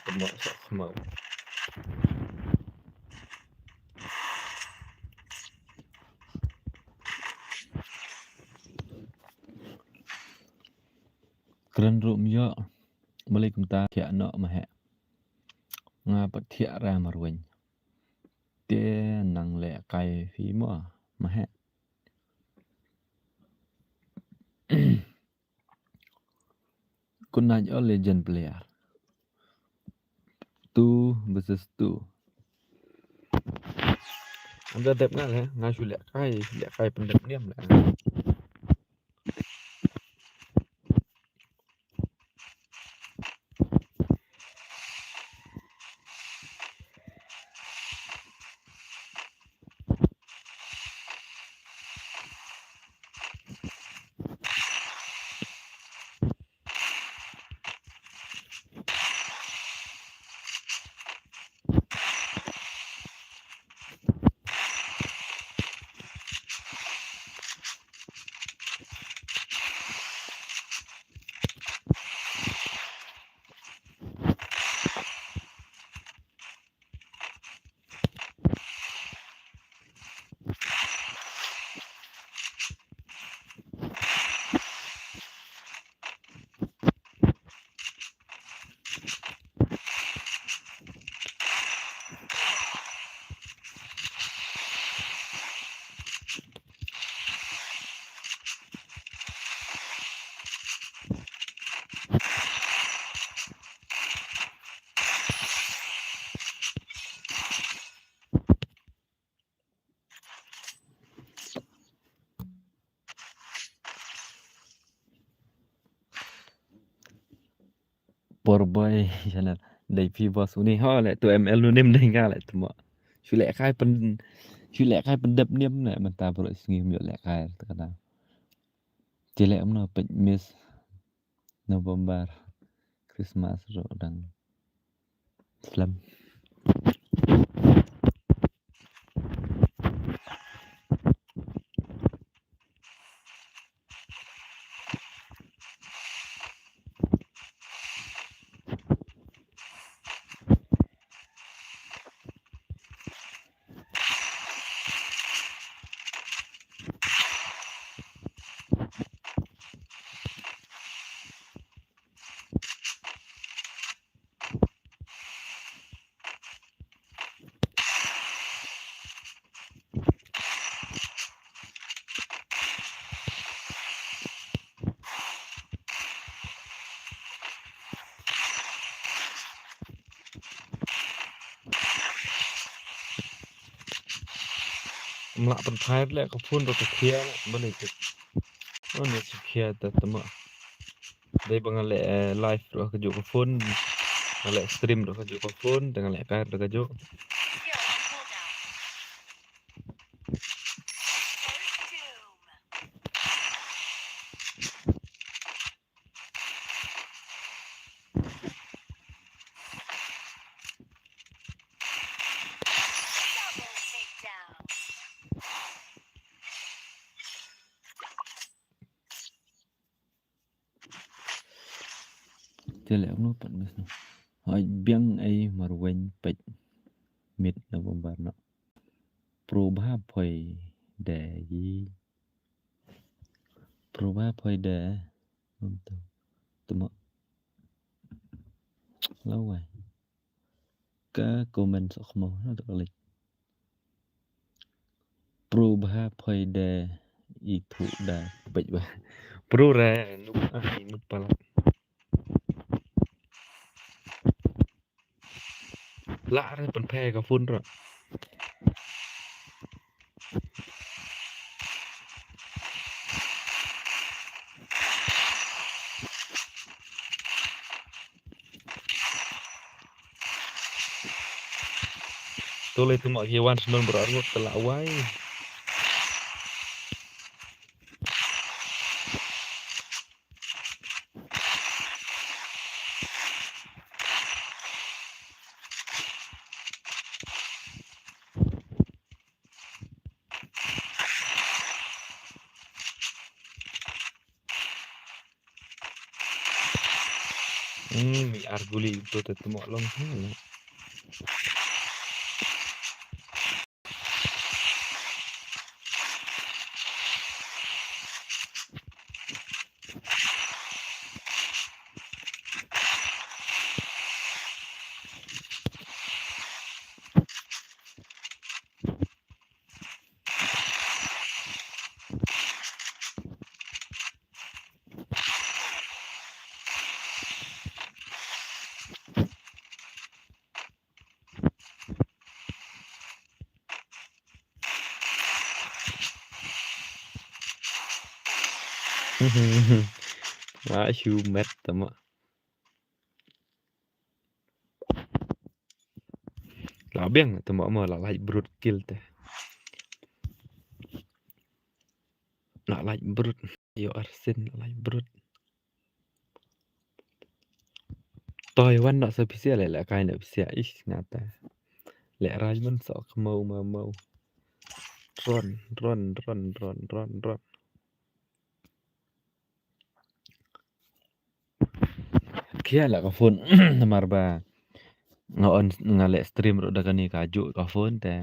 Temak sok semau. Keren rum yo. Boleh kumta kia nak mah. Ngapa thiak ra marwin. Dia nang le kai phi mo mah. Kun naj legend player. Tu versus tu. Anda dep ngal ya, ngasu le kai pendek diam lah. Porboy channel dai pi bos uni ho le tu ML nu nim dai nga le tu mo chu le khai pen dep nim le man ta pro sngim yo le khai ta kana ti le no pe miss November Christmas ro dang slam mlak pen phai le ko phun ro ko khia ba le ke ne chi khia ta tama dai bang le live ro ko ju ko phun le stream ro ko ju ko phun dengan le kai ro ko ju Still on cooldown. First doom. Double takedown. ti le no pen miss no hai biang ai mar wen pe mid November no pro ba phoi de yi pro ba phoi de tu mo lâu rồi cái comment sok mo nó được lịch pro ba phơi de i thu da bịch ba pro ra lúc ai nút pala lạ ra pen phe ka phun rồi tôi lấy từ mọi khi one non bro ngút lạ quái mi arguli itu tetap mau long hell quá siêu mệt tầm ạ lão biếng tầm mà là lại brut kill te là lại brut yo arsen lại brut tôiวันnọ sẽพิเศษเลยแหละกายเนี่ยพิเศษอีกงาแต่แหละรายมันสอกเมาร้อนเคียแหละกับฝน มารบาเงาอนงาแหละสตรีมรถดักนี่กาจุกับฝนแต่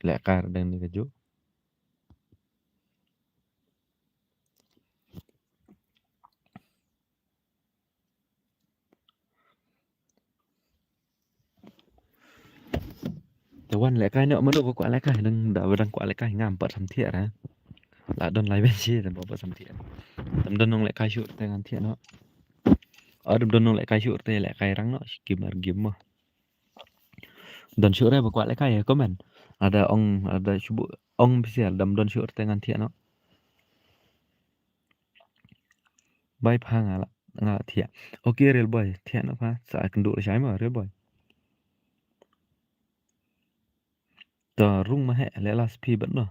แหละการดังนี่กาจุแต่วันแหละกายเนี่ยมันดูกว่าแหละกายดังกว่าแหละกายงามเปิดสำเทียนะละดนไลเวนชีแต่บอกเปิดสำเทียตำดนนงแหละกายชุดแต่งานเทียเนาะดนนงแหละกายชุดแต่แหละกายรังเนาะgame mah dan syur ya bakwa leka ya komen ada coba ong bisa dam don syur dengan tia no bye phang ala thiệt. Ok real boy, thiệt nó pha, sợ cần độ trái mà real boy. Tờ rung mà hệ lẽ là SP vẫn rồi.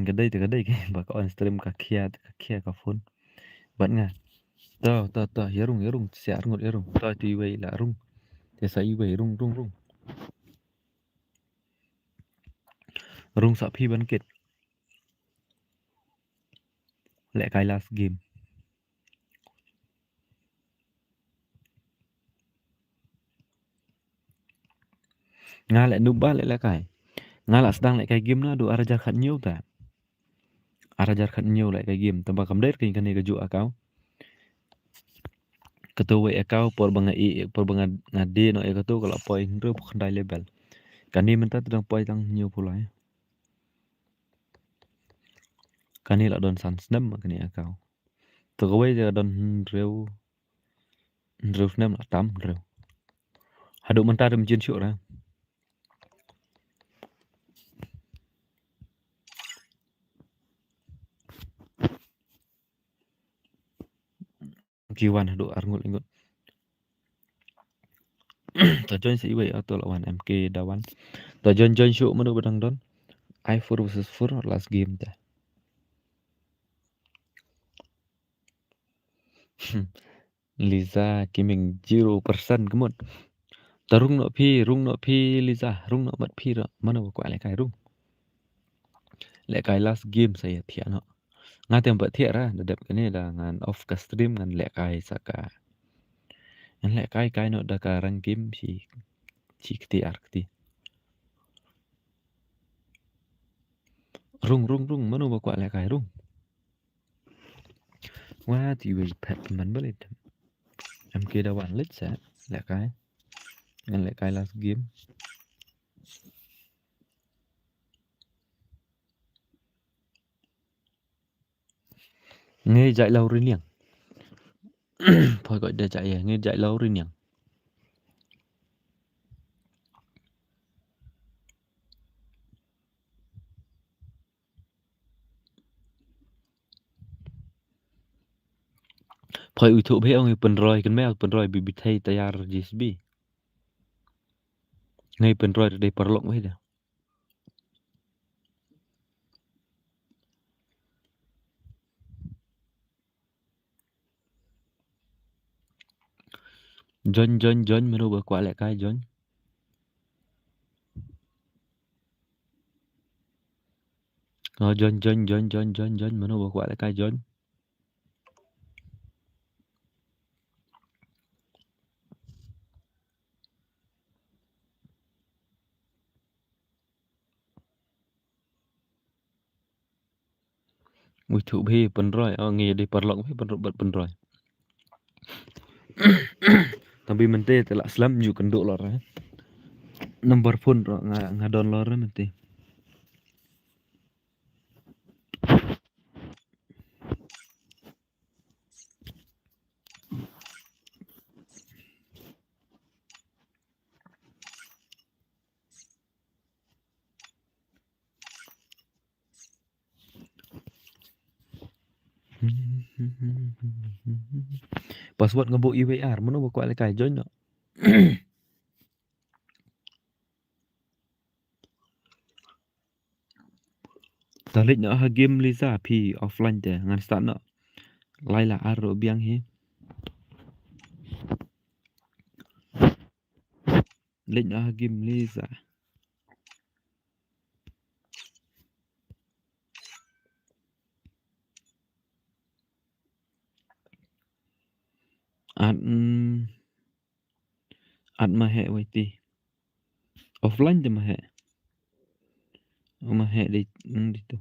Cái đây cái bà có on stream cả kia cả phone. Vẫn ngà. Tờ rung sẽ ngột rung. Tờ tùy vậy là rung. Thế sẽ vậy rung. Rung sợ phi vẫn kết. Lẽ cái last game. Nga lại nubah lại cái. Nga là sedang lại cái game nó đủ arajar khát nhiều ta. Arajar khát nhiều lại cái game. Tambah kamdet cái này cái dụ akau. Ketua akau por banga ngade no ekatu kalau point ru khandai level. Kani menta tudang point tang nhiều pulai. Kani là don san snap mà kani akau. Từ cái giờ don rêu snap là tam rêu. Hadu menta dem jin syuk ra. Kiwan hadu arngut ingut. Ta join si iwe atau lawan MK dawan. Ta join syuk menu bedang don. I4 versus 4 last game ta. Liza Gaming 0% kemut. Ta rung no phi Liza, rung no mat phi rồi. Mana quả lại cái rung. Lại cái last game saya thiệt nó. Nga tem bật thiệt ra, đẹp cái này là ngan off cái stream ngan lại cái saka. Ngan lại cái nó đã cái rang game si kti. Rung mana quả lại cái rung. Wah thì vì pet mình balik. Em kia đã hoàn lít sẽ lại cái. Ngan lại cái last game. Nghe dạy lâu rồi nhỉ. Thôi gọi để chạy nghe dạy lâu rồi nhỉ. Thôi ủy thụ bé ông ấy pen roi bị thay tayar GSB. Ngay pen roi để perlok vậy đó. John menu bờ quả lại cái John. John menu bờ quả lại cái John. Ủy thụ bé pen roi nghe để perlok với pen roi. Tapi mente telak slam ju kenduk lor. Nomor phone ro ngadon lor mente. Password ngebuk IWR mana bờ quả lại cái John đó. Ta lệnh nó game Lisa pi offline te ngan start nó. Lai là aro biang he. Lệnh nó game Lisa. Ad mà hệ vậy ti. Offline te mà hệ đi tu.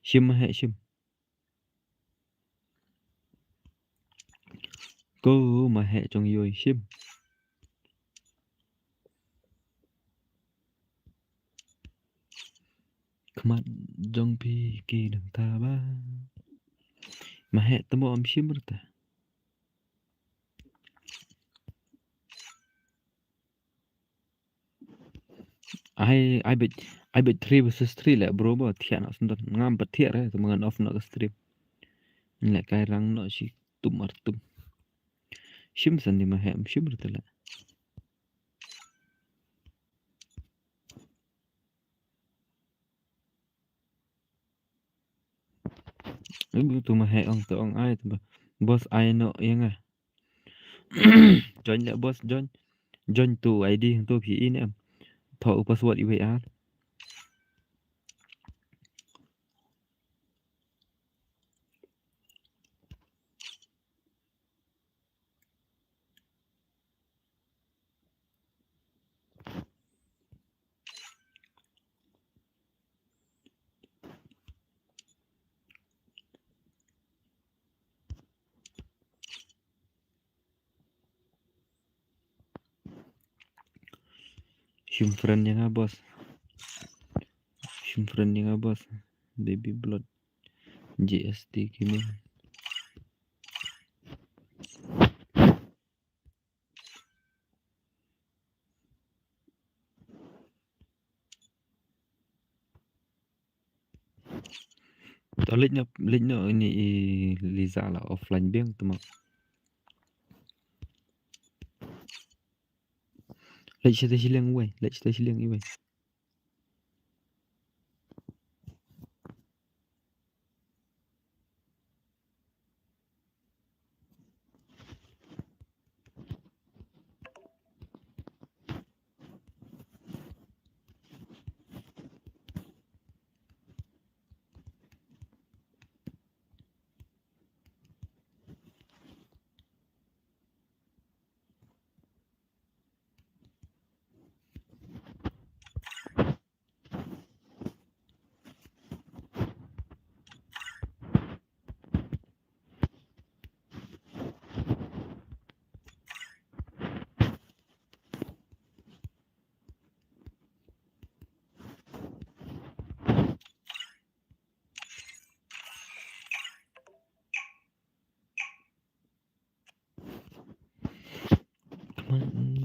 Sim mà hệ sim. Cô mà hệ trong yoi sim. Kmat jong pi ki đừng ta ba. Mà hệ tamo am sim rồi ta. I bet 3 versus 3 lẹ bro bo thiệt nó sân ngam bật thiệt đấy tụi mình off nó cái stream lẹ cái răng nó chỉ tụm shim sân đi mà hẹm shim rồi lẹ tụi mà hẹm ông tụi ông ai tụi mà boss ai nó yên à join lẹ boss join tụ ID tụ phí in em thọ password IVR shim friend yang à boss shim friend yang à boss baby blood GST gaming tao link nó ini Liza là offline biếng tụi mà lệnh sẽ tới liang uầy lệnh sẽ tới liang uầy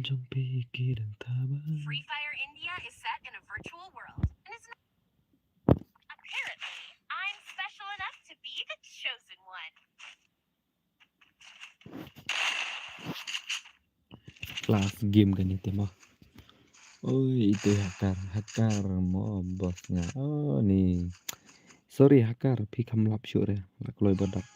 trong pikiran tabah Free Fire India is set in a virtual world and is not... Apparently, I'm special enough to be the chosen one. kelas game kan itu mah oh itu hacker mau bosnya oh nih sorry hacker pi kam lap syuk deh lak loy badak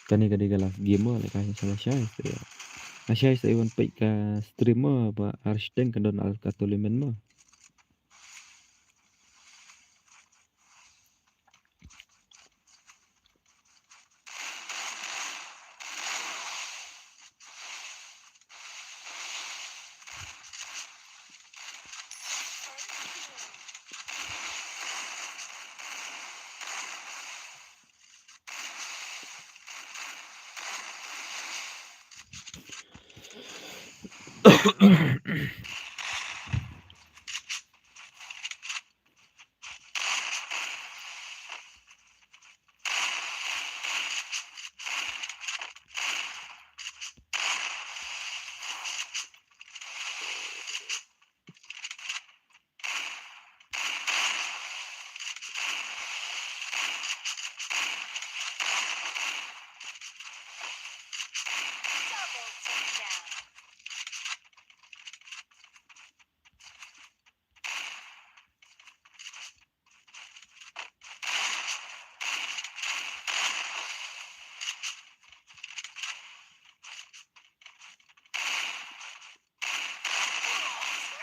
kani kelas game mah lek salah syai ya asyai saya wan pek ka streamer ba arshden kan don al katolemen mah Double takedown.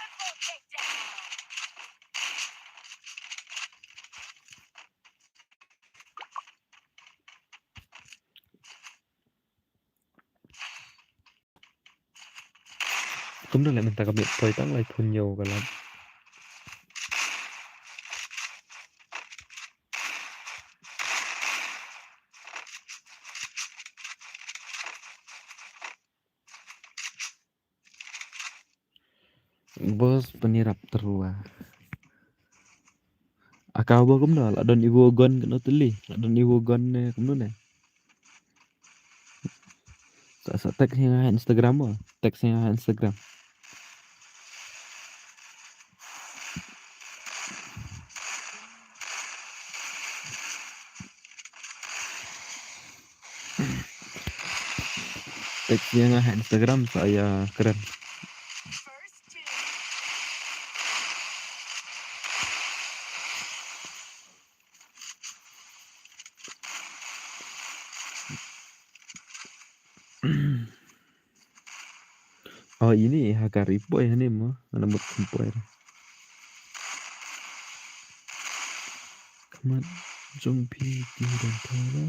Triple takedown. cũng được lại mình ta có biệt thời tăng lại thun nhiều cả lắm bos penirap terua akau bo cũng đó là don iwo gon cái nó tuli là don iwo gon cũng nó này Sa teksnya Instagram mo. Teksnya Instagram. Teksnya Instagram saya keren. First two. Oh ini Hakaripo ya nih mo. Nambut kumpo ya. Kamat Jompi dan Tara.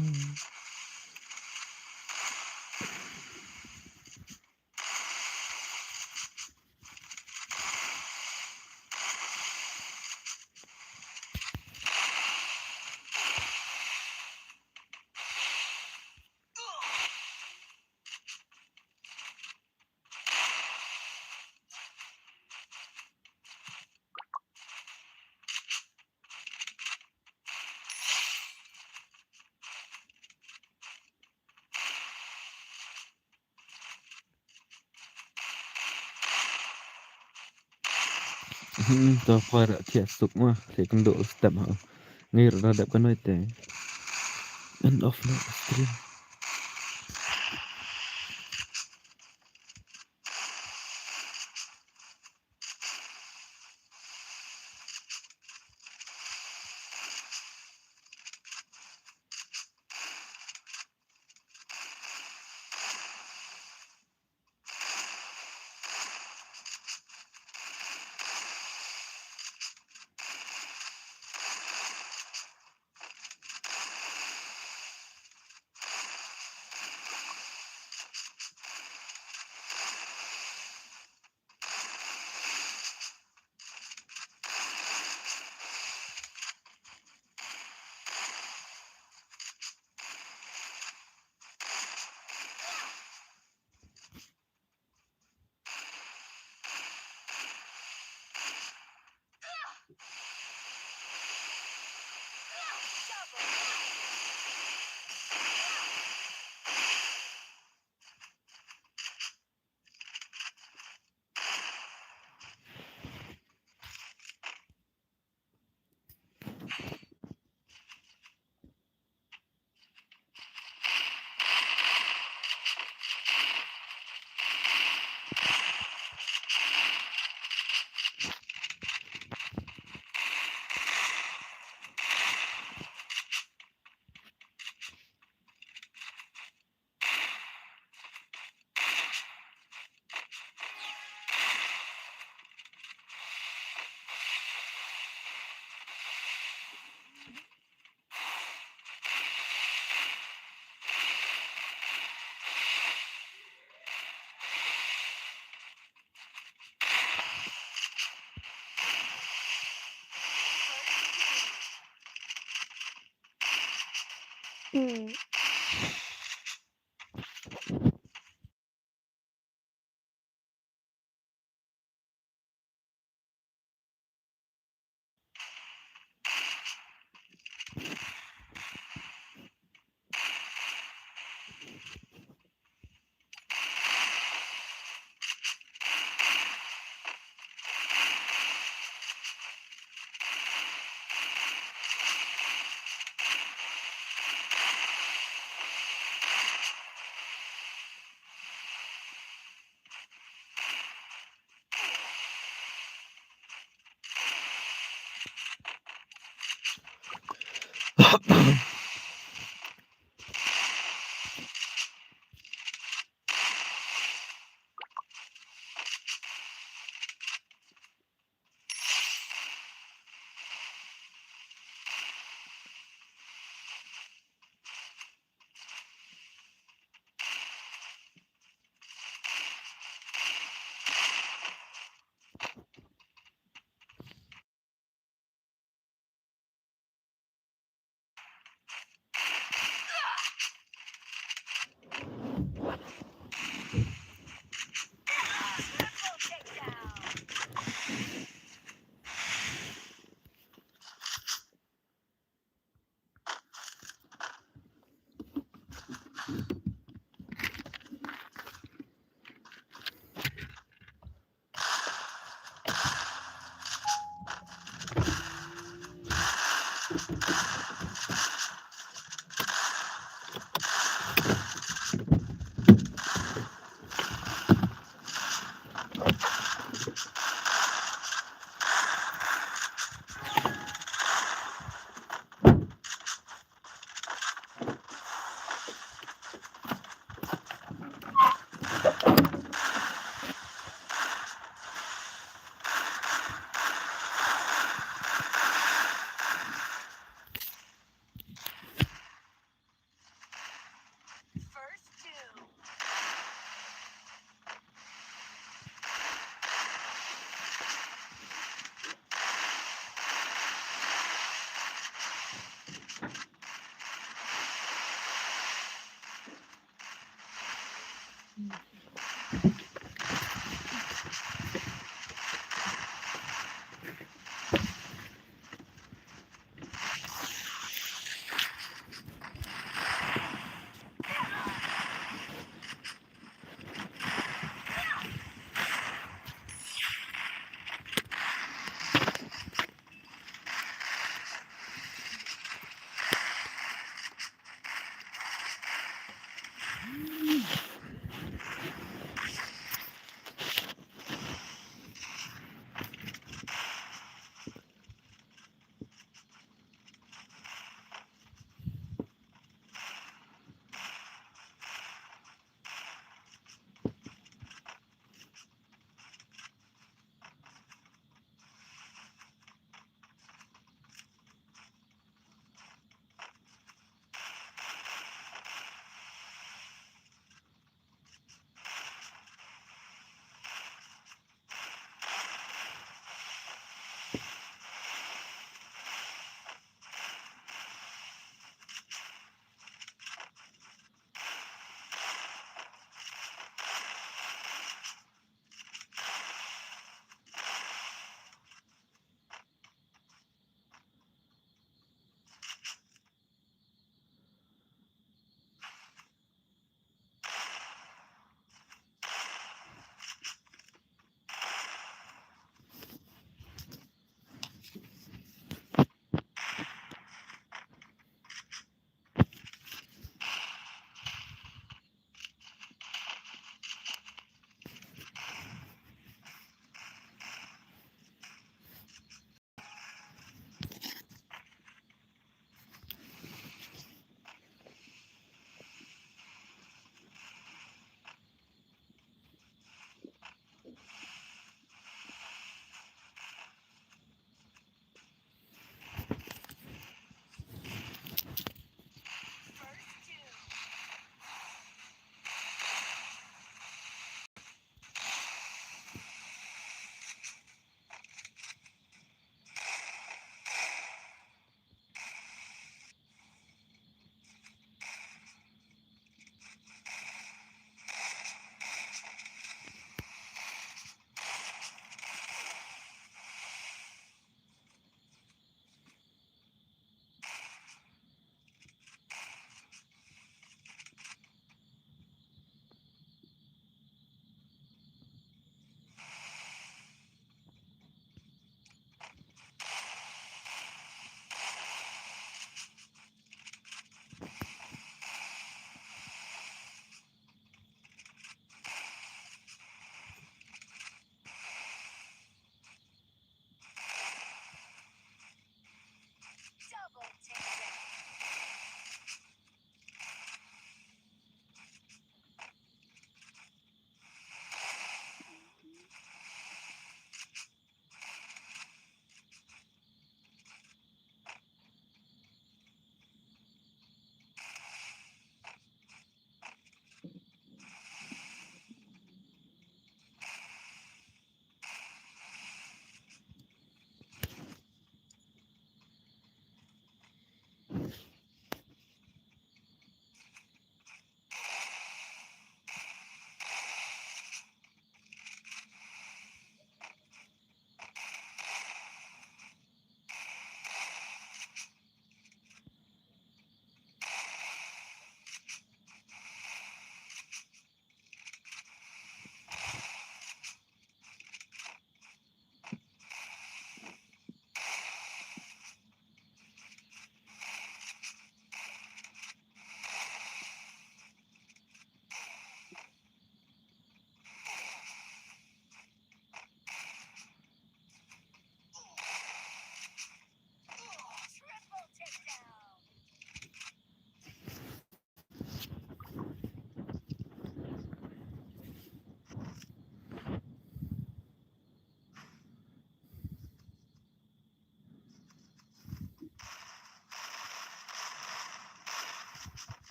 To para tiap stuk mah saya kendor step ha. Ngir radap kan teh. End of the stream. Hmm.